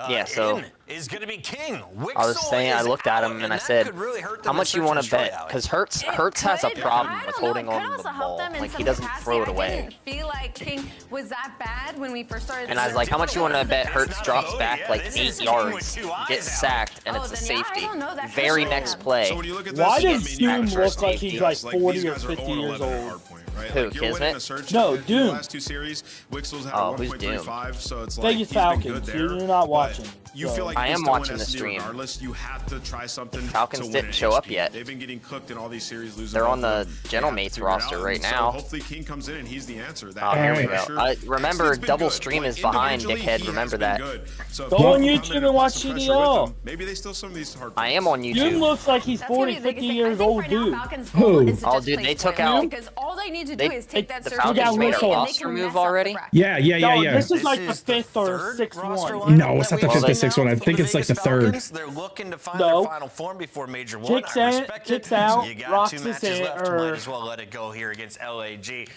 [SPEAKER 6] yeah, so-
[SPEAKER 5] in is going to be King. Wixel
[SPEAKER 6] I was saying, I
[SPEAKER 5] is
[SPEAKER 6] looked at
[SPEAKER 5] out,
[SPEAKER 6] him and I
[SPEAKER 5] that
[SPEAKER 6] said,
[SPEAKER 5] could really hurt them
[SPEAKER 6] how
[SPEAKER 5] in
[SPEAKER 6] much you
[SPEAKER 5] search
[SPEAKER 6] want
[SPEAKER 5] and
[SPEAKER 6] to bet?
[SPEAKER 5] destroy,
[SPEAKER 6] Because
[SPEAKER 5] Alex.
[SPEAKER 6] Hurts has a
[SPEAKER 10] Could,
[SPEAKER 6] problem
[SPEAKER 10] I
[SPEAKER 6] with
[SPEAKER 10] don't know,
[SPEAKER 6] holding
[SPEAKER 10] it could
[SPEAKER 6] on to
[SPEAKER 10] also
[SPEAKER 6] the
[SPEAKER 10] help
[SPEAKER 6] ball.
[SPEAKER 10] them in
[SPEAKER 6] Like,
[SPEAKER 10] some
[SPEAKER 6] he doesn't
[SPEAKER 10] capacity.
[SPEAKER 6] throw it
[SPEAKER 10] I
[SPEAKER 6] away.
[SPEAKER 10] didn't feel like King was that bad when we first started.
[SPEAKER 6] And I was like, how much you want to bet Hurts drops back like 8 yards, gets sacked, and it's a
[SPEAKER 10] then, yeah, I
[SPEAKER 6] safety.
[SPEAKER 10] don't know that for
[SPEAKER 6] Very
[SPEAKER 10] sure.
[SPEAKER 6] next play.
[SPEAKER 7] So when you look at
[SPEAKER 3] Why
[SPEAKER 7] this,
[SPEAKER 3] does
[SPEAKER 7] I mean,
[SPEAKER 3] Doom
[SPEAKER 6] extra
[SPEAKER 3] look like he's
[SPEAKER 6] safety.
[SPEAKER 3] like
[SPEAKER 7] these
[SPEAKER 3] 40 or
[SPEAKER 7] guys are
[SPEAKER 3] 50 years
[SPEAKER 7] 0-11 at
[SPEAKER 3] old?
[SPEAKER 7] hard point, right?
[SPEAKER 6] Who,
[SPEAKER 7] Like, you're winning
[SPEAKER 6] Kismet?
[SPEAKER 7] a search
[SPEAKER 3] No,
[SPEAKER 7] the
[SPEAKER 3] Doom.
[SPEAKER 7] last 2 series. Wixel's had
[SPEAKER 6] Oh,
[SPEAKER 7] a
[SPEAKER 6] who's
[SPEAKER 7] 1.35, so it's like
[SPEAKER 3] Vegas
[SPEAKER 7] he's
[SPEAKER 3] Falcons,
[SPEAKER 7] been good there.
[SPEAKER 3] you're not
[SPEAKER 7] but
[SPEAKER 3] watching,
[SPEAKER 7] You
[SPEAKER 3] so.
[SPEAKER 7] feel like
[SPEAKER 6] I
[SPEAKER 7] you
[SPEAKER 6] am
[SPEAKER 7] can still win
[SPEAKER 6] watching the
[SPEAKER 7] SD
[SPEAKER 6] stream.
[SPEAKER 7] regardless. You have to try something.
[SPEAKER 6] Falcons
[SPEAKER 7] to win
[SPEAKER 6] didn't
[SPEAKER 7] an
[SPEAKER 6] show up
[SPEAKER 7] HP.
[SPEAKER 6] yet.
[SPEAKER 7] They've been getting cooked in all these series, losing.
[SPEAKER 6] They're on
[SPEAKER 7] both
[SPEAKER 6] the
[SPEAKER 7] of them.
[SPEAKER 6] General
[SPEAKER 7] They have to
[SPEAKER 6] Mates
[SPEAKER 7] figure it
[SPEAKER 6] roster
[SPEAKER 7] out,
[SPEAKER 6] right
[SPEAKER 7] and
[SPEAKER 6] now.
[SPEAKER 7] So hopefully King comes in and he's the answer. That
[SPEAKER 6] Oh, here we go.
[SPEAKER 7] pressure,
[SPEAKER 6] Remember,
[SPEAKER 7] Axley's been
[SPEAKER 6] Double
[SPEAKER 7] good.
[SPEAKER 6] Stream
[SPEAKER 7] Like,
[SPEAKER 6] is behind,
[SPEAKER 7] individually,
[SPEAKER 6] dickhead.
[SPEAKER 7] he
[SPEAKER 6] Remember
[SPEAKER 7] has been
[SPEAKER 6] that.
[SPEAKER 7] good. So if
[SPEAKER 3] Go
[SPEAKER 7] they
[SPEAKER 3] on
[SPEAKER 7] come in
[SPEAKER 3] YouTube
[SPEAKER 7] and
[SPEAKER 3] and
[SPEAKER 7] apply
[SPEAKER 3] watch
[SPEAKER 7] some pressure
[SPEAKER 3] CDL.
[SPEAKER 7] with them, maybe they steal some of these hard
[SPEAKER 6] I am on
[SPEAKER 3] Doom
[SPEAKER 6] YouTube.
[SPEAKER 3] looks like he's
[SPEAKER 10] That's gonna
[SPEAKER 3] 40,
[SPEAKER 10] be the
[SPEAKER 3] 50
[SPEAKER 10] biggest thing.
[SPEAKER 3] years
[SPEAKER 10] I think
[SPEAKER 3] old
[SPEAKER 10] right now,
[SPEAKER 3] dude.
[SPEAKER 10] Falcons'
[SPEAKER 2] Who?
[SPEAKER 10] goal is to
[SPEAKER 6] Oh,
[SPEAKER 10] just
[SPEAKER 6] dude,
[SPEAKER 10] play
[SPEAKER 6] they took
[SPEAKER 10] square
[SPEAKER 6] out-
[SPEAKER 10] because all they need to
[SPEAKER 6] they-
[SPEAKER 10] do is take that
[SPEAKER 6] the
[SPEAKER 10] search
[SPEAKER 6] Falcons
[SPEAKER 10] away
[SPEAKER 3] made a
[SPEAKER 10] and they
[SPEAKER 6] roster
[SPEAKER 10] can
[SPEAKER 6] move
[SPEAKER 10] mess up the
[SPEAKER 6] already?
[SPEAKER 10] bracket.
[SPEAKER 2] Yeah.
[SPEAKER 3] No, this is like
[SPEAKER 5] This
[SPEAKER 3] the
[SPEAKER 5] is
[SPEAKER 3] 5th or
[SPEAKER 5] third
[SPEAKER 3] 6th
[SPEAKER 5] roster
[SPEAKER 3] one.
[SPEAKER 5] lineup
[SPEAKER 2] No, it's not the
[SPEAKER 5] that
[SPEAKER 2] fifth or
[SPEAKER 5] we've
[SPEAKER 2] sixth
[SPEAKER 5] seen
[SPEAKER 2] one. I
[SPEAKER 5] now
[SPEAKER 2] think
[SPEAKER 5] for
[SPEAKER 2] it's like the
[SPEAKER 5] Vegas
[SPEAKER 2] third.
[SPEAKER 5] Falcons. They're looking to find
[SPEAKER 3] No.
[SPEAKER 5] their final form before Major One.
[SPEAKER 3] Kicks
[SPEAKER 5] I
[SPEAKER 3] in,
[SPEAKER 5] respect
[SPEAKER 3] kicks
[SPEAKER 5] it.
[SPEAKER 3] out,
[SPEAKER 5] You got
[SPEAKER 3] rocks
[SPEAKER 5] 2
[SPEAKER 3] his
[SPEAKER 5] matches
[SPEAKER 3] head,
[SPEAKER 5] left.
[SPEAKER 3] or-
[SPEAKER 5] Might as well let it go here against LAG.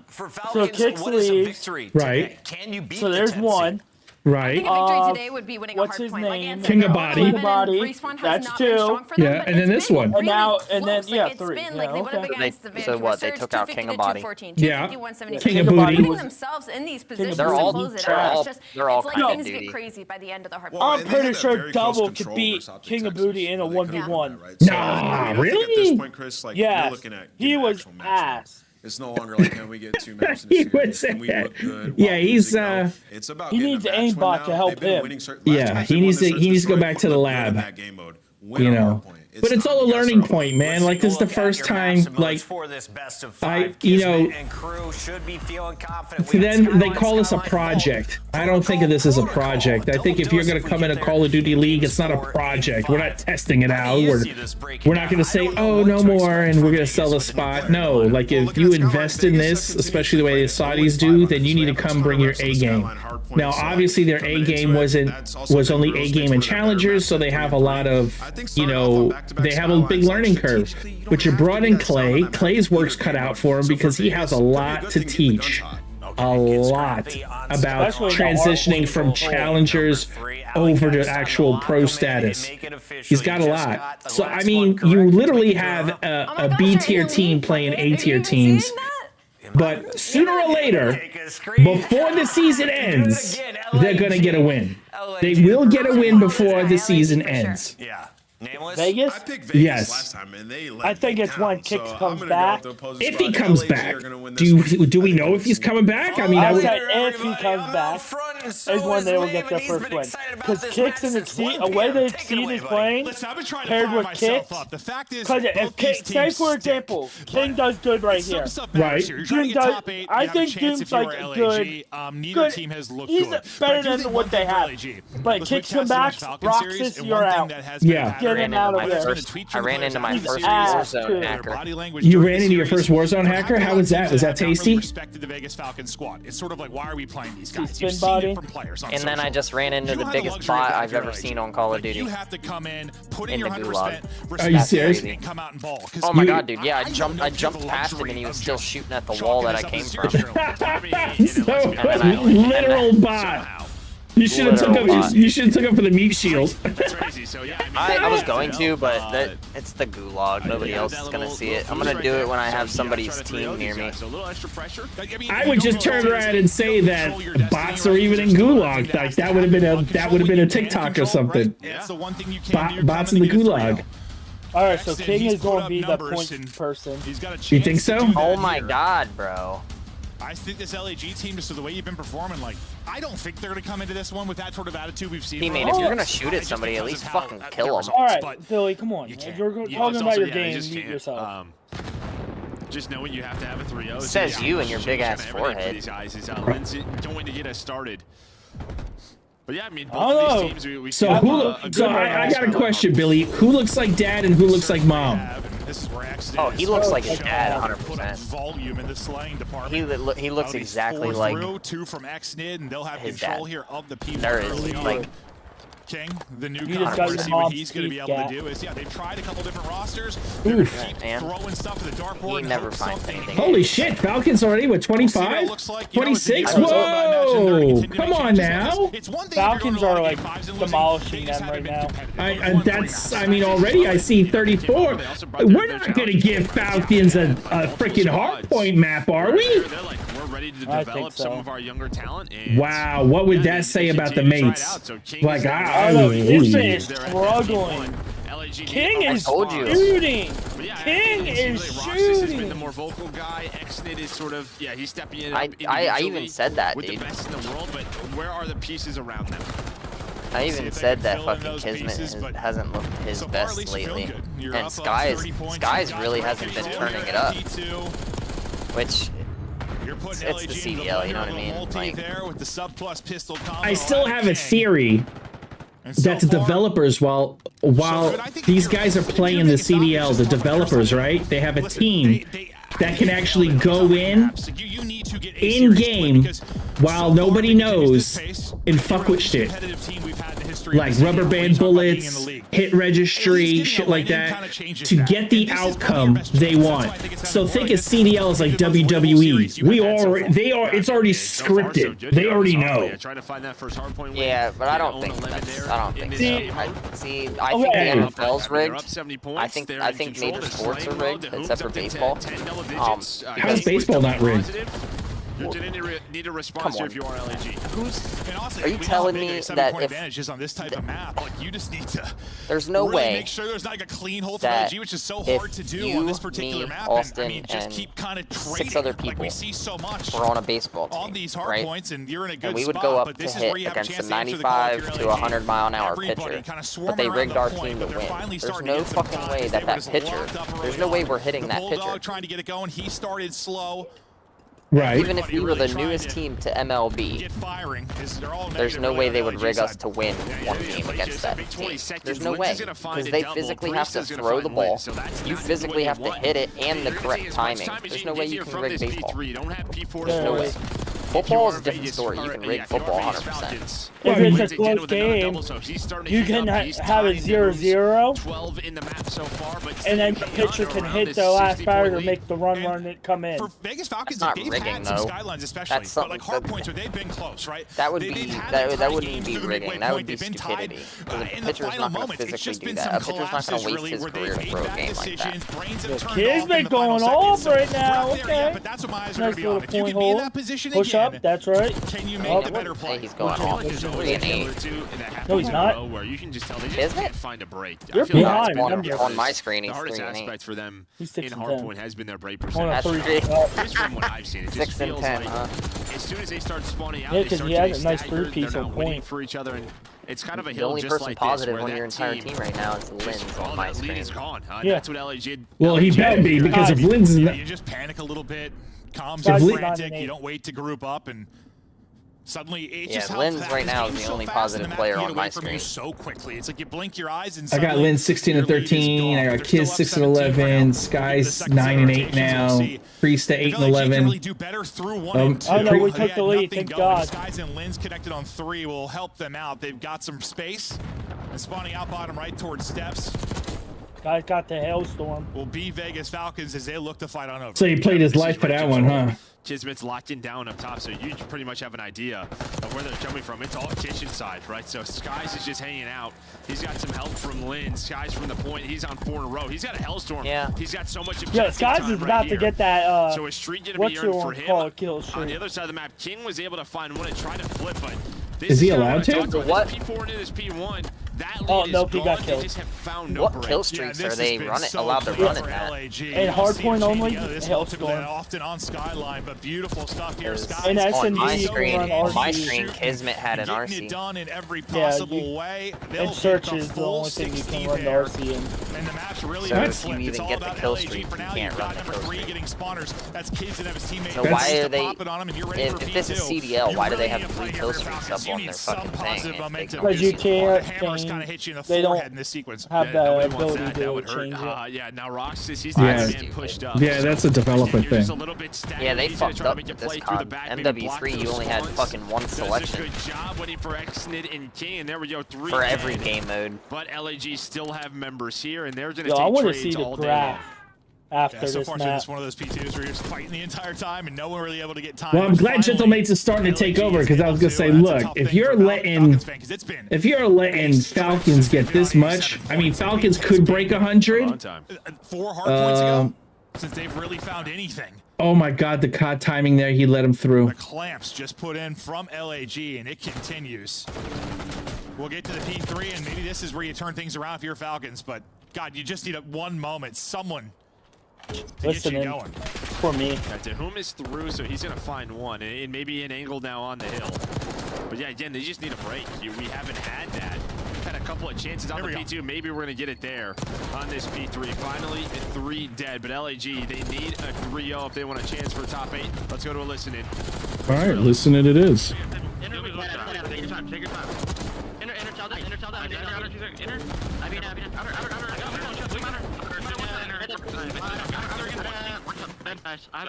[SPEAKER 5] For Falcons,
[SPEAKER 3] kicks
[SPEAKER 5] what is a
[SPEAKER 3] leaves.
[SPEAKER 5] victory
[SPEAKER 2] Right.
[SPEAKER 5] today? Can you beat
[SPEAKER 3] So
[SPEAKER 5] the
[SPEAKER 3] there's
[SPEAKER 5] 10th
[SPEAKER 3] one.
[SPEAKER 5] seed?
[SPEAKER 10] I
[SPEAKER 2] Right.
[SPEAKER 10] think a victory today would be winning
[SPEAKER 3] what's
[SPEAKER 10] a
[SPEAKER 3] his
[SPEAKER 10] hard point. Like
[SPEAKER 3] name?
[SPEAKER 10] Anson
[SPEAKER 2] King
[SPEAKER 10] said,
[SPEAKER 2] of Body.
[SPEAKER 10] 11
[SPEAKER 3] King of Body.
[SPEAKER 10] Respawn has
[SPEAKER 3] That's
[SPEAKER 10] not
[SPEAKER 3] 2.
[SPEAKER 10] been strong for them,
[SPEAKER 2] Yeah,
[SPEAKER 10] but
[SPEAKER 2] and then
[SPEAKER 10] it's
[SPEAKER 2] this
[SPEAKER 10] been
[SPEAKER 2] one.
[SPEAKER 3] And
[SPEAKER 10] really
[SPEAKER 3] now-
[SPEAKER 10] close.
[SPEAKER 3] and then-
[SPEAKER 10] Like,
[SPEAKER 3] yeah,
[SPEAKER 10] it's
[SPEAKER 3] 3.
[SPEAKER 10] been,
[SPEAKER 3] Yeah,
[SPEAKER 10] like, they went up
[SPEAKER 3] okay.
[SPEAKER 10] against the
[SPEAKER 6] So
[SPEAKER 10] Vancouver
[SPEAKER 6] what, they
[SPEAKER 10] Surge,
[SPEAKER 6] took out
[SPEAKER 10] 250
[SPEAKER 6] King of
[SPEAKER 10] to
[SPEAKER 6] Body?
[SPEAKER 10] 214,
[SPEAKER 2] Yeah.
[SPEAKER 10] 251,
[SPEAKER 2] King of
[SPEAKER 10] 73.
[SPEAKER 2] Booty.
[SPEAKER 10] Putting themselves in these positions
[SPEAKER 3] They're
[SPEAKER 10] to
[SPEAKER 3] all-
[SPEAKER 10] close it
[SPEAKER 3] they're
[SPEAKER 10] out.
[SPEAKER 3] all-
[SPEAKER 10] It's just,
[SPEAKER 6] they're all
[SPEAKER 10] it's like
[SPEAKER 6] kind of
[SPEAKER 10] things
[SPEAKER 6] duty.
[SPEAKER 10] get crazy by the end of the hard
[SPEAKER 7] Well,
[SPEAKER 3] I'm
[SPEAKER 7] and they
[SPEAKER 3] pretty
[SPEAKER 7] had that
[SPEAKER 3] sure
[SPEAKER 7] very close
[SPEAKER 3] Double could
[SPEAKER 7] control
[SPEAKER 3] beat
[SPEAKER 7] versus Optic
[SPEAKER 3] King of
[SPEAKER 7] Texas,
[SPEAKER 3] Booty in a
[SPEAKER 7] so they could've
[SPEAKER 3] 1v1.
[SPEAKER 7] done that, right? So,
[SPEAKER 2] Nah,
[SPEAKER 7] I think
[SPEAKER 2] really?
[SPEAKER 7] At this point, Chris, like,
[SPEAKER 3] Yes.
[SPEAKER 7] you're looking at
[SPEAKER 3] He
[SPEAKER 7] getting
[SPEAKER 3] was
[SPEAKER 7] actual match now.
[SPEAKER 3] ass.
[SPEAKER 7] It's no longer like, can we get 2 matches in a
[SPEAKER 2] He
[SPEAKER 7] series?
[SPEAKER 2] was
[SPEAKER 7] Can we
[SPEAKER 2] ass.
[SPEAKER 7] look good
[SPEAKER 2] Yeah,
[SPEAKER 7] while
[SPEAKER 2] he's,
[SPEAKER 7] losing? No, it's about
[SPEAKER 3] he
[SPEAKER 7] getting
[SPEAKER 3] needs
[SPEAKER 7] a
[SPEAKER 3] an
[SPEAKER 7] match
[SPEAKER 3] aimbot
[SPEAKER 7] win
[SPEAKER 3] to
[SPEAKER 7] now.
[SPEAKER 3] help
[SPEAKER 7] They've been
[SPEAKER 3] him.
[SPEAKER 7] winning last
[SPEAKER 2] Yeah,
[SPEAKER 7] match
[SPEAKER 2] he
[SPEAKER 7] they won
[SPEAKER 2] needs
[SPEAKER 7] the
[SPEAKER 2] to-
[SPEAKER 7] search
[SPEAKER 2] he needs to go
[SPEAKER 7] destroyed,
[SPEAKER 2] back to the
[SPEAKER 7] look good in
[SPEAKER 2] lab.
[SPEAKER 7] that game mode. Win
[SPEAKER 2] You
[SPEAKER 7] a
[SPEAKER 2] know.
[SPEAKER 7] hard point.
[SPEAKER 2] But it's
[SPEAKER 7] time.
[SPEAKER 2] all a
[SPEAKER 7] You gotta
[SPEAKER 2] learning
[SPEAKER 7] start
[SPEAKER 2] point, man. Like, this is the
[SPEAKER 5] Look at
[SPEAKER 2] first
[SPEAKER 5] your
[SPEAKER 2] time,
[SPEAKER 5] maps and moves
[SPEAKER 2] like,
[SPEAKER 5] for this best of
[SPEAKER 2] I-
[SPEAKER 5] 5.
[SPEAKER 2] you know,
[SPEAKER 5] Kismet and crew should be feeling confident.
[SPEAKER 2] To
[SPEAKER 5] We got
[SPEAKER 2] them, they
[SPEAKER 5] Skyline,
[SPEAKER 2] call this a
[SPEAKER 5] Skyline,
[SPEAKER 2] project.
[SPEAKER 5] Vault.
[SPEAKER 2] I don't think of this as a
[SPEAKER 5] Protocol.
[SPEAKER 2] project. I think if you're going to come in a Call of Duty league, it's not a project. We're not testing it out. We're not going to say, oh, no more, and we're going to sell the spot. No, like, if you invest in this, especially the way the Saudis do, then you need to come bring your A game.
[SPEAKER 7] points.
[SPEAKER 2] Now,
[SPEAKER 7] So,
[SPEAKER 2] obviously, their
[SPEAKER 7] coming
[SPEAKER 2] A
[SPEAKER 7] into
[SPEAKER 2] game
[SPEAKER 7] it,
[SPEAKER 2] was
[SPEAKER 7] that's also
[SPEAKER 2] only
[SPEAKER 7] like
[SPEAKER 2] A
[SPEAKER 7] real
[SPEAKER 2] game
[SPEAKER 7] estate
[SPEAKER 2] and
[SPEAKER 7] where they're
[SPEAKER 2] challengers, so they have a lot of,
[SPEAKER 7] I think
[SPEAKER 2] you
[SPEAKER 7] starting off on
[SPEAKER 2] know,
[SPEAKER 7] back-to-back
[SPEAKER 2] they have a big
[SPEAKER 7] skylines,
[SPEAKER 2] learning
[SPEAKER 7] like,
[SPEAKER 2] curve.
[SPEAKER 7] strategically, you don't
[SPEAKER 2] But you
[SPEAKER 7] have to
[SPEAKER 2] brought
[SPEAKER 7] be
[SPEAKER 2] in
[SPEAKER 7] that strong
[SPEAKER 2] Clay.
[SPEAKER 7] on that map
[SPEAKER 2] Clay's
[SPEAKER 7] either
[SPEAKER 2] work's cut
[SPEAKER 7] game.
[SPEAKER 2] out for him
[SPEAKER 7] So
[SPEAKER 2] because he has a lot to teach. A lot about
[SPEAKER 3] Especially in the
[SPEAKER 2] transitioning
[SPEAKER 3] hard
[SPEAKER 2] from
[SPEAKER 3] control.
[SPEAKER 2] challengers over to actual pro status. He's got a lot. So, I mean, you literally have a B tier team playing A tier teams. But sooner or later, before the season ends, they're going to get a win. They will get a win before the season ends.
[SPEAKER 5] Yeah. Nameless?
[SPEAKER 3] Vegas?
[SPEAKER 7] I picked Vegas
[SPEAKER 2] Yes.
[SPEAKER 7] last time, and they let
[SPEAKER 3] I think
[SPEAKER 7] me
[SPEAKER 3] it's
[SPEAKER 7] down,
[SPEAKER 3] when
[SPEAKER 7] so
[SPEAKER 3] Kicks
[SPEAKER 7] I'm
[SPEAKER 3] comes
[SPEAKER 7] gonna go
[SPEAKER 3] back.
[SPEAKER 7] with the opposing
[SPEAKER 2] If he
[SPEAKER 7] squad.
[SPEAKER 2] comes
[SPEAKER 7] LAG
[SPEAKER 2] back,
[SPEAKER 7] are gonna win this
[SPEAKER 2] do
[SPEAKER 7] one.
[SPEAKER 2] we know if he's coming back? I mean, I
[SPEAKER 3] I'll
[SPEAKER 2] would.
[SPEAKER 3] say if he comes back, is when they will get their first win. Because Kicks and Exceed, the way the Exceed is playing,
[SPEAKER 1] Listen, I've been trying to
[SPEAKER 3] paired
[SPEAKER 1] fire
[SPEAKER 3] with
[SPEAKER 1] myself
[SPEAKER 3] Kicks,
[SPEAKER 1] up. The fact is,
[SPEAKER 3] because if
[SPEAKER 1] both
[SPEAKER 3] King,
[SPEAKER 1] these
[SPEAKER 3] say
[SPEAKER 1] teams
[SPEAKER 3] for
[SPEAKER 1] stink.
[SPEAKER 3] example, King does good right here.
[SPEAKER 1] Some stuff matters
[SPEAKER 2] Right.
[SPEAKER 1] here. You're trying to
[SPEAKER 3] Doom
[SPEAKER 1] get
[SPEAKER 3] does-
[SPEAKER 1] top 8.
[SPEAKER 3] I
[SPEAKER 1] You have a
[SPEAKER 3] think
[SPEAKER 1] chance
[SPEAKER 3] Doom's
[SPEAKER 1] if you were
[SPEAKER 3] like
[SPEAKER 1] LAG.
[SPEAKER 3] good.
[SPEAKER 1] Neither
[SPEAKER 3] Good.
[SPEAKER 1] team has looked
[SPEAKER 3] He's
[SPEAKER 1] good.
[SPEAKER 3] better
[SPEAKER 1] But I do
[SPEAKER 3] than
[SPEAKER 1] think
[SPEAKER 3] what
[SPEAKER 1] one
[SPEAKER 3] they
[SPEAKER 1] thing for
[SPEAKER 3] have.
[SPEAKER 1] LAG,
[SPEAKER 3] But
[SPEAKER 1] was
[SPEAKER 3] Kicks
[SPEAKER 1] we've
[SPEAKER 3] him
[SPEAKER 1] tested
[SPEAKER 3] back,
[SPEAKER 1] the Falcon
[SPEAKER 3] Roxas,
[SPEAKER 1] series, and
[SPEAKER 3] you're
[SPEAKER 1] one thing
[SPEAKER 3] out.
[SPEAKER 1] that has
[SPEAKER 2] Yeah.
[SPEAKER 1] been
[SPEAKER 3] Get
[SPEAKER 1] apparent
[SPEAKER 3] him out of
[SPEAKER 1] is
[SPEAKER 3] there.
[SPEAKER 1] there's been a tweak
[SPEAKER 6] I
[SPEAKER 1] from
[SPEAKER 6] ran
[SPEAKER 1] the
[SPEAKER 6] into
[SPEAKER 1] players
[SPEAKER 6] my
[SPEAKER 1] after the
[SPEAKER 6] first
[SPEAKER 1] series.
[SPEAKER 6] Warzone
[SPEAKER 3] too.
[SPEAKER 1] Their
[SPEAKER 6] hacker.
[SPEAKER 1] body language
[SPEAKER 2] You
[SPEAKER 1] during
[SPEAKER 2] ran
[SPEAKER 1] the
[SPEAKER 2] into your
[SPEAKER 1] series,
[SPEAKER 2] first Warzone
[SPEAKER 1] there
[SPEAKER 2] hacker?
[SPEAKER 1] have been
[SPEAKER 2] How
[SPEAKER 1] a lot
[SPEAKER 2] was
[SPEAKER 1] of
[SPEAKER 2] that?
[SPEAKER 1] teams
[SPEAKER 2] Was that
[SPEAKER 1] have not really
[SPEAKER 2] tasty?
[SPEAKER 1] respected the Vegas Falcons squad. It's sort of like, why are we playing these guys?
[SPEAKER 3] Spin
[SPEAKER 1] You've seen
[SPEAKER 3] body.
[SPEAKER 1] it from players on
[SPEAKER 6] And then I
[SPEAKER 1] social.
[SPEAKER 6] just ran into
[SPEAKER 1] You
[SPEAKER 6] the
[SPEAKER 1] have
[SPEAKER 6] biggest
[SPEAKER 1] luxury of
[SPEAKER 6] bot
[SPEAKER 1] that
[SPEAKER 6] I've ever
[SPEAKER 1] LAG.
[SPEAKER 6] seen on Call of
[SPEAKER 1] Like,
[SPEAKER 6] Duty.
[SPEAKER 1] you have to come in, put in
[SPEAKER 6] In
[SPEAKER 1] your
[SPEAKER 6] the
[SPEAKER 1] 100%.
[SPEAKER 6] gulag.
[SPEAKER 2] Are you
[SPEAKER 1] respect
[SPEAKER 2] serious?
[SPEAKER 1] and come out and ball. 'Cause
[SPEAKER 6] Oh my
[SPEAKER 2] You-
[SPEAKER 6] god, dude! Yeah, I
[SPEAKER 1] don't
[SPEAKER 6] jumped
[SPEAKER 1] know if you have the
[SPEAKER 6] past him, and he
[SPEAKER 1] luxury
[SPEAKER 6] was
[SPEAKER 1] of
[SPEAKER 6] still
[SPEAKER 1] just
[SPEAKER 6] shooting at the
[SPEAKER 1] chalking
[SPEAKER 6] wall that
[SPEAKER 1] this
[SPEAKER 6] I
[SPEAKER 1] up
[SPEAKER 6] came
[SPEAKER 1] as
[SPEAKER 6] from.
[SPEAKER 1] zero. I mean, you know,
[SPEAKER 2] So,
[SPEAKER 1] let's be honest.
[SPEAKER 6] And then I-
[SPEAKER 2] literal bot.
[SPEAKER 1] Somehow.
[SPEAKER 2] You should have took
[SPEAKER 6] Literal
[SPEAKER 2] him.
[SPEAKER 6] bot.
[SPEAKER 2] You should have took him for the meat shield.
[SPEAKER 1] That's crazy. So yeah, I mean,
[SPEAKER 6] I was going to, but it's the gulag. Nobody else is gonna see it. I'm gonna do it when I have somebody's team near me.
[SPEAKER 1] So a little extra pressure.
[SPEAKER 2] I would just turn around and say that bots are even in gulag. Like that would have been a TikTok or something.
[SPEAKER 1] That's the one thing you can do.
[SPEAKER 2] Bots in the gulag.
[SPEAKER 3] All right, so
[SPEAKER 1] Exton,
[SPEAKER 3] King
[SPEAKER 1] he's
[SPEAKER 3] is
[SPEAKER 1] put
[SPEAKER 3] going to
[SPEAKER 1] up
[SPEAKER 3] be the
[SPEAKER 1] numbers
[SPEAKER 3] point
[SPEAKER 1] and
[SPEAKER 3] person.
[SPEAKER 1] He's got a chance
[SPEAKER 2] You think so?
[SPEAKER 1] to do that
[SPEAKER 6] Oh my
[SPEAKER 1] here.
[SPEAKER 6] god, bro!
[SPEAKER 1] I think this LAG team, just the way you've been performing, like, I don't think they're going to come into this one with that sort of attitude we've seen.
[SPEAKER 6] Teammate,
[SPEAKER 1] from
[SPEAKER 6] if
[SPEAKER 1] them.
[SPEAKER 6] you're gonna shoot at
[SPEAKER 1] Just
[SPEAKER 6] somebody, at
[SPEAKER 1] because
[SPEAKER 6] least
[SPEAKER 1] of how,
[SPEAKER 6] fucking
[SPEAKER 1] their
[SPEAKER 6] kill 'em.
[SPEAKER 1] results,
[SPEAKER 3] All right,
[SPEAKER 1] but
[SPEAKER 3] Billy, come on.
[SPEAKER 1] you
[SPEAKER 3] If
[SPEAKER 1] can't.
[SPEAKER 3] you're
[SPEAKER 1] Yeah,
[SPEAKER 3] talking
[SPEAKER 1] it's
[SPEAKER 3] about
[SPEAKER 1] also-
[SPEAKER 3] your
[SPEAKER 1] yeah, they
[SPEAKER 3] game,
[SPEAKER 1] just
[SPEAKER 3] mute
[SPEAKER 1] can't.
[SPEAKER 3] yourself.
[SPEAKER 1] Just knowing you have to have a 3-0.
[SPEAKER 6] Says you and your big ass forehead.
[SPEAKER 1] These guys is Lindsay going to get us started. But yeah, I mean,
[SPEAKER 3] I don't
[SPEAKER 1] both of
[SPEAKER 3] know.
[SPEAKER 1] these teams, we
[SPEAKER 2] So
[SPEAKER 1] see
[SPEAKER 2] who?
[SPEAKER 1] a
[SPEAKER 2] So
[SPEAKER 1] good
[SPEAKER 2] I got a
[SPEAKER 1] balance.
[SPEAKER 2] question, Billy. Who looks like dad and who looks like mom?
[SPEAKER 1] This is where Axton
[SPEAKER 6] Oh,
[SPEAKER 1] is
[SPEAKER 6] he looks like his
[SPEAKER 1] showing
[SPEAKER 6] dad,
[SPEAKER 1] off, put up
[SPEAKER 6] 100%.
[SPEAKER 1] volume in the slaying department.
[SPEAKER 6] He looks
[SPEAKER 1] These
[SPEAKER 6] exactly
[SPEAKER 1] 4
[SPEAKER 6] like
[SPEAKER 1] through, 2 from Xnid, and they'll have
[SPEAKER 6] his
[SPEAKER 1] control
[SPEAKER 6] dad.
[SPEAKER 1] here of the P1
[SPEAKER 6] There is,
[SPEAKER 1] early on.
[SPEAKER 6] like-
[SPEAKER 1] King, the new
[SPEAKER 3] You just got
[SPEAKER 1] we'll
[SPEAKER 3] your
[SPEAKER 1] see what
[SPEAKER 3] mom's
[SPEAKER 1] he's going to be
[SPEAKER 3] teeth,
[SPEAKER 1] able
[SPEAKER 3] Gat.
[SPEAKER 1] to do. Is they've tried a couple different rosters. They're going to keep
[SPEAKER 6] And
[SPEAKER 1] throwing stuff to the dartboard.
[SPEAKER 6] he
[SPEAKER 1] and
[SPEAKER 6] never
[SPEAKER 1] hope
[SPEAKER 6] finds
[SPEAKER 1] something
[SPEAKER 6] anything.
[SPEAKER 2] Holy shit! Falcons already with 25, 26. Whoa! Come on now.
[SPEAKER 3] Falcons are like demolishing them right now.
[SPEAKER 2] I mean, already I see 34. We're not gonna give Falcons a freaking hardpoint map, are we?
[SPEAKER 1] They're like, we're ready to
[SPEAKER 3] I
[SPEAKER 1] develop
[SPEAKER 3] think so.
[SPEAKER 1] some of our younger talent. And
[SPEAKER 2] Wow, what would that say about the mates? Like,
[SPEAKER 3] I don't know. This is struggling. King is
[SPEAKER 6] told you.
[SPEAKER 3] shooting.
[SPEAKER 1] But yeah,
[SPEAKER 3] King
[SPEAKER 1] it
[SPEAKER 3] is
[SPEAKER 1] seems like Roxas has been
[SPEAKER 3] shooting.
[SPEAKER 1] the more vocal guy. Xnid is sort of, yeah, he's stepping in.
[SPEAKER 6] I
[SPEAKER 1] individually
[SPEAKER 6] even said that,
[SPEAKER 1] with
[SPEAKER 6] dude.
[SPEAKER 1] the best in the world, but where are the pieces around them?
[SPEAKER 6] I
[SPEAKER 1] See
[SPEAKER 6] even
[SPEAKER 1] if they
[SPEAKER 6] said
[SPEAKER 1] can
[SPEAKER 6] that
[SPEAKER 1] fill in
[SPEAKER 6] fucking
[SPEAKER 1] those
[SPEAKER 6] Kismet
[SPEAKER 1] pieces, but
[SPEAKER 6] hasn't looked his
[SPEAKER 1] so far, at
[SPEAKER 6] best
[SPEAKER 1] least you feel
[SPEAKER 6] lately,
[SPEAKER 1] good. You're
[SPEAKER 6] and
[SPEAKER 1] up,
[SPEAKER 6] Skies
[SPEAKER 1] 30 points.
[SPEAKER 6] Skies
[SPEAKER 1] You got
[SPEAKER 6] really
[SPEAKER 1] Frankie
[SPEAKER 6] hasn't been
[SPEAKER 1] Taylor
[SPEAKER 6] turning it
[SPEAKER 1] at
[SPEAKER 6] up,
[SPEAKER 1] P2.
[SPEAKER 6] which
[SPEAKER 1] You're putting
[SPEAKER 6] it's
[SPEAKER 1] LAG
[SPEAKER 6] the
[SPEAKER 1] into
[SPEAKER 6] CDL, you know what I
[SPEAKER 1] little
[SPEAKER 6] mean?
[SPEAKER 1] multi
[SPEAKER 6] Like,
[SPEAKER 1] there with the sub plus pistol combo.
[SPEAKER 2] I still have a
[SPEAKER 1] King.
[SPEAKER 2] theory
[SPEAKER 1] And so
[SPEAKER 2] that the
[SPEAKER 1] far,
[SPEAKER 2] developers, while these guys are playing the CDL, the developers, right? They have a team that can actually go in game while nobody knows and fuck with shit. Like rubber band bullets, hit registry, shit like that, to get the outcome they want. So think of CDL as like WWE. It's already scripted. They already know.
[SPEAKER 6] yeah, but I don't think so. I think the
[SPEAKER 2] Okay.
[SPEAKER 6] NFL's rigged. I think major sports are rigged, except for baseball.
[SPEAKER 2] How is baseball not rigged?
[SPEAKER 1] Need a response
[SPEAKER 6] Come
[SPEAKER 1] here
[SPEAKER 6] on.
[SPEAKER 1] if you are LAG.
[SPEAKER 6] Are you telling me that if
[SPEAKER 1] advantages on this type of map, like you just need to
[SPEAKER 6] there's no
[SPEAKER 1] really
[SPEAKER 6] way
[SPEAKER 1] make sure there's not like a clean hole for
[SPEAKER 6] that
[SPEAKER 1] LAG, which is so
[SPEAKER 6] if
[SPEAKER 1] hard to do
[SPEAKER 6] you,
[SPEAKER 1] on this particular
[SPEAKER 6] me,
[SPEAKER 1] map.
[SPEAKER 6] Austin,
[SPEAKER 1] and I mean, just
[SPEAKER 6] and
[SPEAKER 1] keep kind of trading
[SPEAKER 6] 6 other
[SPEAKER 1] like we
[SPEAKER 6] people
[SPEAKER 1] see so much
[SPEAKER 6] we're on a baseball team,
[SPEAKER 1] on these hard
[SPEAKER 6] right?
[SPEAKER 1] points, and you're in a good
[SPEAKER 6] And we would
[SPEAKER 1] spot,
[SPEAKER 6] go up
[SPEAKER 1] but
[SPEAKER 6] to
[SPEAKER 1] this is
[SPEAKER 6] hit
[SPEAKER 1] where you have a
[SPEAKER 6] against
[SPEAKER 1] chance
[SPEAKER 6] a
[SPEAKER 1] to answer the call if
[SPEAKER 6] 95
[SPEAKER 1] you're
[SPEAKER 6] to
[SPEAKER 1] LAG.
[SPEAKER 6] 100-mile-an-hour
[SPEAKER 1] Everybody
[SPEAKER 6] pitcher,
[SPEAKER 1] kinda
[SPEAKER 6] but
[SPEAKER 1] swarming
[SPEAKER 6] they
[SPEAKER 1] around
[SPEAKER 6] rigged
[SPEAKER 1] the
[SPEAKER 6] our
[SPEAKER 1] point,
[SPEAKER 6] team to
[SPEAKER 1] but they're
[SPEAKER 6] win.
[SPEAKER 1] finally
[SPEAKER 6] There's
[SPEAKER 1] starting to
[SPEAKER 6] no
[SPEAKER 1] get some
[SPEAKER 6] fucking
[SPEAKER 1] time.
[SPEAKER 6] way
[SPEAKER 1] They
[SPEAKER 6] that
[SPEAKER 1] were
[SPEAKER 6] that
[SPEAKER 1] just
[SPEAKER 6] pitcher,
[SPEAKER 1] locked up early
[SPEAKER 6] there's no way
[SPEAKER 1] on.
[SPEAKER 6] we're hitting
[SPEAKER 1] The
[SPEAKER 6] that
[SPEAKER 1] Bulldog
[SPEAKER 6] pitcher.
[SPEAKER 1] trying to get it going. He started slow.
[SPEAKER 2] Right.
[SPEAKER 6] Even if we were the newest team to MLB,
[SPEAKER 1] Get firing. They're all
[SPEAKER 6] there's
[SPEAKER 1] negative
[SPEAKER 6] no
[SPEAKER 1] really
[SPEAKER 6] way
[SPEAKER 1] on
[SPEAKER 6] they
[SPEAKER 1] the
[SPEAKER 6] would
[SPEAKER 1] LAG
[SPEAKER 6] rig us
[SPEAKER 1] side.
[SPEAKER 6] to win one game against that team. There's no way, because they physically have to throw the ball. You physically have to hit it and the correct timing. There's no way you can rig baseball. There's no way. Football is a different story. You can rig football 100%.
[SPEAKER 3] If it's a close game, you can have it 0-0,
[SPEAKER 11] 12 in the map so far, but
[SPEAKER 3] and then the pitcher can hit the last batter or make the run and come in.
[SPEAKER 1] For Vegas Falcons,
[SPEAKER 6] That's not
[SPEAKER 1] they've
[SPEAKER 6] rigging,
[SPEAKER 1] had some
[SPEAKER 6] though.
[SPEAKER 1] skylines, especially,
[SPEAKER 6] That's
[SPEAKER 1] but like
[SPEAKER 6] something
[SPEAKER 1] hard points where they've been close, right?
[SPEAKER 6] That would
[SPEAKER 1] They've
[SPEAKER 6] be
[SPEAKER 1] had
[SPEAKER 6] that
[SPEAKER 1] tight
[SPEAKER 6] wouldn't
[SPEAKER 1] games
[SPEAKER 6] be
[SPEAKER 1] through the
[SPEAKER 6] rigging.
[SPEAKER 1] midway
[SPEAKER 6] That would
[SPEAKER 1] point.
[SPEAKER 6] be
[SPEAKER 1] They've been tied,
[SPEAKER 6] stupidity.
[SPEAKER 1] in
[SPEAKER 6] The
[SPEAKER 1] the
[SPEAKER 6] pitcher's
[SPEAKER 1] final
[SPEAKER 6] not going to
[SPEAKER 1] moments. It's
[SPEAKER 6] physically
[SPEAKER 1] just
[SPEAKER 6] do
[SPEAKER 1] been
[SPEAKER 6] that.
[SPEAKER 1] some
[SPEAKER 6] A pitcher's not going
[SPEAKER 1] collapses,
[SPEAKER 6] to waste
[SPEAKER 1] really,
[SPEAKER 6] his
[SPEAKER 1] where
[SPEAKER 6] career
[SPEAKER 1] they've
[SPEAKER 6] to
[SPEAKER 1] made
[SPEAKER 6] throw a
[SPEAKER 1] bad
[SPEAKER 6] game like that.
[SPEAKER 1] decisions. Brains have
[SPEAKER 3] The
[SPEAKER 1] turned
[SPEAKER 3] kid's
[SPEAKER 1] off
[SPEAKER 3] been
[SPEAKER 1] in the final
[SPEAKER 3] going
[SPEAKER 1] seconds,
[SPEAKER 3] off
[SPEAKER 1] so
[SPEAKER 3] right now.
[SPEAKER 1] we're not there yet,
[SPEAKER 3] Okay.
[SPEAKER 1] but that's what my eyes are
[SPEAKER 3] Nice
[SPEAKER 1] going to be on.
[SPEAKER 3] little
[SPEAKER 1] If you
[SPEAKER 3] point
[SPEAKER 1] can be in
[SPEAKER 3] hold.
[SPEAKER 1] that position
[SPEAKER 3] Push
[SPEAKER 1] again,
[SPEAKER 3] up, that's right.
[SPEAKER 1] can you make
[SPEAKER 3] Oh,
[SPEAKER 1] the better play?
[SPEAKER 6] He's going off.
[SPEAKER 11] There's
[SPEAKER 6] Three
[SPEAKER 11] always
[SPEAKER 6] and
[SPEAKER 11] a kill or
[SPEAKER 6] eight.
[SPEAKER 11] two that happen
[SPEAKER 3] No, he's
[SPEAKER 11] in a
[SPEAKER 3] not.
[SPEAKER 11] row where you can just tell they just
[SPEAKER 6] Isn't
[SPEAKER 11] can't
[SPEAKER 6] it?
[SPEAKER 11] find a break.
[SPEAKER 3] You're
[SPEAKER 11] I feel like
[SPEAKER 3] behind,
[SPEAKER 11] that's one of
[SPEAKER 3] remember.
[SPEAKER 11] the
[SPEAKER 6] On my
[SPEAKER 11] hardest-
[SPEAKER 6] screen, he's
[SPEAKER 11] the hardest
[SPEAKER 6] 3 and 8.
[SPEAKER 11] aspect for them
[SPEAKER 3] He's 6
[SPEAKER 11] in
[SPEAKER 3] and
[SPEAKER 11] hardpoint
[SPEAKER 3] 10.
[SPEAKER 11] has been their break
[SPEAKER 3] Hold on,
[SPEAKER 11] percentage.
[SPEAKER 6] That's
[SPEAKER 3] 3.
[SPEAKER 6] true.
[SPEAKER 11] Just from what I've seen, it just
[SPEAKER 6] 6 and
[SPEAKER 11] feels
[SPEAKER 6] 10,
[SPEAKER 11] like
[SPEAKER 6] huh?
[SPEAKER 11] as soon as they start spawning out,
[SPEAKER 3] Yeah,
[SPEAKER 11] they
[SPEAKER 3] 'cause
[SPEAKER 11] start
[SPEAKER 3] he
[SPEAKER 11] getting
[SPEAKER 3] has a nice
[SPEAKER 11] staggered,
[SPEAKER 3] three-piece
[SPEAKER 11] they're
[SPEAKER 3] on
[SPEAKER 11] not waiting
[SPEAKER 3] point.
[SPEAKER 11] for each other, and it's kind of a
[SPEAKER 6] The
[SPEAKER 11] hill
[SPEAKER 6] only
[SPEAKER 11] just
[SPEAKER 6] person
[SPEAKER 11] like
[SPEAKER 6] positive
[SPEAKER 11] this,
[SPEAKER 6] on
[SPEAKER 11] where
[SPEAKER 6] your
[SPEAKER 11] that
[SPEAKER 6] entire team right now is Lynn's
[SPEAKER 11] all
[SPEAKER 6] on my
[SPEAKER 11] that lead
[SPEAKER 6] screen.
[SPEAKER 11] is gone.
[SPEAKER 3] Yeah.
[SPEAKER 11] That's what LAG.
[SPEAKER 2] Well, he better be because if Lynn's in
[SPEAKER 1] You just panic a little bit, calm
[SPEAKER 3] Guys,
[SPEAKER 1] down,
[SPEAKER 3] Lynn-
[SPEAKER 1] frantic. You don't wait to group up, and suddenly it just
[SPEAKER 6] Yeah,
[SPEAKER 1] how
[SPEAKER 6] Lynn's
[SPEAKER 1] fast
[SPEAKER 6] right
[SPEAKER 1] this
[SPEAKER 6] now
[SPEAKER 1] game's
[SPEAKER 6] is the
[SPEAKER 1] so
[SPEAKER 6] only
[SPEAKER 1] fast, and
[SPEAKER 6] positive
[SPEAKER 1] the map
[SPEAKER 6] player
[SPEAKER 1] can get
[SPEAKER 6] on
[SPEAKER 1] away
[SPEAKER 6] my
[SPEAKER 1] from you
[SPEAKER 6] screen.
[SPEAKER 1] so quickly. It's like you blink your eyes and
[SPEAKER 2] I got
[SPEAKER 1] suddenly
[SPEAKER 2] Lynn 16 and
[SPEAKER 1] your lead is
[SPEAKER 2] 13. I
[SPEAKER 1] gone.
[SPEAKER 2] got
[SPEAKER 1] They're still
[SPEAKER 2] Kids
[SPEAKER 1] up
[SPEAKER 2] 6 and
[SPEAKER 1] 17 for
[SPEAKER 2] 11.
[SPEAKER 1] now.
[SPEAKER 2] Skies
[SPEAKER 1] The second
[SPEAKER 2] 9 and 8
[SPEAKER 1] rotations, you'll
[SPEAKER 2] now.
[SPEAKER 1] see.
[SPEAKER 2] Priest at 8
[SPEAKER 1] If
[SPEAKER 2] and
[SPEAKER 1] LAG can
[SPEAKER 2] 11.
[SPEAKER 1] really do better through 1 and 2.
[SPEAKER 3] Oh, no, we
[SPEAKER 1] They
[SPEAKER 3] took
[SPEAKER 1] had
[SPEAKER 3] the lead,
[SPEAKER 1] nothing
[SPEAKER 3] thank
[SPEAKER 1] going.
[SPEAKER 3] God.
[SPEAKER 1] Skies and Lynn's connected on 3 will help them out. They've got some space. And spawning out bottom right towards steps
[SPEAKER 3] Guys got the hailstorm.
[SPEAKER 1] will be Vegas Falcons as they look to fight on over.
[SPEAKER 2] So he played his life for that one, huh?
[SPEAKER 11] Kismet's locked in down up top, so you pretty much have an idea of where they're coming from. It's all kitchen side, right? So Skies is just hanging out. He's got some help from Lynn. Skies from the point. He's on 4 in a row. He's got a Hellstorm.
[SPEAKER 6] Yeah.
[SPEAKER 11] He's got so much objective
[SPEAKER 3] Yeah, Skies
[SPEAKER 11] time
[SPEAKER 3] is
[SPEAKER 11] right
[SPEAKER 3] about
[SPEAKER 11] here.
[SPEAKER 3] to get that,
[SPEAKER 11] So a streak going to
[SPEAKER 3] what's
[SPEAKER 11] be
[SPEAKER 3] your
[SPEAKER 11] earned for
[SPEAKER 3] one
[SPEAKER 11] him.
[SPEAKER 3] called kill
[SPEAKER 11] On
[SPEAKER 3] streak?
[SPEAKER 11] the other side of the map, King was able to find one and try to flip, but this
[SPEAKER 2] Is he
[SPEAKER 11] kinda
[SPEAKER 2] allowed
[SPEAKER 11] what I
[SPEAKER 2] to?
[SPEAKER 11] talked about.
[SPEAKER 6] What?
[SPEAKER 11] This P4 into this P1. That lead
[SPEAKER 3] Oh,
[SPEAKER 11] is
[SPEAKER 3] nope, he
[SPEAKER 11] gone.
[SPEAKER 3] got
[SPEAKER 11] They
[SPEAKER 3] killed.
[SPEAKER 11] just have found no
[SPEAKER 6] What
[SPEAKER 11] break.
[SPEAKER 6] kill streaks
[SPEAKER 1] this
[SPEAKER 6] are
[SPEAKER 1] has
[SPEAKER 6] they
[SPEAKER 1] been
[SPEAKER 6] allowed to
[SPEAKER 1] clean
[SPEAKER 6] run in
[SPEAKER 1] for
[SPEAKER 6] that?
[SPEAKER 1] LAG.
[SPEAKER 3] And
[SPEAKER 1] You
[SPEAKER 3] hard
[SPEAKER 1] see
[SPEAKER 3] point
[SPEAKER 1] them
[SPEAKER 3] only,
[SPEAKER 1] changing out of this
[SPEAKER 3] Hailstorm.
[SPEAKER 1] multiple often on Skyline, but beautiful stuff here.
[SPEAKER 6] Because
[SPEAKER 1] Skies
[SPEAKER 3] And
[SPEAKER 6] on
[SPEAKER 3] SND
[SPEAKER 6] my
[SPEAKER 3] you can
[SPEAKER 6] screen,
[SPEAKER 3] run
[SPEAKER 6] on my
[SPEAKER 3] RC.
[SPEAKER 6] screen, Kismet had an
[SPEAKER 1] Getting
[SPEAKER 6] RC.
[SPEAKER 1] it done in every
[SPEAKER 3] Yeah,
[SPEAKER 1] possible way. They'll
[SPEAKER 3] And
[SPEAKER 1] hit
[SPEAKER 3] search is the
[SPEAKER 1] full
[SPEAKER 3] only thing you
[SPEAKER 1] 60
[SPEAKER 3] can run the
[SPEAKER 1] there.
[SPEAKER 3] RC in.
[SPEAKER 1] And the map's really
[SPEAKER 6] So
[SPEAKER 1] been
[SPEAKER 6] if you
[SPEAKER 1] flipped.
[SPEAKER 6] even
[SPEAKER 1] It's all
[SPEAKER 6] get the
[SPEAKER 1] about
[SPEAKER 6] kill
[SPEAKER 1] LAG
[SPEAKER 6] streak,
[SPEAKER 1] for
[SPEAKER 6] you
[SPEAKER 1] now.
[SPEAKER 6] can't
[SPEAKER 1] You've
[SPEAKER 6] run
[SPEAKER 1] got
[SPEAKER 6] the
[SPEAKER 1] number
[SPEAKER 6] kill
[SPEAKER 1] 3
[SPEAKER 6] streak.
[SPEAKER 1] getting spawners. That's Kids and have his teammates.
[SPEAKER 6] So
[SPEAKER 1] ready
[SPEAKER 6] why
[SPEAKER 1] to
[SPEAKER 6] are they-
[SPEAKER 1] pop it on him, and you're ready for
[SPEAKER 6] If this is
[SPEAKER 1] P2.
[SPEAKER 6] CDL,
[SPEAKER 1] You
[SPEAKER 6] why do they
[SPEAKER 1] really
[SPEAKER 6] have
[SPEAKER 1] need to
[SPEAKER 6] 3
[SPEAKER 1] play
[SPEAKER 6] kill
[SPEAKER 1] here,
[SPEAKER 6] streaks
[SPEAKER 1] Falcons.
[SPEAKER 6] up
[SPEAKER 1] You
[SPEAKER 6] on
[SPEAKER 1] need
[SPEAKER 6] their
[SPEAKER 1] some
[SPEAKER 6] fucking thing?
[SPEAKER 1] positive
[SPEAKER 6] if they
[SPEAKER 1] momentum.
[SPEAKER 6] can
[SPEAKER 3] Because you
[SPEAKER 6] just-
[SPEAKER 3] can't
[SPEAKER 1] The hammer's
[SPEAKER 3] change-
[SPEAKER 1] kind of hit you in the
[SPEAKER 3] they don't
[SPEAKER 1] forehead in this sequence.
[SPEAKER 3] have
[SPEAKER 11] Yeah,
[SPEAKER 3] the
[SPEAKER 11] nobody wants
[SPEAKER 3] ability
[SPEAKER 11] that.
[SPEAKER 3] to
[SPEAKER 11] That would
[SPEAKER 3] change
[SPEAKER 11] hurt.
[SPEAKER 3] it.
[SPEAKER 11] Yeah, now Roxas, he's
[SPEAKER 2] Yeah.
[SPEAKER 11] not getting pushed up.
[SPEAKER 2] Yeah, that's a developer
[SPEAKER 11] You're just a
[SPEAKER 2] thing.
[SPEAKER 11] little bit staggered.
[SPEAKER 6] Yeah, they
[SPEAKER 11] He's gonna
[SPEAKER 6] fucked
[SPEAKER 11] try to
[SPEAKER 6] up
[SPEAKER 11] make you
[SPEAKER 6] with this
[SPEAKER 11] play through the
[SPEAKER 6] COD.
[SPEAKER 11] back, maybe block
[SPEAKER 6] MW3, you
[SPEAKER 11] those
[SPEAKER 6] only had
[SPEAKER 11] spawns.
[SPEAKER 6] fucking one
[SPEAKER 11] Does
[SPEAKER 6] selection
[SPEAKER 11] a good job waiting for Xnid and King, and there we go, 3
[SPEAKER 6] for every
[SPEAKER 11] dead.
[SPEAKER 6] game mode.
[SPEAKER 11] But LAG still have members here, and they're going to
[SPEAKER 3] Yo, I
[SPEAKER 11] take
[SPEAKER 3] want to
[SPEAKER 11] trades
[SPEAKER 3] see the
[SPEAKER 11] all day.
[SPEAKER 3] graph after
[SPEAKER 1] Yeah, so
[SPEAKER 3] this
[SPEAKER 1] far,
[SPEAKER 3] map.
[SPEAKER 1] it's one of those P2s where you're just fighting the entire time and no one really able to get time.
[SPEAKER 2] Well, I'm
[SPEAKER 1] But
[SPEAKER 2] glad
[SPEAKER 1] finally,
[SPEAKER 2] Gentlemates is starting to take
[SPEAKER 1] LAG
[SPEAKER 2] over
[SPEAKER 1] is
[SPEAKER 2] because I was
[SPEAKER 1] able
[SPEAKER 2] gonna say,
[SPEAKER 1] to. That's a
[SPEAKER 2] look,
[SPEAKER 1] tough
[SPEAKER 2] if
[SPEAKER 1] thing
[SPEAKER 2] you're
[SPEAKER 1] for a
[SPEAKER 2] letting
[SPEAKER 1] Falcons fan, 'cause it's been
[SPEAKER 2] Falcons get this much, I mean, Falcons could break 100.
[SPEAKER 11] Long time.
[SPEAKER 1] 4 hard points ago since they've really found anything.
[SPEAKER 2] Oh my God, the COD timing there, he let him through.
[SPEAKER 1] The clamps just put in from LAG, and it continues. We'll get to the P3, and maybe this is where you turn things around if you're Falcons, but God, you just need a one moment, someone to get you going.
[SPEAKER 3] For me.
[SPEAKER 11] Yeah, Tahum is through, so he's going to find one, and maybe an angle now on the hill. But yeah, again, they just need a break. We haven't had that. Had a couple of chances on the P2. Maybe we're going to get it there on this P3. Finally, 3 dead, but LAG, they need a 3-0 if they want a chance for top 8. Let's go to a listen-in.
[SPEAKER 2] All right, listen it is.
[SPEAKER 8] Take your time. Take your time. Inner child. I mean, nice. I'll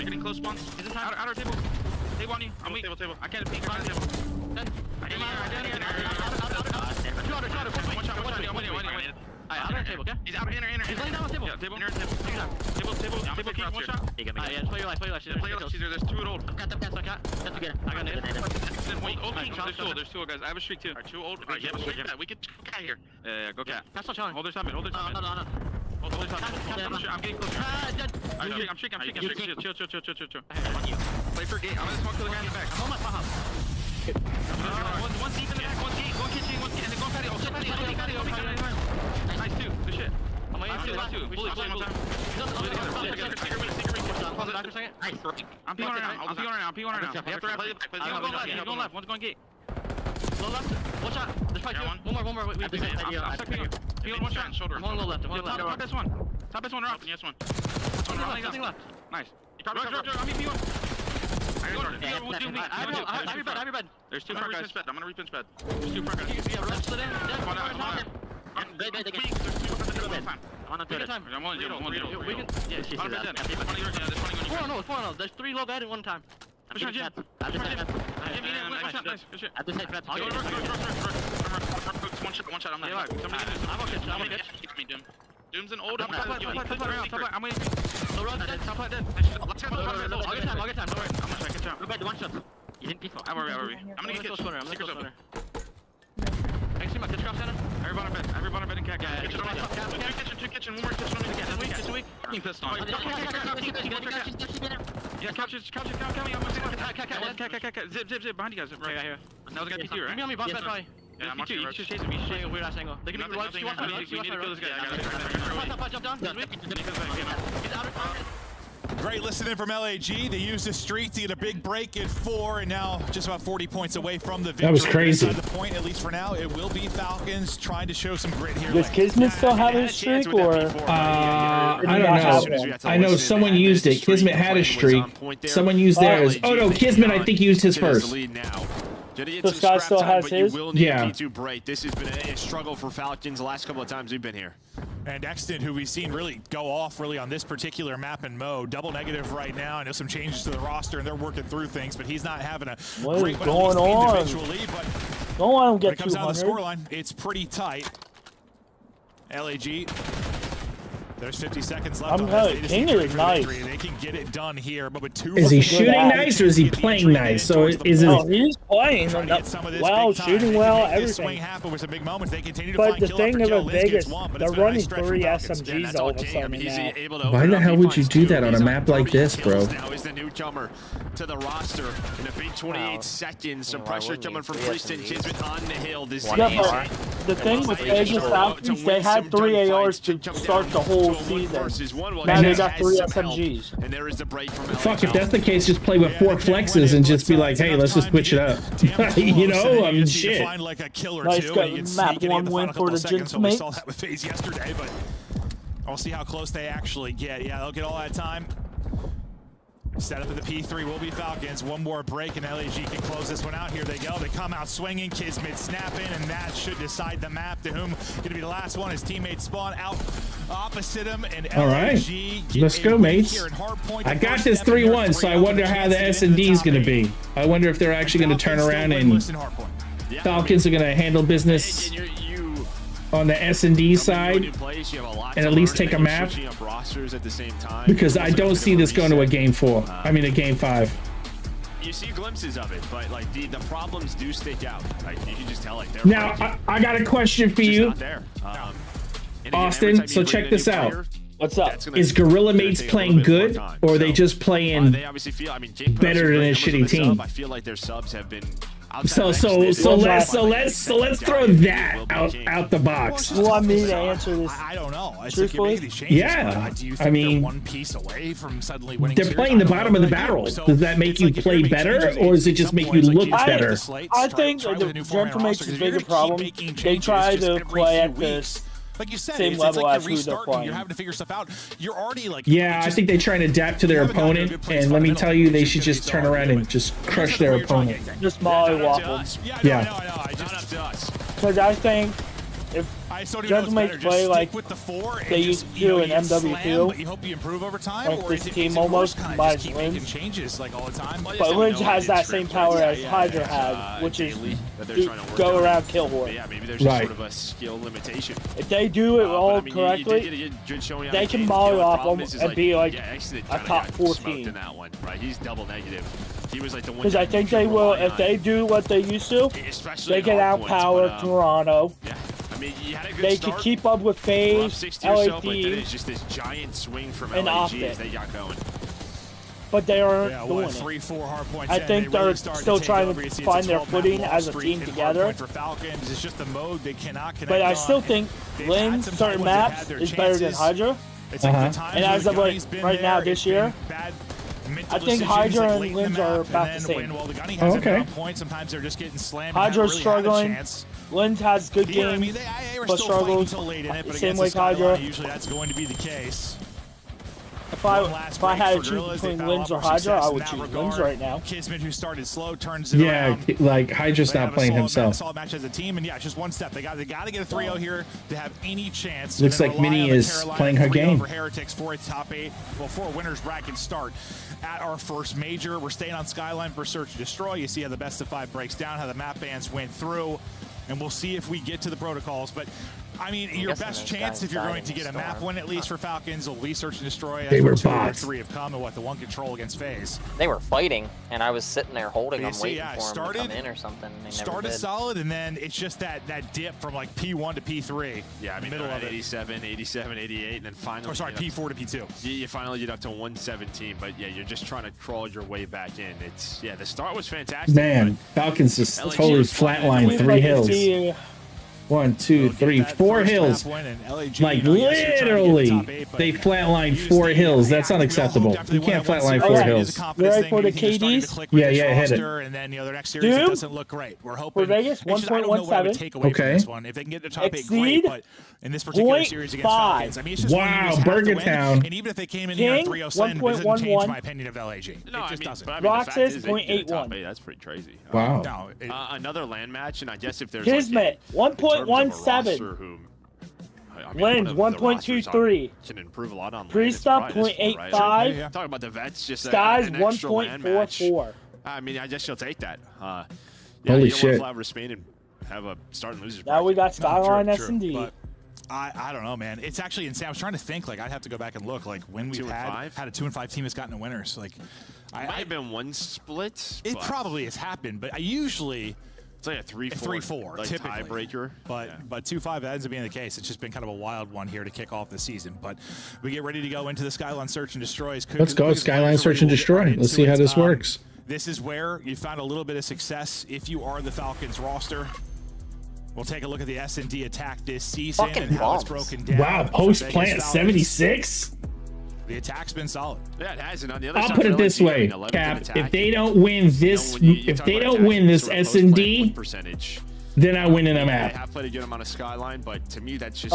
[SPEAKER 8] getting close spawns. Is it time? Outer table. Table on you. I'm weak. Table. I can't peek. Table. Outer table, okay? He's outer, inner. He's laying down on table. Yeah, table. Inner table. Table. One shot. Yeah, just play your life. There's 2 at old. Got the pass. I got it. I got it. There's 2 guys. I have a streak too. 2 old. Alright, yeah, we can cat here. Yeah, go cat. Pass on challenge. Hold their time. No. I'm getting closer. I'm shaking. Chill. Play for gate. I'm gonna smoke to the guy in the back. I'm on my pop. One deep in the back. One gate. Go kitchen. And then go patio. Patio. Nice 2. Good shit. I'm waiting to last 2. Bully. Secret wing. Pause it back for a second. Nice. I'm P1 right now. They have to wrap. He's going left. One's going gate. Low left. One shot. There's probably 2. One more. I'm stuck here. P1 one shot and shoulder. I'm on low left. Top best one. Rock. Yes, one. Nothing left. Nice. Rock. I'm P1. I have your bed. There's 2 front guys. I'm gonna repinch bed. There's 2 front guys. Yeah, left slid in. I'm on turret. Time. I'm on you. We can. Yeah, she's on dead. 4-0. There's 3 low bed in one time. I'm trying to at this head. One shot. I'm not. I'm okay. Doom's an old. I'm waiting. Top dead. I'll get time. Don't worry. I'm gonna try to catch up. Look at the one shot. You didn't peek. I'm gonna get killed. I'm gonna kill center. Next team, kitchen center. Everybody on bed and cat. Two kitchen. One more kitchen. It's weak. Fucking pissed on. Yeah, couch. I'm zip behind you guys. Right here. Now the guy P2, right? Me, boss that guy. Yeah, I'm watching you. You should chase him. You should take a weird ass angle. They can make me watch. We need to kill this guy. I got it. Jump down. He's out of fire.
[SPEAKER 12] Great listening from LAG. They used the streak to get a big break at 4, and now just about 40 points away from the victory.
[SPEAKER 2] That was crazy.
[SPEAKER 12] Inside the point, at least for now, it will be Falcons trying to show some grit here.
[SPEAKER 3] Does Kismet still have his streak, or?
[SPEAKER 2] I don't know. I know someone used it. Kismet had a streak. Someone used theirs. Oh no, Kismet I think used his first.
[SPEAKER 11] This
[SPEAKER 3] guy still has his?
[SPEAKER 2] Yeah.
[SPEAKER 11] This has been a struggle for Falcons the last couple of times we've been here.
[SPEAKER 12] And Exton, who we've seen really go off on this particular map and mode, double negative right now. I know some changes to the roster and they're working through things, but he's not having a great
[SPEAKER 3] going on
[SPEAKER 12] individually. But
[SPEAKER 3] don't let him get
[SPEAKER 12] when it comes down to the
[SPEAKER 3] 200.
[SPEAKER 12] scoreline, it's pretty tight. LAG. There's 50 seconds left.
[SPEAKER 3] I'm telling you, King is nice.
[SPEAKER 12] They can get it done here, but with 2.
[SPEAKER 2] Is he shooting nice or is he playing nice? So is it?
[SPEAKER 3] Oh, he's playing well, shooting well, everything. But the thing about Vegas, they're running 3 SMGs all of a sudden now.
[SPEAKER 2] Why the hell would you do that on a map like this, bro?
[SPEAKER 11] Now is the newcomer to the roster in a big 28 seconds. Some pressure coming from Preston Kismet on the hill. This
[SPEAKER 3] yeah, but the thing with Vegas Falcons, they had 3 ARs to start the whole season. Now they got 3 SMGs.
[SPEAKER 11] And there is the break from
[SPEAKER 2] Fuck, if that's the case, just play with 4 flexes and just be like, hey, let's just switch it up. You know, I mean, shit.
[SPEAKER 3] Nice got map 1 win for the Jinx mates.
[SPEAKER 12] We saw that with FaZe yesterday, but I'll see how close they actually get. Yeah, they'll get all that time. Set up at the P3 will be Falcons. One more break and LAG can close this one out. Here they go. They come out swinging. Kismet snapping, and that should decide the map to whom going to be the last one. His teammates spawn out opposite him, and
[SPEAKER 2] all right, let's go, mates. I got this 3-1, so I wonder how the S&D is going to be. I wonder if they're actually going to turn around and Falcons are going to handle business on the S&D side and at least take a map, because I don't see this going to a game 4. I mean a game 5.
[SPEAKER 11] You see glimpses of it, but like the problems do stick out. Like you can just tell, like they're
[SPEAKER 2] now I got a question for you, Austin. So check this out.
[SPEAKER 3] What's up?
[SPEAKER 2] Is Gorilla Mates playing good, or are they just playing better than a shitty team?
[SPEAKER 11] I feel like their subs have been.
[SPEAKER 2] So let's throw that out the box.
[SPEAKER 3] You want me to answer this?
[SPEAKER 12] I don't know.
[SPEAKER 3] Truthfully?
[SPEAKER 2] Yeah. I mean,
[SPEAKER 12] one piece away from suddenly winning.
[SPEAKER 2] They're playing the bottom of the barrel. Does that make you play better, or does it just make you look better?
[SPEAKER 3] I think the Gentle makes a bigger problem. They try to play at this.
[SPEAKER 12] Like you said,
[SPEAKER 3] same level as who they're playing.
[SPEAKER 12] You're having to figure stuff out. You're already like,
[SPEAKER 2] yeah, I think they try and adapt to their opponent, and let me tell you, they should just turn around and just crush their opponent.
[SPEAKER 3] Just molly-waffle.
[SPEAKER 2] Yeah.
[SPEAKER 3] Because I think if Gentlemen play like they used to do in MW2, like this team almost combines Lynch, but Lynch has that same power as Hydra had, which is go around kill horde.
[SPEAKER 11] Yeah, maybe there's sort of a skill limitation.
[SPEAKER 3] If they do it all correctly, they can molly off them and be like a top 14.
[SPEAKER 11] In that one, right? He's double negative. He was like the one.
[SPEAKER 3] Because I think they will, if they do what they used to, they can outpower Toronto.
[SPEAKER 11] Yeah. I mean, you had a good
[SPEAKER 3] they
[SPEAKER 11] start.
[SPEAKER 3] could keep up with FaZe, LAP,
[SPEAKER 11] it's just this giant swing from
[SPEAKER 3] and
[SPEAKER 11] LAG as they got going.
[SPEAKER 3] But they aren't doing it. I think they're still trying to find their footing as a team together. But I still think Lynn, certain maps, is better than Hydra. And as of right now this year, I think Hydra and Lynch are about the same.
[SPEAKER 2] Oh, okay.
[SPEAKER 3] Hydra's struggling. Lynch has good games, but struggles. Same way Hydra.
[SPEAKER 12] Usually that's going to be the case.
[SPEAKER 3] If I had to choose between Lens or Hydra, I would choose Lens right now.
[SPEAKER 12] Kismet, who started slow, turns it around.
[SPEAKER 2] Like Hydra's not playing himself.
[SPEAKER 12] Solid match as a team, and yeah, it's just one step. They got to get a 3-0 here to have any chance.
[SPEAKER 2] Looks like Minnie is playing her game.
[SPEAKER 12] For Heretics for its top 8. Well, 4 winners bracket start at our first major. We're staying on Skyline for Search and Destroy. You see how the best of 5 breaks down, how the map bans went through, and we'll see if we get to the protocols. But I mean, your best chance if you're going to get a map win at least for Falcons will be Search and Destroy.
[SPEAKER 2] They were
[SPEAKER 12] 2 or
[SPEAKER 2] bots.
[SPEAKER 12] 3 have come, and the 1 control against FaZe.
[SPEAKER 6] They were fighting, and I was sitting there holding them, waiting for them to come in or something. And they
[SPEAKER 12] started solid, and then it's just that dip from like P1 to P3.
[SPEAKER 11] Yeah, I mean, middle of 87, 87, 88, and then finally.
[SPEAKER 12] Or sorry, P4 to P2.
[SPEAKER 11] You finally get up to 117, but yeah, you're just trying to crawl your way back in. It's the start was fantastic.
[SPEAKER 2] Man, Falcons just totally flatlined 3 hills. 1, 2, 3, 4 hills. Like literally, they flatlined 4 hills. That's unacceptable. You can't flatline 4 hills.
[SPEAKER 3] You ready for the KDs?
[SPEAKER 2] Yeah, hit it.
[SPEAKER 12] And then the next series it doesn't look great. We're hoping
[SPEAKER 3] for Vegas 1.17.
[SPEAKER 12] Okay. If they can get the top 8, great. But in this particular series against Falcons, I mean, it's just
[SPEAKER 2] wow, Burgertown.
[SPEAKER 12] And even if they came in here on 3-0 send, it doesn't change my opinion of LAG.
[SPEAKER 11] No,
[SPEAKER 12] it just doesn't.
[SPEAKER 3] Roxas 0.81.
[SPEAKER 11] That's pretty crazy.
[SPEAKER 2] Wow.
[SPEAKER 11] Another land match, and I guess if there's
[SPEAKER 3] Kismet 1.17. Lens 1.23.
[SPEAKER 11] Can improve a lot on
[SPEAKER 3] Priesta 0.85.
[SPEAKER 11] Talking about the vets, just
[SPEAKER 3] Skies
[SPEAKER 11] an extra land match.
[SPEAKER 3] 1.44.
[SPEAKER 11] I mean, I guess you'll take that.
[SPEAKER 2] Holy shit!
[SPEAKER 11] Fly Spain and have a start and losers.
[SPEAKER 3] Now we got Skyline S&D.
[SPEAKER 12] I don't know, man. It's actually insane. I was trying to think. Like, I'd have to go back and look. Like, when we've had a 2-5 team that's gotten the winners. Like,
[SPEAKER 11] might have been one split.
[SPEAKER 12] It probably has happened, but I usually.
[SPEAKER 11] It's like a 3-4, like
[SPEAKER 12] typically.
[SPEAKER 11] Tiebreaker.
[SPEAKER 12] But 2-5 ends up being the case. It's just been kind of a wild one here to kick off the season. But we get ready to go into the Skyline Search and Destroy.
[SPEAKER 2] Let's go Skyline Search and Destroy. Let's see how this works.
[SPEAKER 12] This is where you found a little bit of success if you are the Falcons roster. We'll take a look at the S&D attack this season and how it's broken down.
[SPEAKER 2] Wow, post plant 76.
[SPEAKER 12] The attack's been solid.
[SPEAKER 11] Yeah, it has. And on the other
[SPEAKER 2] I'll
[SPEAKER 11] side,
[SPEAKER 2] put it this way, Cap. If they don't win this, if they don't win this S&D, then I win in a map.
[SPEAKER 11] They have played a good amount of Skyline, but to me, that's just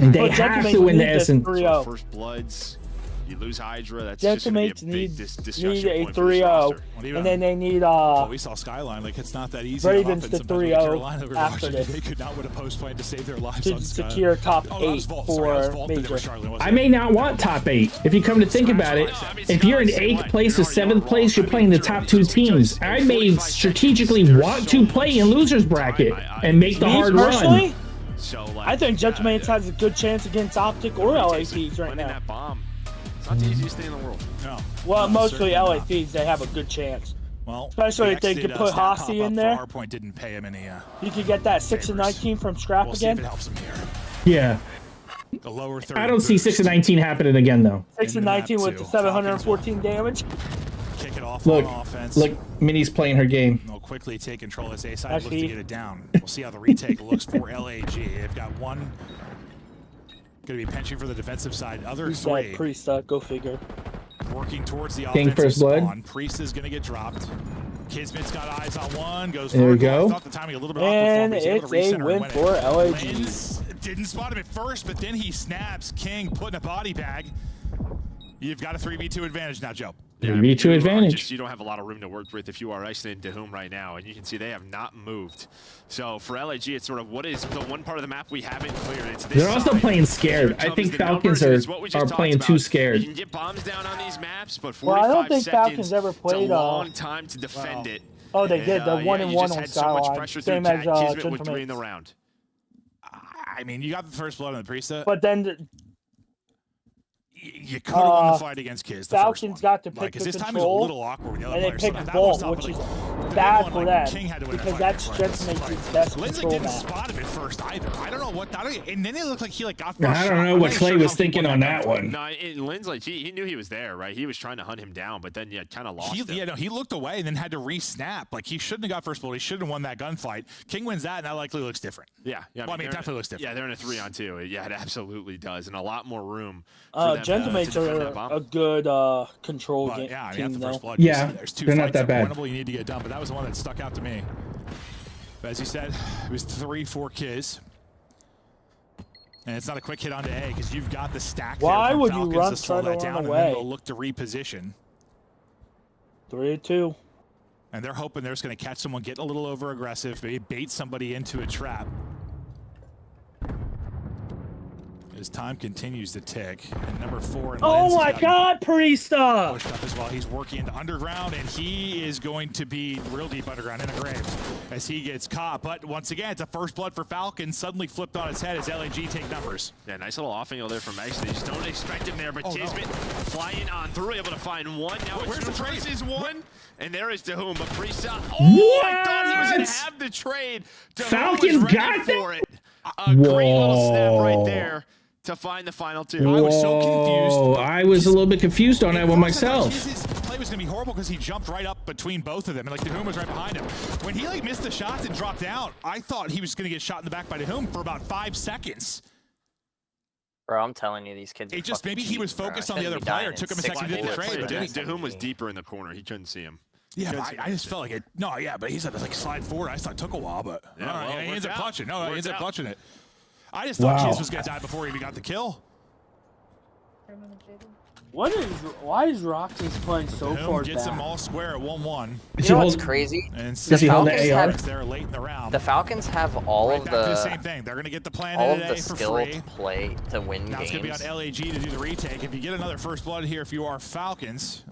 [SPEAKER 2] they have to win the S&D.
[SPEAKER 11] First Bloods. You lose Hydra, that's
[SPEAKER 3] Gentlemen
[SPEAKER 11] just need a
[SPEAKER 3] 3-0, and then they need
[SPEAKER 12] we saw Skyline. Like, it's not that easy.
[SPEAKER 3] Ravens to 3-0 after this.
[SPEAKER 12] They could not win a post plan to save their lives.
[SPEAKER 3] To secure top 8 for major.
[SPEAKER 2] I may not want top 8. If you come to think about it, if you're in 8th place or 7th place, you're playing the top 2 teams. I may strategically want to play in losers bracket and make the hard run.
[SPEAKER 3] I think Gentlemen has a good chance against Optic or LA Thieves right now.
[SPEAKER 11] It's not the easiest thing in the world.
[SPEAKER 12] No.
[SPEAKER 3] Well, mostly LA Thieves, they have a good chance.
[SPEAKER 12] Well,
[SPEAKER 3] especially if they could put Hossie in there.
[SPEAKER 12] Hardpoint didn't pay him any.
[SPEAKER 3] You could get that 6-19 from Scrap
[SPEAKER 12] we'll
[SPEAKER 3] again.
[SPEAKER 12] See if it helps him here.
[SPEAKER 2] Yeah.
[SPEAKER 12] The lower third.
[SPEAKER 2] I don't see 6-19 happening again though.
[SPEAKER 3] 6-19 with the 714 damage.
[SPEAKER 12] Kick it off
[SPEAKER 2] on
[SPEAKER 12] offense.
[SPEAKER 2] Look, Minnie's playing her game.
[SPEAKER 12] They'll quickly take control as A side looks to get it down. We'll see how the retake looks for LAG. They've got one. Going to be pinching for the defensive side. Other 3.
[SPEAKER 3] Priesta, go figure.
[SPEAKER 12] Working towards the
[SPEAKER 2] King
[SPEAKER 12] offensive
[SPEAKER 2] first blood.
[SPEAKER 12] spawn. Priest is going to get dropped. Kismet's got eyes on one. Goes
[SPEAKER 2] there we go.
[SPEAKER 12] Thought the timing a little bit
[SPEAKER 3] and
[SPEAKER 12] off
[SPEAKER 3] it's a win for LAG.
[SPEAKER 12] Didn't spot him at first, but then he snaps. King putting a body bag. You've got a 3v2 advantage now, Joe.
[SPEAKER 2] 3v2 advantage.
[SPEAKER 11] You don't have a lot of room to work with if you are Iceland to whom right now, and you can see they have not moved. So for LAG, it's sort of what is the one part of the map we haven't cleared. It's this
[SPEAKER 2] They're also playing scared. I think Falcons are playing too scared.
[SPEAKER 11] You can get bombs down on these maps, but 45
[SPEAKER 3] I don't think
[SPEAKER 11] seconds,
[SPEAKER 3] Falcons ever played
[SPEAKER 11] it's a long time to defend it.
[SPEAKER 3] Oh, they did. The 1-1 on Skyline. Same as
[SPEAKER 11] Kismet with 3 in the round.
[SPEAKER 12] I mean, you got the first blood on the Priesta.
[SPEAKER 3] But then
[SPEAKER 12] you could have won the fight against Kiz.
[SPEAKER 3] Falcons got to pick the
[SPEAKER 12] this time
[SPEAKER 3] control,
[SPEAKER 12] is a little awkward with the other
[SPEAKER 3] and they
[SPEAKER 12] players.
[SPEAKER 3] picked Bolt, which is bad for them because that's Gentleman's best
[SPEAKER 12] Lindsay
[SPEAKER 3] control
[SPEAKER 12] didn't
[SPEAKER 3] map.
[SPEAKER 12] spot him at first either. I don't know what. And then it looked like he got.
[SPEAKER 2] I don't know what Clay was thinking on that one.
[SPEAKER 11] No, Lynn's like he knew he was there, right? He was trying to hunt him down, but then kind of lost him.
[SPEAKER 12] Yeah, no, he looked away and then had to re-snap. Like he shouldn't have got first blood. He shouldn't have won that gunfight. King wins that, and that likely looks different.
[SPEAKER 11] Yeah.
[SPEAKER 12] Well, I mean, it definitely looks different.
[SPEAKER 11] Yeah, they're in a 3-on-2. Yeah, it absolutely does, and a lot more room.
[SPEAKER 3] Gentlemen's are a good control game.
[SPEAKER 12] Yeah,
[SPEAKER 3] team,
[SPEAKER 12] the first blood.
[SPEAKER 2] Yeah,
[SPEAKER 12] there's 2
[SPEAKER 2] they're
[SPEAKER 12] fights
[SPEAKER 2] not that bad.
[SPEAKER 12] Winnable, you need to get done, but that was the one that stuck out to me. But as you said, it was 3 for Kiz. And it's not a quick hit onto A because you've got the stack
[SPEAKER 3] Why
[SPEAKER 12] there from
[SPEAKER 3] would you
[SPEAKER 12] Falcons
[SPEAKER 3] run
[SPEAKER 12] to slow
[SPEAKER 3] try to
[SPEAKER 12] that
[SPEAKER 3] run
[SPEAKER 12] down,
[SPEAKER 3] away?
[SPEAKER 12] and then they'll look to reposition.
[SPEAKER 3] 3-2.
[SPEAKER 12] And they're hoping they're just going to catch someone getting a little over aggressive, maybe bait somebody into a trap. As time continues to tick, and number 4.
[SPEAKER 3] Oh my God, Priesta!
[SPEAKER 12] Pushed up as well. He's working into underground, and he is going to be real deep underground in a grave as he gets caught. But once again, it's a first blood for Falcon. Suddenly flipped on its head as LAG take numbers.
[SPEAKER 11] Yeah, nice little off angle there from Max. They just don't expect him there, but Tisbit flying on through, able to find one. Now
[SPEAKER 12] Where's
[SPEAKER 11] it's
[SPEAKER 12] the
[SPEAKER 11] 2
[SPEAKER 12] trade?
[SPEAKER 11] versus 1, and there is Dahum, but Priesta. Oh, I thought he was going to
[SPEAKER 2] What?
[SPEAKER 11] have the trade. Dahum
[SPEAKER 2] Falcon
[SPEAKER 11] was ready
[SPEAKER 2] got
[SPEAKER 11] for it. A great little snap right there to find the final 2.
[SPEAKER 12] I was so confused.
[SPEAKER 2] I was a little bit confused on that one myself.
[SPEAKER 12] His play was going to be horrible because he jumped right up between both of them, and like Dahum was right behind him. When he like missed the shots and dropped down, I thought he was going to get shot in the back by Dahum for about 5 seconds.
[SPEAKER 6] Bro, I'm telling you, these kids.
[SPEAKER 12] It just maybe he was focused on the other player. It took him a second to get the trade. But
[SPEAKER 11] Dahum was deeper in the corner. He couldn't see him.
[SPEAKER 12] yeah, but I just felt like it. No, yeah, but he said like slide forward. I thought it took a while, but
[SPEAKER 11] Yeah,
[SPEAKER 12] all right,
[SPEAKER 11] well,
[SPEAKER 12] he
[SPEAKER 11] it
[SPEAKER 12] ends up
[SPEAKER 11] worked out.
[SPEAKER 12] clutching. No, he
[SPEAKER 11] Worked
[SPEAKER 12] ends up
[SPEAKER 11] out.
[SPEAKER 12] clutching it. I just thought
[SPEAKER 2] Wow.
[SPEAKER 12] Chiz was going to die before he even got the kill.
[SPEAKER 3] Why is Roxas playing so
[SPEAKER 12] Dahum
[SPEAKER 3] far
[SPEAKER 12] gets them
[SPEAKER 3] back?
[SPEAKER 12] all square at 1-1.
[SPEAKER 2] Is
[SPEAKER 6] You
[SPEAKER 2] he
[SPEAKER 6] know what's
[SPEAKER 2] holding-
[SPEAKER 6] crazy?
[SPEAKER 12] And
[SPEAKER 2] Is he holding
[SPEAKER 6] Falcons
[SPEAKER 2] the AR?
[SPEAKER 6] have-
[SPEAKER 12] there late in the round.
[SPEAKER 6] The Falcons have all
[SPEAKER 12] Right
[SPEAKER 6] of
[SPEAKER 12] back to the
[SPEAKER 6] the
[SPEAKER 12] same thing. They're going to get the plan
[SPEAKER 6] all
[SPEAKER 12] today
[SPEAKER 6] of the
[SPEAKER 12] for
[SPEAKER 6] skill
[SPEAKER 12] free.
[SPEAKER 6] to play to win
[SPEAKER 12] Now it's going to be
[SPEAKER 6] games.
[SPEAKER 12] on LAG to do the retake. If you get another first blood here, if you are Falcons,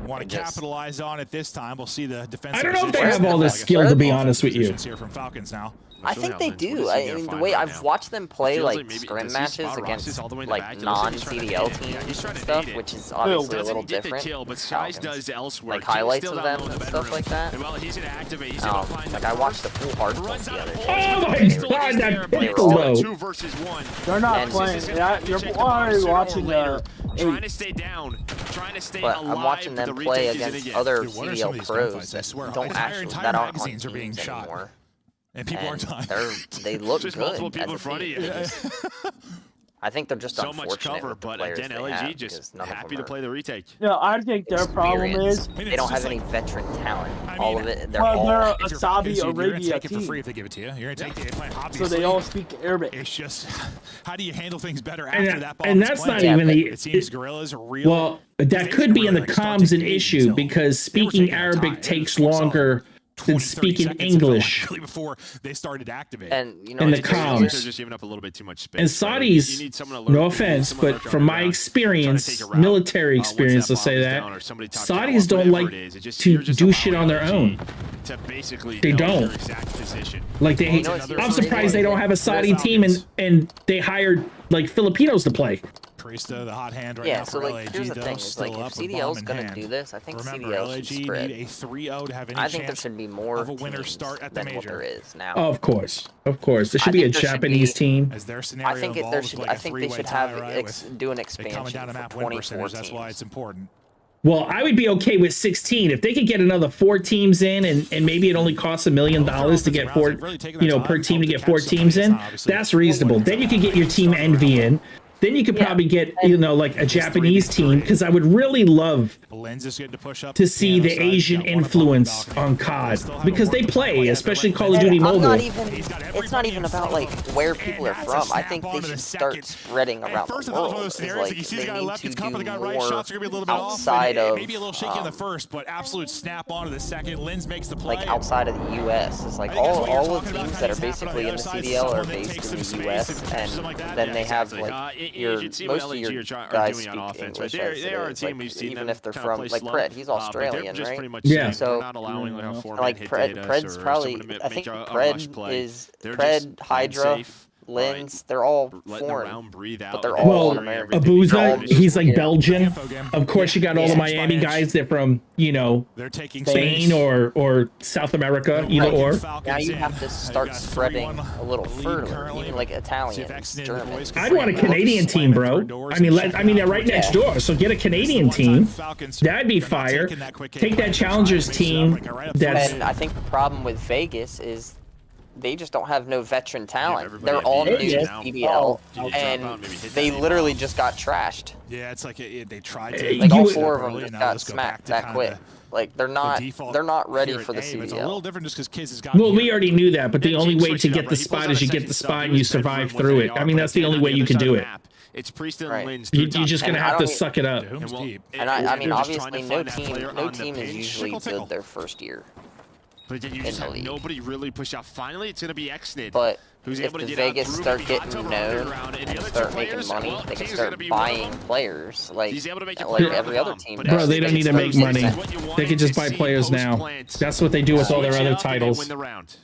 [SPEAKER 12] want to capitalize on it this time. We'll see the defensive.
[SPEAKER 2] I don't know if they
[SPEAKER 12] position.
[SPEAKER 2] have all this
[SPEAKER 12] I guess
[SPEAKER 2] skill, to be
[SPEAKER 12] offensive
[SPEAKER 2] honest with you.
[SPEAKER 12] positions here from Falcons now.
[SPEAKER 6] I think they do. I mean, the way I've watched them play
[SPEAKER 11] Feels like
[SPEAKER 6] like
[SPEAKER 11] maybe-
[SPEAKER 6] scrim
[SPEAKER 11] does he
[SPEAKER 6] matches
[SPEAKER 11] spot Roxas
[SPEAKER 6] against
[SPEAKER 11] all the way in the back?
[SPEAKER 6] like
[SPEAKER 11] It looks like he's trying to
[SPEAKER 6] non-CDL
[SPEAKER 11] bait it. Yeah,
[SPEAKER 6] teams
[SPEAKER 11] he's trying
[SPEAKER 6] and
[SPEAKER 11] to
[SPEAKER 6] stuff,
[SPEAKER 11] bait it.
[SPEAKER 6] which is obviously a
[SPEAKER 11] Doesn't
[SPEAKER 6] little
[SPEAKER 11] get the
[SPEAKER 6] different.
[SPEAKER 11] kill, but
[SPEAKER 6] Falcons.
[SPEAKER 11] Skies does elsewhere.
[SPEAKER 6] Like
[SPEAKER 11] King's
[SPEAKER 6] highlights
[SPEAKER 11] still
[SPEAKER 6] of
[SPEAKER 11] down
[SPEAKER 6] them
[SPEAKER 11] low in
[SPEAKER 6] and
[SPEAKER 11] the
[SPEAKER 6] stuff
[SPEAKER 11] bedroom.
[SPEAKER 6] like that.
[SPEAKER 11] And well, he's gonna activate. He's gonna find
[SPEAKER 6] Like
[SPEAKER 11] the
[SPEAKER 6] I watched the
[SPEAKER 11] first.
[SPEAKER 6] full hard
[SPEAKER 11] Runs
[SPEAKER 6] the
[SPEAKER 11] out
[SPEAKER 6] other
[SPEAKER 11] of
[SPEAKER 6] day.
[SPEAKER 2] Oh my
[SPEAKER 11] Pistol
[SPEAKER 2] God,
[SPEAKER 11] is
[SPEAKER 2] that
[SPEAKER 11] there, but
[SPEAKER 2] pistol
[SPEAKER 11] it's
[SPEAKER 2] though.
[SPEAKER 11] still a 2 versus 1.
[SPEAKER 3] They're not
[SPEAKER 6] And
[SPEAKER 3] playing.
[SPEAKER 11] This is gonna
[SPEAKER 3] You're
[SPEAKER 11] check the
[SPEAKER 3] already
[SPEAKER 11] box sooner or
[SPEAKER 3] watching
[SPEAKER 11] later. Trying
[SPEAKER 3] eight.
[SPEAKER 11] to stay down, trying to stay
[SPEAKER 6] But
[SPEAKER 11] alive.
[SPEAKER 6] I'm watching
[SPEAKER 11] but
[SPEAKER 6] them
[SPEAKER 11] the
[SPEAKER 6] play
[SPEAKER 11] retake isn't
[SPEAKER 6] against
[SPEAKER 11] again.
[SPEAKER 6] other
[SPEAKER 12] Dude, what are some
[SPEAKER 6] CDL
[SPEAKER 12] of these
[SPEAKER 6] pros
[SPEAKER 12] gunfights? I
[SPEAKER 6] that
[SPEAKER 12] swear,
[SPEAKER 6] don't
[SPEAKER 12] entire
[SPEAKER 6] actually
[SPEAKER 12] entire
[SPEAKER 6] that aren't on
[SPEAKER 12] magazines are being
[SPEAKER 6] teams
[SPEAKER 12] shot.
[SPEAKER 6] anymore.
[SPEAKER 12] And people
[SPEAKER 6] And
[SPEAKER 12] aren't dying.
[SPEAKER 6] they look
[SPEAKER 11] Just
[SPEAKER 6] good.
[SPEAKER 11] multiple people in
[SPEAKER 6] as a
[SPEAKER 11] front of
[SPEAKER 6] team.
[SPEAKER 11] you.
[SPEAKER 6] They just- I think they're just
[SPEAKER 11] So much
[SPEAKER 6] unfortunate
[SPEAKER 11] cover,
[SPEAKER 6] with the
[SPEAKER 11] but
[SPEAKER 6] players
[SPEAKER 11] again,
[SPEAKER 6] they
[SPEAKER 11] LAG
[SPEAKER 6] have
[SPEAKER 11] just
[SPEAKER 6] because none of
[SPEAKER 11] happy
[SPEAKER 6] them
[SPEAKER 11] to
[SPEAKER 6] are
[SPEAKER 11] play the retake.
[SPEAKER 3] No, I think their problem is
[SPEAKER 6] experienced.
[SPEAKER 12] mean,
[SPEAKER 6] They
[SPEAKER 12] it's
[SPEAKER 6] don't
[SPEAKER 12] just
[SPEAKER 6] have any
[SPEAKER 12] like-
[SPEAKER 6] veteran talent.
[SPEAKER 12] I
[SPEAKER 6] All
[SPEAKER 12] mean,
[SPEAKER 6] of it, they're
[SPEAKER 3] well,
[SPEAKER 6] all.
[SPEAKER 3] they're
[SPEAKER 12] If
[SPEAKER 3] a
[SPEAKER 12] you're
[SPEAKER 3] Saudi
[SPEAKER 12] Falcons, you're gonna
[SPEAKER 3] Arabia
[SPEAKER 12] take it for
[SPEAKER 3] team,
[SPEAKER 12] free if they give it to you. You're gonna take it playing,
[SPEAKER 3] so
[SPEAKER 12] obviously.
[SPEAKER 3] they all speak Arabic.
[SPEAKER 12] It's just how do you handle things better
[SPEAKER 2] And
[SPEAKER 12] after
[SPEAKER 2] that-
[SPEAKER 12] that ball
[SPEAKER 2] and
[SPEAKER 12] is
[SPEAKER 2] that's
[SPEAKER 12] played?
[SPEAKER 2] not even the-
[SPEAKER 12] It seems Gorillas are real.
[SPEAKER 2] Well, that could be in the comms an issue because speaking Arabic takes longer than speaking English.
[SPEAKER 12] Before they started to activate.
[SPEAKER 6] And you know,
[SPEAKER 2] In the
[SPEAKER 6] it's
[SPEAKER 2] comms.
[SPEAKER 11] They're just giving up a little bit too much space.
[SPEAKER 2] And
[SPEAKER 11] right?
[SPEAKER 2] Saudis,
[SPEAKER 11] You need someone to lurk-
[SPEAKER 2] no
[SPEAKER 11] you need
[SPEAKER 2] offense,
[SPEAKER 11] someone to
[SPEAKER 2] but
[SPEAKER 11] lurk
[SPEAKER 2] from
[SPEAKER 11] on
[SPEAKER 2] my
[SPEAKER 11] the ground,
[SPEAKER 2] experience,
[SPEAKER 11] trying to take a route.
[SPEAKER 2] military
[SPEAKER 11] Once
[SPEAKER 2] experience,
[SPEAKER 11] that
[SPEAKER 2] let's say
[SPEAKER 11] bomb is
[SPEAKER 2] that,
[SPEAKER 11] down or somebody top
[SPEAKER 2] Saudis
[SPEAKER 11] tower,
[SPEAKER 2] don't
[SPEAKER 11] whatever
[SPEAKER 2] like
[SPEAKER 11] it is, it just-
[SPEAKER 2] to
[SPEAKER 11] you're just
[SPEAKER 2] do shit
[SPEAKER 11] allowing
[SPEAKER 2] on their
[SPEAKER 11] LAG
[SPEAKER 2] own.
[SPEAKER 11] To basically
[SPEAKER 2] They
[SPEAKER 11] know
[SPEAKER 2] don't.
[SPEAKER 11] your exact position.
[SPEAKER 2] Like they,
[SPEAKER 6] You know what's
[SPEAKER 2] I'm
[SPEAKER 6] crazy?
[SPEAKER 2] surprised they don't have a Saudi team and they hired like Filipinos to play.
[SPEAKER 12] Priesta, the hot hand right
[SPEAKER 6] Yeah,
[SPEAKER 12] now
[SPEAKER 6] so
[SPEAKER 12] for
[SPEAKER 6] like
[SPEAKER 12] LAG,
[SPEAKER 6] here's the
[SPEAKER 12] though,
[SPEAKER 6] thing: is
[SPEAKER 12] still
[SPEAKER 6] like if
[SPEAKER 12] up with
[SPEAKER 6] CDL's
[SPEAKER 12] bomb in
[SPEAKER 6] gonna
[SPEAKER 12] hand.
[SPEAKER 6] do this, I think
[SPEAKER 12] Remember,
[SPEAKER 6] CDL
[SPEAKER 12] LAG
[SPEAKER 6] should
[SPEAKER 12] need
[SPEAKER 6] spread.
[SPEAKER 12] a 3-0 to have any
[SPEAKER 6] I think there
[SPEAKER 12] chance
[SPEAKER 6] should be more
[SPEAKER 12] of a winner
[SPEAKER 6] teams
[SPEAKER 12] start at the
[SPEAKER 6] than what
[SPEAKER 12] major.
[SPEAKER 6] there is now.
[SPEAKER 2] Oh, of course. There should
[SPEAKER 6] I
[SPEAKER 2] be a
[SPEAKER 6] think there should
[SPEAKER 2] Japanese
[SPEAKER 6] be-
[SPEAKER 2] team.
[SPEAKER 12] As their scenario
[SPEAKER 6] I think there
[SPEAKER 12] involves,
[SPEAKER 6] should.
[SPEAKER 12] like
[SPEAKER 6] I
[SPEAKER 12] a
[SPEAKER 6] think they
[SPEAKER 12] three-way
[SPEAKER 6] should
[SPEAKER 12] tie,
[SPEAKER 6] have
[SPEAKER 12] right, with
[SPEAKER 6] do an
[SPEAKER 12] they coming
[SPEAKER 6] expansion
[SPEAKER 12] down to
[SPEAKER 6] for
[SPEAKER 12] map win
[SPEAKER 6] 24
[SPEAKER 12] percentage. That's
[SPEAKER 6] teams.
[SPEAKER 12] why it's important.
[SPEAKER 2] Well, I would be okay with 16 if they could get another 4 teams in, and maybe it only costs $1 million to get 4, per team to get 4 teams in. That's reasonable. Then you could get your team Envy in. Then you could probably get, like a Japanese team, because I would really love
[SPEAKER 12] Lens is getting to push up
[SPEAKER 2] to see the Asian influence on COD, because they play, especially Call of Duty
[SPEAKER 6] I'm
[SPEAKER 2] Mobile.
[SPEAKER 6] not even. It's not even about like where people are from. I think they should start spreading around
[SPEAKER 12] First,
[SPEAKER 6] the
[SPEAKER 12] it was one of
[SPEAKER 6] world.
[SPEAKER 12] those
[SPEAKER 6] Is
[SPEAKER 12] scenarios
[SPEAKER 6] like
[SPEAKER 12] that you see
[SPEAKER 6] they
[SPEAKER 12] the guy
[SPEAKER 6] need
[SPEAKER 12] left
[SPEAKER 6] to
[SPEAKER 12] gets
[SPEAKER 6] do
[SPEAKER 12] caught, but the guy right
[SPEAKER 6] more
[SPEAKER 12] shots are gonna be a little bit off.
[SPEAKER 6] outside of
[SPEAKER 12] Maybe a little shaky on the first, but absolute snap onto the second. Lens makes the play.
[SPEAKER 6] like outside of the U.S. It's like all the teams that are basically in the CDL are based in the U.S. and then they have like your most of your guys speak English.
[SPEAKER 11] They are a team
[SPEAKER 6] like,
[SPEAKER 11] we've seen
[SPEAKER 6] even
[SPEAKER 11] them
[SPEAKER 6] if they're
[SPEAKER 11] kinda play
[SPEAKER 6] from like
[SPEAKER 11] slow,
[SPEAKER 6] Pred, he's
[SPEAKER 11] but
[SPEAKER 6] Australian,
[SPEAKER 11] they're just
[SPEAKER 6] right?
[SPEAKER 11] pretty much
[SPEAKER 2] Yeah.
[SPEAKER 11] saying
[SPEAKER 6] So
[SPEAKER 11] we're not allowing like a four-man
[SPEAKER 6] like
[SPEAKER 11] hit
[SPEAKER 6] Pred's
[SPEAKER 11] data or
[SPEAKER 6] probably.
[SPEAKER 11] someone to
[SPEAKER 6] I think
[SPEAKER 11] make a rush play.
[SPEAKER 6] Pred is
[SPEAKER 11] They're
[SPEAKER 6] Pred,
[SPEAKER 11] just playing
[SPEAKER 6] Hydra,
[SPEAKER 11] safe,
[SPEAKER 6] Lens. They're all
[SPEAKER 11] letting the
[SPEAKER 6] foreign.
[SPEAKER 11] round breathe out.
[SPEAKER 6] but they're
[SPEAKER 11] and
[SPEAKER 6] all
[SPEAKER 2] Well,
[SPEAKER 6] American.
[SPEAKER 2] Abuza, he's like
[SPEAKER 6] Yeah.
[SPEAKER 2] Belgian. Of course, you got all the
[SPEAKER 6] Yeah.
[SPEAKER 2] Miami guys that from,
[SPEAKER 12] They're taking
[SPEAKER 2] Spain
[SPEAKER 12] space.
[SPEAKER 2] or South America, either or.
[SPEAKER 6] Now you have to start spreading a little further, even like Italians, Germans.
[SPEAKER 2] I'd want a Canadian team, bro. They're right next door, so get a Canadian team. That'd be fire. Take that Challengers team. That's
[SPEAKER 6] And I think the problem with Vegas is they just don't have no veteran talent.
[SPEAKER 4] everybody
[SPEAKER 6] They're
[SPEAKER 4] at
[SPEAKER 6] all new
[SPEAKER 4] BA
[SPEAKER 6] to
[SPEAKER 4] now.
[SPEAKER 6] CDL,
[SPEAKER 4] Can you drop
[SPEAKER 6] and
[SPEAKER 4] out and maybe hit
[SPEAKER 6] they
[SPEAKER 4] that
[SPEAKER 6] literally
[SPEAKER 4] bomb?
[SPEAKER 6] just got trashed.
[SPEAKER 12] Yeah, it's like they tried to.
[SPEAKER 6] Like all
[SPEAKER 2] You-
[SPEAKER 6] 4 of them
[SPEAKER 12] early,
[SPEAKER 6] just
[SPEAKER 12] and now
[SPEAKER 6] got
[SPEAKER 12] let's go back
[SPEAKER 6] smacked
[SPEAKER 12] to
[SPEAKER 6] that
[SPEAKER 12] kinda
[SPEAKER 6] quick. Like they're not ready
[SPEAKER 12] here
[SPEAKER 6] for
[SPEAKER 12] at
[SPEAKER 6] the
[SPEAKER 12] A, but it's a little
[SPEAKER 6] CDL.
[SPEAKER 12] different just because Kiz has got.
[SPEAKER 2] Well, we already knew that, but the
[SPEAKER 11] Yeah,
[SPEAKER 2] only
[SPEAKER 11] James
[SPEAKER 2] way
[SPEAKER 11] switched
[SPEAKER 2] to
[SPEAKER 11] it
[SPEAKER 2] get
[SPEAKER 11] up,
[SPEAKER 2] the
[SPEAKER 11] right? He pulls
[SPEAKER 2] spot
[SPEAKER 11] out
[SPEAKER 2] is
[SPEAKER 11] a
[SPEAKER 2] you get
[SPEAKER 11] second
[SPEAKER 2] the
[SPEAKER 11] sub,
[SPEAKER 2] spot
[SPEAKER 11] he
[SPEAKER 2] and you
[SPEAKER 11] was bedroom
[SPEAKER 2] survive
[SPEAKER 11] with
[SPEAKER 2] through it.
[SPEAKER 11] AR,
[SPEAKER 2] I mean,
[SPEAKER 11] but
[SPEAKER 2] that's the
[SPEAKER 11] then
[SPEAKER 2] only
[SPEAKER 11] on
[SPEAKER 2] way you
[SPEAKER 11] other
[SPEAKER 2] can
[SPEAKER 11] side
[SPEAKER 2] do
[SPEAKER 11] of the
[SPEAKER 2] it.
[SPEAKER 11] map, it's Priest and
[SPEAKER 6] Right.
[SPEAKER 11] Linz.
[SPEAKER 2] You're just gonna have to suck it up.
[SPEAKER 12] Doom's
[SPEAKER 11] Well,
[SPEAKER 12] deep.
[SPEAKER 6] And I mean,
[SPEAKER 11] they're just trying to
[SPEAKER 6] obviously,
[SPEAKER 11] find that player
[SPEAKER 6] no
[SPEAKER 11] on the
[SPEAKER 6] team is
[SPEAKER 11] pinch.
[SPEAKER 6] usually
[SPEAKER 12] Tickle.
[SPEAKER 6] good their first year.
[SPEAKER 11] But then you
[SPEAKER 6] in
[SPEAKER 11] just
[SPEAKER 6] the
[SPEAKER 11] have
[SPEAKER 6] league.
[SPEAKER 11] nobody really push out. Finally, it's going to be Xnid.
[SPEAKER 6] But
[SPEAKER 11] who's
[SPEAKER 6] if
[SPEAKER 11] able to
[SPEAKER 6] the
[SPEAKER 11] get out
[SPEAKER 6] Vegas
[SPEAKER 11] through
[SPEAKER 6] start
[SPEAKER 11] maybe
[SPEAKER 6] getting
[SPEAKER 11] October
[SPEAKER 6] known
[SPEAKER 11] underground, and the
[SPEAKER 6] and
[SPEAKER 11] other
[SPEAKER 6] start
[SPEAKER 11] two
[SPEAKER 6] making
[SPEAKER 11] players,
[SPEAKER 6] money,
[SPEAKER 11] well,
[SPEAKER 6] they can
[SPEAKER 11] King's gonna
[SPEAKER 6] start
[SPEAKER 11] be one of
[SPEAKER 6] buying
[SPEAKER 11] them.
[SPEAKER 6] players like
[SPEAKER 11] He's able to make a
[SPEAKER 6] like
[SPEAKER 11] play around
[SPEAKER 6] every
[SPEAKER 11] the
[SPEAKER 6] other
[SPEAKER 11] bomb,
[SPEAKER 6] team.
[SPEAKER 11] but
[SPEAKER 6] does.
[SPEAKER 2] Bro, they don't need to make
[SPEAKER 6] Those
[SPEAKER 2] money.
[SPEAKER 6] things.
[SPEAKER 11] What you
[SPEAKER 2] They
[SPEAKER 11] wanted
[SPEAKER 2] can just
[SPEAKER 11] to
[SPEAKER 2] buy
[SPEAKER 11] see
[SPEAKER 2] players now.
[SPEAKER 11] post-plant.
[SPEAKER 2] That's what they do with all their
[SPEAKER 11] Switch it
[SPEAKER 2] other
[SPEAKER 11] up and they
[SPEAKER 2] titles.
[SPEAKER 11] win the round.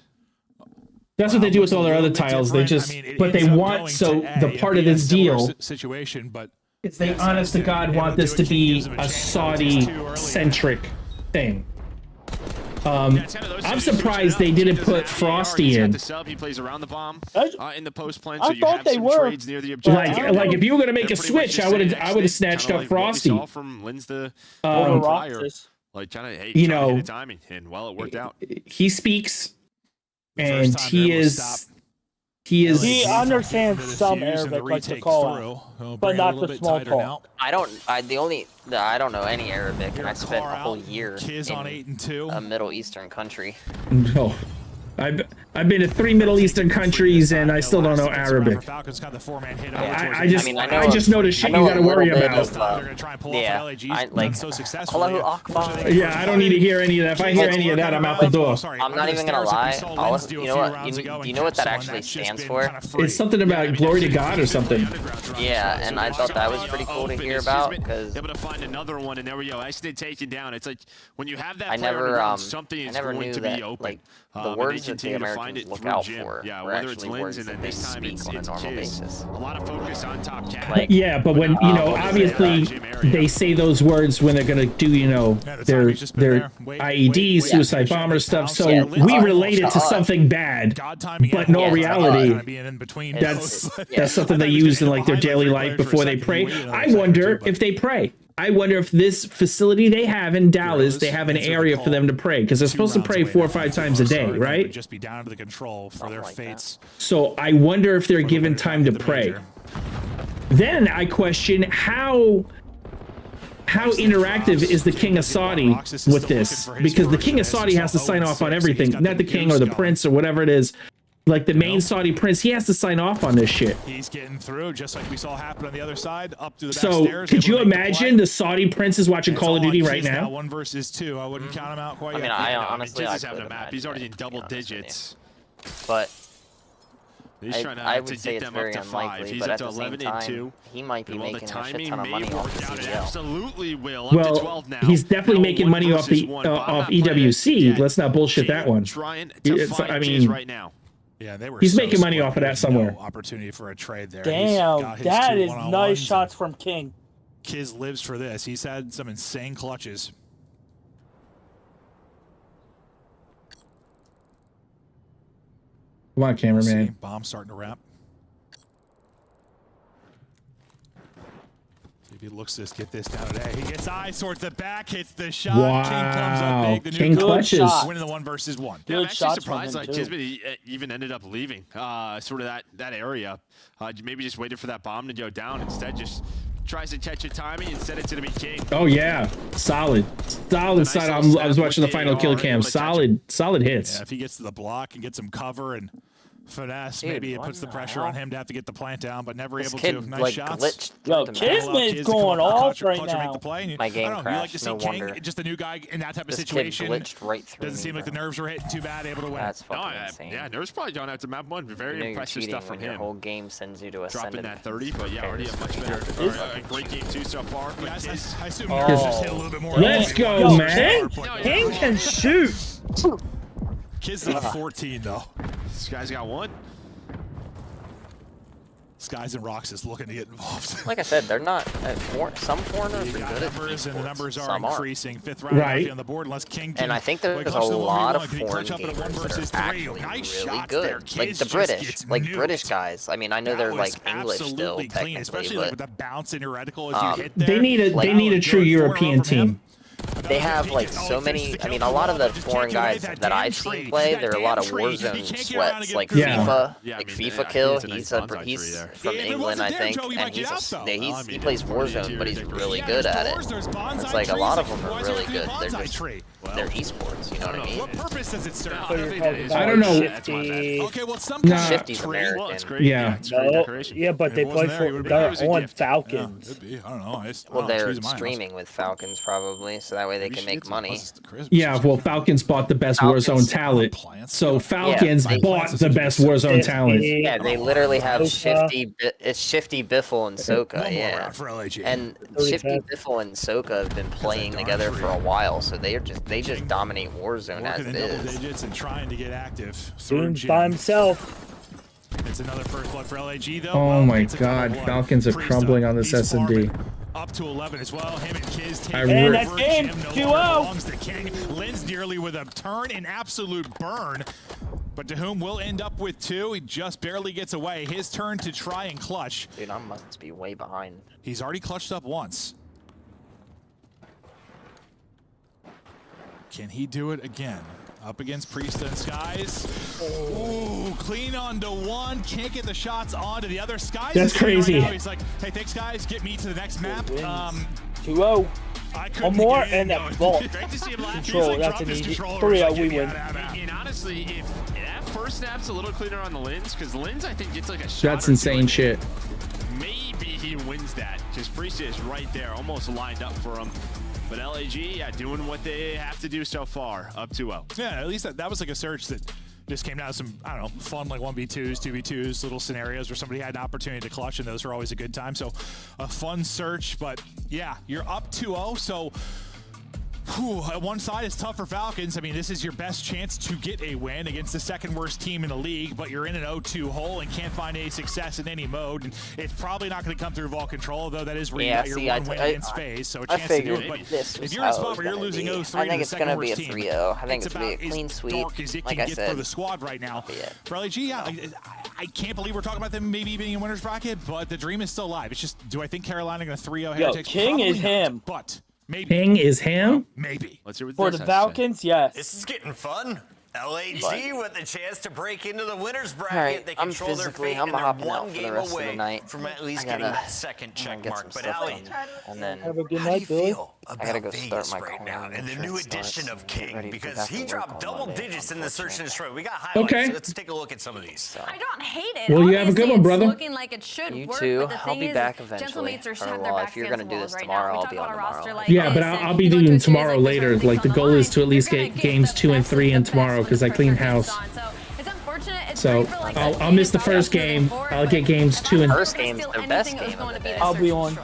[SPEAKER 2] That's what they do with all their other
[SPEAKER 12] Little bit
[SPEAKER 2] titles. They
[SPEAKER 12] different.
[SPEAKER 2] just,
[SPEAKER 12] I mean, it
[SPEAKER 2] but they
[SPEAKER 12] ends up
[SPEAKER 2] want
[SPEAKER 12] going
[SPEAKER 2] so
[SPEAKER 12] to A.
[SPEAKER 2] the
[SPEAKER 12] It'd
[SPEAKER 2] part
[SPEAKER 12] be
[SPEAKER 2] of
[SPEAKER 12] a
[SPEAKER 2] this
[SPEAKER 12] similar
[SPEAKER 2] deal.
[SPEAKER 12] situation, but
[SPEAKER 2] It's they honest to God want this to be a Saudi centric thing. I'm surprised they didn't put Frosty in.
[SPEAKER 11] He plays around the bomb in the post plan,
[SPEAKER 3] I
[SPEAKER 11] so you
[SPEAKER 3] thought
[SPEAKER 11] have
[SPEAKER 3] they
[SPEAKER 11] some
[SPEAKER 3] were.
[SPEAKER 11] trades near the objective.
[SPEAKER 2] Like if you were gonna make
[SPEAKER 11] They're
[SPEAKER 2] a
[SPEAKER 11] pretty much
[SPEAKER 2] switch,
[SPEAKER 11] just
[SPEAKER 2] I would
[SPEAKER 11] saying
[SPEAKER 2] have snatched
[SPEAKER 11] kinda
[SPEAKER 2] up
[SPEAKER 11] like what we
[SPEAKER 2] Frosty.
[SPEAKER 11] saw from Linz the
[SPEAKER 3] Over
[SPEAKER 11] prior.
[SPEAKER 3] Roxas.
[SPEAKER 11] Like trying to, hey,
[SPEAKER 2] You
[SPEAKER 11] trying to
[SPEAKER 2] know,
[SPEAKER 11] hit the timing, and well, it worked out.
[SPEAKER 2] He speaks,
[SPEAKER 12] the first
[SPEAKER 2] and
[SPEAKER 12] time
[SPEAKER 2] he
[SPEAKER 12] they're able to
[SPEAKER 2] is
[SPEAKER 12] stop
[SPEAKER 3] He
[SPEAKER 12] LAG
[SPEAKER 3] understands
[SPEAKER 12] from the
[SPEAKER 3] some
[SPEAKER 12] defuse and the
[SPEAKER 3] Arabic, like the
[SPEAKER 12] retake
[SPEAKER 3] call
[SPEAKER 12] through.
[SPEAKER 3] out,
[SPEAKER 12] He'll
[SPEAKER 3] but
[SPEAKER 12] bring it a
[SPEAKER 3] not
[SPEAKER 12] little
[SPEAKER 3] the
[SPEAKER 12] bit
[SPEAKER 3] small
[SPEAKER 12] tighter
[SPEAKER 3] talk.
[SPEAKER 12] now.
[SPEAKER 6] I don't know any Arabic, and I spent
[SPEAKER 12] Car
[SPEAKER 6] a whole
[SPEAKER 12] out,
[SPEAKER 6] year
[SPEAKER 12] Kiz on 8 and 2.
[SPEAKER 6] in a Middle Eastern country.
[SPEAKER 2] no. I've been to 3 Middle Eastern countries and I still don't know Arabic.
[SPEAKER 12] Falcons got the 4-man hit
[SPEAKER 2] I just
[SPEAKER 6] I know
[SPEAKER 2] I just know the shit you gotta worry about.
[SPEAKER 12] They're going to try and pull
[SPEAKER 6] Yeah,
[SPEAKER 12] off LAG's
[SPEAKER 6] I like.
[SPEAKER 12] so successfully.
[SPEAKER 6] Allahu Akbar.
[SPEAKER 2] Yeah, I don't need to hear any of that. If I hear any of that, I'm out the door.
[SPEAKER 6] I'm not even gonna lie. You know what? You know what that actually stands for?
[SPEAKER 2] It's something about glory to God or something.
[SPEAKER 6] Yeah, and I thought that was pretty cool to hear about because
[SPEAKER 11] able to find another one, and there we go. Xnid taken down. It's like when you have that
[SPEAKER 6] I
[SPEAKER 11] player on the
[SPEAKER 6] never
[SPEAKER 11] ground, something is
[SPEAKER 6] never
[SPEAKER 11] going
[SPEAKER 6] knew
[SPEAKER 11] to
[SPEAKER 6] that
[SPEAKER 11] be open.
[SPEAKER 6] like the
[SPEAKER 11] And
[SPEAKER 6] words
[SPEAKER 11] they
[SPEAKER 6] that the
[SPEAKER 11] continue to find
[SPEAKER 6] Americans
[SPEAKER 11] it
[SPEAKER 6] look
[SPEAKER 11] through
[SPEAKER 6] out
[SPEAKER 11] Jim.
[SPEAKER 6] for
[SPEAKER 11] Yeah,
[SPEAKER 6] were
[SPEAKER 11] whether it's
[SPEAKER 6] actually
[SPEAKER 11] Linz
[SPEAKER 6] words
[SPEAKER 11] and
[SPEAKER 6] that
[SPEAKER 11] then
[SPEAKER 6] they
[SPEAKER 11] this time
[SPEAKER 6] speak
[SPEAKER 11] it's
[SPEAKER 6] on a normal
[SPEAKER 11] Kiz.
[SPEAKER 6] basis.
[SPEAKER 11] A lot of focus on top cat.
[SPEAKER 6] Like,
[SPEAKER 2] Yeah, but when obviously they say those words when they're gonna do their IED suicide bomber stuff. So
[SPEAKER 6] Yeah,
[SPEAKER 2] we relate it to something bad, but in all reality, that's something they use in like their daily life before they pray. I wonder if they pray. I wonder if this facility they have in Dallas, they have an area for them to pray because they're supposed to pray 4 or 5 times a day, right?
[SPEAKER 12] Just be down to the control for their fates.
[SPEAKER 2] So I wonder if they're given time to pray. Then I question how interactive is the King of Saudi with this? Because the King of Saudi has to sign off on everything, not the king or the prince or whatever it is. Like the main Saudi prince, he has to sign off on this shit.
[SPEAKER 12] He's getting through, just like we saw happen on the other side, up to the back
[SPEAKER 2] So
[SPEAKER 12] stairs.
[SPEAKER 2] could you imagine the Saudi prince is watching Call of Duty right now?
[SPEAKER 12] 1 versus 2. I wouldn't count him out quite
[SPEAKER 6] I mean,
[SPEAKER 12] yet.
[SPEAKER 6] I honestly,
[SPEAKER 11] Kiz
[SPEAKER 6] I
[SPEAKER 11] is having a map. He's already in double digits.
[SPEAKER 6] But
[SPEAKER 11] He's trying
[SPEAKER 6] I
[SPEAKER 11] to
[SPEAKER 6] would say
[SPEAKER 11] get
[SPEAKER 6] it's
[SPEAKER 11] them
[SPEAKER 6] very
[SPEAKER 11] up to 5.
[SPEAKER 6] unlikely,
[SPEAKER 11] He's
[SPEAKER 6] but
[SPEAKER 11] up
[SPEAKER 6] at
[SPEAKER 11] to
[SPEAKER 6] the same
[SPEAKER 11] 11 and
[SPEAKER 6] time,
[SPEAKER 11] 2.
[SPEAKER 6] he might be
[SPEAKER 11] And while the
[SPEAKER 6] making a shit
[SPEAKER 11] timing
[SPEAKER 6] ton of
[SPEAKER 11] may
[SPEAKER 6] money off
[SPEAKER 11] work
[SPEAKER 6] the
[SPEAKER 11] out, it
[SPEAKER 6] CDL.
[SPEAKER 11] absolutely will. Up to
[SPEAKER 2] Well,
[SPEAKER 11] 12 now.
[SPEAKER 2] he's definitely
[SPEAKER 11] Now
[SPEAKER 2] making
[SPEAKER 11] 1
[SPEAKER 2] money off
[SPEAKER 11] versus
[SPEAKER 2] the
[SPEAKER 11] 1, but I'm
[SPEAKER 2] off
[SPEAKER 11] not playing it
[SPEAKER 2] EWC.
[SPEAKER 11] yet.
[SPEAKER 2] Let's not bullshit that one.
[SPEAKER 11] Trying to find
[SPEAKER 2] I
[SPEAKER 11] Kiz
[SPEAKER 2] mean,
[SPEAKER 11] right now.
[SPEAKER 12] Yeah, they were
[SPEAKER 2] he's
[SPEAKER 12] so
[SPEAKER 2] making money
[SPEAKER 12] split.
[SPEAKER 2] off of that
[SPEAKER 12] There's
[SPEAKER 2] somewhere.
[SPEAKER 12] No opportunity for a trade there. He's
[SPEAKER 3] Damn,
[SPEAKER 12] got his
[SPEAKER 3] that
[SPEAKER 12] 2
[SPEAKER 3] is
[SPEAKER 12] one-on-ones,
[SPEAKER 3] nice
[SPEAKER 12] and
[SPEAKER 3] shots from King.
[SPEAKER 12] Kiz lives for this. He's had some insane clutches.
[SPEAKER 2] Come on, cameraman.
[SPEAKER 12] Bomb starting to wrap. See if he looks to get this down today. He gets eyes towards the back, hits the shot.
[SPEAKER 2] Wow.
[SPEAKER 12] King comes up big. The
[SPEAKER 2] King
[SPEAKER 12] new
[SPEAKER 2] clutches.
[SPEAKER 12] winning the 1 versus 1.
[SPEAKER 11] Yeah, I'm
[SPEAKER 3] Good
[SPEAKER 11] actually
[SPEAKER 3] shots from
[SPEAKER 11] surprised
[SPEAKER 3] him,
[SPEAKER 11] like
[SPEAKER 3] too.
[SPEAKER 11] Kismet even ended up leaving sort of that area. Maybe just waited for that bomb to go down. Instead, just tries to catch a timing and set it to be King.
[SPEAKER 2] Oh yeah, solid. I was watching the final kill cam. Solid hits.
[SPEAKER 12] Yeah, if he gets to the block and gets some cover and finesse,
[SPEAKER 6] Dude,
[SPEAKER 12] maybe it
[SPEAKER 6] what
[SPEAKER 12] puts the
[SPEAKER 6] the
[SPEAKER 12] pressure
[SPEAKER 6] hell?
[SPEAKER 12] on him to have to get the plant down, but never
[SPEAKER 6] This
[SPEAKER 12] able
[SPEAKER 6] kid
[SPEAKER 12] to. Nice
[SPEAKER 6] like
[SPEAKER 12] shots.
[SPEAKER 6] glitched.
[SPEAKER 3] Yo,
[SPEAKER 6] the map.
[SPEAKER 3] Kismet's
[SPEAKER 12] Kiz to come
[SPEAKER 3] going
[SPEAKER 12] up and
[SPEAKER 3] off
[SPEAKER 12] clutch
[SPEAKER 3] right
[SPEAKER 12] or make
[SPEAKER 3] now.
[SPEAKER 12] the play. And
[SPEAKER 6] My game
[SPEAKER 12] I don't know, you like
[SPEAKER 6] crashed,
[SPEAKER 12] to see
[SPEAKER 6] no
[SPEAKER 12] King,
[SPEAKER 6] wonder.
[SPEAKER 12] just a new guy in that type of
[SPEAKER 6] This kid
[SPEAKER 12] situation.
[SPEAKER 6] glitched right through
[SPEAKER 12] Doesn't seem
[SPEAKER 6] me,
[SPEAKER 12] like the
[SPEAKER 6] bro.
[SPEAKER 12] nerves were hitting too bad, able to win.
[SPEAKER 6] That's
[SPEAKER 11] No,
[SPEAKER 6] fucking insane.
[SPEAKER 11] yeah, Nerves probably gone out to map 1.
[SPEAKER 6] You
[SPEAKER 11] Very
[SPEAKER 6] know you're
[SPEAKER 11] impressive
[SPEAKER 6] cheating
[SPEAKER 11] stuff from
[SPEAKER 6] when your
[SPEAKER 11] him.
[SPEAKER 6] whole game sends you to a
[SPEAKER 11] Dropping that 30, but yeah, already a much better, a great game too so far. But Kiz,
[SPEAKER 12] I assume nerves just hit a little bit more.
[SPEAKER 2] Let's go,
[SPEAKER 3] Yo,
[SPEAKER 2] man.
[SPEAKER 3] King can shoot.
[SPEAKER 12] Kiz is at 14 though.
[SPEAKER 11] this guy's got 1.
[SPEAKER 12] Skies and Rocks is looking to get involved.
[SPEAKER 6] Like I said, they're not. Some foreigners
[SPEAKER 12] You
[SPEAKER 6] are
[SPEAKER 12] got
[SPEAKER 6] good at
[SPEAKER 12] numbers, and the
[SPEAKER 6] esports.
[SPEAKER 12] numbers are
[SPEAKER 6] Some aren't.
[SPEAKER 12] increasing. 5th round
[SPEAKER 2] Right.
[SPEAKER 12] on the board, unless King can.
[SPEAKER 6] And I think there's a
[SPEAKER 12] clutch the
[SPEAKER 6] lot
[SPEAKER 12] 1v1.
[SPEAKER 6] of
[SPEAKER 12] Can he clutch
[SPEAKER 6] foreign
[SPEAKER 12] up at a 1
[SPEAKER 6] gamers that
[SPEAKER 12] versus
[SPEAKER 6] are
[SPEAKER 12] 3?
[SPEAKER 6] actually
[SPEAKER 12] Nice
[SPEAKER 6] really
[SPEAKER 12] shots
[SPEAKER 6] good,
[SPEAKER 12] there.
[SPEAKER 6] like
[SPEAKER 12] Kiz
[SPEAKER 6] the
[SPEAKER 12] just
[SPEAKER 6] British,
[SPEAKER 12] gets
[SPEAKER 6] like
[SPEAKER 12] nuked.
[SPEAKER 6] British guys. I mean, I know
[SPEAKER 12] That
[SPEAKER 6] they're
[SPEAKER 12] was
[SPEAKER 6] like English still
[SPEAKER 12] absolutely clean,
[SPEAKER 6] technically,
[SPEAKER 12] especially
[SPEAKER 6] but
[SPEAKER 12] with the bounce in your reticle as you hit there.
[SPEAKER 2] They need a
[SPEAKER 6] Like,
[SPEAKER 2] true
[SPEAKER 12] Good. 4-0
[SPEAKER 2] European
[SPEAKER 12] from him.
[SPEAKER 2] team.
[SPEAKER 12] And
[SPEAKER 6] they have like so many. I mean, a lot of the foreign guys that I've seen play, they're a lot of Warzone sweats, like FIFA, like FIFA Kill. He's from England, I think, and he plays Warzone, but he's really good at it. It's like a lot of them are really good. They're esports, you know what I mean?
[SPEAKER 12] What purpose does it serve?
[SPEAKER 2] I don't know.
[SPEAKER 12] Okay, well, some
[SPEAKER 6] Shifty's American.
[SPEAKER 2] Yeah.
[SPEAKER 3] Yeah, but they play for they're on Falcons.
[SPEAKER 12] I don't know.
[SPEAKER 6] Well, they're streaming with Falcons probably, so that way they can make money.
[SPEAKER 2] Yeah, well, Falcons bought the best Warzone talent, so Falcons bought the best Warzone talent.
[SPEAKER 6] Yeah, they literally have Shifty Biffle and Soka, yeah. And Shifty Biffle and Soka have been playing together for a while, so they just dominate Warzone as it is.
[SPEAKER 12] And trying to get active.
[SPEAKER 3] Doing by himself.
[SPEAKER 12] It's another first blood for LAG though.
[SPEAKER 2] Oh my God, Falcons are crumbling on this S&D.
[SPEAKER 12] Up to 11 as well. Him and Kiz take
[SPEAKER 3] and that's game 2-0.
[SPEAKER 12] Lynn's nearly with a turn, an absolute burn. But to whom will end up with 2. He just barely gets away. His turn to try and clutch.
[SPEAKER 6] Dude, I must be way behind.
[SPEAKER 12] He's already clutched up once. Can he do it again? Up against Priest and Skies. Ooh, clean onto one. Can't get the shots onto the other. Skies.
[SPEAKER 2] That's crazy.
[SPEAKER 12] Right, he's like, hey, thanks, guys. Get me to the next map.
[SPEAKER 3] 2-0. One more and that vault. Control. That's an easy 3-0. We win.
[SPEAKER 11] And honestly, if that first snap's a little cleaner on the Lens, because Lens, I think, gets like a shot.
[SPEAKER 2] That's insane shit.
[SPEAKER 11] Maybe he wins that. Because Priest is right there, almost lined up for him. But LAG, yeah, doing what they have to do so far, up 2-0.
[SPEAKER 12] Yeah, at least that was like a search that just came down to some, I don't know, fun like 1v2s, 2v2s, little scenarios where somebody had an opportunity to clutch, and those are always a good time. So a fun search, but yeah, you're up 2-0, so one side is tough for Falcons. I mean, this is your best chance to get a win against the second worst team in the league, but you're in an 0-2 hole and can't find any success in any mode. And it's probably not going to come through Vault Control, though that is where you got your one win against FaZe, so a chance to do it. But if you're in a spot where you're losing 0-3
[SPEAKER 6] I think
[SPEAKER 12] to
[SPEAKER 6] it's
[SPEAKER 12] the
[SPEAKER 6] going
[SPEAKER 12] second
[SPEAKER 6] to be a
[SPEAKER 12] worst team,
[SPEAKER 6] 3-0. I think it's going to be a clean
[SPEAKER 12] as
[SPEAKER 6] sweep,
[SPEAKER 12] dark as it
[SPEAKER 6] like
[SPEAKER 12] can
[SPEAKER 6] I
[SPEAKER 12] get
[SPEAKER 6] said.
[SPEAKER 12] for the squad right now. For LAG, yeah, I can't believe we're talking about them maybe being in winner's bracket, but the dream is still alive. It's just, do I think Carolina going to 3-0 Heretics?
[SPEAKER 3] King is him.
[SPEAKER 12] But maybe.
[SPEAKER 2] King is him?
[SPEAKER 12] Maybe.
[SPEAKER 11] Let's hear what
[SPEAKER 3] For the Falcons, yes.
[SPEAKER 5] This is getting fun. LAG with the chance to break into the winner's bracket.
[SPEAKER 6] Right,
[SPEAKER 5] They control their fate, and they're one game away from at least getting that second check mark. But Ali,
[SPEAKER 6] and then
[SPEAKER 3] have a good
[SPEAKER 5] how do you
[SPEAKER 3] night, Billy.
[SPEAKER 5] feel
[SPEAKER 6] I
[SPEAKER 5] about
[SPEAKER 6] gotta go
[SPEAKER 5] Vegas
[SPEAKER 6] start my
[SPEAKER 5] right now
[SPEAKER 6] corn,
[SPEAKER 5] and the
[SPEAKER 6] make sure
[SPEAKER 5] new
[SPEAKER 6] it
[SPEAKER 5] addition
[SPEAKER 6] starts,
[SPEAKER 5] of
[SPEAKER 6] get ready
[SPEAKER 5] King?
[SPEAKER 6] to
[SPEAKER 5] Because
[SPEAKER 6] back
[SPEAKER 5] he
[SPEAKER 6] to
[SPEAKER 5] dropped
[SPEAKER 6] work on
[SPEAKER 5] double
[SPEAKER 6] Monday,
[SPEAKER 5] digits in the search and destroy. We got highlights.
[SPEAKER 2] Okay.
[SPEAKER 5] So let's take a look at some of these.
[SPEAKER 10] I don't hate it.
[SPEAKER 2] Well, you have a good one, brother.
[SPEAKER 10] It's looking like it should
[SPEAKER 6] You
[SPEAKER 10] work,
[SPEAKER 6] too.
[SPEAKER 10] but the
[SPEAKER 6] I'll
[SPEAKER 10] thing
[SPEAKER 6] be
[SPEAKER 10] is,
[SPEAKER 6] back eventually.
[SPEAKER 10] Gentlemates are
[SPEAKER 6] Or,
[SPEAKER 10] have their
[SPEAKER 6] well,
[SPEAKER 10] backs
[SPEAKER 6] if you're
[SPEAKER 10] against
[SPEAKER 6] gonna
[SPEAKER 10] the
[SPEAKER 6] do
[SPEAKER 10] walls
[SPEAKER 6] this
[SPEAKER 10] right
[SPEAKER 6] tomorrow,
[SPEAKER 10] now. We
[SPEAKER 6] I'll
[SPEAKER 10] talk
[SPEAKER 6] be
[SPEAKER 10] about
[SPEAKER 6] on
[SPEAKER 10] a roster
[SPEAKER 6] tomorrow.
[SPEAKER 10] like
[SPEAKER 2] Yeah,
[SPEAKER 10] this,
[SPEAKER 2] but
[SPEAKER 10] and
[SPEAKER 2] I'll be
[SPEAKER 10] you go
[SPEAKER 2] doing
[SPEAKER 10] to a series
[SPEAKER 2] tomorrow
[SPEAKER 10] like this,
[SPEAKER 2] later.
[SPEAKER 10] everything's
[SPEAKER 2] Like the
[SPEAKER 10] on
[SPEAKER 2] goal is to at
[SPEAKER 10] line.
[SPEAKER 2] least
[SPEAKER 10] You're
[SPEAKER 2] get
[SPEAKER 10] gonna
[SPEAKER 2] games
[SPEAKER 10] the
[SPEAKER 2] 2 and
[SPEAKER 10] best
[SPEAKER 2] 3
[SPEAKER 10] of
[SPEAKER 2] in
[SPEAKER 10] the
[SPEAKER 2] tomorrow
[SPEAKER 10] best
[SPEAKER 2] because I
[SPEAKER 10] when
[SPEAKER 2] clean
[SPEAKER 10] pressure
[SPEAKER 2] house.
[SPEAKER 10] comes on. So it's unfortunate. It's
[SPEAKER 2] So
[SPEAKER 10] great for, like,
[SPEAKER 2] I'll miss the first game. I'll get games 2 and
[SPEAKER 6] First game's their best game of the day.
[SPEAKER 3] I'll be on.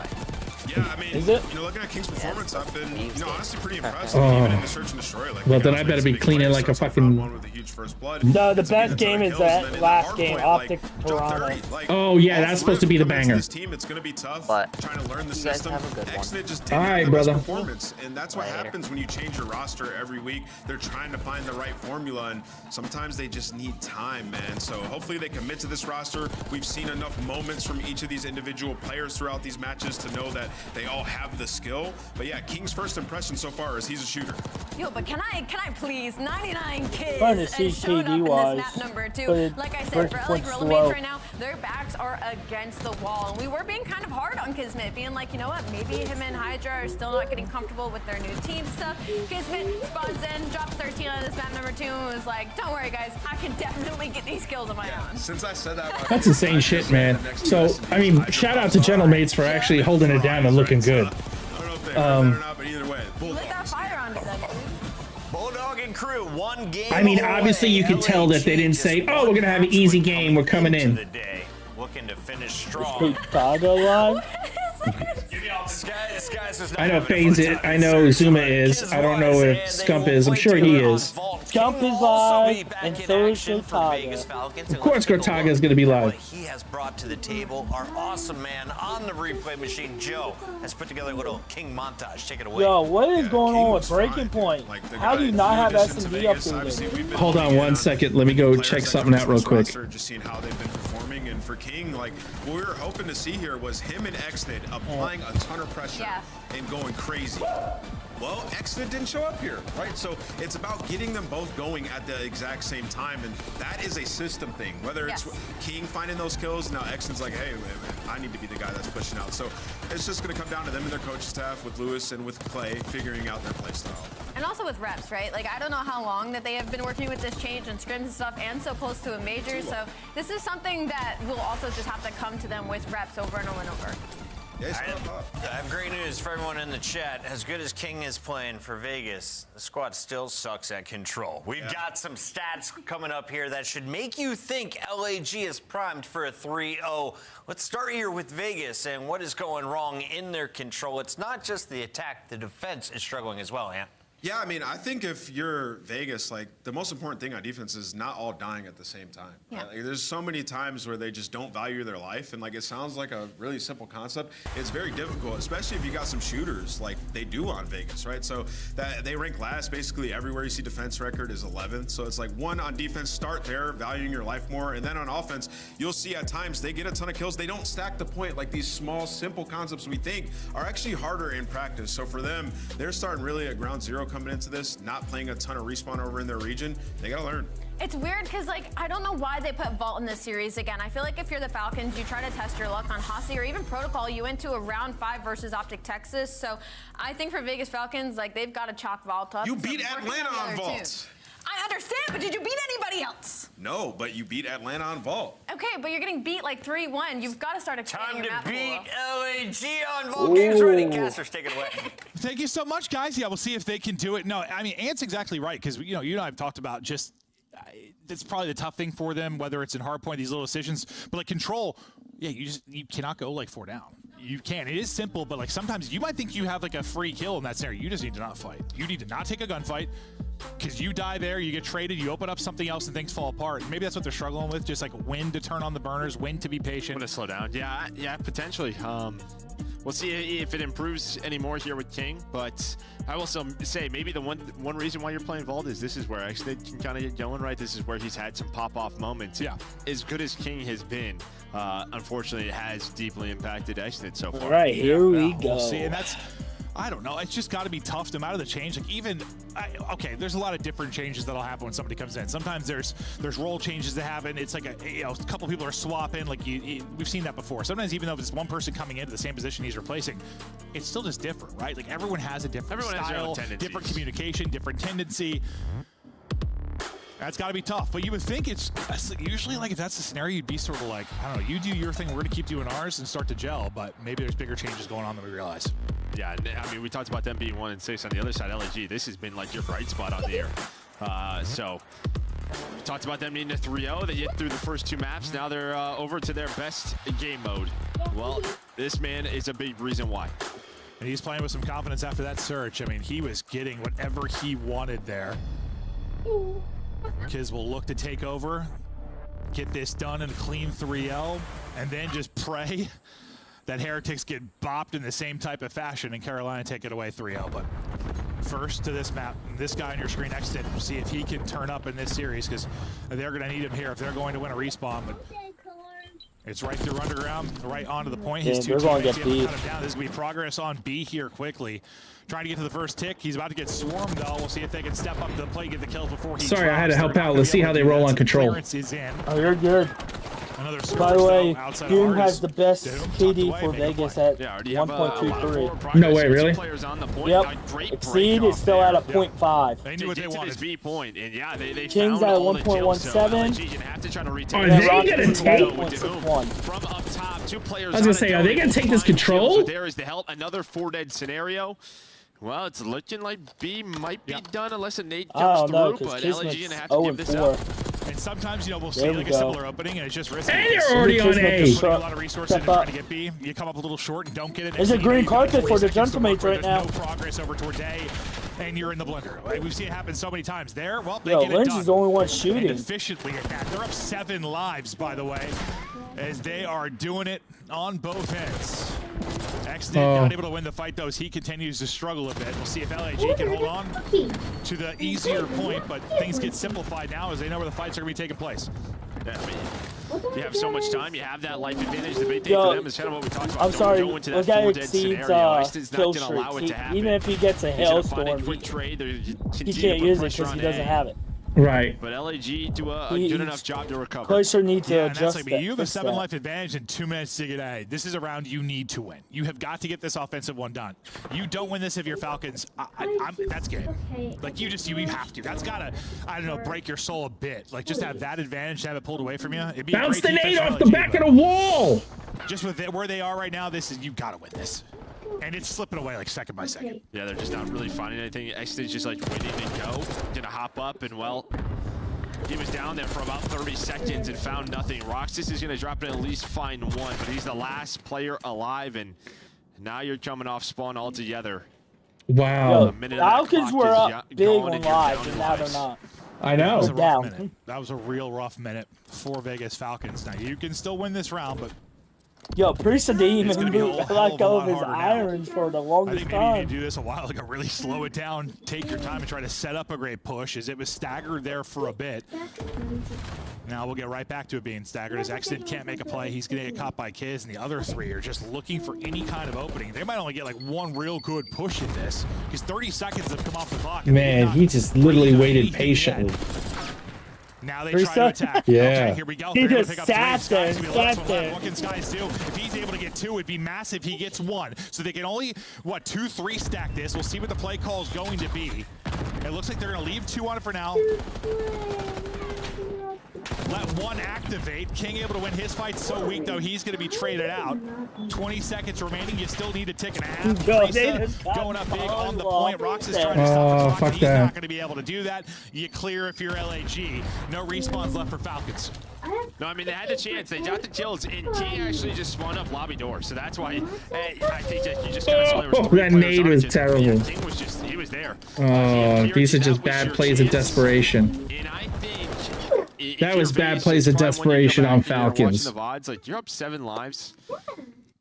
[SPEAKER 7] Yeah, I mean,
[SPEAKER 3] Is it?
[SPEAKER 7] you know, looking at King's performance, I've been, honestly pretty impressed.
[SPEAKER 2] Oh.
[SPEAKER 7] Even in the search and destroy. Like,
[SPEAKER 2] Well, then I better be cleaning like a fucking.
[SPEAKER 7] one with a huge first blood.
[SPEAKER 3] No, the
[SPEAKER 7] It's
[SPEAKER 3] best
[SPEAKER 7] a
[SPEAKER 3] game
[SPEAKER 7] ton of
[SPEAKER 3] is
[SPEAKER 7] kills,
[SPEAKER 3] that
[SPEAKER 7] and then
[SPEAKER 3] last
[SPEAKER 7] in the
[SPEAKER 3] game,
[SPEAKER 7] hard
[SPEAKER 3] Optic
[SPEAKER 7] point, like,
[SPEAKER 3] Toronto.
[SPEAKER 7] 30, like,
[SPEAKER 2] Oh, yeah, that's
[SPEAKER 7] all
[SPEAKER 2] supposed to be the
[SPEAKER 7] coming into
[SPEAKER 2] banger.
[SPEAKER 7] This team, it's going to be tough.
[SPEAKER 6] But
[SPEAKER 7] trying to learn the
[SPEAKER 6] you guys
[SPEAKER 7] system.
[SPEAKER 6] have a good one.
[SPEAKER 7] Exnit just
[SPEAKER 2] All
[SPEAKER 7] didn't
[SPEAKER 2] right,
[SPEAKER 7] have the best
[SPEAKER 2] brother.
[SPEAKER 7] performance, and that's what happens when you change your roster every week. They're trying to find the right formula, and sometimes they just need time, man. So hopefully they commit to this roster. We've seen enough moments from each of these individual players throughout these matches to know that they all have the skill. But yeah, King's first impression so far is he's a shooter.
[SPEAKER 10] Yo, but can I please 99 kids
[SPEAKER 3] Trying to
[SPEAKER 10] and
[SPEAKER 3] see
[SPEAKER 10] showing up in
[SPEAKER 3] KD-wise,
[SPEAKER 10] this map number 2.
[SPEAKER 3] but
[SPEAKER 10] Like I said,
[SPEAKER 3] first
[SPEAKER 10] for like
[SPEAKER 3] point's
[SPEAKER 10] Rollermates
[SPEAKER 3] slow.
[SPEAKER 10] right now, their backs are against the wall. And we were being kind of hard on Kismet, being like, you know what, maybe him and Hydra are still not getting comfortable with their new team stuff. Kismet spawns in, drops 13 on this map number 2, and was like, don't worry guys, I can definitely get these kills on my own.
[SPEAKER 7] Since I said that,
[SPEAKER 2] That's insane shit, man. So, I mean, shout out to Gentlemates for actually holding it down and looking good.
[SPEAKER 7] I don't know if they heard that or not, but either way,
[SPEAKER 10] Lit that fire under them, dude.
[SPEAKER 5] Bulldog and crew, one game
[SPEAKER 2] I mean,
[SPEAKER 5] away.
[SPEAKER 2] obviously you could tell that they didn't say, oh, we're going to have an easy game, we're coming in.
[SPEAKER 5] The day, looking to finish strong.
[SPEAKER 3] Chicago live?
[SPEAKER 2] I know FaZe is, I know Zuma is, I don't know if Scump is, I'm sure he is.
[SPEAKER 3] Scump is live, and so is Chicago.
[SPEAKER 2] Of course Gortaga is going to be live.
[SPEAKER 5] What he has brought to the table, our awesome man on the replay machine, Joe, has put together a little King montage. Take it away.
[SPEAKER 3] Yo, what is going on with Breaking Point? How do you not have S&D updated?
[SPEAKER 2] Hold on 1 second, let me go check something out real quick.
[SPEAKER 7] Just seeing how they've been performing, And for King, like, what we were hoping to see here was him and Exnid applying a ton of pressure and going crazy. Well, Exnid didn't show up here, right? So it's about getting them both going at the exact same time, and that is a system thing. Whether it's King finding those kills, now Exnid's like, hey, I need to be the guy that's pushing out. So it's just going to come down to them and their coaching staff, with Lewis and with Clay, figuring out their play style.
[SPEAKER 10] And also with reps, right? Like, I don't know how long that they have been working with this change and scrims and stuff, and so close to a major. So this is something that will also just have to come to them with reps over and over and over.
[SPEAKER 5] I have great news for everyone in the chat. As good as King is playing for Vegas, the squad still sucks at control. We've got some stats coming up here that should make you think LAG is primed for a 3-0. Let's start here with Vegas and what is going wrong in their control. It's not just the attack, the defense is struggling as well, Ant.
[SPEAKER 7] Yeah, I mean, I think if you're Vegas, like, the most important thing on defense is not all dying at the same time.
[SPEAKER 10] Yeah.
[SPEAKER 7] Like, there's so many times where they just don't value their life, and, like, it sounds like a really simple concept. It's very difficult, especially if you got some shooters like they do on Vegas, right? So that they rank last basically everywhere. You see defense record is 11th. So it's like, one, on defense, start there, valuing your life more. And then on offense, you'll see at times they get a ton of kills. They don't stack the point. Like, these small, simple concepts we think are actually harder in practice. So for them, they're starting really at ground zero coming into this, not playing a ton of respawn over in their region. They gotta learn.
[SPEAKER 10] It's weird because, like, I don't know why they put Vault in this series again. I feel like if you're the Falcons, you try to test your luck on Hossie or even Protocol. You went to a round 5 versus Optic Texas. So I think for Vegas Falcons, like, they've got to chalk Vault up.
[SPEAKER 7] You beat Atlanta on Vault.
[SPEAKER 10] I understand, but did you beat anybody else?
[SPEAKER 7] No, but you beat Atlanta on Vault.
[SPEAKER 10] Okay, but you're getting beat like 3-1. You've got to start expanding your map pool.
[SPEAKER 5] Time to beat LAG on Vault. Game's ready. Casters, take it away.
[SPEAKER 12] Thank you so much, guys. Yeah, we'll see if they can do it. No, I mean, Ant's exactly right, because, you know, you and I have talked about just that's probably the tough thing for them, whether it's in hardpoint, these little decisions. But, like, control, yeah, you cannot go, like, 4 down. You can. It is simple, but, like, sometimes you might think you have, like, a free kill in that scenario. You just need to not fight. You need to not take a gunfight, because you die there, you get traded, you open up something else, and things fall apart. Maybe that's what they're struggling with, just, like, when to turn on the burners, when to be patient.
[SPEAKER 11] When to slow down. Yeah, potentially. We'll see if it improves anymore here with King, but I will still say maybe the one reason why you're playing Vault is this is where Exnid can kind of get going, right? This is where he's had some pop-off moments.
[SPEAKER 12] Yeah.
[SPEAKER 11] As good as King has been, unfortunately, it has deeply impacted Exnid so far.
[SPEAKER 3] All right, here we go.
[SPEAKER 12] We'll see, and that's, I don't know. It's just got to be tough no matter the change. Like, even, okay, there's a lot of different changes that'll happen when somebody comes in. Sometimes there's role changes that happen. It's like a couple people are swapping. Like, we've seen that before. Sometimes even though it's one person coming into the same position he's replacing, it's still just different, right? Like, everyone has a different style, different communication, different tendency. That's got to be tough, but you would think it's usually, like, if that's the scenario, you'd be sort of like, I don't know, you do your thing, we're going to keep doing ours and start to gel, but maybe there's bigger changes going on than we realize.
[SPEAKER 11] Yeah, I mean, we talked about them being 1-6 on the other side. LAG, this has been like your bright spot on the year. So we talked about them needing a 3-0. They get through the first 2 maps. Now they're over to their best game mode. Well, this man is a big reason why.
[SPEAKER 12] And he's playing with some confidence after that search. I mean, he was getting whatever he wanted there. Kiz will look to take over, get this done in a clean 3-0, and then just pray that Heretics get bopped in the same type of fashion and Carolina take it away 3-0. But first to this map, this guy on your screen next to it, see if he can turn up in this series, because they're going to need him here if they're going to win a respawn. But it's right through underground, right onto the point. His two teammates cut him down. This is going to be progress on B here quickly. Trying to get to the first tick. He's about to get swarmed, though. We'll see if they can step up to the plate, get the kills before he
[SPEAKER 2] Sorry, I had to help out. Let's see how they roll on control.
[SPEAKER 3] Oh, you're good. By the way, Doom has the best KD for Vegas at 1.23.
[SPEAKER 2] No way, really?
[SPEAKER 3] Yep. Exceed is still at a 0.5.
[SPEAKER 11] They knew what they wanted. B point, and yeah, they
[SPEAKER 3] King's
[SPEAKER 11] found
[SPEAKER 3] at
[SPEAKER 11] all
[SPEAKER 3] 1.17.
[SPEAKER 2] Are they gonna take?
[SPEAKER 11] From up top, 2 players.
[SPEAKER 2] I was gonna say, are they gonna take this control?
[SPEAKER 11] So there is the help. Another 4-dead scenario. Well, it's looking like B might be done unless a nade comes through, but LG gonna have to give this up.
[SPEAKER 12] And sometimes, you know, we'll see like a similar opening, and it's just risky.
[SPEAKER 2] And you're already on A.
[SPEAKER 12] Putting a lot of resources into trying to get B. You come up a little short and don't get it.
[SPEAKER 3] There's a green carpet for the Gentlemates right now.
[SPEAKER 12] No progress over towards A, and you're in the blender. We've seen it happen so many times. There, well, they get it
[SPEAKER 3] Lynch
[SPEAKER 12] done.
[SPEAKER 3] is the only one shooting.
[SPEAKER 12] And efficiently attack. They're up 7 lives, by the way, as they are doing it on both ends. Exnid not able to win the fight, though, as he continues to struggle a bit. We'll see if LAG can hold on to the easier point, but things get simplified now as they know where the fights are going to be taking place.
[SPEAKER 11] Yeah, I mean, you have so much time. You have that life advantage. The big thing for them is kind of what we talked about.
[SPEAKER 3] I'm sorry,
[SPEAKER 11] Don't go into
[SPEAKER 3] the
[SPEAKER 11] that
[SPEAKER 3] guy
[SPEAKER 11] 4 dead
[SPEAKER 3] exceeds
[SPEAKER 11] scenario. Iceton's not
[SPEAKER 3] kill
[SPEAKER 11] going to allow it to
[SPEAKER 3] streak.
[SPEAKER 11] happen.
[SPEAKER 3] Even if he gets a
[SPEAKER 11] He's gonna find
[SPEAKER 3] hailstorm,
[SPEAKER 11] quick trade.
[SPEAKER 3] he can't use it because he doesn't have it.
[SPEAKER 2] Right.
[SPEAKER 11] But LAG do a good enough job to recover.
[SPEAKER 3] Closer need to
[SPEAKER 12] Yeah, and that's
[SPEAKER 3] adjust
[SPEAKER 12] like,
[SPEAKER 3] that.
[SPEAKER 12] you have a
[SPEAKER 3] fix
[SPEAKER 12] 7
[SPEAKER 3] that.
[SPEAKER 12] life advantage in 2 minutes to get a. This is a round you need to win. You have got to get this offensive one done. You don't win this if you're Falcons. That's game. Like you have to. That's gotta, I don't know, break your soul a bit. Like just have that advantage, to have it pulled away from you. It'd be
[SPEAKER 2] Bounce
[SPEAKER 12] a
[SPEAKER 2] the
[SPEAKER 12] great
[SPEAKER 2] nade
[SPEAKER 12] defense
[SPEAKER 2] off
[SPEAKER 12] from
[SPEAKER 2] the
[SPEAKER 12] LAG,
[SPEAKER 2] back of
[SPEAKER 12] but
[SPEAKER 2] the wall.
[SPEAKER 12] just with where they are right now, you gotta win this. And it's slipping away like second by second.
[SPEAKER 11] Yeah, they're just not really finding anything. Iceton's just like waiting and go. Gonna hop up and well. He was down there for about 30 seconds and found nothing. Roxas is going to drop in and at least find one, but he's the last player alive, and now you're coming off spawn altogether.
[SPEAKER 2] Wow.
[SPEAKER 3] Falcons were up big on live, and now they're not.
[SPEAKER 2] I know.
[SPEAKER 12] That was a rough
[SPEAKER 3] Down.
[SPEAKER 12] minute. That was a real rough minute for Vegas Falcons. Now you can still win this round, but
[SPEAKER 3] Yo, Priest didn't
[SPEAKER 12] It's
[SPEAKER 3] even
[SPEAKER 12] gonna be a hell
[SPEAKER 3] let
[SPEAKER 12] of a
[SPEAKER 3] go
[SPEAKER 12] lot
[SPEAKER 3] of his
[SPEAKER 12] harder now.
[SPEAKER 3] irons for the
[SPEAKER 12] I
[SPEAKER 3] longest
[SPEAKER 12] think maybe you need
[SPEAKER 3] time.
[SPEAKER 12] to do this a while ago. Really slow it down, take your time, and try to set up a great push. As it was staggered there for a bit. Now we'll get right back to it being staggered. As Exit can't make a play, he's going to get caught by Kiz, and the other 3 are just looking for any kind of opening. They might only get like 1 real good push in this, because 30 seconds have come off the clock. and
[SPEAKER 2] Man, he just literally waited patiently.
[SPEAKER 12] Now they try to attack.
[SPEAKER 2] Yeah.
[SPEAKER 12] Okay, here we go.
[SPEAKER 3] He
[SPEAKER 12] They're gonna
[SPEAKER 3] just
[SPEAKER 12] pick up
[SPEAKER 3] sat
[SPEAKER 12] 3.
[SPEAKER 3] there,
[SPEAKER 12] Sky's gonna be the last
[SPEAKER 3] sat
[SPEAKER 12] one
[SPEAKER 3] there.
[SPEAKER 12] left. What can Skies do? If he's able to get 2, it'd be massive. He gets 1. So they can only, 2, 3 stack this. We'll see what the play call is going to be. It looks like they're going to leave 2 on it for now. Let 1 activate. King able to win his fight. So weak, though, he's going to be traded out. 20 seconds remaining. You still need a tick and a half.
[SPEAKER 3] Yo,
[SPEAKER 12] Priest,
[SPEAKER 3] they just got
[SPEAKER 12] going up big on the
[SPEAKER 3] ball
[SPEAKER 12] point. Rox is
[SPEAKER 3] there.
[SPEAKER 12] trying to stop the clock.
[SPEAKER 2] fuck
[SPEAKER 12] He's
[SPEAKER 2] that.
[SPEAKER 12] not going to be able to do that. You clear if you're LAG. No respawns left for Falcons.
[SPEAKER 11] No, I mean, they had the chance. They got the kills, and King actually just spawned up lobby door. So that's why I think that you just kind of saw there was 3
[SPEAKER 2] that
[SPEAKER 11] players
[SPEAKER 2] nade
[SPEAKER 11] on
[SPEAKER 2] was
[SPEAKER 11] it.
[SPEAKER 2] terrible.
[SPEAKER 11] Yeah, King was just, he was there.
[SPEAKER 2] Oh, these are
[SPEAKER 11] That
[SPEAKER 2] just
[SPEAKER 11] was
[SPEAKER 2] bad
[SPEAKER 11] your
[SPEAKER 2] plays of
[SPEAKER 11] chance.
[SPEAKER 2] desperation.
[SPEAKER 11] And I think if
[SPEAKER 2] That
[SPEAKER 11] you're
[SPEAKER 2] was bad
[SPEAKER 11] Vegas,
[SPEAKER 2] plays of
[SPEAKER 11] it's probably when you go
[SPEAKER 2] desperation
[SPEAKER 11] back
[SPEAKER 2] on
[SPEAKER 11] and you're
[SPEAKER 2] Falcons.
[SPEAKER 11] watching the VODs, like, you're up 7 lives.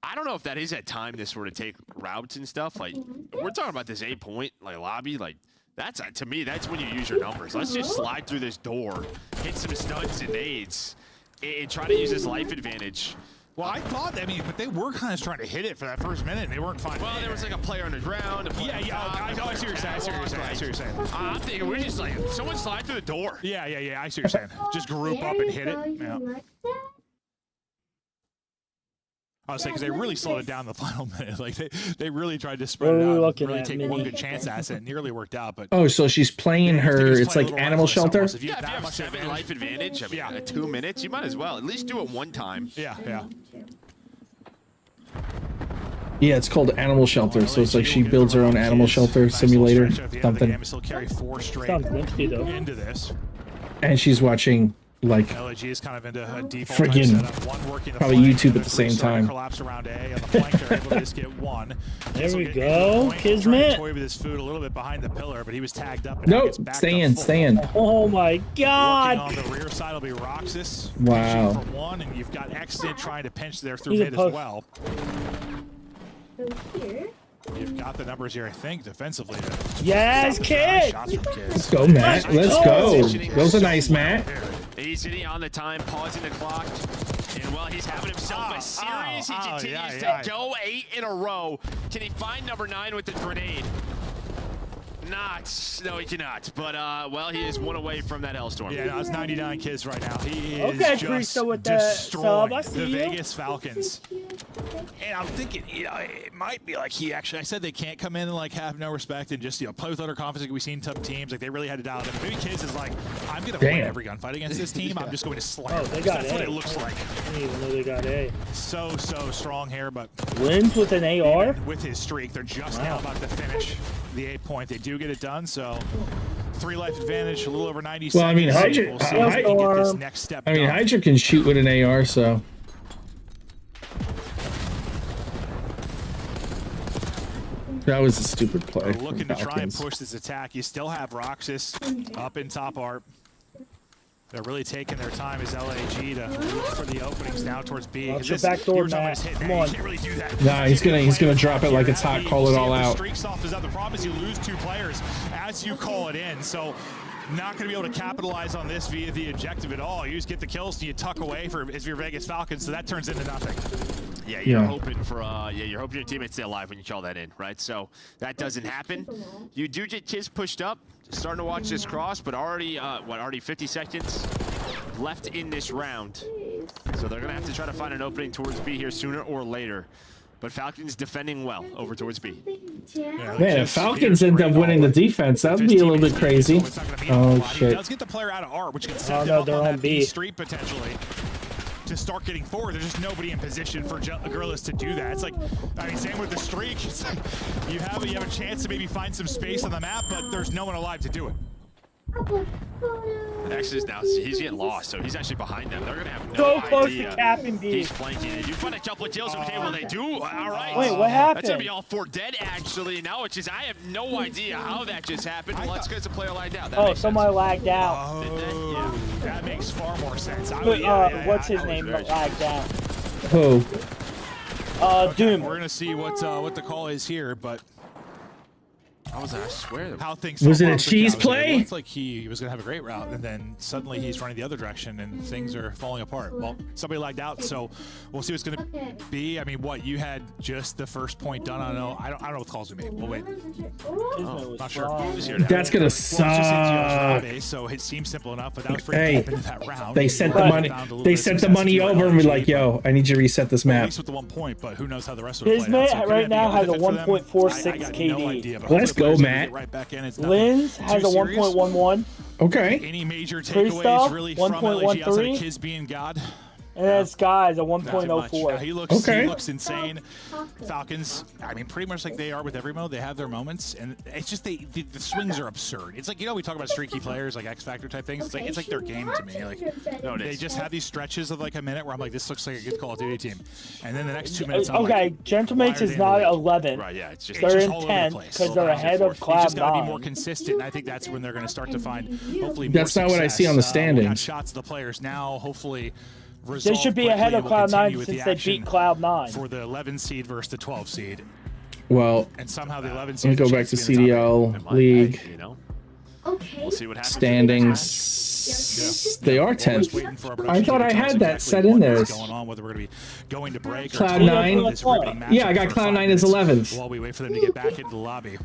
[SPEAKER 11] I don't know if that is at time this were to take routes and stuff. Like, we're talking about this 8-point like lobby. Like, that's to me, that's when you use your numbers. Let's just slide through this door, hit some studs and nades, and try to use this life advantage.
[SPEAKER 12] Well, I thought, but they were kind of trying to hit it for that first minute, and they weren't finding
[SPEAKER 11] Well,
[SPEAKER 12] it.
[SPEAKER 11] there was like a player on the ground. I
[SPEAKER 12] see what you're saying.
[SPEAKER 11] I'm thinking we're just like, someone slide through the door.
[SPEAKER 12] Yeah, I see what you're saying. Just group up and hit it. Yeah. I was saying, because they really slowed it down in the final minute. Like, they really tried to spread it out and really take one good chance at it. It nearly worked out, but...
[SPEAKER 2] Oh, so she's playing her, it's like Animal Shelter?
[SPEAKER 11] Yeah, if you have 7 life advantage, I mean, 2 minutes, you might as well at least do it 1 time.
[SPEAKER 12] Yeah.
[SPEAKER 2] Yeah, it's called Animal Shelter, so it's like she builds her own animal shelter simulator, something.
[SPEAKER 12] Still carry 4 straight
[SPEAKER 3] Sounds risky, though.
[SPEAKER 12] into this.
[SPEAKER 2] And she's watching, like,
[SPEAKER 12] LAG is kind of into a default
[SPEAKER 2] friggin'
[SPEAKER 12] type setup. 1 working the
[SPEAKER 2] probably
[SPEAKER 12] flank,
[SPEAKER 2] YouTube
[SPEAKER 12] and
[SPEAKER 2] at the
[SPEAKER 12] then 3
[SPEAKER 2] same
[SPEAKER 12] starting to
[SPEAKER 2] time.
[SPEAKER 12] Collapse around A. On the flank, they're able to just get 1.
[SPEAKER 3] There we
[SPEAKER 12] Get
[SPEAKER 3] go,
[SPEAKER 12] the point, trying to
[SPEAKER 3] Kismet.
[SPEAKER 12] toy with his food a little bit behind the pillar, but he was tagged up. And now
[SPEAKER 2] Nope,
[SPEAKER 12] gets backed
[SPEAKER 2] stay
[SPEAKER 12] up
[SPEAKER 2] in,
[SPEAKER 12] full.
[SPEAKER 2] stay in.
[SPEAKER 3] Oh my
[SPEAKER 12] Working
[SPEAKER 3] God!
[SPEAKER 12] on the rear side will be Roxas.
[SPEAKER 2] Wow.
[SPEAKER 12] Pinching for 1, and you've got Exit trying to pinch there through
[SPEAKER 3] He's a
[SPEAKER 12] mid as
[SPEAKER 3] post.
[SPEAKER 12] well. You've got the numbers here, I think, defensively.
[SPEAKER 3] Yes, kid!
[SPEAKER 12] Shots from kids.
[SPEAKER 2] Let's go, Matt. Let's go. Those are nice, Matt.
[SPEAKER 11] He's sitting on the time, pausing the clock. And well, he's having himself a series. He continues to go 8 in a row. Can he find number 9 with the grenade? No, he cannot. But, well, he is 1 away from that Hellstorm.
[SPEAKER 12] Yeah, no, it's 99 kids right now. He is
[SPEAKER 3] Okay,
[SPEAKER 12] just
[SPEAKER 3] Priesta with the sub.
[SPEAKER 12] destroying
[SPEAKER 3] I see
[SPEAKER 12] the
[SPEAKER 3] you.
[SPEAKER 12] Vegas Falcons. And I'm thinking, it might be like I said they can't come in and like have no respect and just, play with utter confidence like we've seen tough teams. Like they really had to dial it in. Maybe Kids is like, I'm going to win every gunfight against this team. I'm just going to slam.
[SPEAKER 3] Oh, they got
[SPEAKER 12] That's
[SPEAKER 3] A.
[SPEAKER 12] what it looks like.
[SPEAKER 3] I didn't even know they got A.
[SPEAKER 12] So strong here, but
[SPEAKER 3] Wins with an AR?
[SPEAKER 12] with his streak, they're just now about to finish the 8-point. They do get it done, so 3 life advantage, a little over 90 seconds.
[SPEAKER 2] Well, I mean, Hydra,
[SPEAKER 12] We'll see if they can get this next step done.
[SPEAKER 2] Hydra can shoot with an AR, so. That was a stupid play.
[SPEAKER 12] They're looking to
[SPEAKER 2] from
[SPEAKER 12] try and
[SPEAKER 2] Falcons.
[SPEAKER 12] push this attack. You still have Roxas up in top art. They're really taking their time as LAG to look for the openings now towards B.
[SPEAKER 3] Watch
[SPEAKER 12] 'cause
[SPEAKER 3] your
[SPEAKER 12] this-
[SPEAKER 3] back door,
[SPEAKER 12] you were talking about
[SPEAKER 3] Matt.
[SPEAKER 12] his hit
[SPEAKER 3] Come
[SPEAKER 12] there.
[SPEAKER 3] on.
[SPEAKER 12] You can't really do that.
[SPEAKER 2] Nah, he's gonna drop it like it's hot, call it all out.
[SPEAKER 12] The streak soft is out. The problem is you lose 2 players as you call it in. So not going to be able to capitalize on this via the objective at all. You just get the kills and you tuck away for as your Vegas Falcons, so that turns into nothing.
[SPEAKER 11] Yeah, you're hoping for you're hoping your teammates stay alive when you call that in, right? So that doesn't happen. You do get kids pushed up, starting to watch this cross, but already already 50 seconds left in this round. So they're gonna have to try to find an opening towards B here sooner or later. But Falcons defending well over towards B.
[SPEAKER 2] Man, if Falcons end up winning the defense, that would be a little bit crazy. Oh, shit.
[SPEAKER 12] He does get the player out of R, which can set them up on that B street potentially to start getting forward. There's just nobody in position for Gorillas to do that. It's like, I mean, same with the streak. It's like you have a chance to maybe find some space on the map, but there's no one alive to do it.
[SPEAKER 11] Exodus now, he's getting lost, so he's actually behind them. They're going to have no idea.
[SPEAKER 3] Close to capping B.
[SPEAKER 11] He's flanking. If you find a couple of kills, okay, well, they do. All right.
[SPEAKER 3] Wait, what happened?
[SPEAKER 11] That's going to be all 4 dead, actually. Now it's just, I have no idea how that just happened. Let's get the player lagged out.
[SPEAKER 3] Oh, somebody lagged out.
[SPEAKER 12] Oh, that makes far more sense.
[SPEAKER 3] What's his name lagged out?
[SPEAKER 2] Who?
[SPEAKER 3] Doom.
[SPEAKER 12] We're going to see what the call is here, but
[SPEAKER 11] I swear.
[SPEAKER 12] How things
[SPEAKER 2] was it a cheese play?
[SPEAKER 12] It looked like he was going to have a great route, and then suddenly he's running the other direction, and things are falling apart. Well, somebody lagged out, so we'll see what's going to be. I mean, what, you had just the first point done? I don't know what the call's going to be. We'll wait. Not sure.
[SPEAKER 2] That's going to suck.
[SPEAKER 12] So it seems simple enough, but that was pretty deep into that round.
[SPEAKER 2] They sent the money. They sent the money over and we're like, "Yo, I need you to reset this map."
[SPEAKER 12] At least with the 1 point, but who knows how the rest of it
[SPEAKER 3] His right now has a 1.46 KD.
[SPEAKER 2] Let's go, Matt.
[SPEAKER 3] Linz has a 1.11.
[SPEAKER 2] Okay.
[SPEAKER 12] Any major takeaways really from LAG outside of Kiz being God?
[SPEAKER 3] And then Sky is a 1.04.
[SPEAKER 12] He looks insane. Falcons, I mean, pretty much like they are with every mode. They have their moments, and it's just the swings are absurd. It's like, we talk about streaky players, like X Factor type things. It's like their game to me. Like, they just have these stretches of like a minute where I'm like, this looks like a good Call of Duty team, and then the next 2 minutes.
[SPEAKER 3] Okay, Gentlemates is not 11.
[SPEAKER 11] Right, yeah, it's just
[SPEAKER 3] they're in 10 because they're ahead of Cloud9.
[SPEAKER 12] Just got to be more consistent. And I think that's when they're going to start to find hopefully.
[SPEAKER 2] That's not what I see on the standings.
[SPEAKER 12] Shots of the players now, hopefully.
[SPEAKER 3] They should be ahead of Cloud9 since they beat Cloud9
[SPEAKER 12] for the 11 seed versus the 12 seed.
[SPEAKER 2] Well,
[SPEAKER 12] and somehow the 11 seed.
[SPEAKER 2] Let me go back to CDL League.
[SPEAKER 11] We'll see what happens.
[SPEAKER 2] Standings. They are 10th. I thought I had that set in there. Cloud9. Yeah, I got Cloud9 as 11th.
[SPEAKER 12] While we wait for them to get back into the lobby.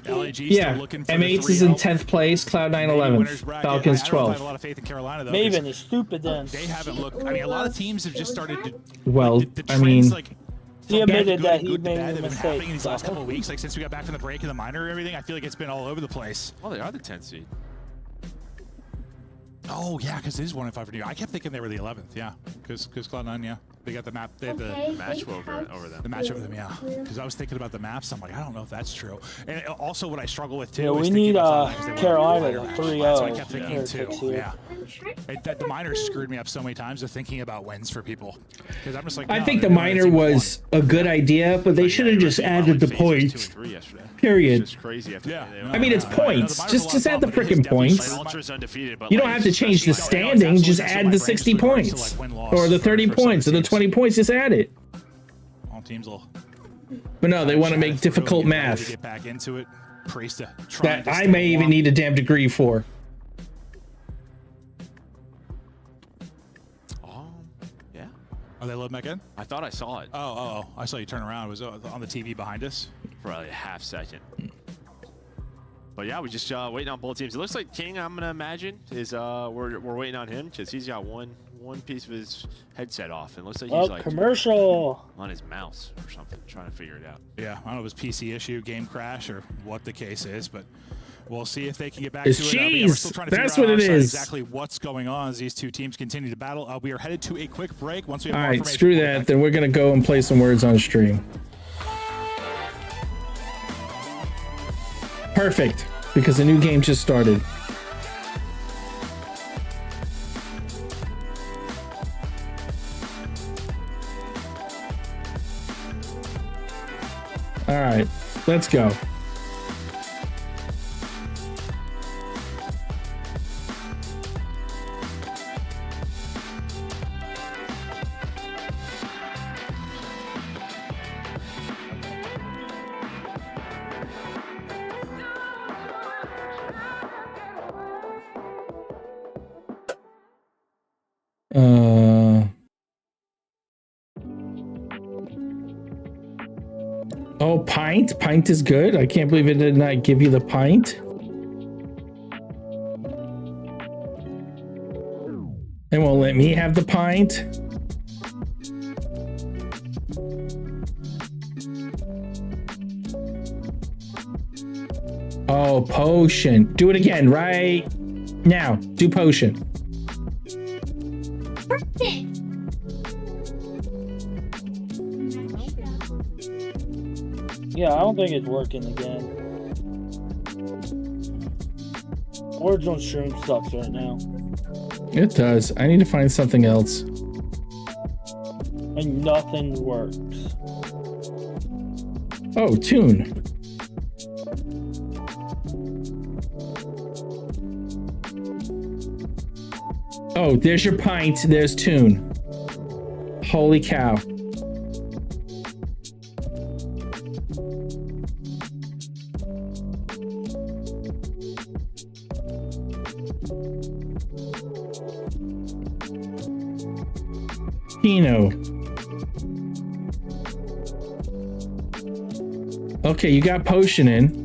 [SPEAKER 12] LAG
[SPEAKER 2] yeah, M8 is in 10th place, Cloud9 11th, Falcons 12th.
[SPEAKER 12] I have a lot of faith in Carolina, though.
[SPEAKER 3] Maven is stupid then.
[SPEAKER 12] They haven't looked. I mean, a lot of teams have just started to.
[SPEAKER 2] Well,
[SPEAKER 12] the trends,
[SPEAKER 2] I mean,
[SPEAKER 12] like,
[SPEAKER 3] he admitted that he
[SPEAKER 12] good
[SPEAKER 3] made
[SPEAKER 12] bad
[SPEAKER 3] a
[SPEAKER 12] that have been happening in these
[SPEAKER 3] mistake.
[SPEAKER 12] last couple of weeks. Like since we got back from the break and the minor and everything, I feel like it's been all over the place.
[SPEAKER 11] Well, they are the 10th seed.
[SPEAKER 12] Oh yeah, because it is 1 in 5 for New. I kept thinking they were the 11th. Yeah, because Cloud9. Yeah, they got the map. They have the
[SPEAKER 11] match over them.
[SPEAKER 12] The match over them. Yeah, because I was thinking about the maps. I'm like, I don't know if that's true. And also, what I struggle with too.
[SPEAKER 3] Yeah,
[SPEAKER 12] is
[SPEAKER 3] we need Carolina
[SPEAKER 12] to
[SPEAKER 3] 3-0.
[SPEAKER 12] That's what I kept thinking too. Yeah, the minors screwed me up so many times of thinking about wins for people. Because I'm just like,
[SPEAKER 2] I think the minor was a good idea, but they should have just added the points. Period.
[SPEAKER 11] It's crazy.
[SPEAKER 12] Yeah.
[SPEAKER 2] I mean, it's points. Just add the freaking points. You don't have to change the standing. Just add the 60 points, or the 30 points, or the 20 points. Just add it.
[SPEAKER 12] All teams will.
[SPEAKER 2] But no, they want to make difficult math.
[SPEAKER 12] Get back into it.
[SPEAKER 2] That I may even need a damn degree for.
[SPEAKER 11] Yeah.
[SPEAKER 12] Are they loading back in?
[SPEAKER 11] I thought I saw it.
[SPEAKER 12] Oh! I saw you turn around. It was on the TV behind us.
[SPEAKER 11] For like a half second. But yeah, we just waiting on both teams. It looks like King, I'm gonna imagine, is we're waiting on him because he's got one piece of his headset off, and it looks like he's like
[SPEAKER 3] commercial
[SPEAKER 11] on his mouse or something, trying to figure it out.
[SPEAKER 12] Yeah, I don't know if it's PC issue, game crash, or what the case is, but we'll see if they can get back
[SPEAKER 2] it's
[SPEAKER 12] to it.
[SPEAKER 2] Cheese.
[SPEAKER 12] We're still trying to
[SPEAKER 2] That's
[SPEAKER 12] figure
[SPEAKER 2] what
[SPEAKER 12] out
[SPEAKER 2] it is.
[SPEAKER 12] exactly what's going on as these two teams continue to battle. We are headed to a quick break. Once we have
[SPEAKER 2] All
[SPEAKER 12] more
[SPEAKER 2] right,
[SPEAKER 12] information,
[SPEAKER 2] screw that. Then we're gonna go and play some words on stream. Perfect, because the new game just started. All right, let's go. Oh, pint. Pint is good. I can't believe it did not give you the pint. It won't let me have the pint. Oh, potion. Do it again right now. Do potion.
[SPEAKER 3] Yeah, I don't think it's working again. Words on stream sucks right now.
[SPEAKER 2] It does. I need to find something else.
[SPEAKER 3] And nothing works.
[SPEAKER 2] Oh, tune. Oh, there's your pint. There's tune. Holy cow. Pino. Okay, you got potion in.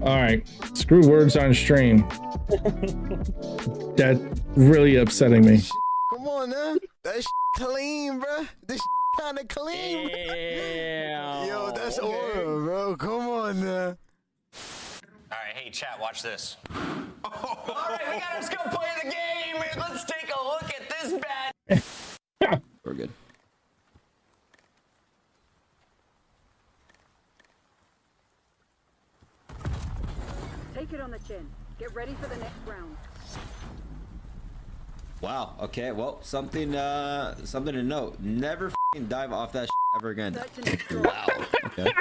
[SPEAKER 2] All right, screw words on stream. That really upsetting me.
[SPEAKER 13] Come on now, that clean, bro. This kind of clean. Yeah. Yo, that's oil, bro. Come on now.
[SPEAKER 5] All right, hey chat, watch this. All right, we gotta just go play the game. Let's take a look at this bad.
[SPEAKER 9] We're good.
[SPEAKER 14] Take it on the chin. Get ready for the next round.
[SPEAKER 9] Wow. Okay. Well, something to note. Never f***ing dive off that ever again. Wow. Okay.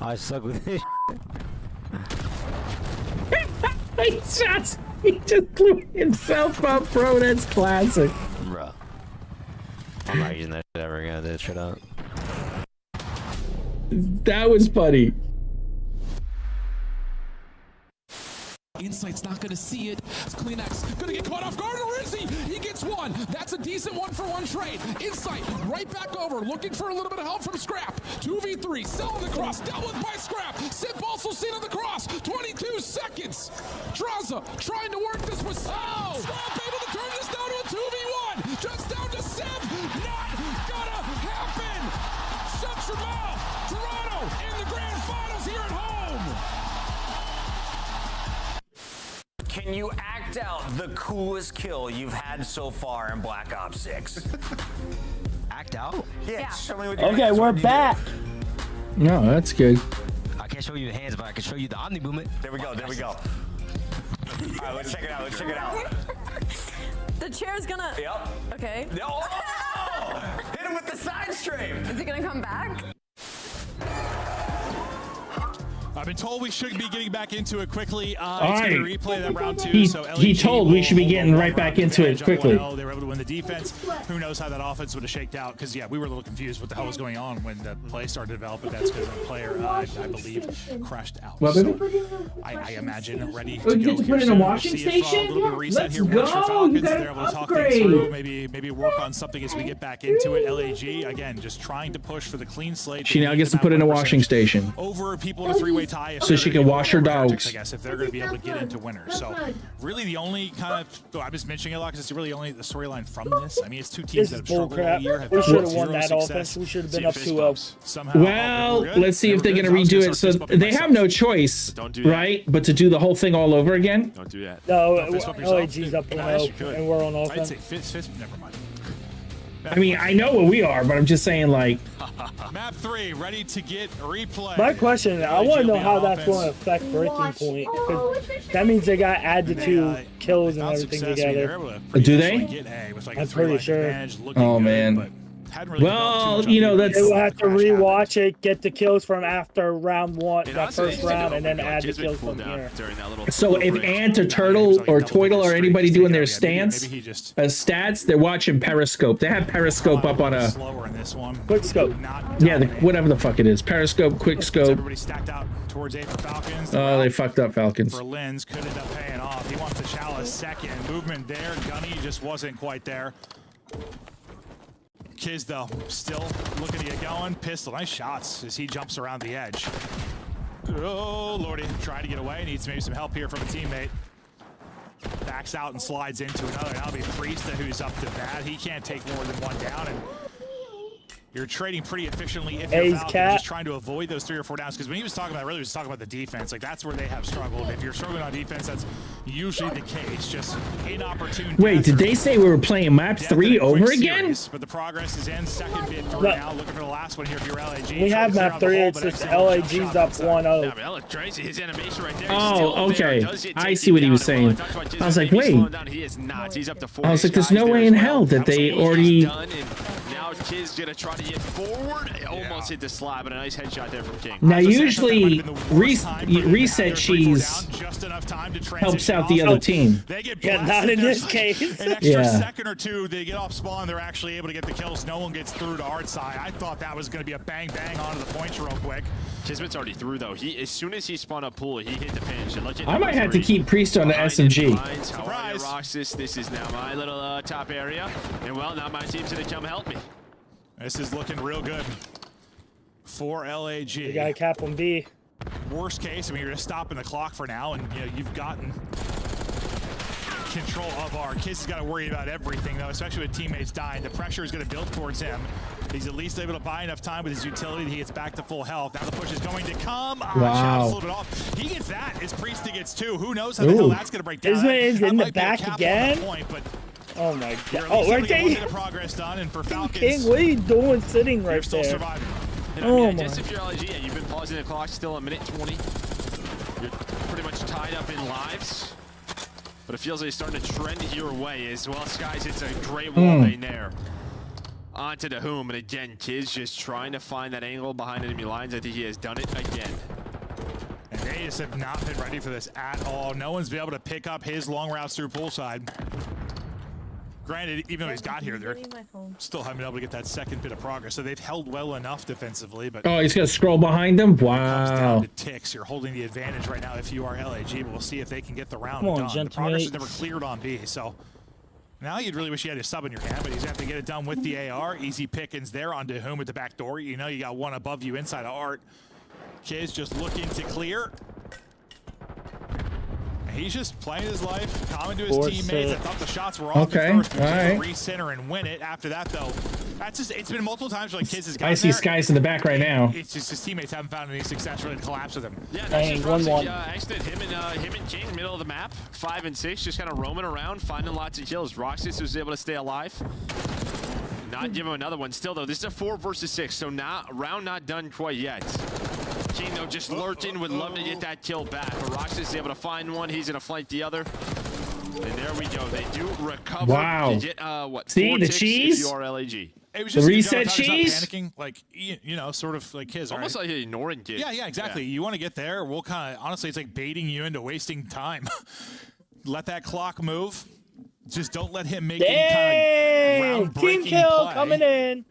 [SPEAKER 13] I suck with this.
[SPEAKER 2] He just blew himself up, bro. That's classic.
[SPEAKER 13] Bro. I'm not using that shit ever again. This shit out.
[SPEAKER 2] That was funny.
[SPEAKER 15] Insight's not gonna see it. Kleenex gonna get caught off guard, or is he? He gets one. That's a decent 1-for-1 trade. Insight right back over, looking for a little bit of help from Scrap. 2v3, selling the cross, dealt with by Scrap. Sip also seen on the cross. 22 seconds. Draza trying to work this with Scrap able to turn this down to a 2v1. Just down to Sip. Not gonna happen. Shut your mouth. Toronto in the grand finals here at home.
[SPEAKER 5] Can you act out the coolest kill you've had so far in Black Ops 6?
[SPEAKER 13] Act out?
[SPEAKER 5] Yeah. Show me what you
[SPEAKER 3] Okay, we're back.
[SPEAKER 2] No, that's good.
[SPEAKER 13] I can't show you the hands, but I can show you the Omni movement.
[SPEAKER 5] There we go. There we go. All right, let's check it out. Let's check it out.
[SPEAKER 10] The chair's gonna.
[SPEAKER 5] Yep.
[SPEAKER 10] Okay.
[SPEAKER 5] Oh! Hit him with the side stream.
[SPEAKER 10] Is he gonna come back?
[SPEAKER 12] I've been told we should be getting back into it quickly. It's
[SPEAKER 2] right.
[SPEAKER 12] going to replay that round 2.
[SPEAKER 2] He told we should be getting right back into it quickly.
[SPEAKER 12] They were able to win the defense. Who knows how that offense would have shaked out? Because yeah, we were a little confused what the hell was going on when the play started to develop. But that's because the player, I believe, crashed out.
[SPEAKER 2] What,
[SPEAKER 12] So
[SPEAKER 2] baby?
[SPEAKER 12] I imagine ready to
[SPEAKER 2] Oh, you
[SPEAKER 12] go
[SPEAKER 2] get to
[SPEAKER 12] here
[SPEAKER 2] put in a
[SPEAKER 12] soon.
[SPEAKER 2] washing
[SPEAKER 12] We'll see if,
[SPEAKER 2] station?
[SPEAKER 12] a little bit of reset
[SPEAKER 2] Let's
[SPEAKER 12] here works for
[SPEAKER 2] go.
[SPEAKER 12] Falcons.
[SPEAKER 2] You got
[SPEAKER 12] They're
[SPEAKER 2] an
[SPEAKER 12] able to talk things
[SPEAKER 2] upgrade.
[SPEAKER 12] through. Maybe work on something as we get back into it. LAG again, just trying to push for the clean slate.
[SPEAKER 2] She now gets to put in a washing station.
[SPEAKER 12] Over people in a 3-way tie.
[SPEAKER 2] So she can wash her dogs.
[SPEAKER 12] I guess if they're going to be able to get into winners. So really the only kind of, I was mentioning it a lot because it's really only the storyline from this. I mean, it's two teams that have struggled all year. Have
[SPEAKER 3] We should have
[SPEAKER 12] zero
[SPEAKER 3] won that
[SPEAKER 12] success.
[SPEAKER 3] offense. We should have been
[SPEAKER 12] See
[SPEAKER 3] up
[SPEAKER 12] if
[SPEAKER 3] 2-0.
[SPEAKER 12] somehow.
[SPEAKER 2] Well, let's see if they're going to redo it. So they have no choice, right? But to do the whole thing all over again?
[SPEAKER 11] Don't do that.
[SPEAKER 3] No,
[SPEAKER 11] Don't fist bump yourself.
[SPEAKER 3] LAG's up 1-0, and we're on
[SPEAKER 12] I'd
[SPEAKER 3] offense.
[SPEAKER 12] say fist, never mind.
[SPEAKER 2] I mean, I know what we are, but I'm just saying, like,
[SPEAKER 12] Map 3 ready to get replay.
[SPEAKER 3] My question, I want to know how that's going to affect Breaking Point, because that means they got to add the 2 kills and everything together.
[SPEAKER 2] do they?
[SPEAKER 3] I'm pretty sure.
[SPEAKER 2] Oh, man.
[SPEAKER 12] hadn't really
[SPEAKER 2] Well,
[SPEAKER 12] developed too much
[SPEAKER 2] you know,
[SPEAKER 12] on
[SPEAKER 2] that's-
[SPEAKER 12] defense.
[SPEAKER 3] They'll have to rewatch it, get the kills from after round one,
[SPEAKER 11] And
[SPEAKER 3] that
[SPEAKER 11] honestly,
[SPEAKER 3] first
[SPEAKER 11] they did
[SPEAKER 3] round,
[SPEAKER 11] it
[SPEAKER 3] and then
[SPEAKER 11] over
[SPEAKER 3] add the
[SPEAKER 11] Kismet
[SPEAKER 3] kills
[SPEAKER 11] cooled
[SPEAKER 3] from
[SPEAKER 11] down
[SPEAKER 3] here.
[SPEAKER 11] during that little
[SPEAKER 2] So if
[SPEAKER 11] break.
[SPEAKER 2] Ant or Turtle or Toidle or anybody doing their stance
[SPEAKER 12] Maybe he just
[SPEAKER 2] stats, they're watching Periscope. They have Periscope up on a
[SPEAKER 12] slower in this one.
[SPEAKER 3] Quick scope.
[SPEAKER 12] Not
[SPEAKER 2] yeah,
[SPEAKER 12] dominate.
[SPEAKER 2] whatever the fuck it is. Periscope, quick scope.
[SPEAKER 12] Everybody stacked out towards A for Falcons. The
[SPEAKER 2] Oh, they
[SPEAKER 12] route
[SPEAKER 2] fucked up Falcons.
[SPEAKER 12] for Lens could end up paying off. He wants the Chalice second. Movement there. Gunny just wasn't quite there. Kiz, though, still looking to get going. Pistol, nice shots as he jumps around the edge. Oh, Lordy, trying to get away. Needs maybe some help here from a teammate. Backs out and slides into another. That'll be Priesta, who's up to bat. He can't take more than one down. And you're trading pretty efficiently if you're
[SPEAKER 3] A's
[SPEAKER 12] Falcon,
[SPEAKER 3] cat.
[SPEAKER 12] just trying to avoid those 3 or 4 downs. Because when he was talking about, really was talking about the defense. Like, that's where they have struggled. If you're struggling on defense, that's usually the case. Just inopportune.
[SPEAKER 2] Wait, did
[SPEAKER 12] passer.
[SPEAKER 2] they say we were playing map
[SPEAKER 12] Death
[SPEAKER 2] 3
[SPEAKER 12] in a quick
[SPEAKER 2] over again?
[SPEAKER 12] series, but the progress is in. Second bid through
[SPEAKER 3] Look.
[SPEAKER 12] now. Looking for the last one here if you're LAG.
[SPEAKER 3] We have
[SPEAKER 12] Trying to
[SPEAKER 3] map
[SPEAKER 12] clear
[SPEAKER 3] 3,
[SPEAKER 12] out
[SPEAKER 3] it's
[SPEAKER 12] the hole,
[SPEAKER 3] just
[SPEAKER 12] but every single
[SPEAKER 3] LAG's
[SPEAKER 12] shot
[SPEAKER 3] up
[SPEAKER 12] comes out.
[SPEAKER 3] 1-0.
[SPEAKER 11] Yeah, but that looked crazy. His animation right there.
[SPEAKER 2] Oh,
[SPEAKER 11] He's still
[SPEAKER 2] okay.
[SPEAKER 11] there. Does it
[SPEAKER 2] I
[SPEAKER 11] take
[SPEAKER 2] see
[SPEAKER 11] him
[SPEAKER 2] what he
[SPEAKER 11] down?
[SPEAKER 2] was
[SPEAKER 11] And
[SPEAKER 2] saying.
[SPEAKER 11] while I talked about
[SPEAKER 2] I was like,
[SPEAKER 11] Kismet, he's
[SPEAKER 2] wait.
[SPEAKER 11] slowing down. He is not. He's up to 4
[SPEAKER 2] I was like, there's
[SPEAKER 11] guys
[SPEAKER 2] no
[SPEAKER 11] there
[SPEAKER 2] way
[SPEAKER 11] as
[SPEAKER 2] in
[SPEAKER 11] well.
[SPEAKER 2] hell that they
[SPEAKER 11] He's
[SPEAKER 2] already.
[SPEAKER 11] done, and now Kiz gonna try to get forward. Almost hit the slab, but a nice headshot there from King.
[SPEAKER 2] Now,
[SPEAKER 12] I was gonna say,
[SPEAKER 2] usually,
[SPEAKER 12] that might have been the worst time for them to have
[SPEAKER 2] reset
[SPEAKER 12] their 3-4
[SPEAKER 2] cheese
[SPEAKER 12] down, just enough time to
[SPEAKER 2] helps
[SPEAKER 12] transition
[SPEAKER 2] out the
[SPEAKER 12] off.
[SPEAKER 2] other team.
[SPEAKER 12] They get
[SPEAKER 3] Yeah, not
[SPEAKER 12] blasted.
[SPEAKER 3] in
[SPEAKER 12] There's
[SPEAKER 3] this
[SPEAKER 12] like
[SPEAKER 3] case.
[SPEAKER 12] An extra
[SPEAKER 2] Yeah.
[SPEAKER 12] second or two, they get off spawn. They're actually able to get the kills. No one gets through to our side. I thought that was going to be a bang bang onto the points real quick.
[SPEAKER 11] Kismet's already through though. He as soon as he spun up pool, he hit the pinch. And
[SPEAKER 2] I might have to keep Priest on the SMG.
[SPEAKER 11] Surprise! Roxas, this is now my little top area, and well, now my team's gonna come help me.
[SPEAKER 12] This is looking real good for LAG.
[SPEAKER 3] You gotta cap on B.
[SPEAKER 12] Worst case, I mean, you're just stopping the clock for now, and you know you've gotten control of our. Kiz has got to worry about everything, though, especially with teammates dying. The pressure is going to build towards him. He's at least able to buy enough time with his utility that he gets back to full health. Now the push is going to come.
[SPEAKER 2] Wow.
[SPEAKER 12] Shot a little bit off. He gets that as Priesta gets 2. Who knows how the hell that's going to break down?
[SPEAKER 3] Isn't it
[SPEAKER 12] That
[SPEAKER 3] in the
[SPEAKER 12] might be a
[SPEAKER 3] back
[SPEAKER 12] cap on
[SPEAKER 3] again?
[SPEAKER 12] the point, but
[SPEAKER 3] Oh my
[SPEAKER 12] you're
[SPEAKER 3] god.
[SPEAKER 12] at
[SPEAKER 3] Oh,
[SPEAKER 12] least
[SPEAKER 3] right
[SPEAKER 12] able to get one
[SPEAKER 3] there.
[SPEAKER 12] bit of progress done, and for Falcons,
[SPEAKER 3] King, what are you doing sitting
[SPEAKER 12] you're
[SPEAKER 3] right
[SPEAKER 12] still
[SPEAKER 3] there?
[SPEAKER 12] surviving.
[SPEAKER 11] And I
[SPEAKER 3] Oh
[SPEAKER 11] mean,
[SPEAKER 3] my.
[SPEAKER 11] just if you're LG, yeah, you've been pausing the clock still a minute 20. You're pretty much tied up in lives. But it feels like it's starting to trend your way as well. Skies, it's a great wall bang there. Onto the Whom, and again, Kiz just trying to find that angle behind enemy lines. I think he has done it again.
[SPEAKER 12] And they just have not been ready for this at all. No one's been able to pick up his long routes through poolside. Granted, even though he's got here, they're still haven't been able to get that second bit of progress. So they've held well enough defensively, but
[SPEAKER 2] Oh, he's gonna scroll behind them.
[SPEAKER 12] it comes down
[SPEAKER 2] Wow.
[SPEAKER 12] to ticks. You're holding the advantage right now if you are LAG, but we'll see if they can get the round
[SPEAKER 3] Come on,
[SPEAKER 12] done. The progress is
[SPEAKER 3] gentlemen.
[SPEAKER 12] never cleared on B, so now you'd really wish you had a sub in your hand, but he's gonna have to get it done with the AR. Easy pickings there onto Whom at the back door. You know you got one above you inside of Art. Kiz just looking to clear. He's just playing his life, calming to his
[SPEAKER 3] Force
[SPEAKER 12] teammates.
[SPEAKER 3] it.
[SPEAKER 12] I thought the shots were off
[SPEAKER 2] Okay,
[SPEAKER 12] at first, but
[SPEAKER 2] all
[SPEAKER 12] he's able
[SPEAKER 2] right.
[SPEAKER 12] to recenter and win it. After that, though, that's just, it's been multiple times where like Kiz has gotten
[SPEAKER 2] I see
[SPEAKER 12] there.
[SPEAKER 2] Skies in the back right now.
[SPEAKER 12] It's just his teammates haven't found any success really to collapse with him.
[SPEAKER 11] Yeah, that's
[SPEAKER 3] Dang,
[SPEAKER 11] just
[SPEAKER 3] 1-1.
[SPEAKER 11] Roxas, him and King, middle of the map, 5 and 6, just kind of roaming around, finding lots of kills. Roxas was able to stay alive. Not give him another one. Still, though, this is a 4 versus 6, so round not done quite yet. King, though, just lurking, would love to get that kill back. But Roxas is able to find one. He's going to flank the other. And there we go. They do recover.
[SPEAKER 2] Wow.
[SPEAKER 11] To get, what,
[SPEAKER 2] See,
[SPEAKER 11] 4
[SPEAKER 2] the
[SPEAKER 11] ticks
[SPEAKER 2] cheese?
[SPEAKER 11] if you are LAG.
[SPEAKER 12] It was
[SPEAKER 2] The
[SPEAKER 12] just
[SPEAKER 2] reset
[SPEAKER 12] he's not
[SPEAKER 2] cheese?
[SPEAKER 12] panicking, like you know, sort of like his.
[SPEAKER 11] Almost like ignoring kids.
[SPEAKER 12] Yeah, exactly. You want to get there. We'll kind of honestly, it's like baiting you into wasting time. Let that clock move. Just don't let him make any kind of
[SPEAKER 3] Dang!
[SPEAKER 12] ground-breaking
[SPEAKER 3] Team kill
[SPEAKER 12] play.
[SPEAKER 3] coming in.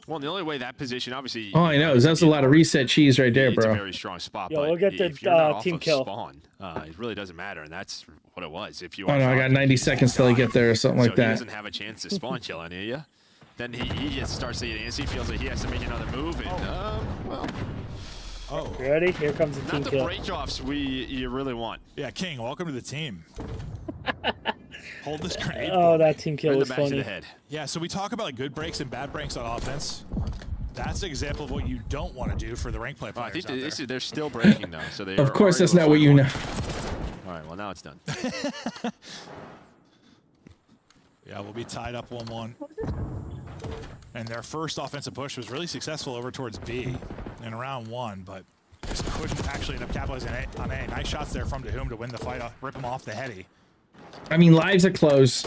[SPEAKER 11] Well, the only way that position, obviously.
[SPEAKER 2] All I know is that's a lot of reset cheese right there,
[SPEAKER 11] It's a
[SPEAKER 2] bro.
[SPEAKER 11] very strong spot.
[SPEAKER 3] Yo,
[SPEAKER 11] but
[SPEAKER 3] we'll get the,
[SPEAKER 11] if you're not off
[SPEAKER 3] team
[SPEAKER 11] of
[SPEAKER 3] kill.
[SPEAKER 11] Spawn, it really doesn't matter, and that's what it was. If you
[SPEAKER 2] Oh
[SPEAKER 11] are
[SPEAKER 2] no, I got
[SPEAKER 11] Falcon,
[SPEAKER 2] 90 seconds till I get there or something
[SPEAKER 11] so
[SPEAKER 2] like
[SPEAKER 11] he
[SPEAKER 2] that.
[SPEAKER 11] doesn't have a chance to spawn kill any of you. Then he just starts to get antsy, feels like he has to make another move, and well,
[SPEAKER 12] Oh,
[SPEAKER 3] You ready? Here comes the
[SPEAKER 11] not
[SPEAKER 3] team
[SPEAKER 11] the
[SPEAKER 3] kill.
[SPEAKER 11] break-offs you really want.
[SPEAKER 12] yeah, King, welcome to the team. Hold this grenade.
[SPEAKER 3] Oh,
[SPEAKER 12] for me.
[SPEAKER 3] that team kill
[SPEAKER 11] Right in the
[SPEAKER 3] was
[SPEAKER 11] back of the
[SPEAKER 3] funny.
[SPEAKER 11] head.
[SPEAKER 12] Yeah, so we talk about like good breaks and bad breaks on offense. That's an example of what you don't want to do for the rank play
[SPEAKER 11] Oh, I
[SPEAKER 12] players
[SPEAKER 11] think
[SPEAKER 12] out there.
[SPEAKER 11] they're still breaking though, so they.
[SPEAKER 2] Of course, that's not what you know.
[SPEAKER 11] All right, well now it's done.
[SPEAKER 12] Yeah, we'll be tied up 1-1. And their first offensive push was really successful over towards B in round 1, but just couldn't actually end up capitalizing on A. Nice shots there from Whom to win the fight, rip him off the heady.
[SPEAKER 2] I mean, lives are close.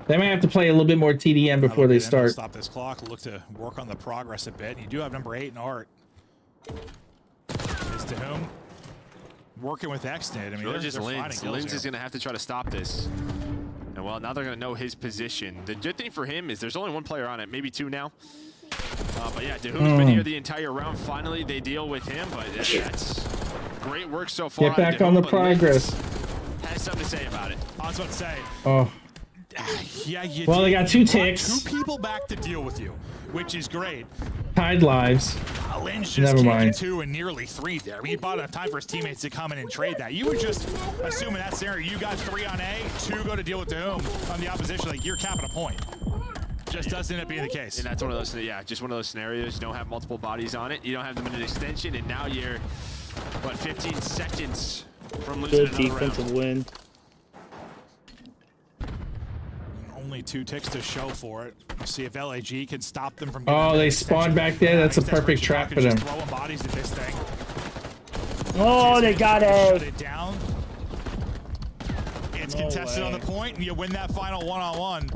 [SPEAKER 2] They might have to play a little bit more TDM before they start.
[SPEAKER 12] Stop this clock. Look to work on the progress a bit. You do have number 8 in Art. Is to whom? Working with Xnid. I mean, they're
[SPEAKER 11] just Linz. Linz is going to have to try to stop this. And well, now they're going to know his position. The good thing for him is there's only one player on it, maybe 2 now. But yeah, Dahum's been here the entire round. Finally, they deal with him, but that's great work so far.
[SPEAKER 2] Get back on the progress.
[SPEAKER 11] Has something to say about it.
[SPEAKER 12] I was about to say.
[SPEAKER 2] Oh.
[SPEAKER 12] Yeah, you
[SPEAKER 2] well, they got 2 ticks.
[SPEAKER 12] 2 people back to deal with you, which is great.
[SPEAKER 2] Tied lives.
[SPEAKER 12] Linz just
[SPEAKER 2] Never mind.
[SPEAKER 12] 2 and nearly 3 there. I mean, he bought enough time for his teammates to come in and trade that. You would just assume in that scenario, you got 3 on A, 2 go to deal with Dahum on the opposition. Like, you're capping a point. Just doesn't end up being the case.
[SPEAKER 11] And that's one of those, yeah, just one of those scenarios. You don't have multiple bodies on it. You don't have them in an extension, and now you're, what, 15 seconds from losing
[SPEAKER 3] Good
[SPEAKER 11] another
[SPEAKER 3] defensive
[SPEAKER 11] round.
[SPEAKER 3] win.
[SPEAKER 12] Only 2 ticks to show for it. We'll see if LAG can stop them from.
[SPEAKER 2] Oh, they spawned back there. That's a perfect trap for them.
[SPEAKER 12] Throwing bodies at this thing.
[SPEAKER 3] Oh, they got
[SPEAKER 12] Shut
[SPEAKER 3] it.
[SPEAKER 12] it down. It's contested on the point, and you win that final one-on-one.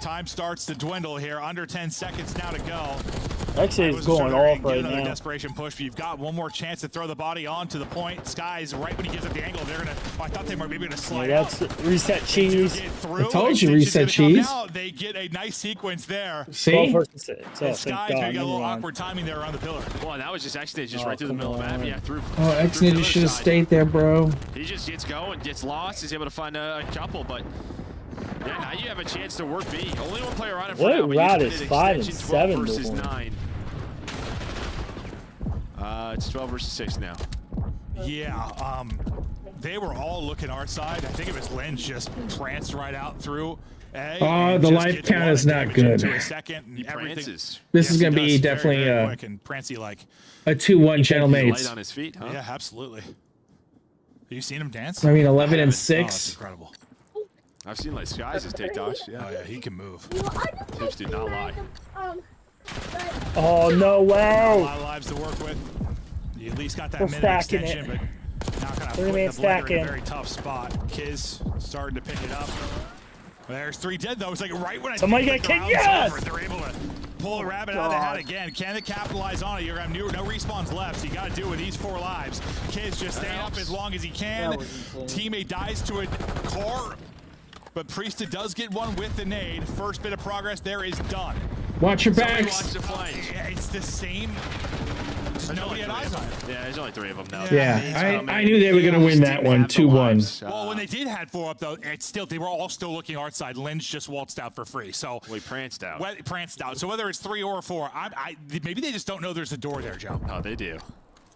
[SPEAKER 12] Time starts to dwindle here. Under 10 seconds now to go.
[SPEAKER 3] Xnid is going off right
[SPEAKER 12] another
[SPEAKER 3] now.
[SPEAKER 12] Desperation push, but you've got one more chance to throw the body onto the point. Skies right when he gives up the angle. They're gonna. I thought they were maybe gonna slide
[SPEAKER 3] Yeah,
[SPEAKER 12] out.
[SPEAKER 3] that's reset cheese.
[SPEAKER 2] I told you reset cheese.
[SPEAKER 12] They get a nice sequence there.
[SPEAKER 2] See?
[SPEAKER 3] 12 versus 6. Oh,
[SPEAKER 12] And
[SPEAKER 3] thank
[SPEAKER 12] Skies
[SPEAKER 3] God,
[SPEAKER 12] got a
[SPEAKER 3] never
[SPEAKER 12] little
[SPEAKER 3] mind.
[SPEAKER 12] awkward timing there around the pillar.
[SPEAKER 11] Well, that was just Xnid just
[SPEAKER 3] Oh,
[SPEAKER 11] right through the middle of the map.
[SPEAKER 3] come
[SPEAKER 11] Yeah, through.
[SPEAKER 2] Oh, Xnid, you should have stayed there, bro.
[SPEAKER 11] He just gets going, gets lost, is able to find a couple, but yeah, now you have a chance to work B. Only one player on it for
[SPEAKER 3] What
[SPEAKER 11] now, but
[SPEAKER 3] route
[SPEAKER 11] you
[SPEAKER 3] is
[SPEAKER 11] did
[SPEAKER 3] 5 and
[SPEAKER 11] extension 12
[SPEAKER 3] 7
[SPEAKER 11] versus
[SPEAKER 3] going?
[SPEAKER 11] 9. It's 12 versus 6 now.
[SPEAKER 12] Yeah, they were all looking our side. I think it was Linz just pranced right out through A.
[SPEAKER 2] Oh, the life count is not good.
[SPEAKER 12] To a second, and
[SPEAKER 11] He
[SPEAKER 12] everything.
[SPEAKER 11] prances.
[SPEAKER 2] This is
[SPEAKER 12] Yes,
[SPEAKER 2] going to
[SPEAKER 12] he
[SPEAKER 2] be
[SPEAKER 12] does.
[SPEAKER 2] definitely
[SPEAKER 12] very quick and Prancy like.
[SPEAKER 2] a 2-1 Channel
[SPEAKER 11] He's
[SPEAKER 2] Mates.
[SPEAKER 11] light on his feet, huh?
[SPEAKER 12] Yeah, absolutely. Have you seen him dance?
[SPEAKER 2] I mean, 11 and
[SPEAKER 12] Oh, it's
[SPEAKER 2] 6.
[SPEAKER 12] incredible.
[SPEAKER 11] I've seen like Skies' TikToks. Yeah.
[SPEAKER 12] Oh yeah, he can move.
[SPEAKER 11] Tips do not lie.
[SPEAKER 3] Oh, no
[SPEAKER 12] A
[SPEAKER 3] way.
[SPEAKER 12] lot of lives to work with. You at least got that
[SPEAKER 3] We're
[SPEAKER 12] minute
[SPEAKER 3] stacking
[SPEAKER 12] extension,
[SPEAKER 3] it.
[SPEAKER 12] but now kind of
[SPEAKER 3] 3
[SPEAKER 12] putting
[SPEAKER 3] man
[SPEAKER 12] the blender in
[SPEAKER 3] stacking.
[SPEAKER 12] a very tough spot. Kiz starting to pick it up. There's 3 dead though. It's like right when I
[SPEAKER 3] Somebody
[SPEAKER 12] think
[SPEAKER 3] got
[SPEAKER 12] the
[SPEAKER 3] kicked.
[SPEAKER 12] round's over,
[SPEAKER 3] Yes!
[SPEAKER 12] they're able to pull a rabbit out of the hat again. Can they capitalize on it? You're gonna have no respawns left, so you got to do it with these 4 lives. Kiz just staying up as long as he can. Teammate dies to a car, but Priesthood does get one with the nade. First bit of progress there is done.
[SPEAKER 2] Watch your
[SPEAKER 11] Somebody
[SPEAKER 2] backs.
[SPEAKER 11] watch the flames.
[SPEAKER 12] Yeah, it's the same. Nobody had eyes on it.
[SPEAKER 11] Yeah, there's only 3 of them now.
[SPEAKER 2] Yeah, I knew they were going to win that one, 2-1.
[SPEAKER 12] Well, when they did had 4 up though, it's still they were all still looking our side. Linz just waltzed out for free. So
[SPEAKER 11] We pranced out.
[SPEAKER 12] pranced out. So whether it's 3 or 4, maybe they just don't know there's a door there, Joe.
[SPEAKER 11] Oh, they do.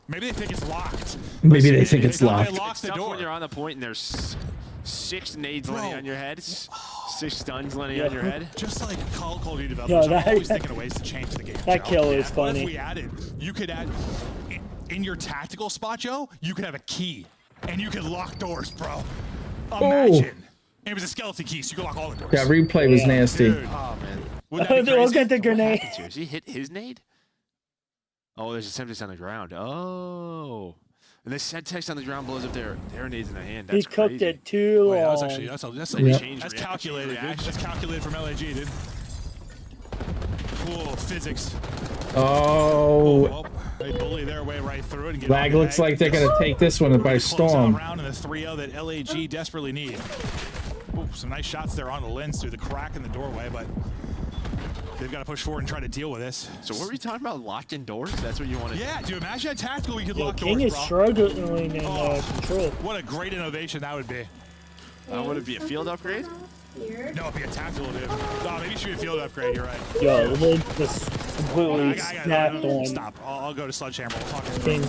[SPEAKER 12] Maybe they think it's locked.
[SPEAKER 2] Maybe they think it's
[SPEAKER 12] They
[SPEAKER 2] locked.
[SPEAKER 12] locked
[SPEAKER 11] It's
[SPEAKER 12] the
[SPEAKER 11] tough
[SPEAKER 12] door.
[SPEAKER 11] when you're on the point and there's 6 nades landing on your head, 6 stuns landing
[SPEAKER 3] Yeah.
[SPEAKER 11] on your head.
[SPEAKER 12] Just like Call of Duty
[SPEAKER 3] Yo,
[SPEAKER 12] developers, I'm
[SPEAKER 3] that-
[SPEAKER 12] always thinking of ways to change the game.
[SPEAKER 3] That
[SPEAKER 12] Joe.
[SPEAKER 3] kill is
[SPEAKER 12] What if
[SPEAKER 3] funny.
[SPEAKER 12] we added? You could add in your tactical spot, Joe. You could have a key, and you could lock doors, bro. Imagine. And it was a skeleton key, so you could lock all the doors.
[SPEAKER 2] That replay was nasty.
[SPEAKER 12] Dude.
[SPEAKER 11] Oh, man.
[SPEAKER 12] Wouldn't that be
[SPEAKER 3] Look
[SPEAKER 12] crazy?
[SPEAKER 3] at the grenade.
[SPEAKER 11] Does he hit his nade? Oh, there's a Tempest on the ground. Oh. And this set text on the ground blows up their nades in their hand. That's
[SPEAKER 3] He cooked
[SPEAKER 11] crazy.
[SPEAKER 3] it too
[SPEAKER 12] Oh, yeah,
[SPEAKER 3] long.
[SPEAKER 12] that's actually that's
[SPEAKER 2] Yep.
[SPEAKER 12] that's calculated, dude. That's calculated from LAG, dude. Cool physics.
[SPEAKER 2] Oh,
[SPEAKER 12] Well, they bully their way right through it and get
[SPEAKER 2] Lag
[SPEAKER 12] on the
[SPEAKER 2] looks
[SPEAKER 12] bag.
[SPEAKER 2] like they're going to take this one by
[SPEAKER 12] Close out
[SPEAKER 2] storm.
[SPEAKER 12] round in the 3-0 that LAG desperately need. Ooh, some nice shots there on the lens through the crack in the doorway, but they've got to push forward and try to deal with this.
[SPEAKER 11] So what were you talking about? Locking doors? That's what you wanted?
[SPEAKER 12] Yeah, dude, imagine a tactical we could
[SPEAKER 3] Yo,
[SPEAKER 12] lock
[SPEAKER 3] King
[SPEAKER 12] doors,
[SPEAKER 3] is
[SPEAKER 12] bro.
[SPEAKER 3] struggling in
[SPEAKER 12] Oh.
[SPEAKER 3] control.
[SPEAKER 12] What a great innovation that would be.
[SPEAKER 11] Would it be a field upgrade?
[SPEAKER 12] No, it'd be a tactical, dude. Oh, maybe it should be a field upgrade, you're right.
[SPEAKER 3] Yo, Lid just completely
[SPEAKER 12] I got
[SPEAKER 3] snapped on
[SPEAKER 12] Stop. I'll go to Sledgehammer. We'll talk about
[SPEAKER 3] King.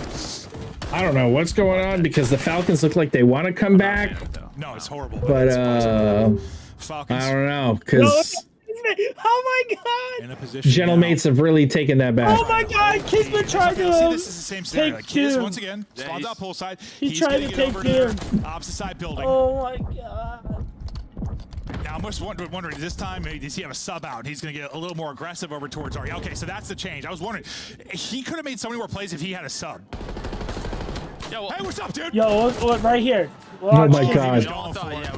[SPEAKER 2] I don't know what's going on because the Falcons look like they want to come back,
[SPEAKER 12] No, it's horrible.
[SPEAKER 2] but
[SPEAKER 12] Falcons
[SPEAKER 2] I don't know because
[SPEAKER 3] Oh my god!
[SPEAKER 12] in a position
[SPEAKER 2] Gentle
[SPEAKER 12] now.
[SPEAKER 2] Mates have really taken that back.
[SPEAKER 3] Oh my god! Kismet tried
[SPEAKER 12] See,
[SPEAKER 3] to
[SPEAKER 12] this is the same scenario. Like, Kiz,
[SPEAKER 3] Kim.
[SPEAKER 12] once again, spawns out pool side.
[SPEAKER 3] He
[SPEAKER 12] He's
[SPEAKER 3] tried
[SPEAKER 12] gonna
[SPEAKER 3] to
[SPEAKER 12] get
[SPEAKER 3] take
[SPEAKER 12] over to
[SPEAKER 3] Kim.
[SPEAKER 12] their opposite side building.
[SPEAKER 3] Oh my god.
[SPEAKER 12] Now, I'm just wondering, this time, does he have a sub out? He's going to get a little more aggressive over towards Ari. Okay, so that's the change. I was wondering, he could have made so many more plays if he had a sub.
[SPEAKER 11] Yo,
[SPEAKER 12] Hey, what's up, dude?
[SPEAKER 3] Yo, look right here.
[SPEAKER 2] Oh my god,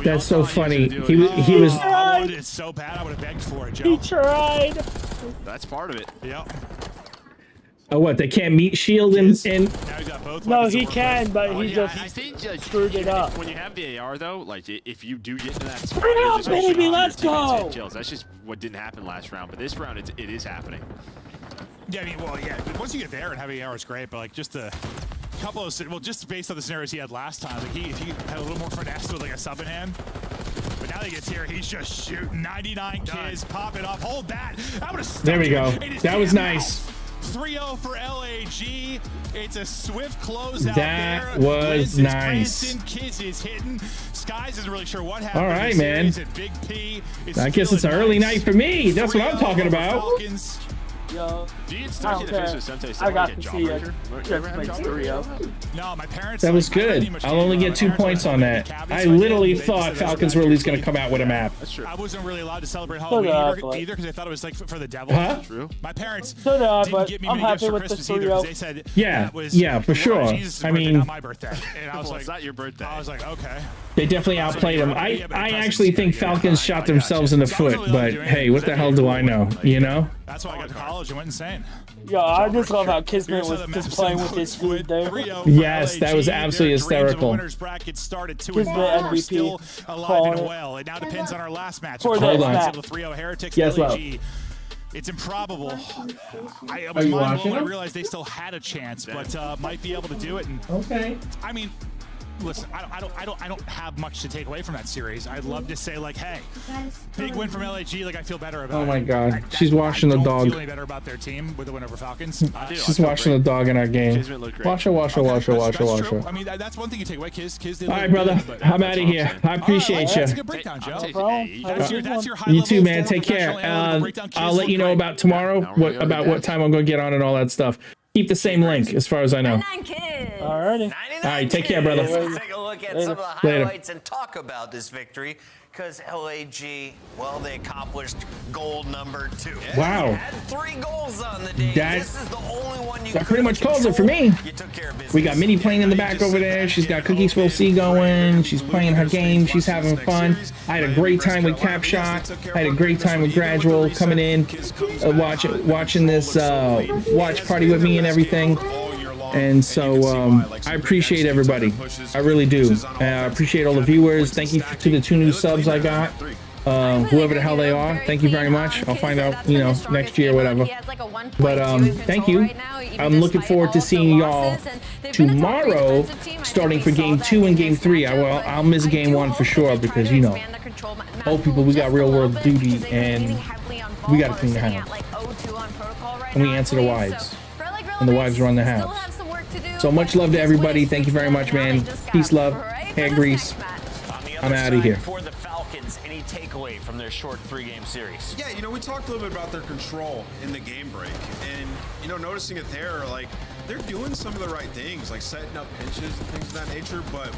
[SPEAKER 2] that's so funny. He was.
[SPEAKER 12] I wanted it so bad. I would have begged for it, Joe.
[SPEAKER 3] He tried.
[SPEAKER 11] That's part of it.
[SPEAKER 12] Yep.
[SPEAKER 2] Oh, what? They can't meet shield and.
[SPEAKER 12] Now he's got both
[SPEAKER 3] No,
[SPEAKER 12] weapons
[SPEAKER 3] he
[SPEAKER 12] over
[SPEAKER 3] can,
[SPEAKER 12] both.
[SPEAKER 3] but
[SPEAKER 11] Oh,
[SPEAKER 3] he
[SPEAKER 11] yeah,
[SPEAKER 3] just
[SPEAKER 11] I think like,
[SPEAKER 3] screwed it up.
[SPEAKER 11] When you have the AR though, like if you do get into that spot,
[SPEAKER 3] Bring it
[SPEAKER 11] you're
[SPEAKER 3] up,
[SPEAKER 11] just
[SPEAKER 3] baby,
[SPEAKER 11] shooting your
[SPEAKER 3] let's
[SPEAKER 11] teammates
[SPEAKER 3] go.
[SPEAKER 11] and kills. That's just what didn't happen last round, but this round it is happening.
[SPEAKER 12] Yeah, I mean, well, yeah. Once you get there and having AR is great, but like just a couple of just based on the scenarios he had last time, like if he had a little more finesse with like a sub in hand. But now that he gets here, he's just shooting 99 kills, pop it up, hold that. That would have.
[SPEAKER 2] There we go. That was nice.
[SPEAKER 12] 3-0 for LAG. It's a swift closeout.
[SPEAKER 2] That
[SPEAKER 12] there.
[SPEAKER 2] was
[SPEAKER 12] Liz
[SPEAKER 2] nice.
[SPEAKER 12] Kids is hitting. Skies isn't really sure what happened.
[SPEAKER 2] All right, man.
[SPEAKER 12] Big P.
[SPEAKER 2] I guess it's an early night for me. That's what I'm talking about.
[SPEAKER 12] Falcons.
[SPEAKER 3] Yo,
[SPEAKER 11] Do you
[SPEAKER 3] I
[SPEAKER 11] start
[SPEAKER 3] don't
[SPEAKER 11] to finish
[SPEAKER 3] care.
[SPEAKER 11] with Sente?
[SPEAKER 3] I got
[SPEAKER 11] like a
[SPEAKER 3] to see it.
[SPEAKER 11] jawbreaker?
[SPEAKER 3] Just makes 3-0.
[SPEAKER 12] No, my parents.
[SPEAKER 2] That was
[SPEAKER 12] like, I didn't
[SPEAKER 2] good.
[SPEAKER 12] much
[SPEAKER 2] I'll
[SPEAKER 12] game
[SPEAKER 2] only
[SPEAKER 12] on it.
[SPEAKER 2] get
[SPEAKER 12] My
[SPEAKER 2] 2
[SPEAKER 12] parents
[SPEAKER 2] points
[SPEAKER 12] were
[SPEAKER 2] on
[SPEAKER 12] like,
[SPEAKER 2] that.
[SPEAKER 12] cavities,
[SPEAKER 2] I
[SPEAKER 12] so
[SPEAKER 2] literally
[SPEAKER 12] they
[SPEAKER 2] thought
[SPEAKER 12] said
[SPEAKER 2] Falcons
[SPEAKER 12] that
[SPEAKER 2] were at
[SPEAKER 12] was
[SPEAKER 2] least going to come out with a map.
[SPEAKER 11] That's true.
[SPEAKER 12] I wasn't really allowed to celebrate Halloween either because they thought it was like for the devil.
[SPEAKER 2] Huh?
[SPEAKER 11] True.
[SPEAKER 12] My parents
[SPEAKER 3] So did I,
[SPEAKER 12] didn't
[SPEAKER 3] but
[SPEAKER 12] get me
[SPEAKER 3] I'm
[SPEAKER 12] many gifts
[SPEAKER 3] happy
[SPEAKER 12] for
[SPEAKER 3] with the
[SPEAKER 12] Christmas either 'cause they
[SPEAKER 3] 3-0.
[SPEAKER 12] said
[SPEAKER 2] Yeah,
[SPEAKER 12] that was
[SPEAKER 2] yeah, for
[SPEAKER 12] Lord
[SPEAKER 2] sure.
[SPEAKER 12] Jesus'
[SPEAKER 2] I
[SPEAKER 12] birthday,
[SPEAKER 2] mean-
[SPEAKER 12] not my birthday. And I was
[SPEAKER 11] Well,
[SPEAKER 12] like,
[SPEAKER 11] it's not your birthday.
[SPEAKER 12] I was like, okay.
[SPEAKER 2] They definitely outplayed them. I actually think Falcons shot themselves in the foot, but hey, what the hell do I know? You know?
[SPEAKER 12] That's why I got to college and went insane.
[SPEAKER 3] Yo, I just love how Kismet was just playing with his food there.
[SPEAKER 2] Yes, that was absolutely hysterical.
[SPEAKER 12] Started 2-5.
[SPEAKER 3] Kismet MVP.
[SPEAKER 12] Still alive
[SPEAKER 3] Calling
[SPEAKER 12] and
[SPEAKER 3] it.
[SPEAKER 12] well. It now depends on our last match.
[SPEAKER 3] For
[SPEAKER 2] Hold on.
[SPEAKER 12] 3-0 Heretics.
[SPEAKER 2] Yes, love.
[SPEAKER 12] LAG. It's improbable. I
[SPEAKER 2] Are
[SPEAKER 12] was
[SPEAKER 2] you
[SPEAKER 12] mind blown
[SPEAKER 2] watching
[SPEAKER 12] when I
[SPEAKER 2] them?
[SPEAKER 12] realized they still had a chance, but might be able to do it. And
[SPEAKER 2] Okay.
[SPEAKER 12] I mean, listen, I don't have much to take away from that series. I'd love to say like, hey, big win from LAG. Like I feel better about.
[SPEAKER 2] Oh my
[SPEAKER 12] it.
[SPEAKER 2] God. She's washing the
[SPEAKER 12] I don't
[SPEAKER 2] dog.
[SPEAKER 12] feel any better about their team with the win over Falcons.
[SPEAKER 2] She's washing the dog in our game.
[SPEAKER 11] Kismet looked great.
[SPEAKER 2] Wash her, wash her, wash her, wash her, wash
[SPEAKER 12] True.
[SPEAKER 2] her.
[SPEAKER 12] I mean, that's one thing you take away. Kiz did
[SPEAKER 2] All right,
[SPEAKER 12] look
[SPEAKER 2] brother.
[SPEAKER 12] good, but-
[SPEAKER 2] I'm out of here. I appreciate
[SPEAKER 12] That's a
[SPEAKER 2] you.
[SPEAKER 12] good breakdown, Joe.
[SPEAKER 11] Hey,
[SPEAKER 12] That's your high
[SPEAKER 2] You
[SPEAKER 12] level
[SPEAKER 2] too, man.
[SPEAKER 12] form
[SPEAKER 2] Take care.
[SPEAKER 12] professional analytical breakdown. Kiz
[SPEAKER 2] I'll let you
[SPEAKER 12] looked
[SPEAKER 2] know
[SPEAKER 12] great.
[SPEAKER 2] about tomorrow.
[SPEAKER 11] Now we're
[SPEAKER 2] What
[SPEAKER 11] gonna go
[SPEAKER 2] what time I'm going to get on and all that stuff. Keep the same link, as far as I know.
[SPEAKER 10] 99 kids.
[SPEAKER 3] Alrighty.
[SPEAKER 2] All right, take care, brother.
[SPEAKER 5] Let's take a look at some of the
[SPEAKER 2] Later.
[SPEAKER 5] highlights and talk about this victory. Because LAG, well, they accomplished goal number 2.
[SPEAKER 2] Wow.
[SPEAKER 5] You had 3 goals on the day.
[SPEAKER 2] That-
[SPEAKER 5] This is the only one you
[SPEAKER 2] that pretty
[SPEAKER 5] couldn't
[SPEAKER 2] much calls it for
[SPEAKER 5] control.
[SPEAKER 2] me.
[SPEAKER 5] You took care of business.
[SPEAKER 2] We got Minnie playing in the back over there. She's got Cookies Will C going. She's playing her game. She's having fun. I had a great time with Cap Shot. I had a great time with Gradual coming in, watching this watch party with me and everything. And so I appreciate everybody. I really do. I appreciate all the viewers. Thank you to the 2 new subs I got. Whoever the hell they are, thank you very much. I'll find out, next year or whatever. But thank you. I'm looking forward to seeing y'all tomorrow, starting for game 2 and game 3. I'll miss game 1 for sure because old people, we got real world duty and we got to clean the house. And we answer the wives, and the wives run the house. So much love to everybody. Thank you very much, man. Peace, love, hair grease. I'm out of here.
[SPEAKER 5] For the Falcons, any takeaway from their short 3-game series?
[SPEAKER 7] Yeah, we talked a little bit about their control in the game break. And, noticing it there, like, they're doing some of the right things, like setting up pinches and things of that nature, but